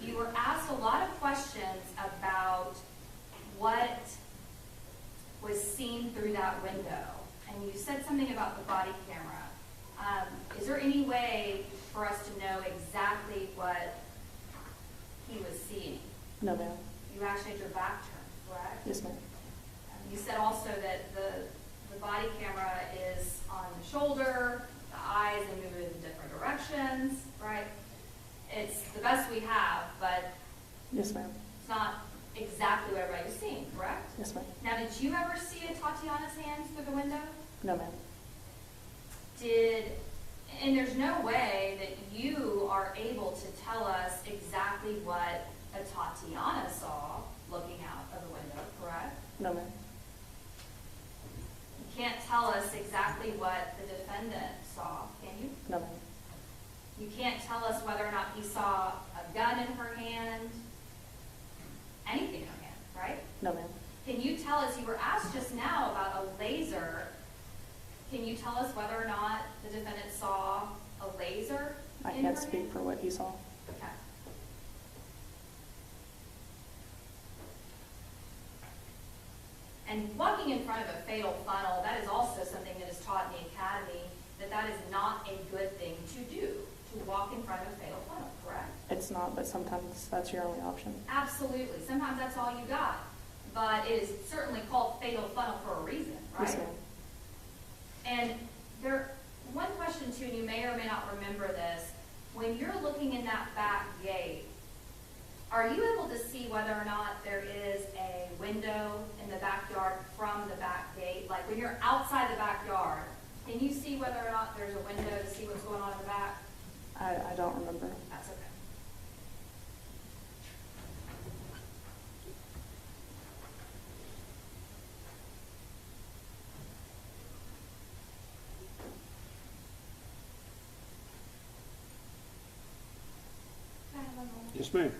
You were asked a lot of questions about what was seen through that window. And you said something about the body camera. Is there any way for us to know exactly what he was seeing? No, ma'am. You actually had your back turned, correct? Yes, ma'am. You said also that the body camera is on the shoulder, the eyes, they move in different directions, right? It's the best we have, but Yes, ma'am. it's not exactly what everybody was seeing, correct? Yes, ma'am. Now, did you ever see a Tatiana's hands through the window? No, ma'am. And there's no way that you are able to tell us exactly what a Tatiana saw looking out of the window, correct? No, ma'am. You can't tell us exactly what the defendant saw, can you? No, ma'am. You can't tell us whether or not he saw a gun in her hand, anything in her hand, right? No, ma'am. Can you tell us, you were asked just now about a laser. Can you tell us whether or not the defendant saw a laser I in can't her speak hand? for what he saw. Okay. And walking in front of a fatal funnel, that is also something that is taught in the academy, that is not a good thing to do, to walk in front of a fatal funnel, correct? It's not, but sometimes that's your only option. Absolutely. Sometimes that's all you got. But it is certainly called fatal funnel for a reason, right? Yes, ma'am. And one question too, and you may or may not remember this, when you're looking in that back gate, are you able to see whether or not there is a window in the backyard from the back gate? Like when you're outside the backyard, can you see whether or not there's a window to see what's going on in the back? I don't remember. That's okay. Can I have one moment? Yes, ma'am.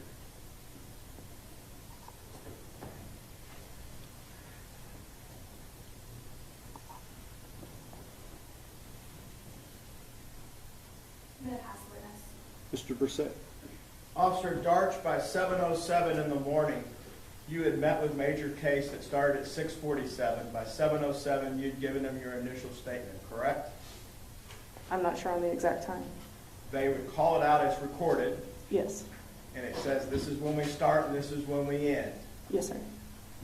I'm going to pass the witness. Mr. Brissett. Officer Darch, by 7:07 in the morning, you had met with Major Case that started at 6:47. By 7:07, you'd given him your initial statement, correct? I'm not sure on the exact time. They would call it out as recorded, Yes. and it says this is when we start and this is when we end. Yes, sir.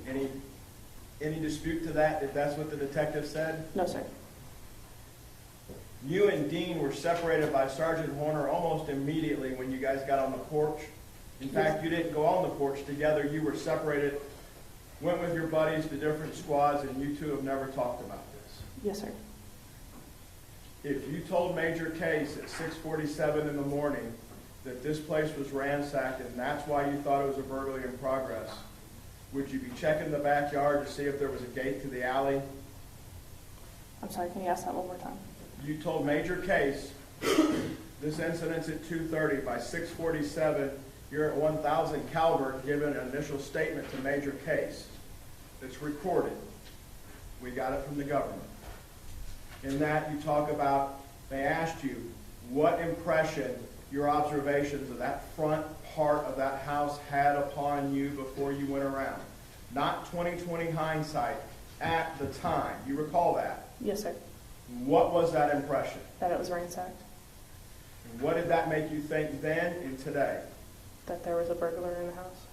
Any dispute to that, if that's what the detective said? No, sir. You and Dean were separated by Sergeant Horner almost immediately when you guys got on the porch. In fact, you didn't go on the porch together. You were separated, went with your buddies to different squads, and you two have never talked about this. Yes, sir. If you told Major Case at 6:47 in the morning that this place was ransacked and that's why you thought it was a burglary in progress, would you be checking the backyard to see if there was a gate to the alley? I'm sorry, can you ask that one more time? You told Major Case this incident's at 2:30. By 6:47, you're at 1000 Calvert giving an initial statement to Major Case. It's recorded. We got it from the government. In that, you talk about, they asked you what impression your observations of that front part of that house had upon you before you went around. Not 20/20 hindsight, at the time. You recall that? Yes, sir. What was that impression? That it was ransacked. And what did that make you think then and today? That there was a burglar in the house.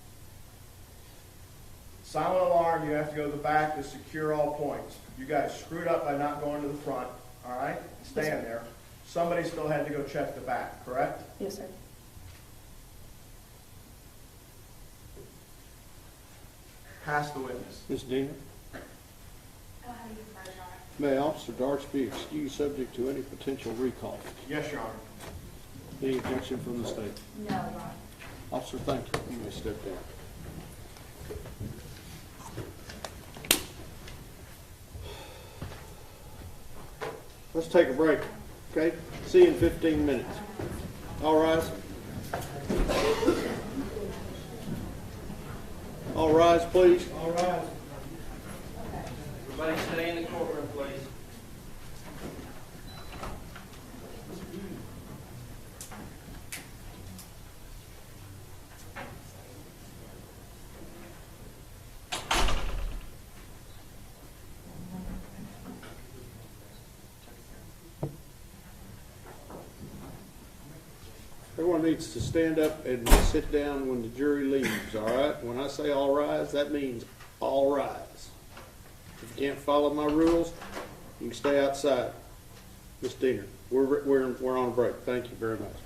Silent alarm, you have to go to the back to secure all points. You guys screwed up by not going to the front, all right? Stand there. Somebody still had to go check the back, correct? Yes, sir. Pass the witness. Ms. Diener. I don't have any information on it. May Officer Darch be excused subject to any potential recall? Yes, Your Honor. Any objection from the state? No, Your Honor. Officer, thank you. You may step down. Let's take a break, okay? See you in 15 minutes. All rise. All rise, please. All right. Everybody stay in the courtroom, please. Everyone needs to stand up and sit down when the jury leaves, all right? When I say all rise, that means all rise. If you can't follow my rules, you can stay outside. Ms. Diener, we're on a break. Thank you very much.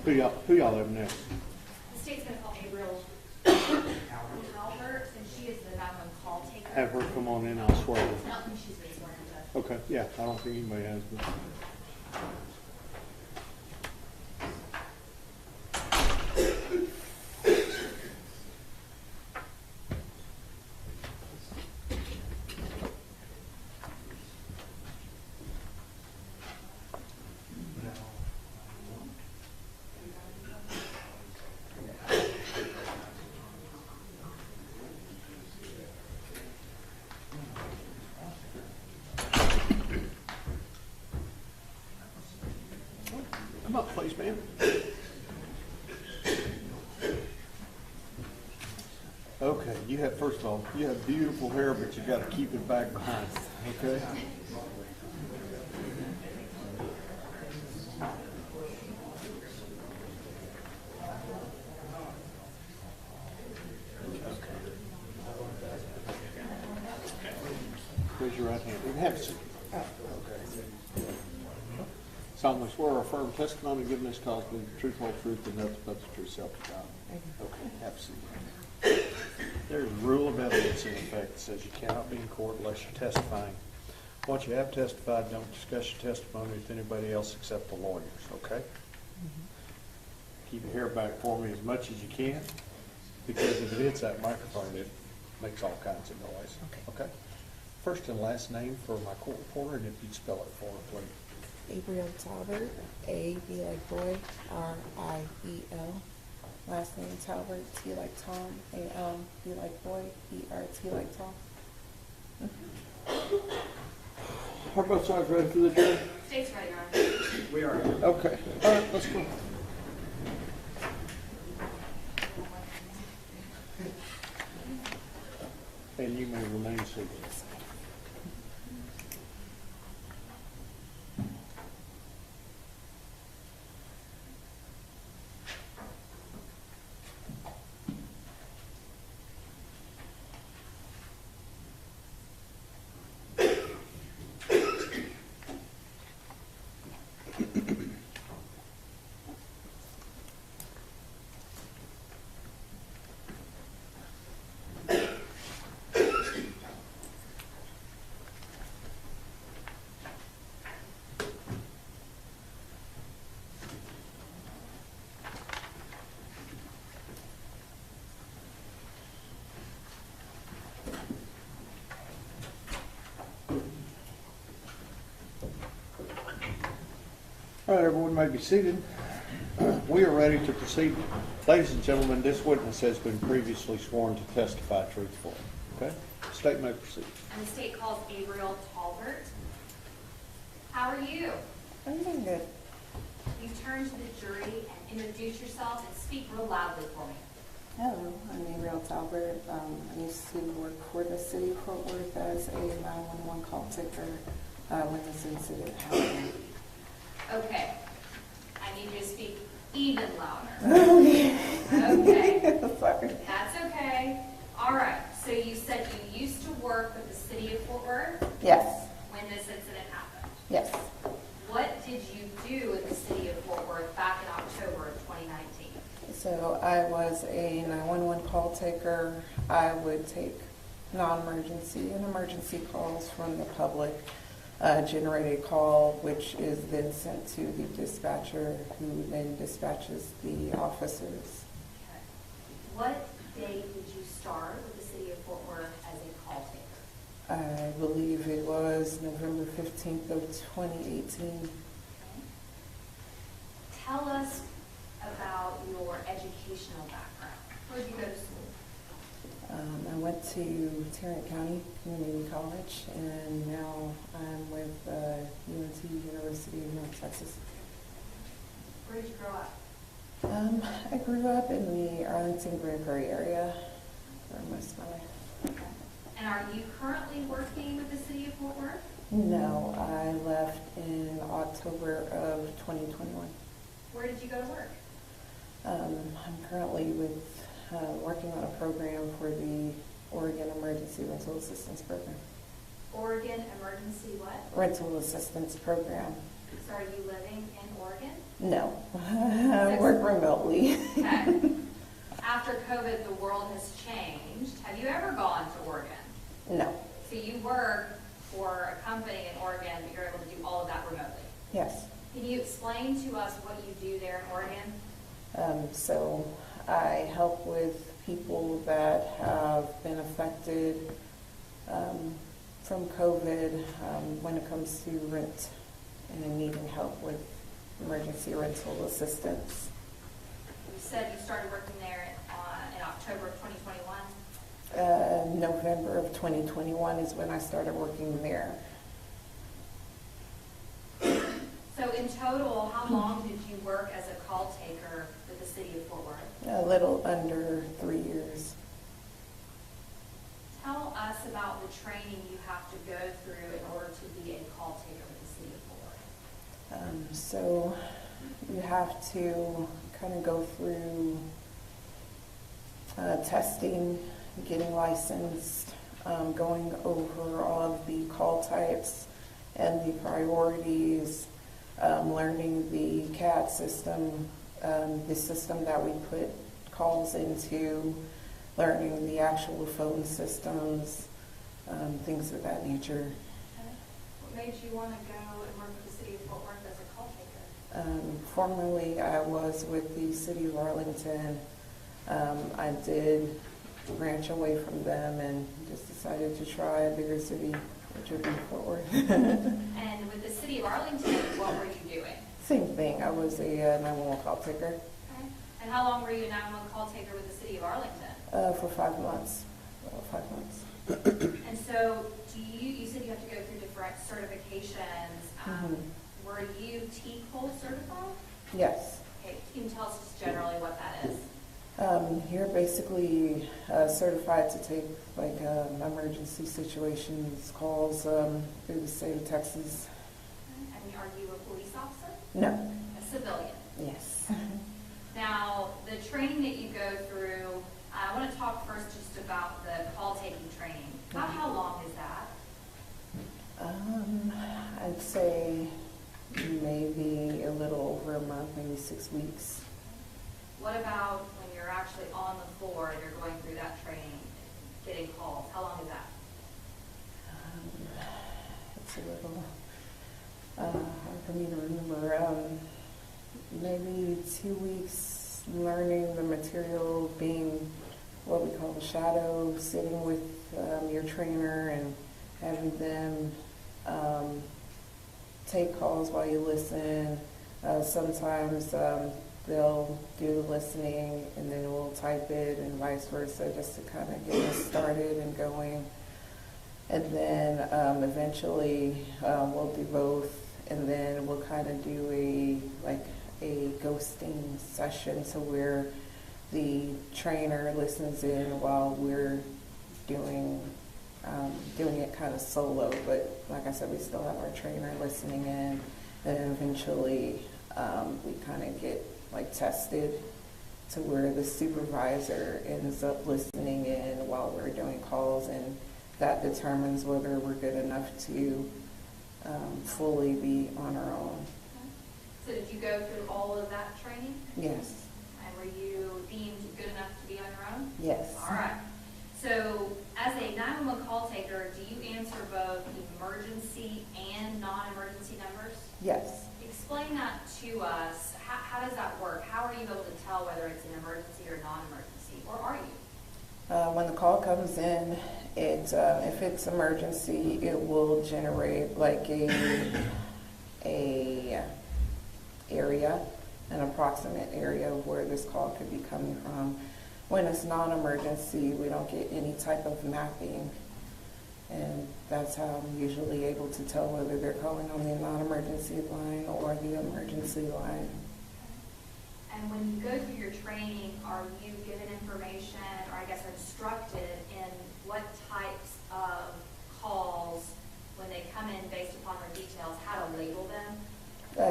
Who y'all have next? The state's gonna call Gabriel Talbert, and she is the 911 call taker. Have her come on in, I'll swear. I don't think she's been sworn into. Okay, yeah, I don't think anybody has, but. Come up, please, ma'am. Okay, you have, first of all, you have beautiful hair, but you gotta keep it back behind, okay? Raise your right hand. And have a seat. Okay. Solemnly swear or affirm testimony given this cause to be the truth, whole truth, and nothing but the truth, self to God. Okay, have a seat. There's a rule of evidence in effect that says you cannot be in court unless you're testifying. Once you have testified, don't discuss your testimony with anybody else except the lawyers, okay? Keep your hair back for me as much as you can, because if it hits that microphone, it makes all kinds of noise. Okay? First and last name for my court reporter, and if you'd spell it for her, please. Gabriel Talbert, A, B like boy, R-I-E-L. Last name Talbert, T like Tom, A-L, B like boy, E-R-T like Tom. Are both sides ready for the jury? State's ready, Your Honor. We are. Okay. All right, let's go. And you may remain seated. All right, everyone may be seated. We are ready to proceed. Ladies and gentlemen, this witness has been previously sworn to testify truthfully. Okay? State may proceed. And the state calls Gabriel Talbert. How are you? I'm doing good. You turn to the jury and introduce yourself and speak real loudly for me. Hello, I'm Gabriel Talbert. I used to work for the city of Fort Worth as a 911 call taker when this incident happened. Okay. I need you to speak even louder. Okay. Okay. Sorry. That's okay. All right. So you said you used to work with the city of Fort Worth Yes. when this incident happened. Yes. What did you do in the city of Fort Worth back in October of 2019? So I was a 911 call taker. I would take non-emergency and emergency calls from the public, generate a call, which is then sent to the dispatcher, who then dispatches the officers. Okay. What date did you start with the city of Fort Worth as a call taker? I believe it was November 15th of 2018. Okay. Tell us about your educational background. Where did you go to school? I went to Tarrant County Community College, and now I'm with UNT, University of North Texas. Where did you grow up? I grew up in the Arlington Grand Prairie area for most of my life. Okay. And are you currently working with the city of Fort Worth? No, I left in October of 2021. Where did you go to work? I'm currently working on a program for the Oregon Emergency Rental Assistance Program. Oregon Emergency what? Rental Assistance Program. So are you living in Oregon? No, I work remotely. Okay. After COVID, the world has changed. Have you ever gone to Oregon? No, So you work for a company in Oregon, but you're able to do all of that remotely. yes. Can you explain to us what you do there in Oregon? So I help with people that have been affected from COVID when it comes to rent and needing help with emergency rental assistance. You said you started working there in October of 2021. November of 2021 is when I started working there. So in total, how long did you work as a call taker with the city of Fort Worth? A little under 3 years. Tell us about the training you have to go through in order to be a call taker with the city of Fort Worth. So you have to kind of go through testing, getting licensed, going over all of the call types and the priorities, learning the CAD system, the system that we put calls into, learning the actual phone systems, things of that nature. What made you want to go and work with the city of Fort Worth as a call taker? Formerly, I was with the city of Arlington. I did branch away from them and just decided to try a bigger city, which would be Fort Worth. And with the city of Arlington, what were you doing? Same thing. I was a 911 call taker Okay. And how long were you a 911 call taker with the city of Arlington? for 5 months. 5 months. And so you said you have to go through different certifications. Were you TCOL certified? Yes. Okay, can you tell us just generally what that is? You're basically certified to take like emergency situations calls through the state of Texas. And are you a police officer? No. A civilian? Yes. Now, the training that you go through, I want to talk first just about the call taking training. How long is that? I'd say maybe a little over a month, maybe 6 weeks. What about when you're actually on the floor and you're going through that training, getting calls? How long is that? It's a little hard for me to remember. Maybe 2 weeks learning the material, being what we call a shadow, sitting with your trainer and having them take calls while you listen. Sometimes they'll do the listening and then we'll type it and vice versa just to kind of get us started and going. And then eventually we'll do both, and then we'll kind of do a ghosting session, so where the trainer listens in while we're doing it kind of solo. But like I said, we still have our trainer listening in, and eventually we kind of get like tested to where the supervisor ends up listening in while we're doing calls, and that determines whether we're good enough to fully be on our own. So did you go through all of that training? Yes. And were you deemed good enough to be on your own? Yes. All right. So as a 911 call taker, do you answer both emergency and non-emergency numbers? Yes. Explain that to us. How does that work? How are you able to tell whether it's an emergency or non-emergency, or are you? When the call comes in, if it's emergency, it will generate like an approximate area of where this call could be coming from. When it's non-emergency, we don't get any type of mapping, and that's how I'm usually able to tell whether they're calling on the non-emergency line or the emergency line. And when you go through your training, are you given information, or I guess instructed in what types of calls, when they come in based upon their details, how to label them?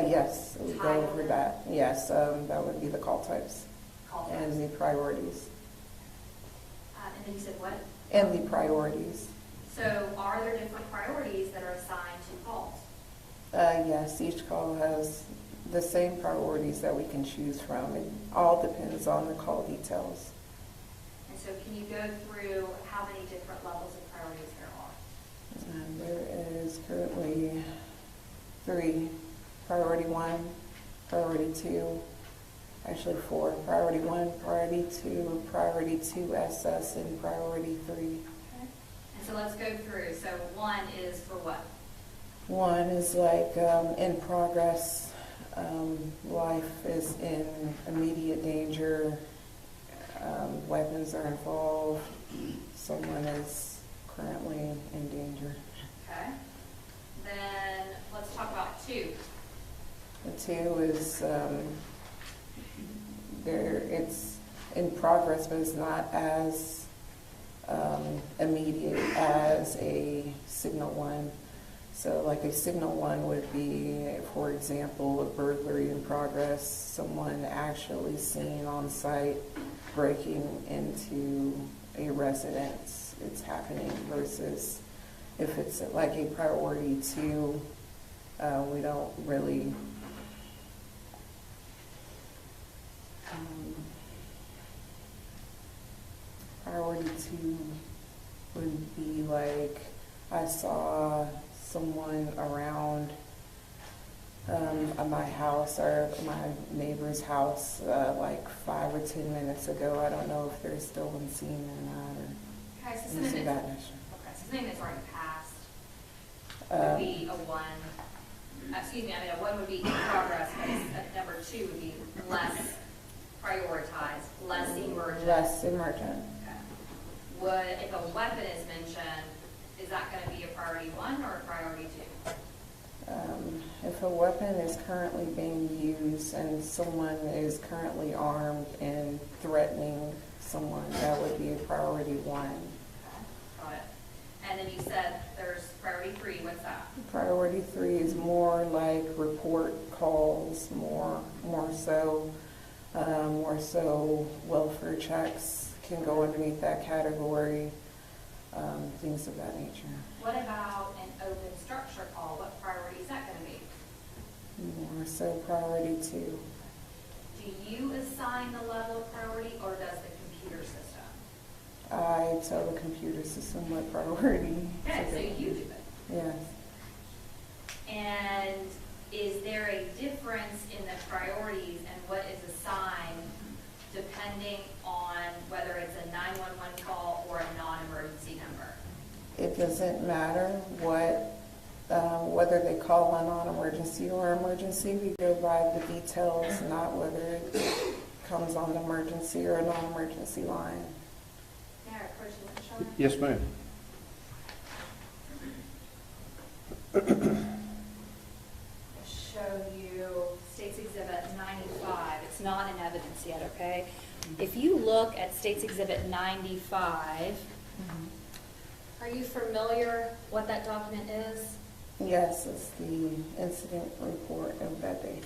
Yes, we go over that. Yes, that would be the call types. Call types. And the priorities. And then you said what? And the priorities. So are there different priorities that are assigned to calls? Yes, each call has the same priorities that we can choose from. It all depends on the call details. And so can you go through how many different levels of priorities there are? And there is currently 3. Priority 1, priority 2, actually 4. Priority 1, priority 2, priority 2 SS, and priority 3. Okay. And so let's go through. So 1 is for what? 1 is like in progress, life is in immediate danger, weapons are involved, someone is currently in danger. Okay. Then let's talk about 2. The 2 is it's in progress, but it's not as immediate as a signal 1. So like a signal 1 would be, for example, a burglary in progress, someone actually seen on site breaking into a residence. It's happening versus if it's like a priority 2, we don't really priority 2 would be like I saw someone around my house or my neighbor's house like 5 or 10 minutes ago. I don't know if they're still on scene or not, or Okay, so anything of that nature. Okay, so something that's already passed would be a 1. Excuse me, I mean, a 1 would be in progress, but a number 2 would be less prioritized, less emergent. Less emergent. Okay. Would, if a weapon is mentioned, is that going to be a priority 1 or a priority 2? If a weapon is currently being used and someone is currently armed and threatening someone, that would be a priority 1. Okay, got it. And then you said there's priority 3. What's that? Priority 3 is more like report calls, more so welfare checks can go underneath that category, things of that nature. What about an open structure call? What priority is that going to be? More so priority 2. Do you assign the level of priority or does the computer system? I tell the computer system what priority. Okay, so you do it. Yes. And is there a difference in the priorities and what is assigned depending on whether it's a 911 call or a non-emergency number? It doesn't matter whether they call a non-emergency or emergency. We go by the details, not whether it comes on the emergency or a non-emergency line. May I approach you, Sean? Yes, ma'am. Show you States Exhibit 95. It's not in evidence yet, okay? If you look at States Exhibit 95, are you familiar what that document is? Yes, it's the incident report of that day.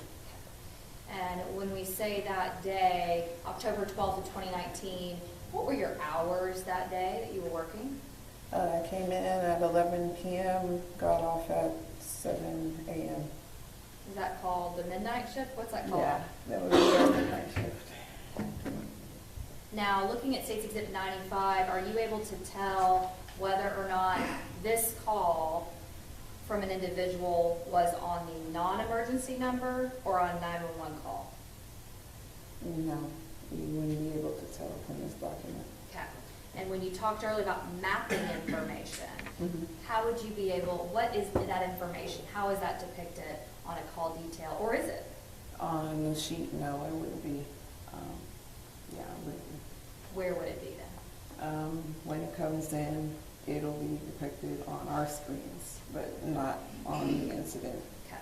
And when we say that day, October 12th of 2019, what were your hours that day that you were working? I came in at 11 p.m., got off at 7 a.m. Is that called the midnight shift? What's that called? Yeah, that was the midnight shift. Now, looking at States Exhibit 95, are you able to tell whether or not this call from an individual was on the non-emergency number or on 911 call? No, you wouldn't be able to tell from this document. Okay. And when you talked earlier about mapping information, how would you be able, what is that information? How is that depicted on a call detail, or is it? On the sheet, no, it wouldn't be. Yeah, it wouldn't be. Where would it be then? When it comes in, it'll be depicted on our screens, but not on the incident. Okay.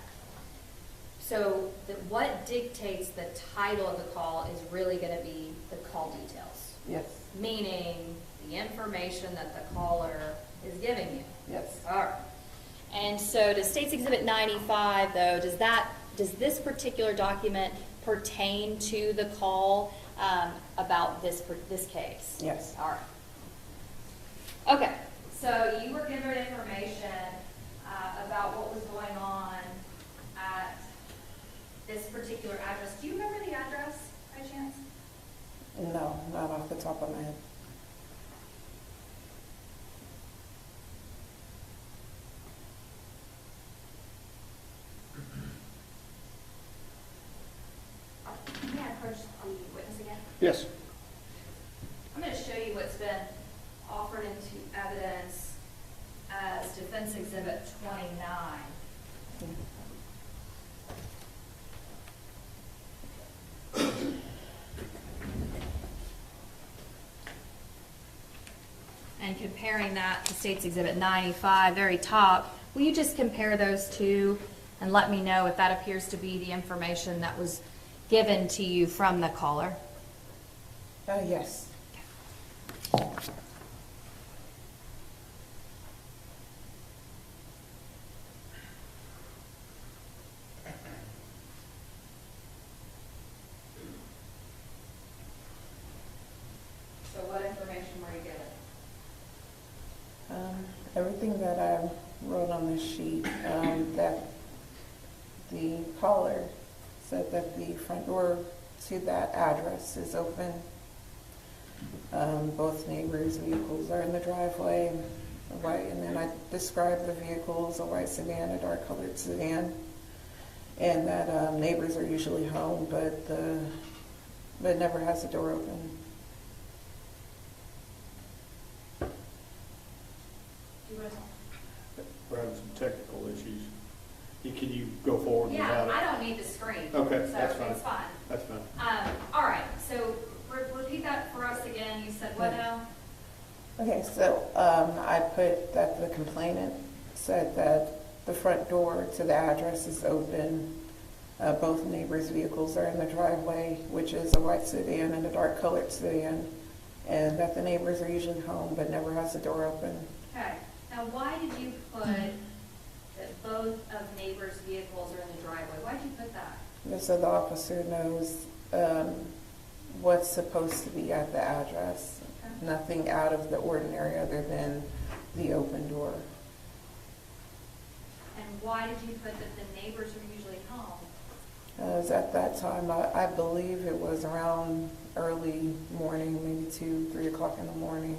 So what dictates the title of the call is really going to be the call details. Yes. Meaning the information that the caller is giving you. Yes. All right. And so does States Exhibit 95, though, does this particular document pertain to the call about this case? Yes. All right. Okay. So you were given information about what was going on at this particular address. Do you remember the address by chance? No, not off the top of my head. May I approach the witness again? Yes. I'm going to show you what's been offered into evidence as Defense Exhibit 29. And comparing that to State's Exhibit 95, very top, will you just compare those two and let me know if that appears to be the information that was given to you from the caller? Yes. So what information were you given? Everything that I wrote on this sheet, that the caller said that the front door to that address is open. Both neighbors' vehicles are in the driveway, and then I described the vehicles, a white sedan, a dark colored sedan, and that neighbors are usually home, but never has the door open. We're having some technical issues. Can you go forward without Yeah, it? I don't need the screen. Okay, so that's fine. It's fine. That's fine. All right, so repeat that for us again. You said what now? Okay, so I put that the complainant said that the front door to the address is open. Both neighbors' vehicles are in the driveway, which is a white sedan and a dark colored sedan, and that the neighbors are usually home but never has the door open. Okay. Now, why did you put that both of neighbors' vehicles are in the driveway? Why did you put that? Just so the officer knows what's supposed to be at the address. Okay. Nothing out of the ordinary other than the open door. And why did you put that the neighbors are usually home? As at that time, I believe it was around early morning, maybe 2, 3 o'clock in the morning.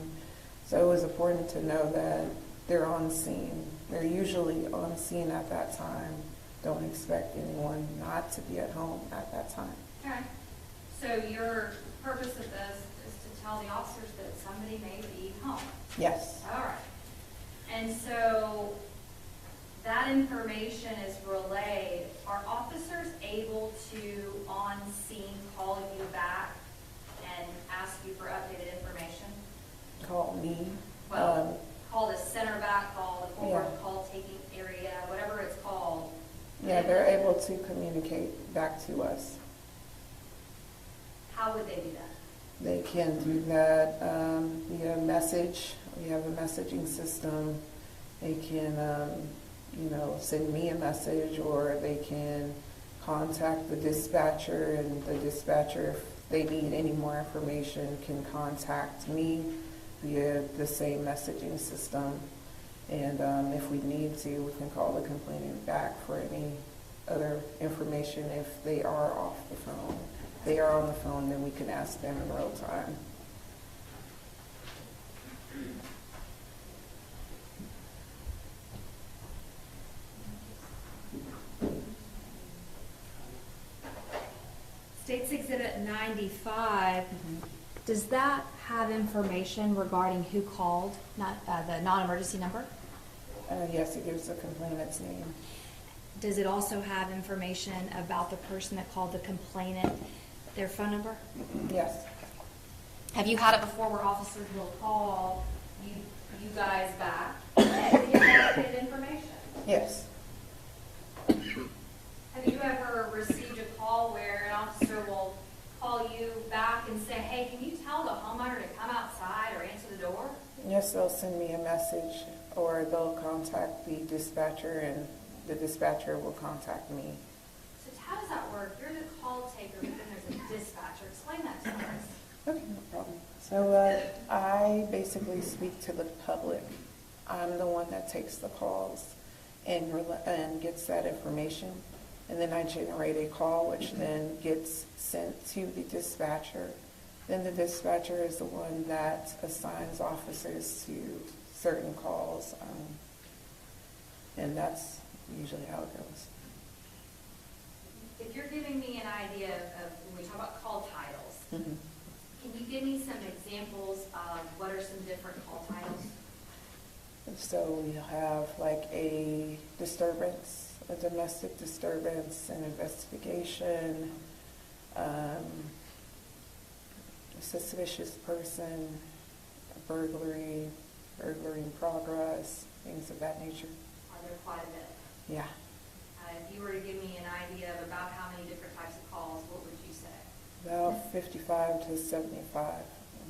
So it was important to know that they're on scene. They're usually on scene at that time. Don't expect anyone not to be at home at that time. Okay. So your purpose of this is to tell the officers that somebody may be home. Yes. All right. And so that information is relayed. Are officers able to, on scene, call you back and ask you for updated information? Call me. Well, call the center back call, the forward Yeah. call taking area, whatever it's called. Yeah, they're able to communicate back to us. How would they do that? They can do that via message. We have a messaging system. They can, send me a message, or they can contact the dispatcher, and the dispatcher, if they need any more information, can contact me via the same messaging system. And if we need to, we can call the complainant back for any other information if they are off the phone. If they are on the phone, then we can ask them in real time. State's Exhibit 95, does that have information regarding who called, not the non-emergency number? Yes, it gives the complainant's name. Does it also have information about the person that called the complainant, their phone number? Yes. Have you had it before where officers will call you guys back and give updated information? Yes. Have you ever received a call where an officer will call you back and say, hey, can you tell the homeowner to come outside or answer the door? Yes, they'll send me a message, or they'll contact the dispatcher, and the dispatcher will contact me. So how does that work? You're the call taker, but then there's a dispatcher. Explain that to us. Okay, no problem. So I basically speak to the public. I'm the one that takes the calls and gets that information. and then I generate a call, which then gets sent to the dispatcher. Then the dispatcher is the one that assigns officers to certain calls, and that's usually how it goes. If you're giving me an idea of when we talk about call titles, Mhm. can you give me some examples of what are some different call titles? So you'll have like a disturbance, a domestic disturbance, an investigation, a suspicious person, a burglary, burglary in progress, things of that nature. Are there quite a bit? Yeah, If you were to give me an idea of about how many different types of calls, what would you say? about 55 to 75,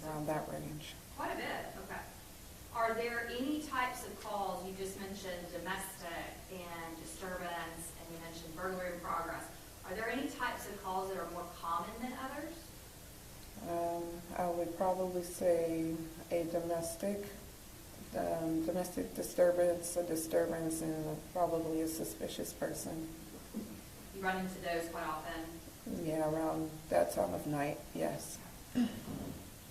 around that range. Quite a bit, okay. Are there any types of calls, you just mentioned domestic and disturbance, and you mentioned burglary in progress. Are there any types of calls that are more common than others? I would probably say a domestic disturbance, a disturbance, and probably a suspicious person. You run into those quite often. Yeah, around that time of night, yes. Can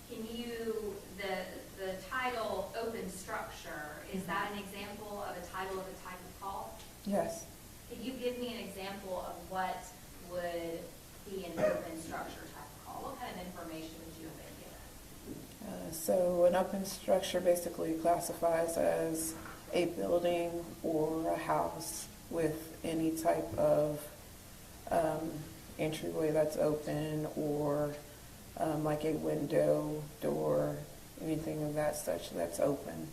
you, the title open structure, is that an example of a title of a type of call? Yes. Could you give me an example of what would be an open structure type of call? What kind of information would you have been given? So an open structure basically classifies as a building or a house with any type of entryway that's open, or like a window, door, anything of that such that's open.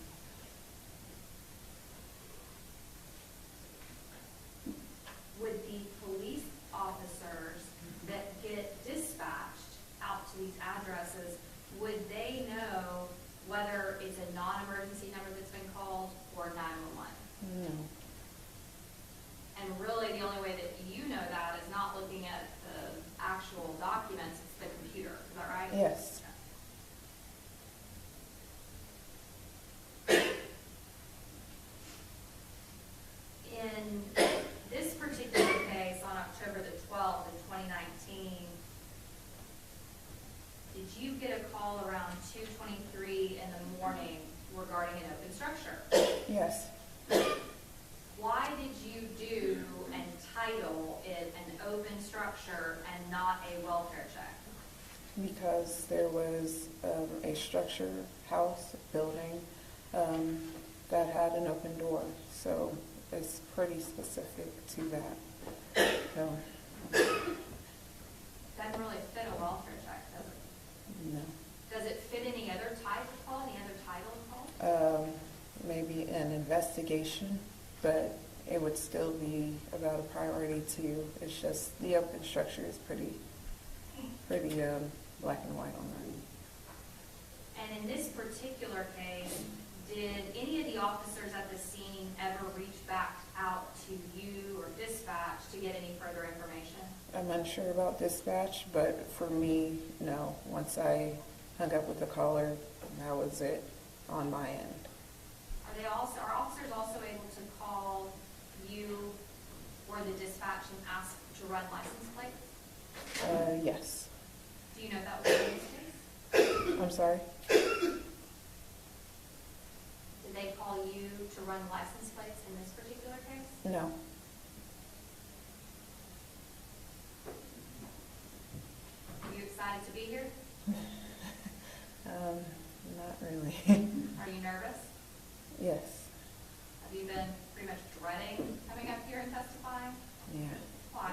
Would the police officers that get dispatched out to these addresses, would they know whether it's a non-emergency number that's been called or 911? No. And really, the only way that you know that is not looking at the actual documents, it's the computer, is that right? Yes. In this particular case, on October the 12th of 2019, did you get a call around 2:23 in the morning regarding an open structure? Yes. Why did you do and title it an open structure and not a welfare check? Because there was a structure, house, building that had an open door. So it's pretty specific to that. So, Doesn't really fit a welfare check, does it? no. Does it fit any other type of call, any other title of call? Maybe an investigation, but it would still be about a priority too. It's just the open structure is pretty black and white on that. And in this particular case, did any of the officers at the scene ever reach back out to you or dispatch to get any further information? I'm unsure about dispatch, but for me, no. Once I hung up with the caller, that was it on my end. Are officers also able to call you or the dispatch and ask to run license plates? Yes. Do you know if that was in this case? I'm sorry? Did they call you to run license plates in this particular case? No. Are you excited to be here? Not really. Are you nervous? Yes. Have you been pretty much dreading coming up here and testifying? Yeah. Why?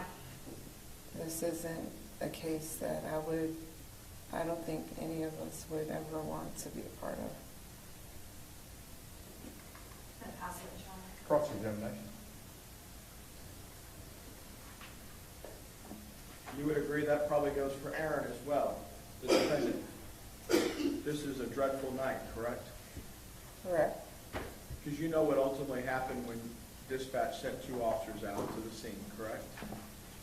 This isn't a case that I don't think any of us would ever want to be a part of. I'm gonna pass it to John. Cross-examination. You would agree that probably goes for Aaron as well, the defendant. This is a dreadful night, correct? Correct. Because you know what ultimately happened when dispatch sent 2 officers out to the scene, correct?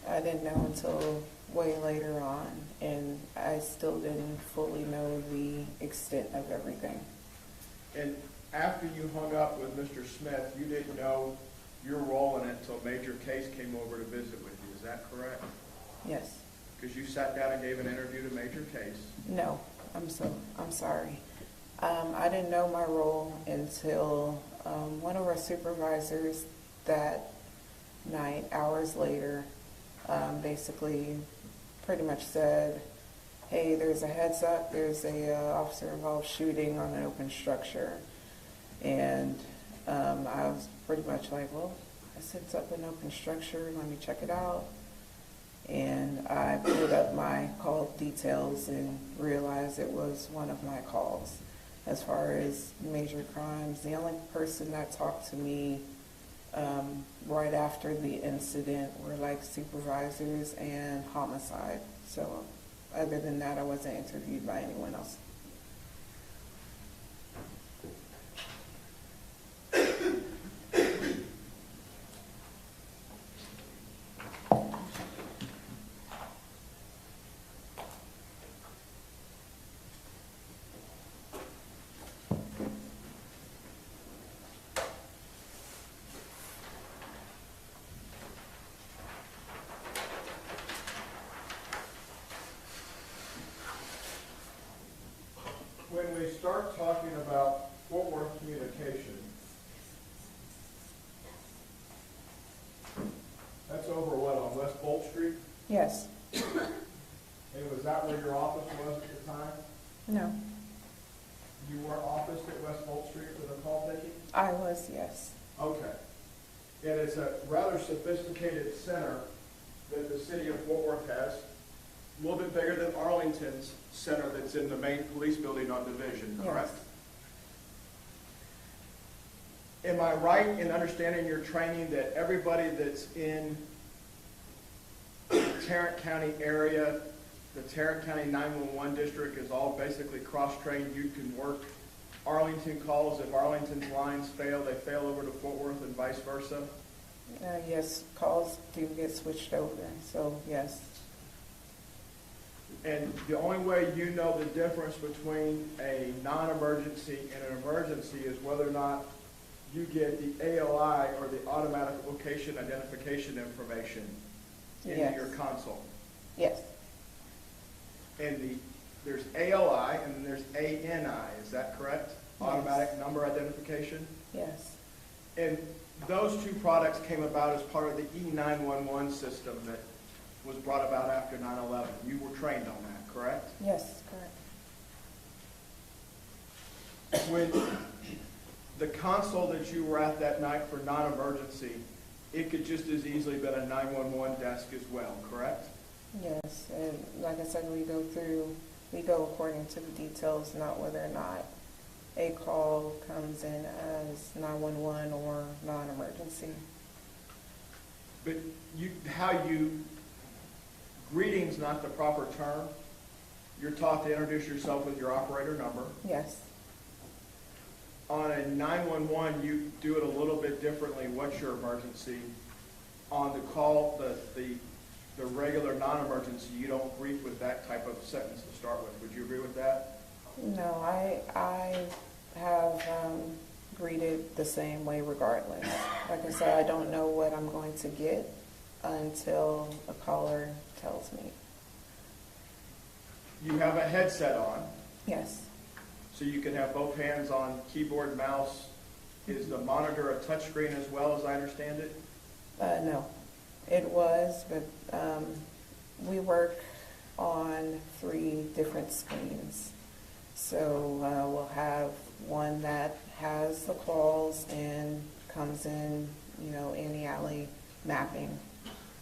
I didn't know until way later on, and I still didn't fully know the extent of everything. And after you hung up with Mr. Smith, you didn't know your role in it until Major Case came over to visit with you, is is that correct? Yes. Because you sat down and gave an interview to Major Case. No, I'm sorry. I didn't know my role until one of our supervisors that night, hours later, basically pretty much said, hey, there's a heads up, there's a officer involved shooting on an open structure. And I was pretty much like, well, I sets up an open structure, let me check it out. And I pulled up my call details and realized it was one of my calls. As far as major crimes, the only person that talked to me right after the incident were like supervisors and homicide. So other than that, I wasn't interviewed by anyone else. When we start talking about Fort Worth communication, that's over what, on West Bolt Street? Yes. And was that where your office was at the time? No. You were officed at West Bolt Street for the call taking? I was, yes. Okay. And it's a rather sophisticated center that the city of Fort Worth has, a little bit bigger than Arlington's center that's in the main police building on Division, correct? Yes. Am I right in understanding your training that everybody that's in the Tarrant County area, the Tarrant County 911 district is all basically cross-trained? You can work Arlington calls. If Arlington's lines fail, they fail over to Fort Worth and vice versa? Yes, calls do get switched over, so yes. And the only way you know the difference between a non-emergency and an emergency is whether or not you get the ALI, or the automatic location identification information, into Yes. your console. Yes. And there's ALI and then there's ANI, is that correct? Yes. Automatic number identification? Yes. And those two products came about as part of the E911 system that was brought about after 9/11. You were trained on that, correct? Yes, correct. When the console that you were at that night for non-emergency, it could just as easily been a 911 desk as well, correct? Yes, and like I said, we go according to the details, not whether or not a call comes in as 911 or non-emergency. But greeting's not the proper term. You're taught to introduce yourself with your operator number. Yes. On a 911, you do it a little bit differently. What's your emergency? On the call, the regular non-emergency, you don't greet with that type of sentence to start with. Would you agree with that? No, I have greeted the same way regardless. Like I said, I don't know what I'm going to get until a caller tells me. You have a headset on. Yes. So you can have both hands on keyboard, mouse. Is the monitor a touchscreen as well, as I understand it? No, it was, but we work on 3 different screens. So we'll have one that has the calls and comes in, in the alley mapping.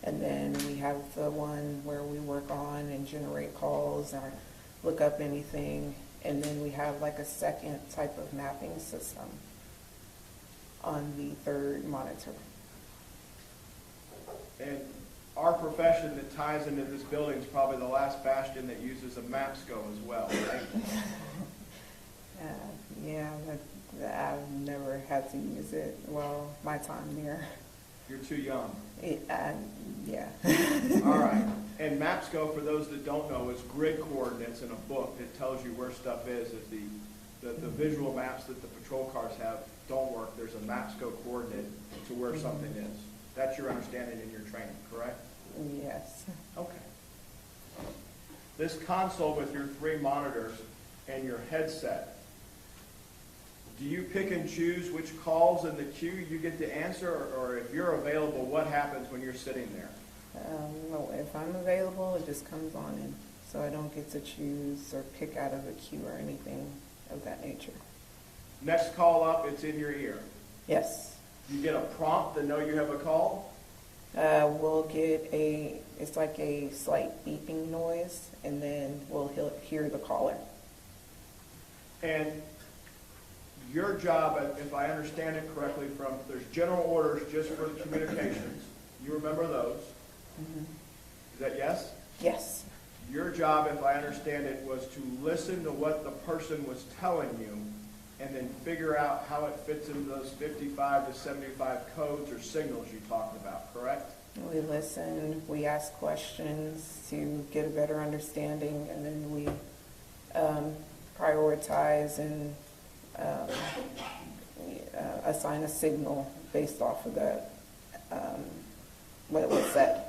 And then we have the one where we work on and generate calls or look up anything. And then we have like a second type of mapping system on the 3rd monitor. And our profession that ties into this building is probably the last bastion that uses a MapSco as well, right? Yeah, but I've never had to use it. Well, my time there. You're too young. Yeah. All right. And MapSco, for those that don't know, is grid coordinates in a book that tells you where stuff is. If the visual maps that the patrol cars have don't work, there's a MapSco coordinate to where something is. That's your understanding in your training, correct? Yes. Okay. This console with your 3 monitors and your headset, do you pick and choose which calls in the queue you get to answer, or if you're available, what happens when you're sitting there? No, if I'm available, it just comes on in. So I don't get to choose or pick out of a queue or anything of that nature. Next call up, it's in your ear. Yes. You get a prompt to know you have a call? We'll get it's like a slight beeping noise, and then we'll hear the caller. And your job, if I understand it correctly, there's general orders just for the communications. You remember those? Mm-hmm. Is that yes? Yes. Your job, if I understand it, was to listen to what the person was telling you and then figure out how it fits into those 55 to 75 codes or signals you talked about, correct? We listen, we ask questions to get a better understanding, and then we prioritize and assign a signal based off of that, what was said.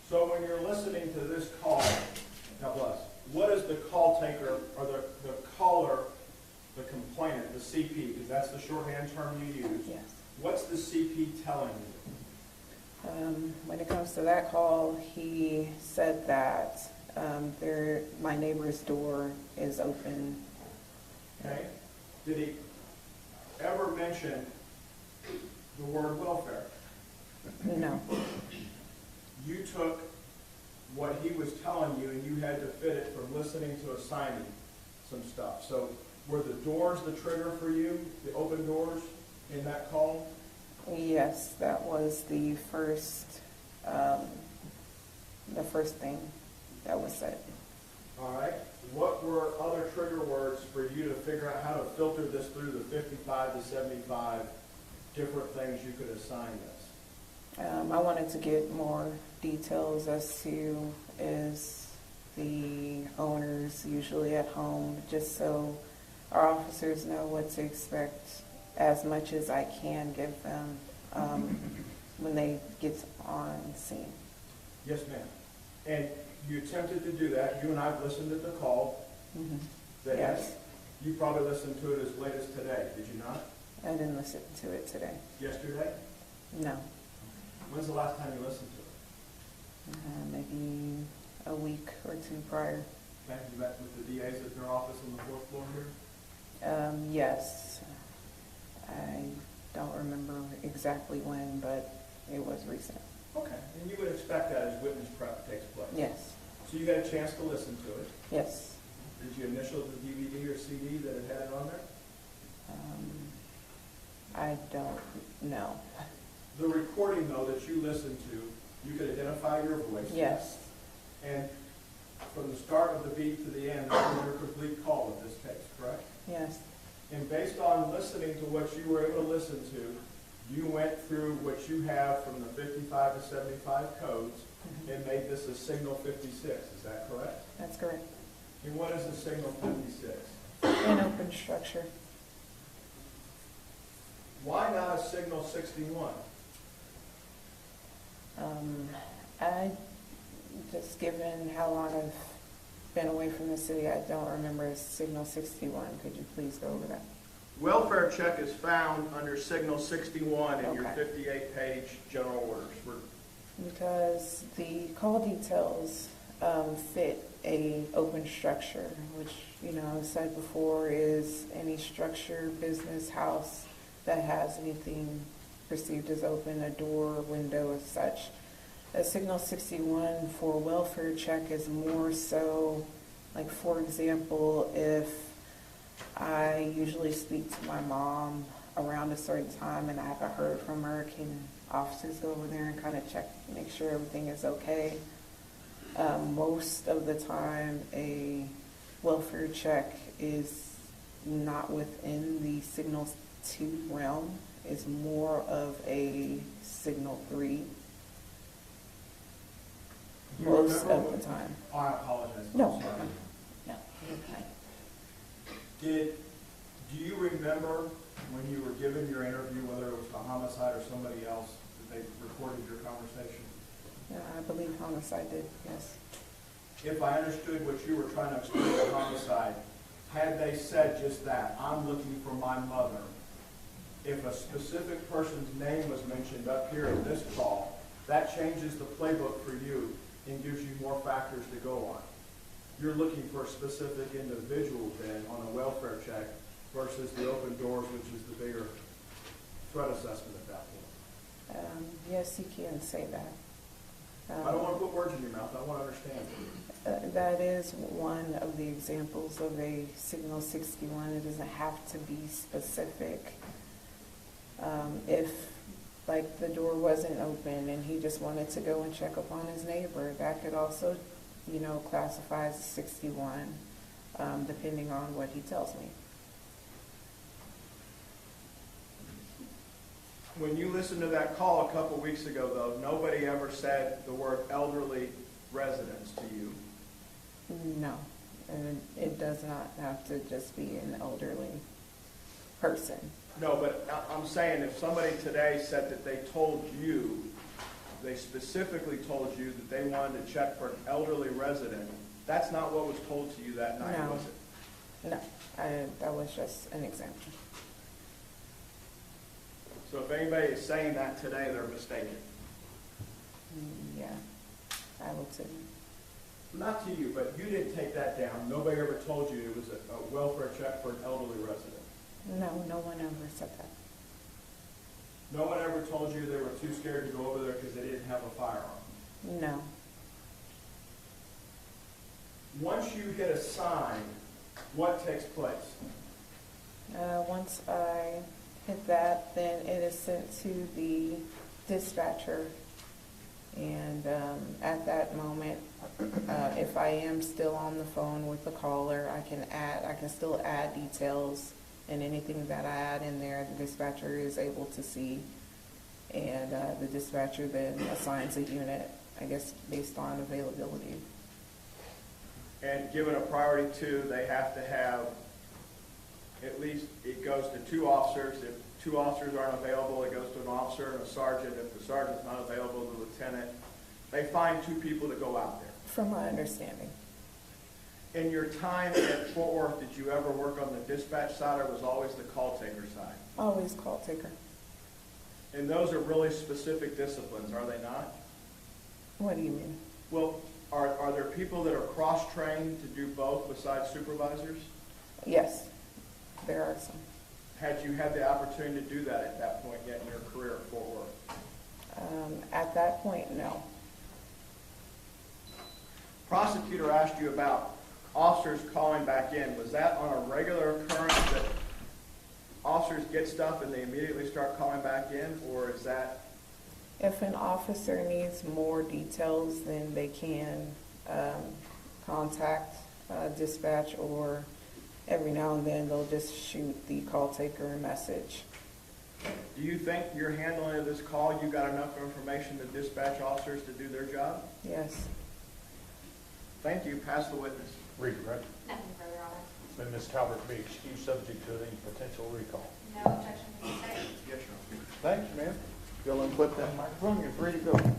So when you're listening to this call, God bless, what is the call taker or the caller, the complainant, the CP, because that's the shorthand term you use. Yes. What's the CP telling you? When it comes to that call, he said that my neighbor's door is open. Okay. Did he ever mention the word welfare? No. You took what he was telling you and you had to fit it from listening to assigning some stuff. So were the doors the trigger for you, the open doors in that call? Yes, that was the first thing that was said. All right. What were other trigger words for you to figure out how to filter this through the 55 to 75 different things you could assign this? I wanted to get more details as to is the owners usually at home, just so our officers know what to expect, as much as I can give them when they get on scene. Yes, ma'am. And you attempted to do that. You and I have listened to the call. Mm-hmm. Yes. You probably listened to it as late as today, did you not? I didn't listen to it today. Yesterday? No. When's the last time you listened to it? Maybe a week or two prior. Okay. You met with the DAs at their office on the 4th floor here? Yes. I don't remember exactly when, but it was recent. Okay. And you would expect that as witness prep takes place? Yes. So you had a chance to listen to it? Yes. Did you initial the DVD or CD that it had on there? I don't know. The recording, though, that you listened to, you could identify your voice. Yes. And from the start of the beat to the end, that was your complete call in this case, correct? Yes. And based on listening to what you were able to listen to, you went through what you have from the 55 to 75 codes and made this a signal 56. Is that correct? That's correct. And what is a signal 56? An open structure. Why not a signal 61? I just, given how long I've been away from the city, I don't remember signal 61. Could you please go over that? Welfare check is found under signal 61 in your Okay. 58-page general orders. Because the call details fit a open structure, which, I said before, is any structure, business, house that has anything perceived as open, a door, window, as such. A signal 61 for welfare check is more so, like, for example, if I usually speak to my mom around a certain time and I haven't heard from her, can officers go over there and kind of check, make sure everything is okay? Most of the time, a welfare check is not within the signal 2 realm. It's more of a signal 3. most of the time. Oh, I apologize. No. I'm sorry. No, okay. Do you remember when you were given your interview, whether it was the homicide or somebody else, that they recorded your conversation? Yeah, I believe homicide did, yes. If I understood what you were trying to explain to homicide, had they said just that, I'm looking for my mother, if a specific person's name was mentioned up here in this call, that changes the playbook for you and gives you more factors to go on. You're looking for a specific individual then on a welfare check versus the open doors, which is the bigger threat assessment at that point. Yes, you can say that. I don't want to put words in your mouth. I want to understand. That is one of the examples of a Signal 61. It doesn't have to be specific. If, like, the door wasn't open and he just wanted to go and check upon his neighbor, that could also, classify as a 61, depending on what he tells me. When you listened to that call a couple weeks ago, though, nobody ever said the word elderly residents to you. No, and it does not have to just be an elderly person. No, but I'm saying if somebody today said that they told you, they specifically told you that they wanted to check for an elderly resident, that's not what was told to you that night, No. was it? No, that was just an example. So if anybody is saying that today, they're mistaken. Yeah, I would say. Not to you, but you didn't take that down. Nobody ever told you it was a welfare check for an elderly resident. No, no one ever said that. No one ever told you they were too scared to go over there because they didn't have a firearm. No. Once you hit a sign, what takes place? Once I hit that, then it is sent to the dispatcher. And at that moment, if I am still on the phone with the caller, I can still add details, and anything that I add in there, the dispatcher is able to see. And the dispatcher then assigns a unit, I guess, based on availability. And given a priority 2, they have to have, at least it goes to 2 officers. If 2 officers aren't available, it goes to an officer and a sergeant. If the sergeant's not available, the lieutenant. They find 2 people to go out there. From my understanding. In your time at Fort Worth, did you ever work on the dispatch side, or was always the call taker side? Always call taker. And those are really specific disciplines, are they not? What do you mean? Well, are there people that are cross-trained to do both besides supervisors? Yes, there are some. Had you had the opportunity to do that at that point yet in your career at Fort Worth? At that point, no. Prosecutor asked you about officers calling back in. Was that on a regular occurrence that officers get stuff and they immediately start calling back in, or is that? If an officer needs more details, then they can contact dispatch, or every now and then they'll just shoot the call taker a message. Do you think your handling of this call, you got enough information to dispatch officers to do their job? Yes. Thank you. Pass the witness. Read it, right? Nothing further on it. Then Ms. Talbot be excused subject to any potential recall. No objection to the state. Yes, Your Honor. Thanks, ma'am. Go unclip that microphone, you're free to go.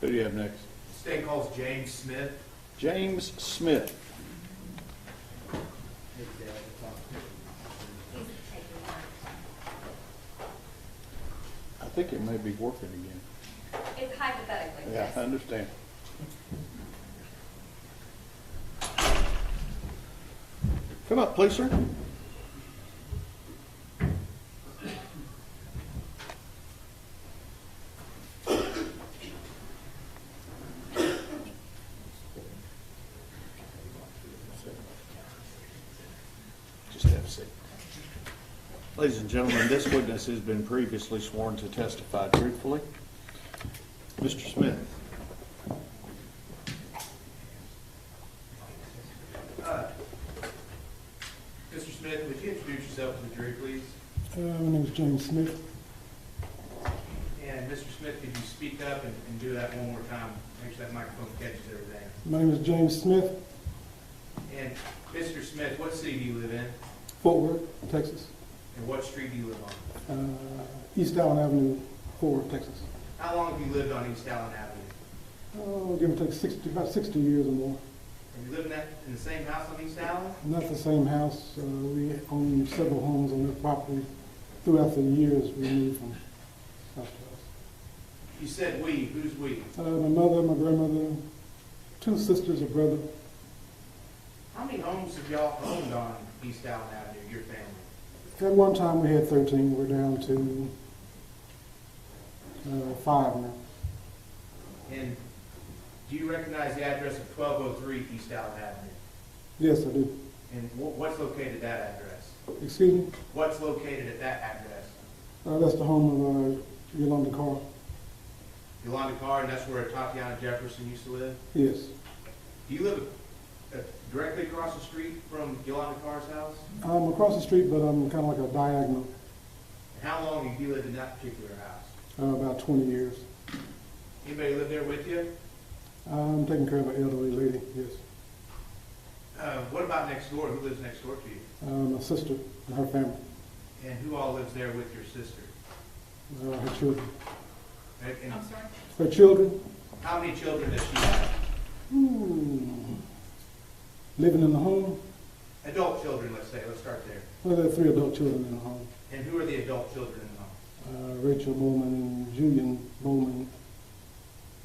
Who do you have next? State calls James Smith. James Smith. I think it may be working again. It's hypothetically, Yeah, yes. I understand. Come up, please, sir. Just have a seat. Ladies and gentlemen, this witness has been previously sworn to testify truthfully. Mr. Smith. Mr. Smith, would you introduce yourself to the jury, please? My name is James Smith. And Mr. Smith, could you speak up and do that one more time? Make sure that microphone catches everything. My name is James Smith, And Mr. Smith, what city do you live in? Fort Worth, Texas. And what street do you live on? East Allen Avenue, Fort Worth, Texas. How long have you lived on East Allen Avenue? Oh, give or take about 60 years or more. Have you lived in the same house on East Allen? Not the same house. We own several homes on that property. Throughout the years, we moved from house to house. You said we. Who's we? My mother, my grandmother, 2 sisters, a brother. How many homes have y'all owned on East Allen Avenue, your family? At one time, we had 13. We're down to 5 now. And do you recognize the address of 1203 East Allen Avenue? Yes, I do. And what's located at that address? Excuse me? What's located at that address? That's the home of Yolanda Carr. Yolanda Carr, and that's where Tatiana Jefferson used to live? Yes. Do you live directly across the street from Yolanda Carr's house? I'm across the street, but I'm kind of like a diagonal. And how long have you lived in that particular house? About 20 years. Anybody live there with you? I'm taking care of an elderly lady, yes. What about next door? Who lives next door to you? My sister and her family, And who all lives there with your sister? her children. And I'm sorry? Her children? how many children does she have? Living in the home? Adult children, let's say. Let's start there. Well, there are 3 adult children in the home. And who are the adult children in the home? Rachel Bowman and Julian Bowman,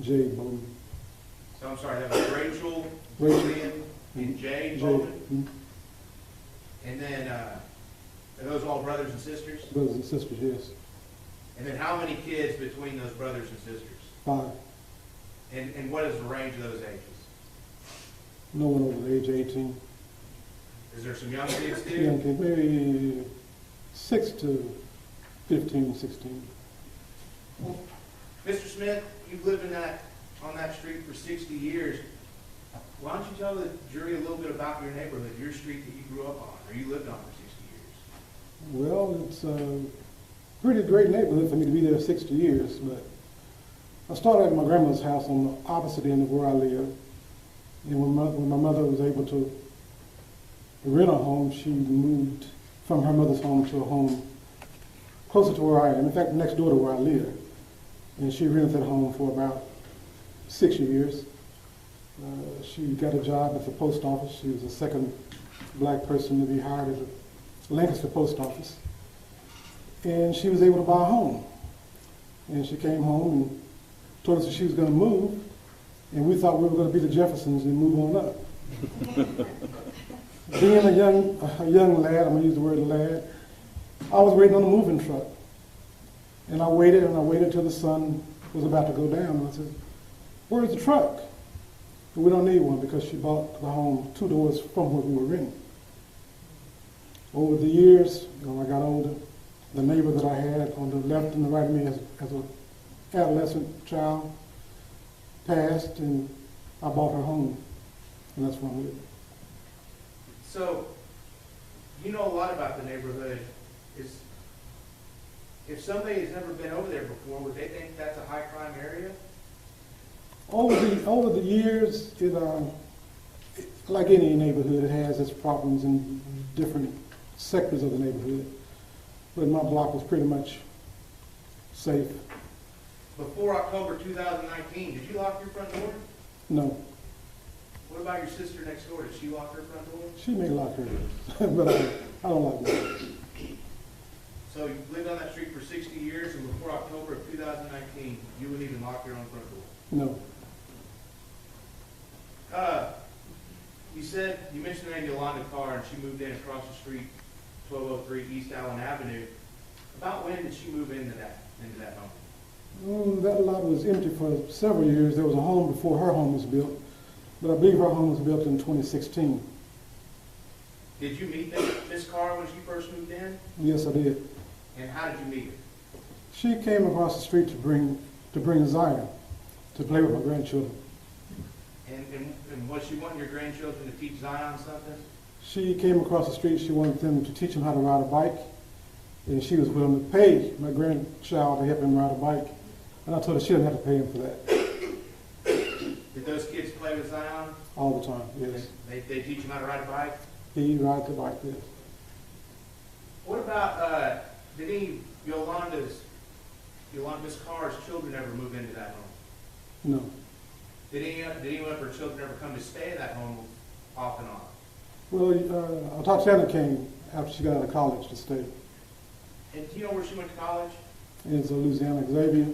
Jade Bowman. So I'm sorry, that was Rachel, Rachel. Julian, and Jade Jade. Bowman? And then, are those all brothers and sisters? Brothers and sisters, yes. And then how many kids between those brothers and sisters? 5. And what is the range of those ages? No one over the age of 18. Is there some young kids too? Young kids, maybe 6 to 15, 16. Mr. Smith, you've lived on that street for 60 years. Why don't you tell the jury a little bit about your neighborhood, your street that you grew up on, or you lived on for 60 years? Well, it's a pretty great neighborhood for me to be there 60 years, but I started at my grandmother's house on the opposite end of where I live. And when my mother was able to rent a home, she moved from her mother's home to a home closer to where I am. In fact, next door to where I live. And she rented that home for about 6 years. She got a job at the post office. She was the second black person to be hired at the Lancaster post office. And she was able to buy a home. And she came home and told us that she was going to move. And we thought we were going to be the Jeffersons and move on up. Being a young lad, I'm going to use the word lad, I was waiting on the moving truck. And I waited till the sun was about to go down. And I said, "Where's the truck?" And we don't need one because she bought the home 2 doors from where we were renting. Over the years, when I got older, the neighbor that I had on the left and the right of me as an adolescent child passed, and I bought her home. And that's where I'm living. So, you know a lot about the neighborhood. If somebody has never been over there before, would they think that's a high crime area? Over the years, like any neighborhood, it has its problems in different sectors of the neighborhood. But my block was pretty much safe. Before October 2019, did you lock your front door? No. What about your sister next door? Did she lock her front door? She may lock hers, but I don't like that. So you lived on that street for 60 years, and before October of 2019, you wouldn't even lock your own front door? No. You mentioned the name Yolanda Carr, and she moved in across the street, 1203 East Allen Avenue. About when did she move into that home? That lot was empty for several years. There was a home before her home was built, but I believe her home was built in 2016. Did you meet Miss Carr when she first moved in? Yes, I did. And how did you meet her? She came across the street to bring Zion to play with my grandchildren. And was she wanting your grandchildren to teach Zion something? She came across the street. She wanted them to teach him how to ride a bike, and she was willing to pay my grandchild to help him ride a bike. And I told her she didn't have to pay him for that. Did those kids play with Zion? All the time, yes. They teach him how to ride a bike? He rides the bike, yes. What about, did any Yolanda Miss Carr's children ever move into that home? No. Did anyone of her children ever come to stay in that home off and on? Well, Tatiana came after she got out of college to stay. And do you know where she went to college? It's Louisiana, Xavier.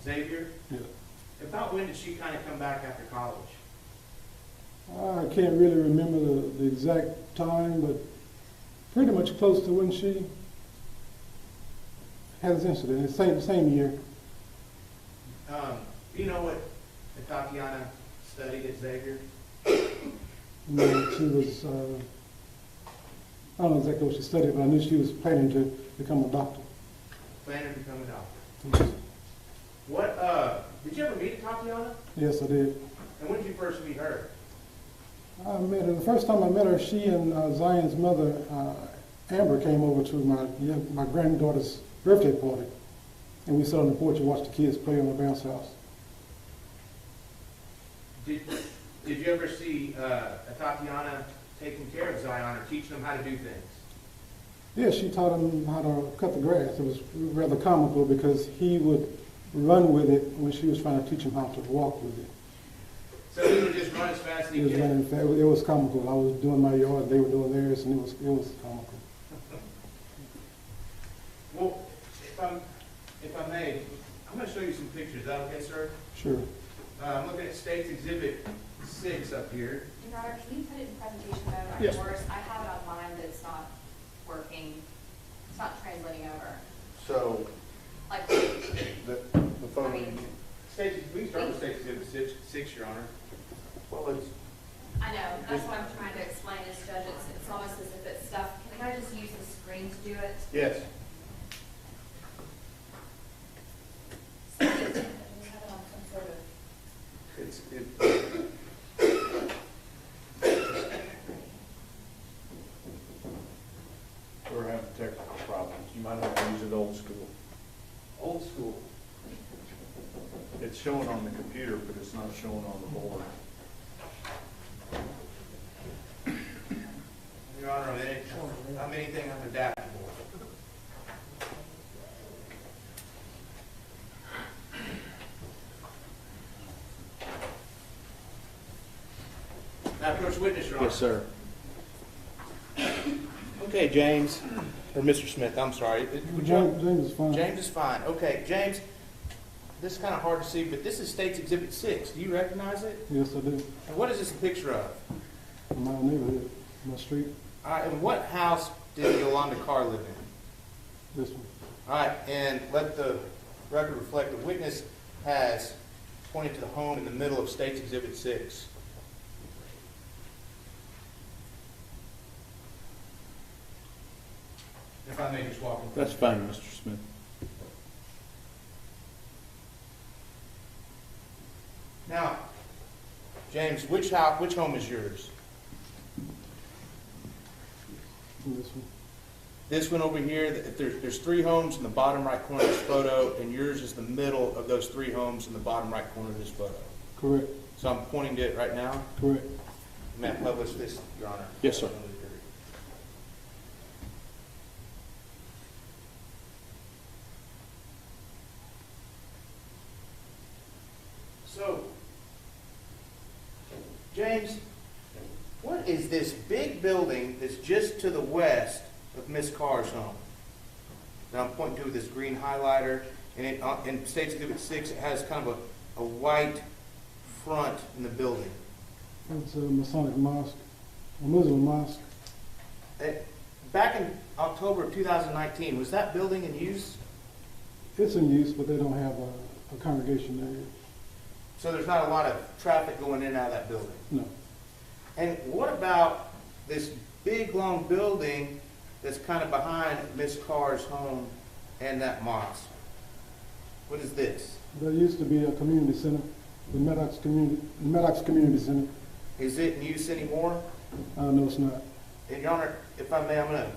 Xavier? Yeah. About when did she kind of come back after college? I can't really remember the exact time, but pretty much close to when she had this incident. The same year. Do you know what Tatiana studied at Xavier? No, she was, I don't know exactly what she studied, but I knew she was planning to become a doctor. Planning to become a doctor. What, did you ever meet Tatiana? Yes, I did. And when did you first meet her? I met her, the first time I met her, she and Zion's mother, Amber, came over to my granddaughter's birthday party. And we sat on the porch and watched the kids play on the bounce house. Did you ever see Tatiana taking care of Zion or teaching him how to do things? Yeah, she taught him how to cut the grass. It was rather comical because he would run with it when she was trying to teach him how to walk with it. So he would just run as fast as he He was could? running fast. It was comical. I was doing my yard, they were doing theirs, and it was comical. Well, if I may, I'm going to show you some pictures. Is that okay, sir? Sure. I'm looking at State's Exhibit 6 up here. Your Honor, can you put it in presentation mode on Yes. yours? I have it on mine, but it's not working. It's not translating over. So, Like, the phone. I mean, We can start with State's Exhibit 6, Your Honor. Well, it's, I know, that's what I'm trying to explain is, Judge, it's almost as if it's stuff, can I just use the screen to do it? Yes. So, we have it on some sort of, we're having technical problems. You might have to use it old school. Old school. It's showing on the computer, but it's not showing on the board. Your Honor, I'm anything I'm adaptable. Now, approach witness, Your Honor. Yes, sir. Okay, James, or Mr. Smith, I'm sorry. James is fine. James is fine. Okay, James, this is kind of hard to see, but this is State's Exhibit 6. Do you recognize it? Yes, I do. And what is this a picture of? In my neighborhood, my street, All right, and what house did Yolanda Carr live in? this one. All right, and let the record reflect the witness has pointed to the home in the middle of State's Exhibit 6. If I may just walk in. That's fine, Mr. Smith. Now, James, which home is yours? This one. This one over here, there's 3 homes in the bottom right corner of this photo, and yours is the middle of those 3 homes in the bottom right corner of this photo. Correct. So I'm pointing to it right now. Correct. May I publish this, Your Honor? Yes, sir. So, James, what is this big building that's just to the west of Miss Carr's home? That I'm pointing to with this green highlighter, and it, in State's Exhibit 6, it has kind of a white front in the building. It's a Masonic mosque, a Muslim mosque. Back in October of 2019, was that building in use? It's in use, but they don't have a congregation there yet. So there's not a lot of traffic going in and out of that building? No. And what about this big, long building that's kind of behind Miss Carr's home and that mosque. What is this? There used to be a community center, the Maddox Community Center. Is it in use anymore? No, it's not. And Your Honor, if I may, I'm going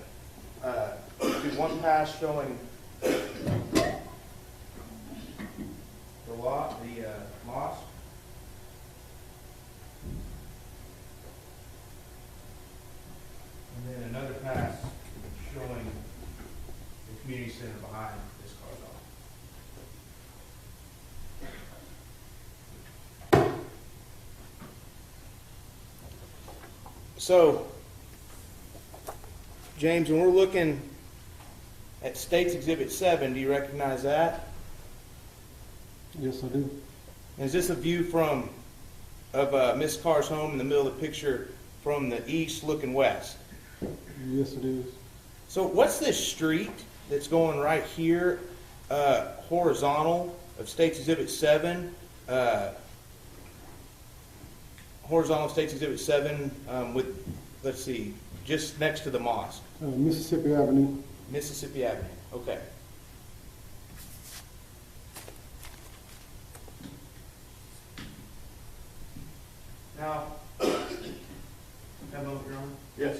to do one pass showing the mosque. And then another pass showing the community center behind this car's office. So, James, when we're looking at State's Exhibit 7, do you recognize that? Yes, I do. Is this a view of Miss Carr's home in the middle of the picture from the east looking west? Yes, it is. So what's this street that's going right here, horizontal of State's Exhibit 7? Horizontal of State's Exhibit 7 with, let's see, just next to the mosque. Mississippi Avenue. Mississippi Avenue, okay. Now, have a moment, Your Honor? Yes.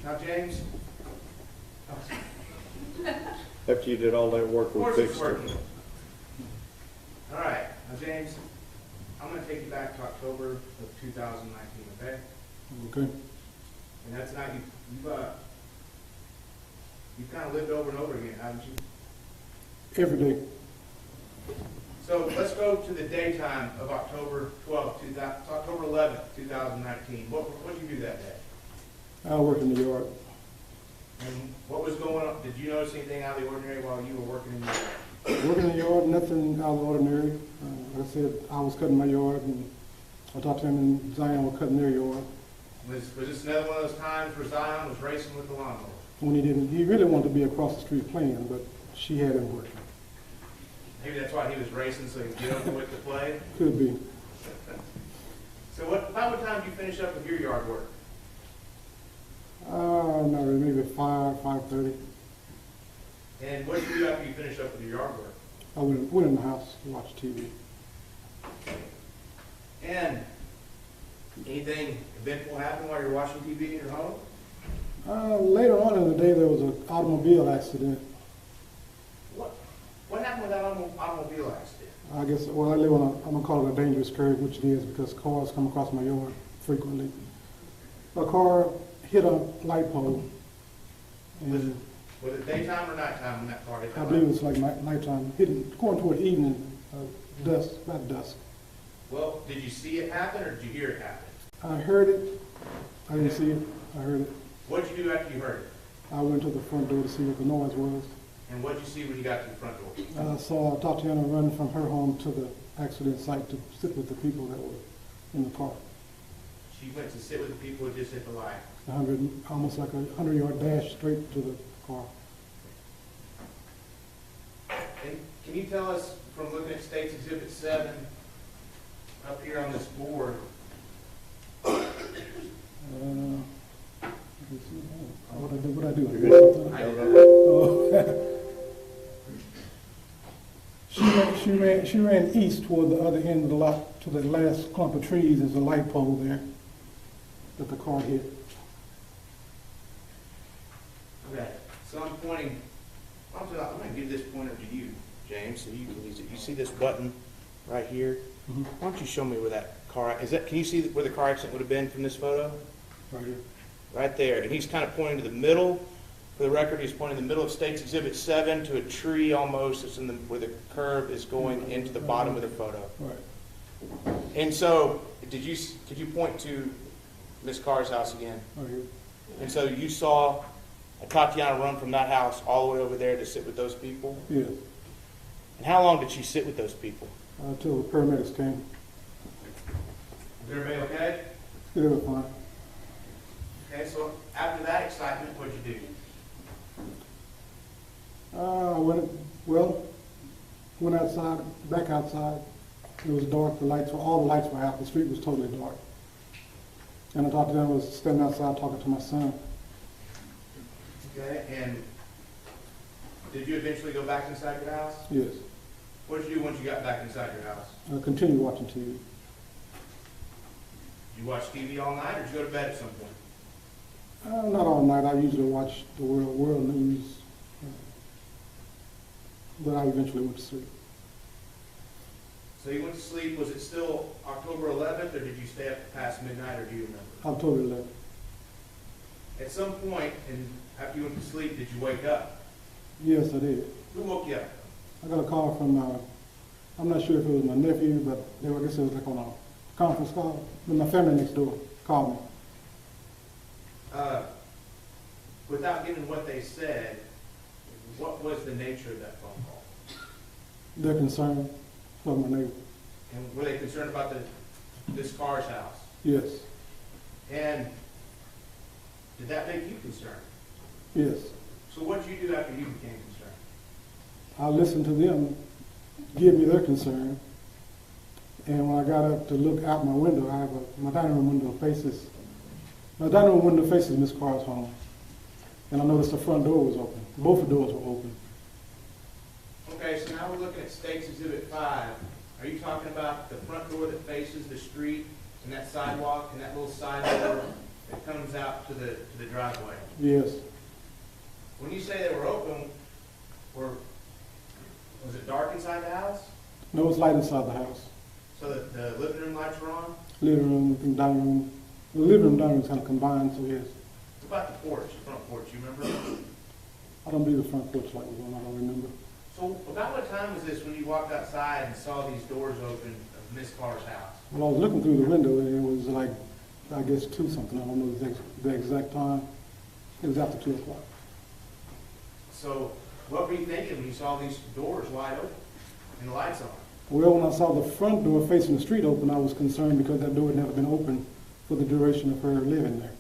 Now, James? After you did all that work, Of we course it's fixed it. working. All right, now, James, I'm going to take you back to October of 2019, okay? Okay. And that's now you've kind of lived over and over again, haven't you? Every day. So let's go to the daytime of October 11th, 2019. What did you do that day? I work in the yard. And what was going on? Did you notice anything out of the ordinary while you were working in the yard? Working in the yard, nothing out of the ordinary. Like I said, I was cutting my yard, and I talked to him and Zion were cutting their yard. Was this another one of those times where Zion was racing with the lawnmower? When he really wanted to be across the street playing, but she had him working. Maybe that's why he was racing, so he could get over with the play? Could be. So about what time did you finish up with your yard work? Not really, maybe 5:30. And what did you do after you finished up with your yard work? I went in the house to watch TV. And anything eventful happen while you're watching TV in your home? Later on in the day, there was an automobile accident. What happened with that automobile accident? I guess, well, I live on I'm going to call it a dangerous curve, which it is because cars come across my yard frequently. A car hit a light pole. And Was it daytime or nighttime when that car hit? I believe it was like nighttime, going toward evening, dusk, about dusk. Well, did you see it happen or did you hear it happen? I heard it. I didn't see it. I heard it. What did you do after you heard it? I went to the front door to see what the noise was. And what did you see when you got to the front door? I talked to Anna run from her home to the accident site to sit with the people that were in the car. She went to sit with the people who just hit the light. Almost like a 100-yard dash straight to the car. And can you tell us, from looking at State's Exhibit 7, up here on this board, What I do? I do something? She ran east toward the other end of the lot to the last clump of trees. There's a light pole there that the car hit. okay, so I'm pointing, I'm going to give this pointer to you, James, so you can use it. You see this button right here? Mm-hmm. Why don't you show me where that car, can you see where the car accident would have been from this photo? Right here. Right there, and he's kind of pointing to the middle. For the record, he's pointing to the middle of State's Exhibit 7 to a tree almost, it's where the curve is going into the bottom of the photo. Right. And so, could you point to Miss Carr's house again? Right here. And so you saw Tatiana run from that house all the way over there to sit with those people? Yes. And how long did she sit with those people? Until the paramedics came. Is everybody okay? They were fine. Okay, so after that excitement, what'd you do? went outside, back outside. It was dark, all the lights were out, the street was totally dark. And I thought then I was standing outside talking to my son. Okay, and did you eventually go back inside your house? Yes. What did you do once you got back inside your house? I continued watching TV. Did you watch TV all night, or did you go to bed at some point? Not all night. I usually watch the world news, but I eventually went to sleep. So you went to sleep, was it still October 11th, or did you stay up past midnight, or do you remember? October 11th. At some point, after you went to sleep, did you wake up? Yes, I did. Who woke you up? I got a call from, I'm not sure if it was my nephew, but I guess it was like on a conference call. But my family next door called me. Without giving what they said, what was the nature of that phone call? They're concerned for my neighbor. And were they concerned about this car's house? Yes. And did that make you concerned? Yes. So what did you do after you became concerned? I listened to them give me their concern. And when I got up to look out my window, my dining room window faces Miss Carr's home. And I noticed the front door was open. Both the doors were open. Okay, so now we're looking at State's Exhibit 5. Are you talking about the front door that faces the street and that sidewalk and that little side door that comes out to the driveway? Yes. When you say they were open, was it dark inside the house? No, it was light inside the house. So the living room lights were on? Living room, dining room. The living room, dining room is kind of combined, so yes. What about the porch, the front porch? You remember? I don't believe the front porch light was on. I don't remember. So about what time was this when you walked outside and saw these doors open of Miss Carr's house? Well, I was looking through the window, and it was like, I guess 2 something. I don't know the exact time. It was after 2 o'clock. So what were you thinking when you saw these doors wide open and the lights on? Well, when I saw the front door facing the street open, I was concerned because that door had never been open for the duration of her living there,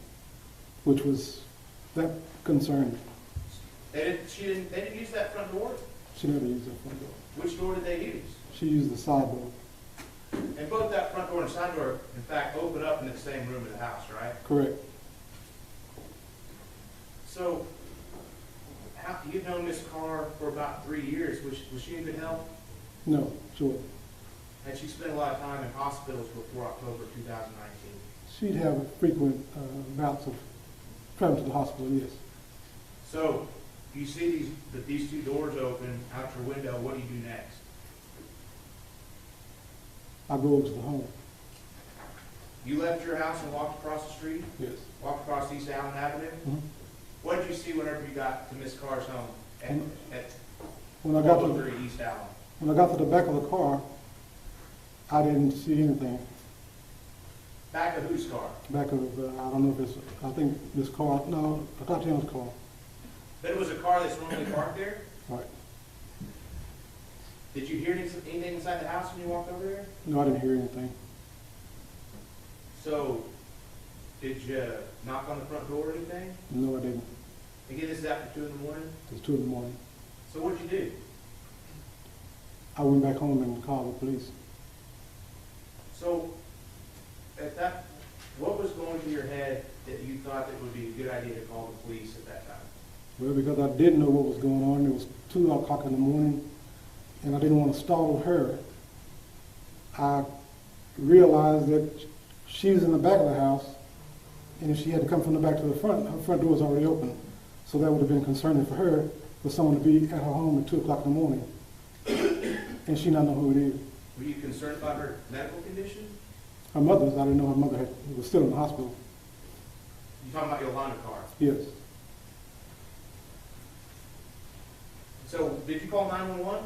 that concerned me. They didn't use that front door? She never used that front door. Which door did they use? She used the side door. And both that front door and side door, in fact, open up in the same room of the house, right? Correct. So, you've known Miss Carr for about 3 years. Was she in good health? No, sure. Had she spent a lot of time in hospitals before October 2019? She'd have frequent bouts of travel to the hospital, yes. So, you see these 2 doors open out your window. What do you do next? I go over to the home. You left your house and walked across the street? Yes. Walked across East Allen Avenue? Mm-hmm. What did you see whenever you got to Miss Carr's home at When I got 403 East Allen? When I got to the back of the car, I didn't see anything. Back of whose car? Back of, I don't know if it's, I think this car, no, I thought it was a car. But it was a car that's normally parked there? Right. Did you hear anything inside the house when you walked over there? No, I didn't hear anything. So, did you knock on the front door or anything? No, I didn't. Again, this is after 2 in the morning? It was 2 in the morning. So what did you do? I went back home and called the police. So, what was going through your head that you thought it would be a good idea to call the police at that time? Well, because I didn't know what was going on. It was 2 o'clock in the morning, and I didn't want to startle her. I realized that she was in the back of the house, and if she had to come from the back to the front, her front door was already open. So that would have been concerning for her, for someone to be at her home at 2 o'clock in the morning, and she not know who it is. Were you concerned about her medical condition? Her mother's, I didn't know her mother was still in the hospital. You talking about Yolanda Carr? Yes. So, did you call 911?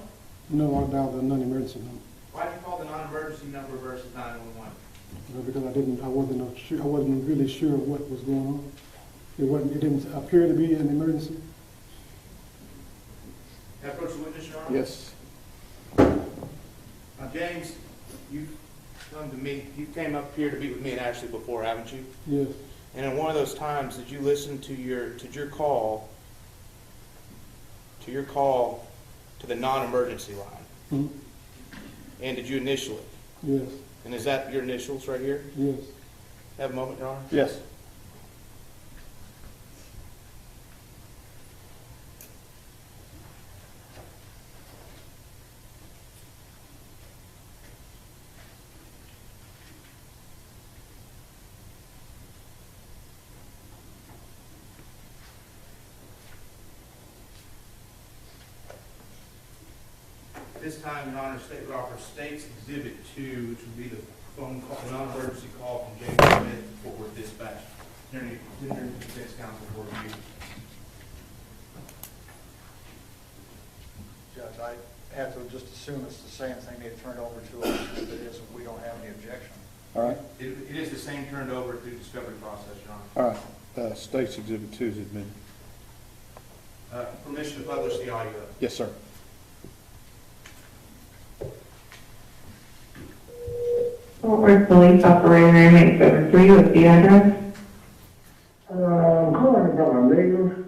No, I dialed the non-emergency number. Why did you call the non-emergency number versus 911? Because I wasn't really sure what was going on. It didn't appear to be an emergency. Can I approach the witness, Your Honor? Yes. Now, James, you've come to me. You came up here to meet with me and Ashley before, haven't you? Yes. And in one of those times, did you listen to your call to the non-emergency line? Hmm? And did you initial it? Yes, And is that your initials right here? yes. Have a moment, Your Honor? Yes. This time, Your Honor, State would offer State's Exhibit 2, which would be the phone call, non-emergency call from James Smith to Fort Worth Dispatch. Attorney, Defense Counsel for review. Judge, I have to just assume it's the same thing they turned over to us. If it is, we don't have any objection. All right. It is the same turned over through discovery process, Your Honor. All right. State's Exhibit 2 is admitted. Permission to publish the audio. Yes, sir. Fort Worth Police Operator M873, what's the address? I'm calling about a neighbor,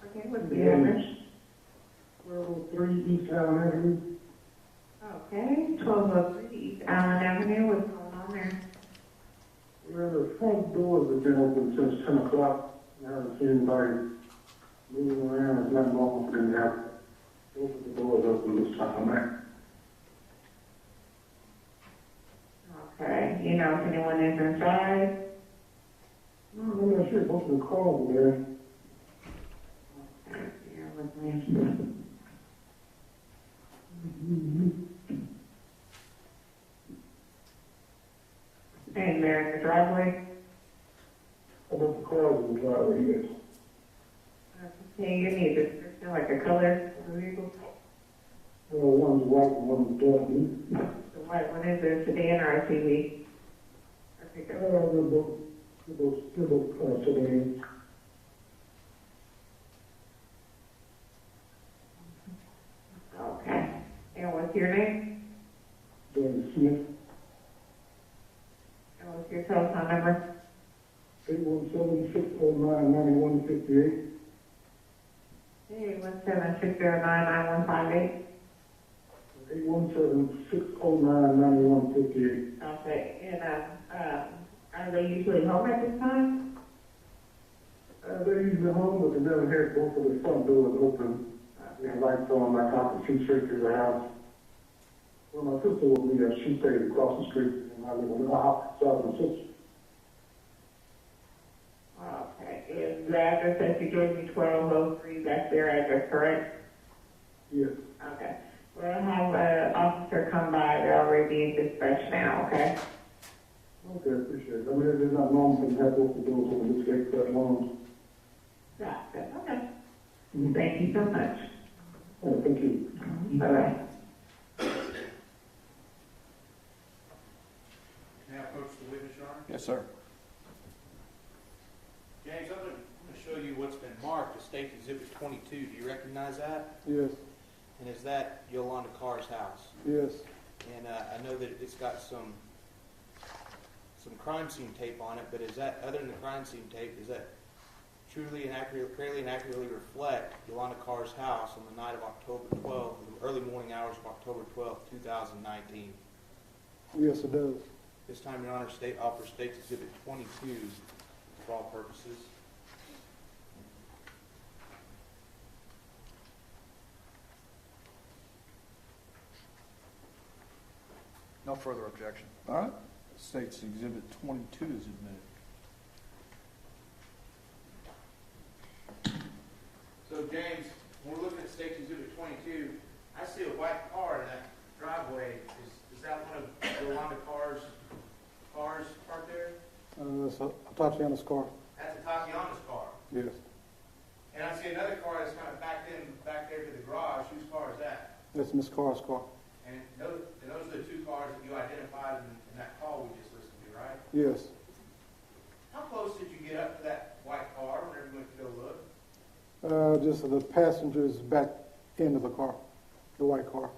Okay, what's the address? 1203 East Allen Avenue. Okay, 1203 East Allen Avenue, what's going on there? Well, the front doors have been open since 10 o'clock. I haven't seen anybody moving around. There's nothing wrong with them now. Both of the doors open this time. Okay, you know if anyone is inside? No, I'm not sure. Both of the cars were there. Okay, bear with me. And they're in the driveway? Both the cars in the driveway, yes. Okay, you need a description, like a color of the vehicle? One's white and one's dark. The white one is a sedan or a SUV? Or pickup? They're both sedans. Okay. And what's your name? Dan Smith, And what's your telephone number? 817-609-9158. Hey, 176099158. 817-609-9158. Okay, and, are they usually home at this time? They're usually home, but they never had both of the front doors open. The lights on, like I can see straight through the house. When my sister was there, she stayed across the street, and I live on the opposite side of the sister. Okay, is the address that you gave me, 1203, that's their address, correct? Yes. Okay. We'll have an officer come by, they're already being dispatched now, okay? Okay, appreciate it. I mean, there's not long for them to have both the doors open this gate that long. Gotcha, okay. Thank you so much. Thank you. Bye-bye. Now approach the witness, Your Honor. Yes, sir. James, I'm going to show you what's been marked as State Exhibit 22. Do you recognize that? Yes, And is that Yolanda Carr's house? yes. And I know that it's got some crime scene tape on it, but is that, other than the crime scene tape, is that truly and accurately reflect Yolanda Carr's house on the night of October 12th, the early morning hours of October 12th, 2019? Yes, it does. This time, Your Honor, State offers State's Exhibit 22 for all purposes. No further objection. All right. State's Exhibit 22 is admitted. So, James, when we're looking at State's Exhibit 22, I see a white car in that driveway. Is that one of Yolanda Carr's cars parked there? That's a Tatiana's car. That's a Tatiana's car. Yes. And I see another car that's kind of back there to the garage. Whose car is that? That's Miss Carr's car. And those are the two cars that you identified in that call we just listened to, right? Yes. How close did you get up to that white car whenever you went to go look? Just the passengers back into the car, the white car.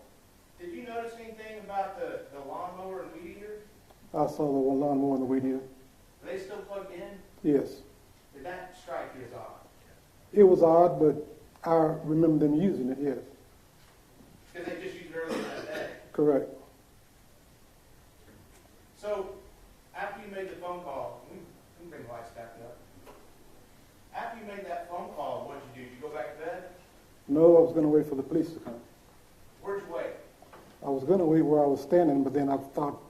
Did you notice anything about the lawnmower and weed eater? I saw the one lawnmower and the weed eater. Are they still plugged in? Yes. Did that strike you as odd? It was odd, but I remember them using it, yes. Because they just used it earlier that day. Correct. So, after you made the phone call, we can bring the lights back up. After you made that phone call, what'd you do? Did you go back to bed? No, I was going to wait for the police to come. Where'd you wait? I was going to wait where I was standing, but then I thought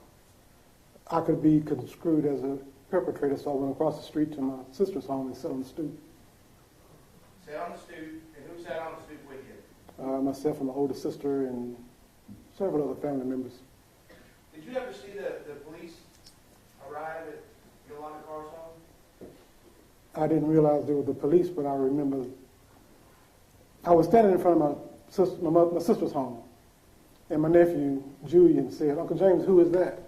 I could be construed as a perpetrator, so I went across the street to my sister's home and sat on the stoop. Sat on the stoop, and who sat on the stoop with you? Myself and my older sister and several other family members. Did you ever see the police arrive at Yolanda Carr's home? I didn't realize there were the police, but I remember I was standing in front of my sister's home, and my nephew, Julian, said, "Uncle James, who is that?"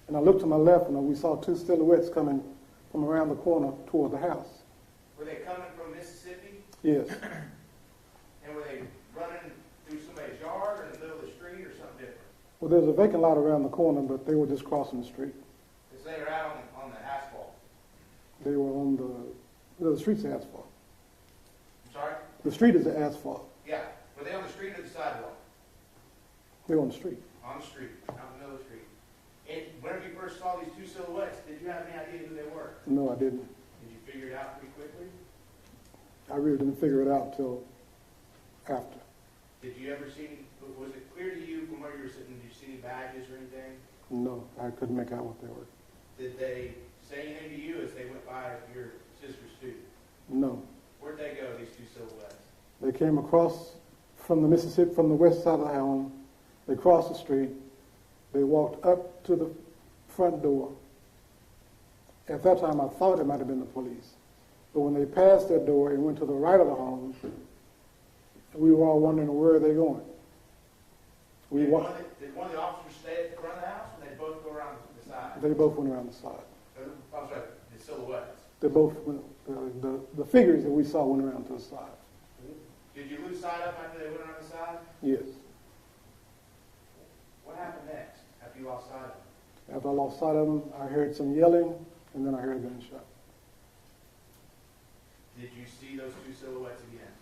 And I looked to my left, and we saw two silhouettes coming from around the corner toward the house. Were they coming from Mississippi? Yes. And were they running through somebody's yard or in the middle of the street or something different? Well, there's a vacant lot around the corner, but they were just crossing the street. Because they were out on the asphalt. They were on the street's asphalt. I'm sorry? The street is the asphalt. Yeah. Were they on the street or the sidewalk? They were on the street. On the street, out in the middle of the street. And whenever you first saw these two silhouettes, did you have any idea who they were? No, I didn't. Did you figure it out pretty quickly? I really didn't figure it out till after. Did you ever see, was it clear to you from where you were sitting, did you see any badges or anything? No, I couldn't make out what they were. Did they say anything to you as they went by your sister's student? No. Where'd they go, these two silhouettes? They came across from the Mississippi, from the west side of the home. They crossed the street. They walked up to the front door. At that time, I thought it might have been the police. But when they passed that door and went to the right of the home, we were all wondering where they're going. Did one of the officers stay at the front of the house, or they both go around the side? They both went around the side. I'm sorry, the silhouettes. They both went, the figures that we saw went around to the side. Did you lose sight of them after they went around the side? Yes. What happened next after you lost sight of them? After I lost sight of them, I heard some yelling, and then I heard a gunshot. Did you see those two silhouettes again?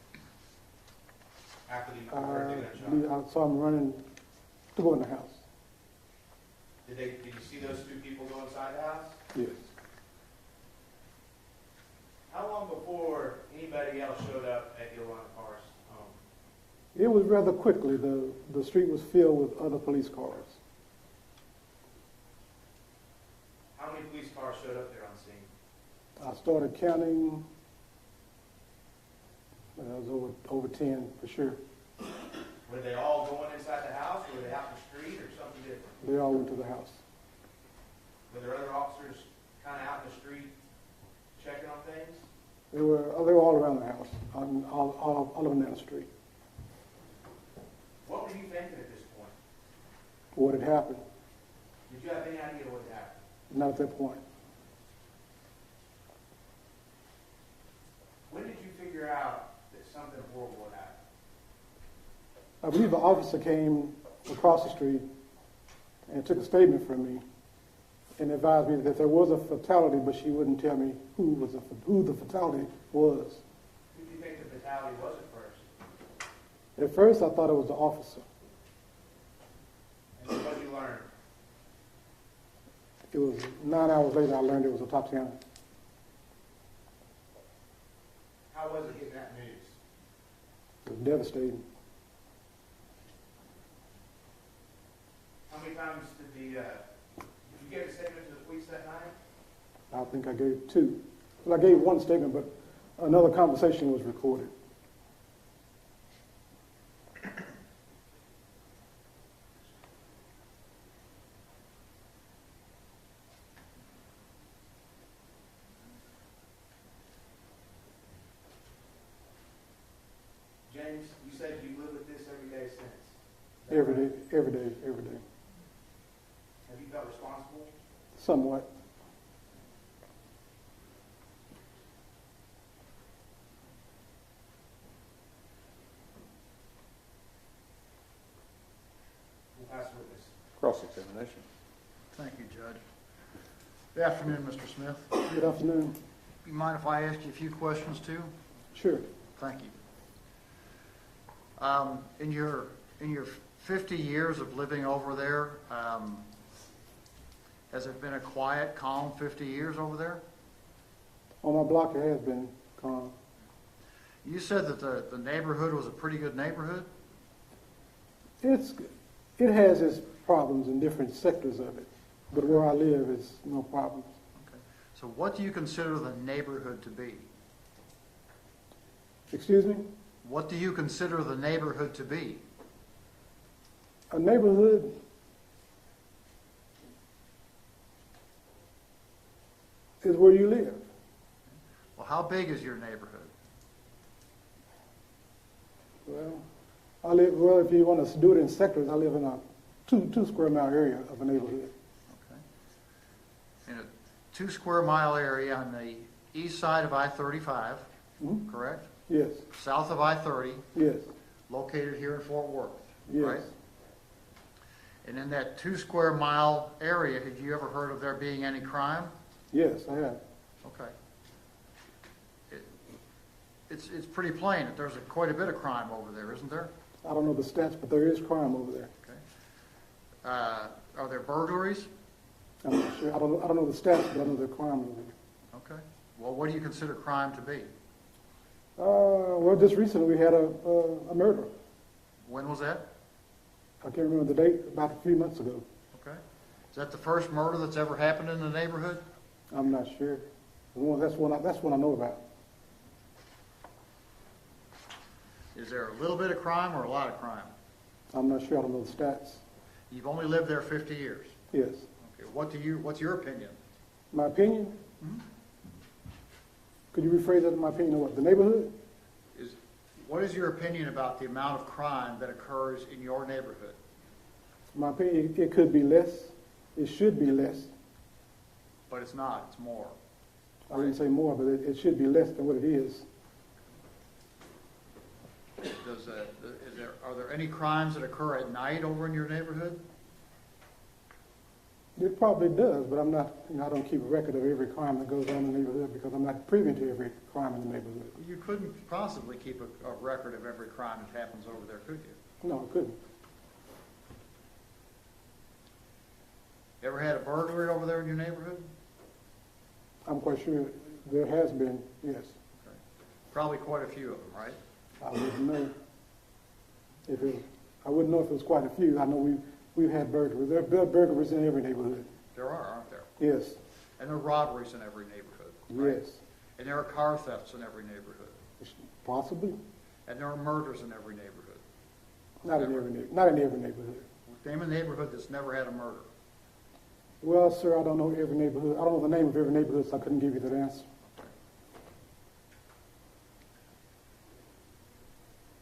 After you heard the gunshot? I saw them running to go in the house. Did you see those two people go inside the house? Yes. How long before anybody else showed up at Yolanda Carr's home? It was rather quickly. The street was filled with other police cars. How many police cars showed up there on scene? I started counting. It was over 10 for sure. Were they all going inside the house, or were they out in the street, or something different? They all went to the house. Were there other officers kind of out in the street checking on things? They were all around the house, all of them down the street. What were you thinking at this point? What had happened? Did you have any idea what had happened? Not at that point. When did you figure out that something horrible had happened? I believe an officer came across the street and took a statement from me and advised me that there was a fatality, but she wouldn't tell me who the fatality was. Who do you think the fatality was at first? At first, I thought it was the officer. And what did you learn? It was 9 hours later I learned it was a Tatiana. How was it getting that news? It was devastating. How many times did you give a statement to the police that night? I think I gave 2. Well, I gave 1 statement, but another conversation was recorded. James, you said you live with this every day since. Every day. Have you felt responsible? Somewhat. We'll pass the witness. Cross-examination. Thank you, Judge. Good afternoon, Mr. Smith. Good afternoon. You mind if I ask you a few questions too? Sure. Thank you. In your 50 years of living over there, has it been a quiet, calm 50 years over there? On my block, it has been calm. You said that the neighborhood was a pretty good neighborhood? It has its problems in different sectors of it, but where I live is no problems. Okay. So what do you consider the neighborhood to be? Excuse me? What do you consider the neighborhood to be? A neighborhood is where you live. Well, how big is your neighborhood? Well, if you want to do it in sectors, I live in a two square mile area of a neighborhood. Okay. In a 2 square mile area on the east side of I-35, correct? Yes. South of I-30. Yes. Located here in Fort Worth, Yes. right? And in that 2 square mile area, had you ever heard of there being any crime? Yes, I have. Okay. It's pretty plain that there's quite a bit of crime over there, isn't there? I don't know the stats, but there is crime over there. Okay. Are there burglaries? I'm not sure. I don't know the stats, but I know there's crime over there. Okay. Well, what do you consider crime to be? Well, just recently we had a murder. When was that? I can't remember the date, about a few months ago. Okay. Is that the first murder that's ever happened in the neighborhood? I'm not sure. That's one I know about. Is there a little bit of crime or a lot of crime? I'm not sure. I don't know the stats. You've only lived there 50 years. Yes. Okay. What's your opinion? My opinion? Could you rephrase that in my opinion of what? The neighborhood? What is your opinion about the amount of crime that occurs in your neighborhood? My opinion, it could be less. It should be less. But it's not, it's more. I didn't say more, but it should be less than what it is. Are there any crimes that occur at night over in your neighborhood? It probably does, but I'm not, I don't keep a record of every crime that goes on in the neighborhood because I'm not privy to every crime in the neighborhood. You couldn't possibly keep a record of every crime that happens over there, could you? No, I couldn't. Ever had a burglary over there in your neighborhood? I'm quite sure there has been, yes. Okay. Probably quite a few of them, right? I wouldn't know. I wouldn't know if it was quite a few. I know we've had burglaries. There are burglaries in every neighborhood. There are, aren't there? Yes. And there are robberies in every neighborhood. Right? Yes. And there are car thefts in every neighborhood. Possibly. And there are murders in every neighborhood. Not in every neighborhood. Name a neighborhood that's never had a murder. Well, sir, I don't know every neighborhood. I don't know the name of every neighborhood, so I couldn't give you that answer.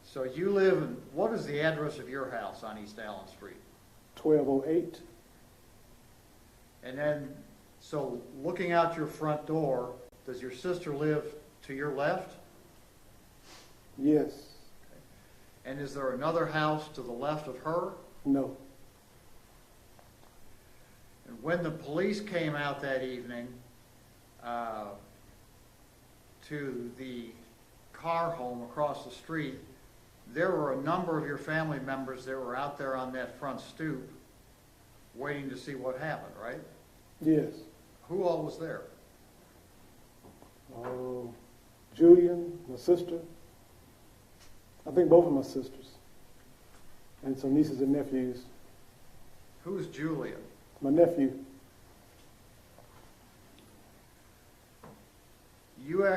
So you live in, what is the address of your house on East Allen Street? 1208. And then, so looking out your front door, does your sister live to your left? Yes. And is there another house to the left of her? No. And when the police came out that evening to the car home across the street, there were a number of your family members that were out there on that front stoop waiting to see what happened, right? Yes. Who all was there? Julian, my sister. I think both of my sisters. And some nieces and nephews. Who's Julian? My nephew. You were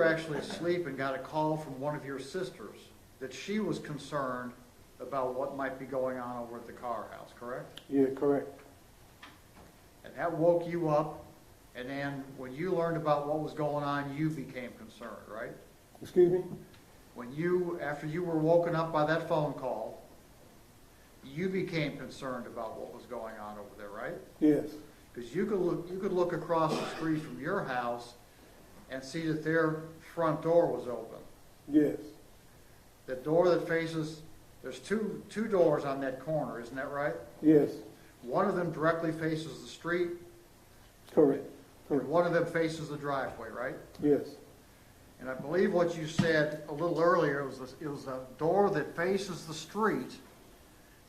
actually asleep and got a call from one of your sisters that she was concerned about what might be going on over at the car house, correct? Yeah, correct. And that woke you up, and then when you learned about what was going on, you became concerned, right? Excuse me? After you were woken up by that phone call, you became concerned about what was going on over there, right? Yes. Because you could look across the street from your house and see that their front door was open. Yes. The door that faces, there's two doors on that corner, isn't that right? Yes. One of them directly faces the street. Correct. And one of them faces the driveway, right? Yes. And I believe what you said a little earlier was it was a door that faces the street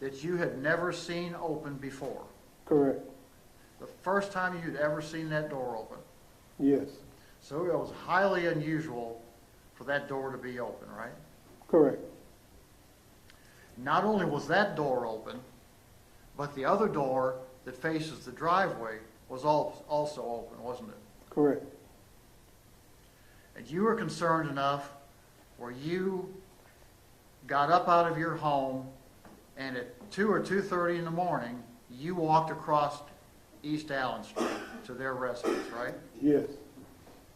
that you had never seen open before. Correct. The first time you'd ever seen that door open. Yes. So it was highly unusual for that door to be open, right? Correct. Not only was that door open, but the other door that faces the driveway was also open, wasn't it? Correct. And you were concerned enough where you got up out of your home and at 2 or 2:30 in the morning, you walked across East Allen Street to their residence, right? Yes.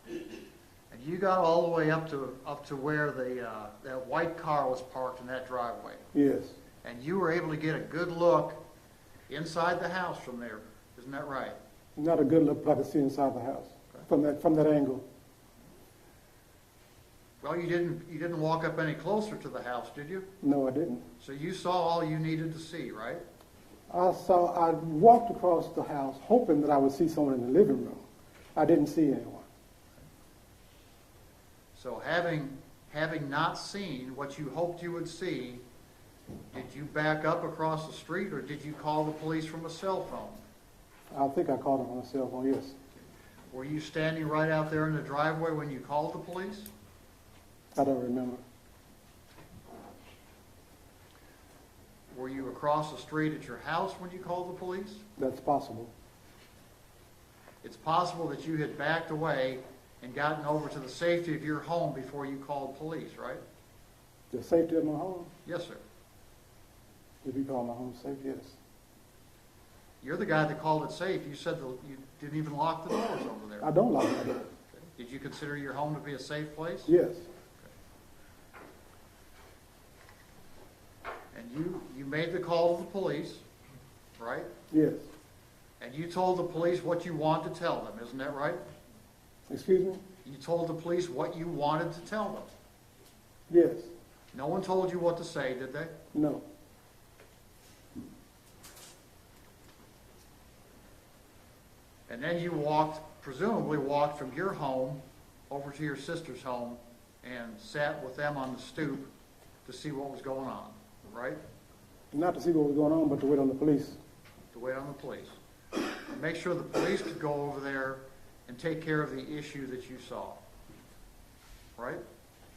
And you got all the way up to where that white car was parked in that driveway. Yes. And you were able to get a good look inside the house from there. Isn't that right? Not a good look, but I could see inside the house from that angle. Well, you didn't walk up any closer to the house, did you? No, I didn't. So you saw all you needed to see, right? I walked across the house hoping that I would see someone in the living room. I didn't see anyone. So having not seen what you hoped you would see, did you back up across the street or did you call the police from a cell phone? I think I called him on the cell phone, yes. Were you standing right out there in the driveway when you called the police? I don't remember. Were you across the street at your house when you called the police? That's possible. It's possible that you had backed away and gotten over to the safety of your home before you called police, right? The safety of my home? Yes, sir. Did you call my home safe? Yes. You're the guy that called it safe. You said that you didn't even lock the doors over there. I don't lock my door. Did you consider your home to be a safe place? Yes. And you made the call to the police, right? Yes. And you told the police what you wanted to tell them, isn't that right? Excuse me? You told the police what you wanted to tell them. Yes. No one told you what to say, did they? No. And then you presumably walked from your home over to your sister's home and sat with them on the stoop to see what was going on, right? Not to see what was going on, but to wait on the police. To wait on the police. And make sure the police could go over there and take care of the issue that you saw, right?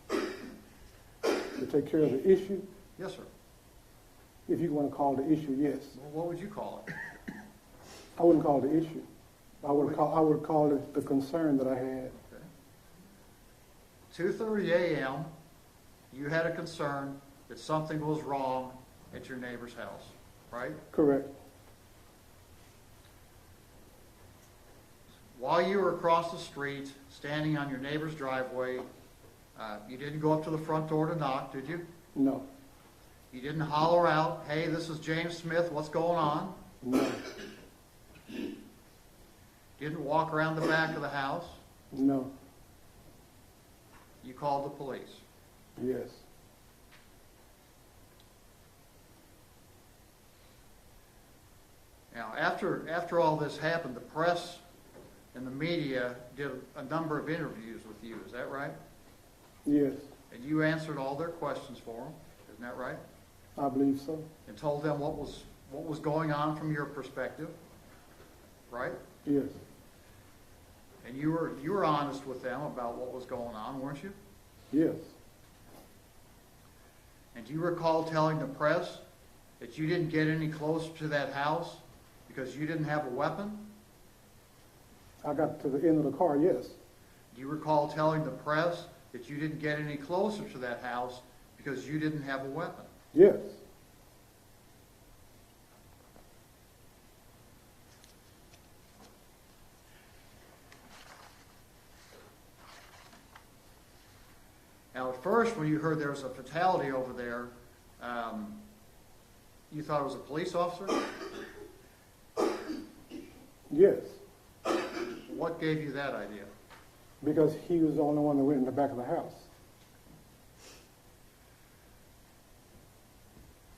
To take care of the issue? Yes, sir. If you want to call the issue, yes. Well, what would you call it? I wouldn't call it the issue. I would call it the concern that I had. Okay. 2:30 a.m., you had a concern that something was wrong at your neighbor's house, right? Correct. While you were across the street, standing on your neighbor's driveway, you didn't go up to the front door to knock, did you? No. You didn't holler out, "Hey, this is James Smith, what's going on?" No. Didn't walk around the back of the house? No. You called the police? Yes. Now, after all this happened, the press and the media did a number of interviews with you, is that right? Yes. And you answered all their questions for them, isn't that right? I believe so. And told them what was going on from your perspective, right? Yes. And you were honest with them about what was going on, weren't you? Yes. And do you recall telling the press that you didn't get any closer to that house because you didn't have a weapon? I got to the end of the car, yes. Do you recall telling the press that you didn't get any closer to that house because you didn't have a weapon? Yes. Now, at first, when you heard there was a fatality over there, you thought it was a police officer? Yes. What gave you that idea? Because he was the only one that went in the back of the house.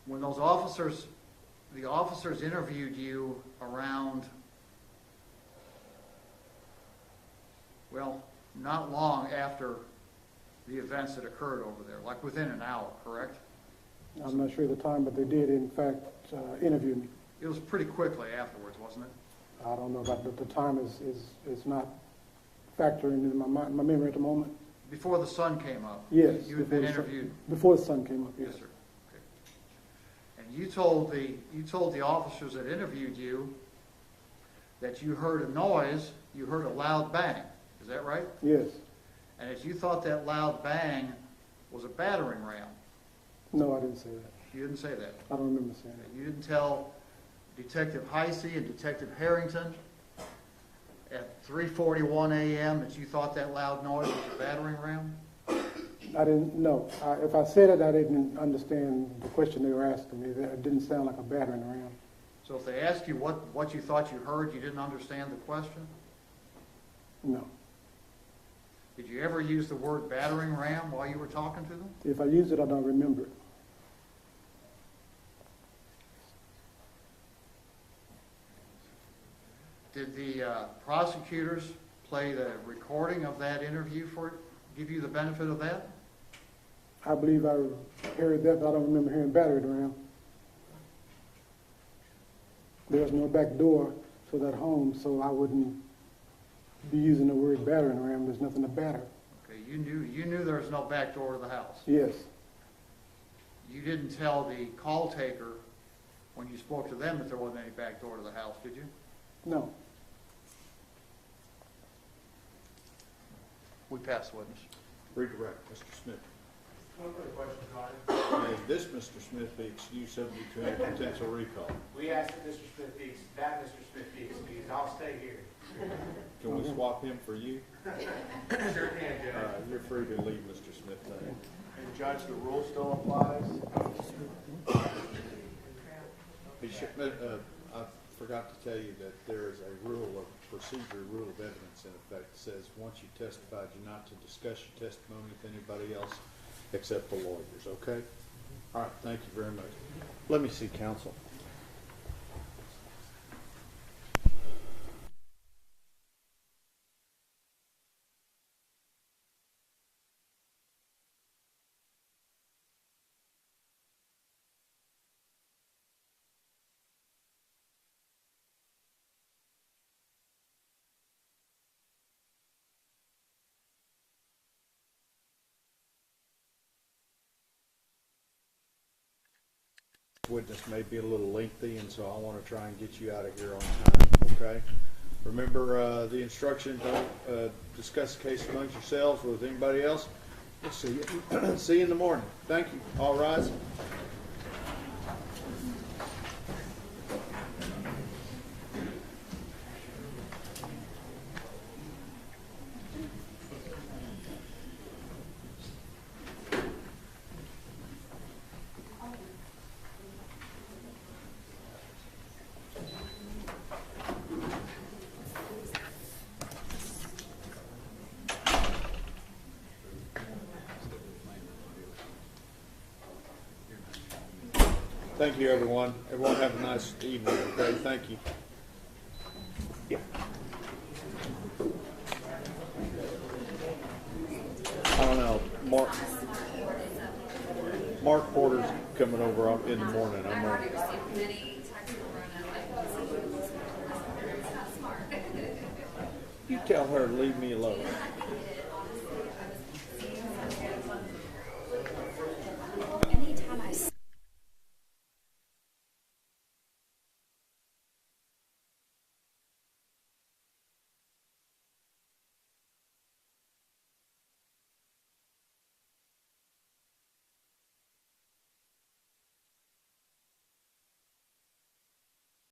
When the officers interviewed you around, well, not long after the events that occurred over there, like within an hour, correct? I'm not sure of the time, but they did in fact interview me. It was pretty quickly afterwards, wasn't it? I don't know about the time is not factoring into my memory at the moment. Before the sun came up? Yes. You had been interviewed? Before the sun came up, yes. Yes, sir. Okay. And you told the officers that interviewed you that you heard a noise, you heard a loud bang. Is that right? Yes. And that you thought that loud bang was a battering ram. No, I didn't say that. You didn't say that. I don't remember saying that. You didn't tell Detective Heisey and Detective Harrington at 3:41 a.m. that you thought that loud noise was a battering ram? I didn't know. If I said it, I didn't understand the question they were asking me. It didn't sound like a battering ram. So if they asked you what you thought you heard, you didn't understand the question? No. Did you ever use the word battering ram while you were talking to them? If I used it, I don't remember it. Did the prosecutors play the recording of that interview give you the benefit of that? I believe I heard that, but I don't remember hearing battering ram. There's no back door for that home, so I wouldn't be using the word battering ram. There's nothing to batter. Okay, you knew there was no back door to the house. Yes. You didn't tell the call taker when you spoke to them that there wasn't any back door to the house, did you? No. We pass witness. Redirect, Mr. Smith. One quick question, Connie. May this Mr. Smith be excused subject to any potential recall? We asked that Mr. Smith be excused. I'll stay here. Can we swap him for you? Sure can, Judge. All right, you're free to leave, Mr. Smith. Now. And Judge, the rule still applies? I forgot to tell you that there is a rule of procedure, rule of evidence in effect that says once you testified, you're not to discuss your testimony with anybody else except the lawyers, okay? All right, thank you very much. Let me see counsel. Witness may be a little lengthy, and so I want to try and get you out of here on time, okay? Remember the instruction, don't discuss the case amongst yourselves or with anybody else. We'll see you. See you in the morning. Thank you. All rise. Thank you, everyone. Everyone have a nice evening, okay? Thank you. Yeah. I don't know. Mark Porter's coming over in the morning. I'm ready. You tell her to leave me alone. Anytime I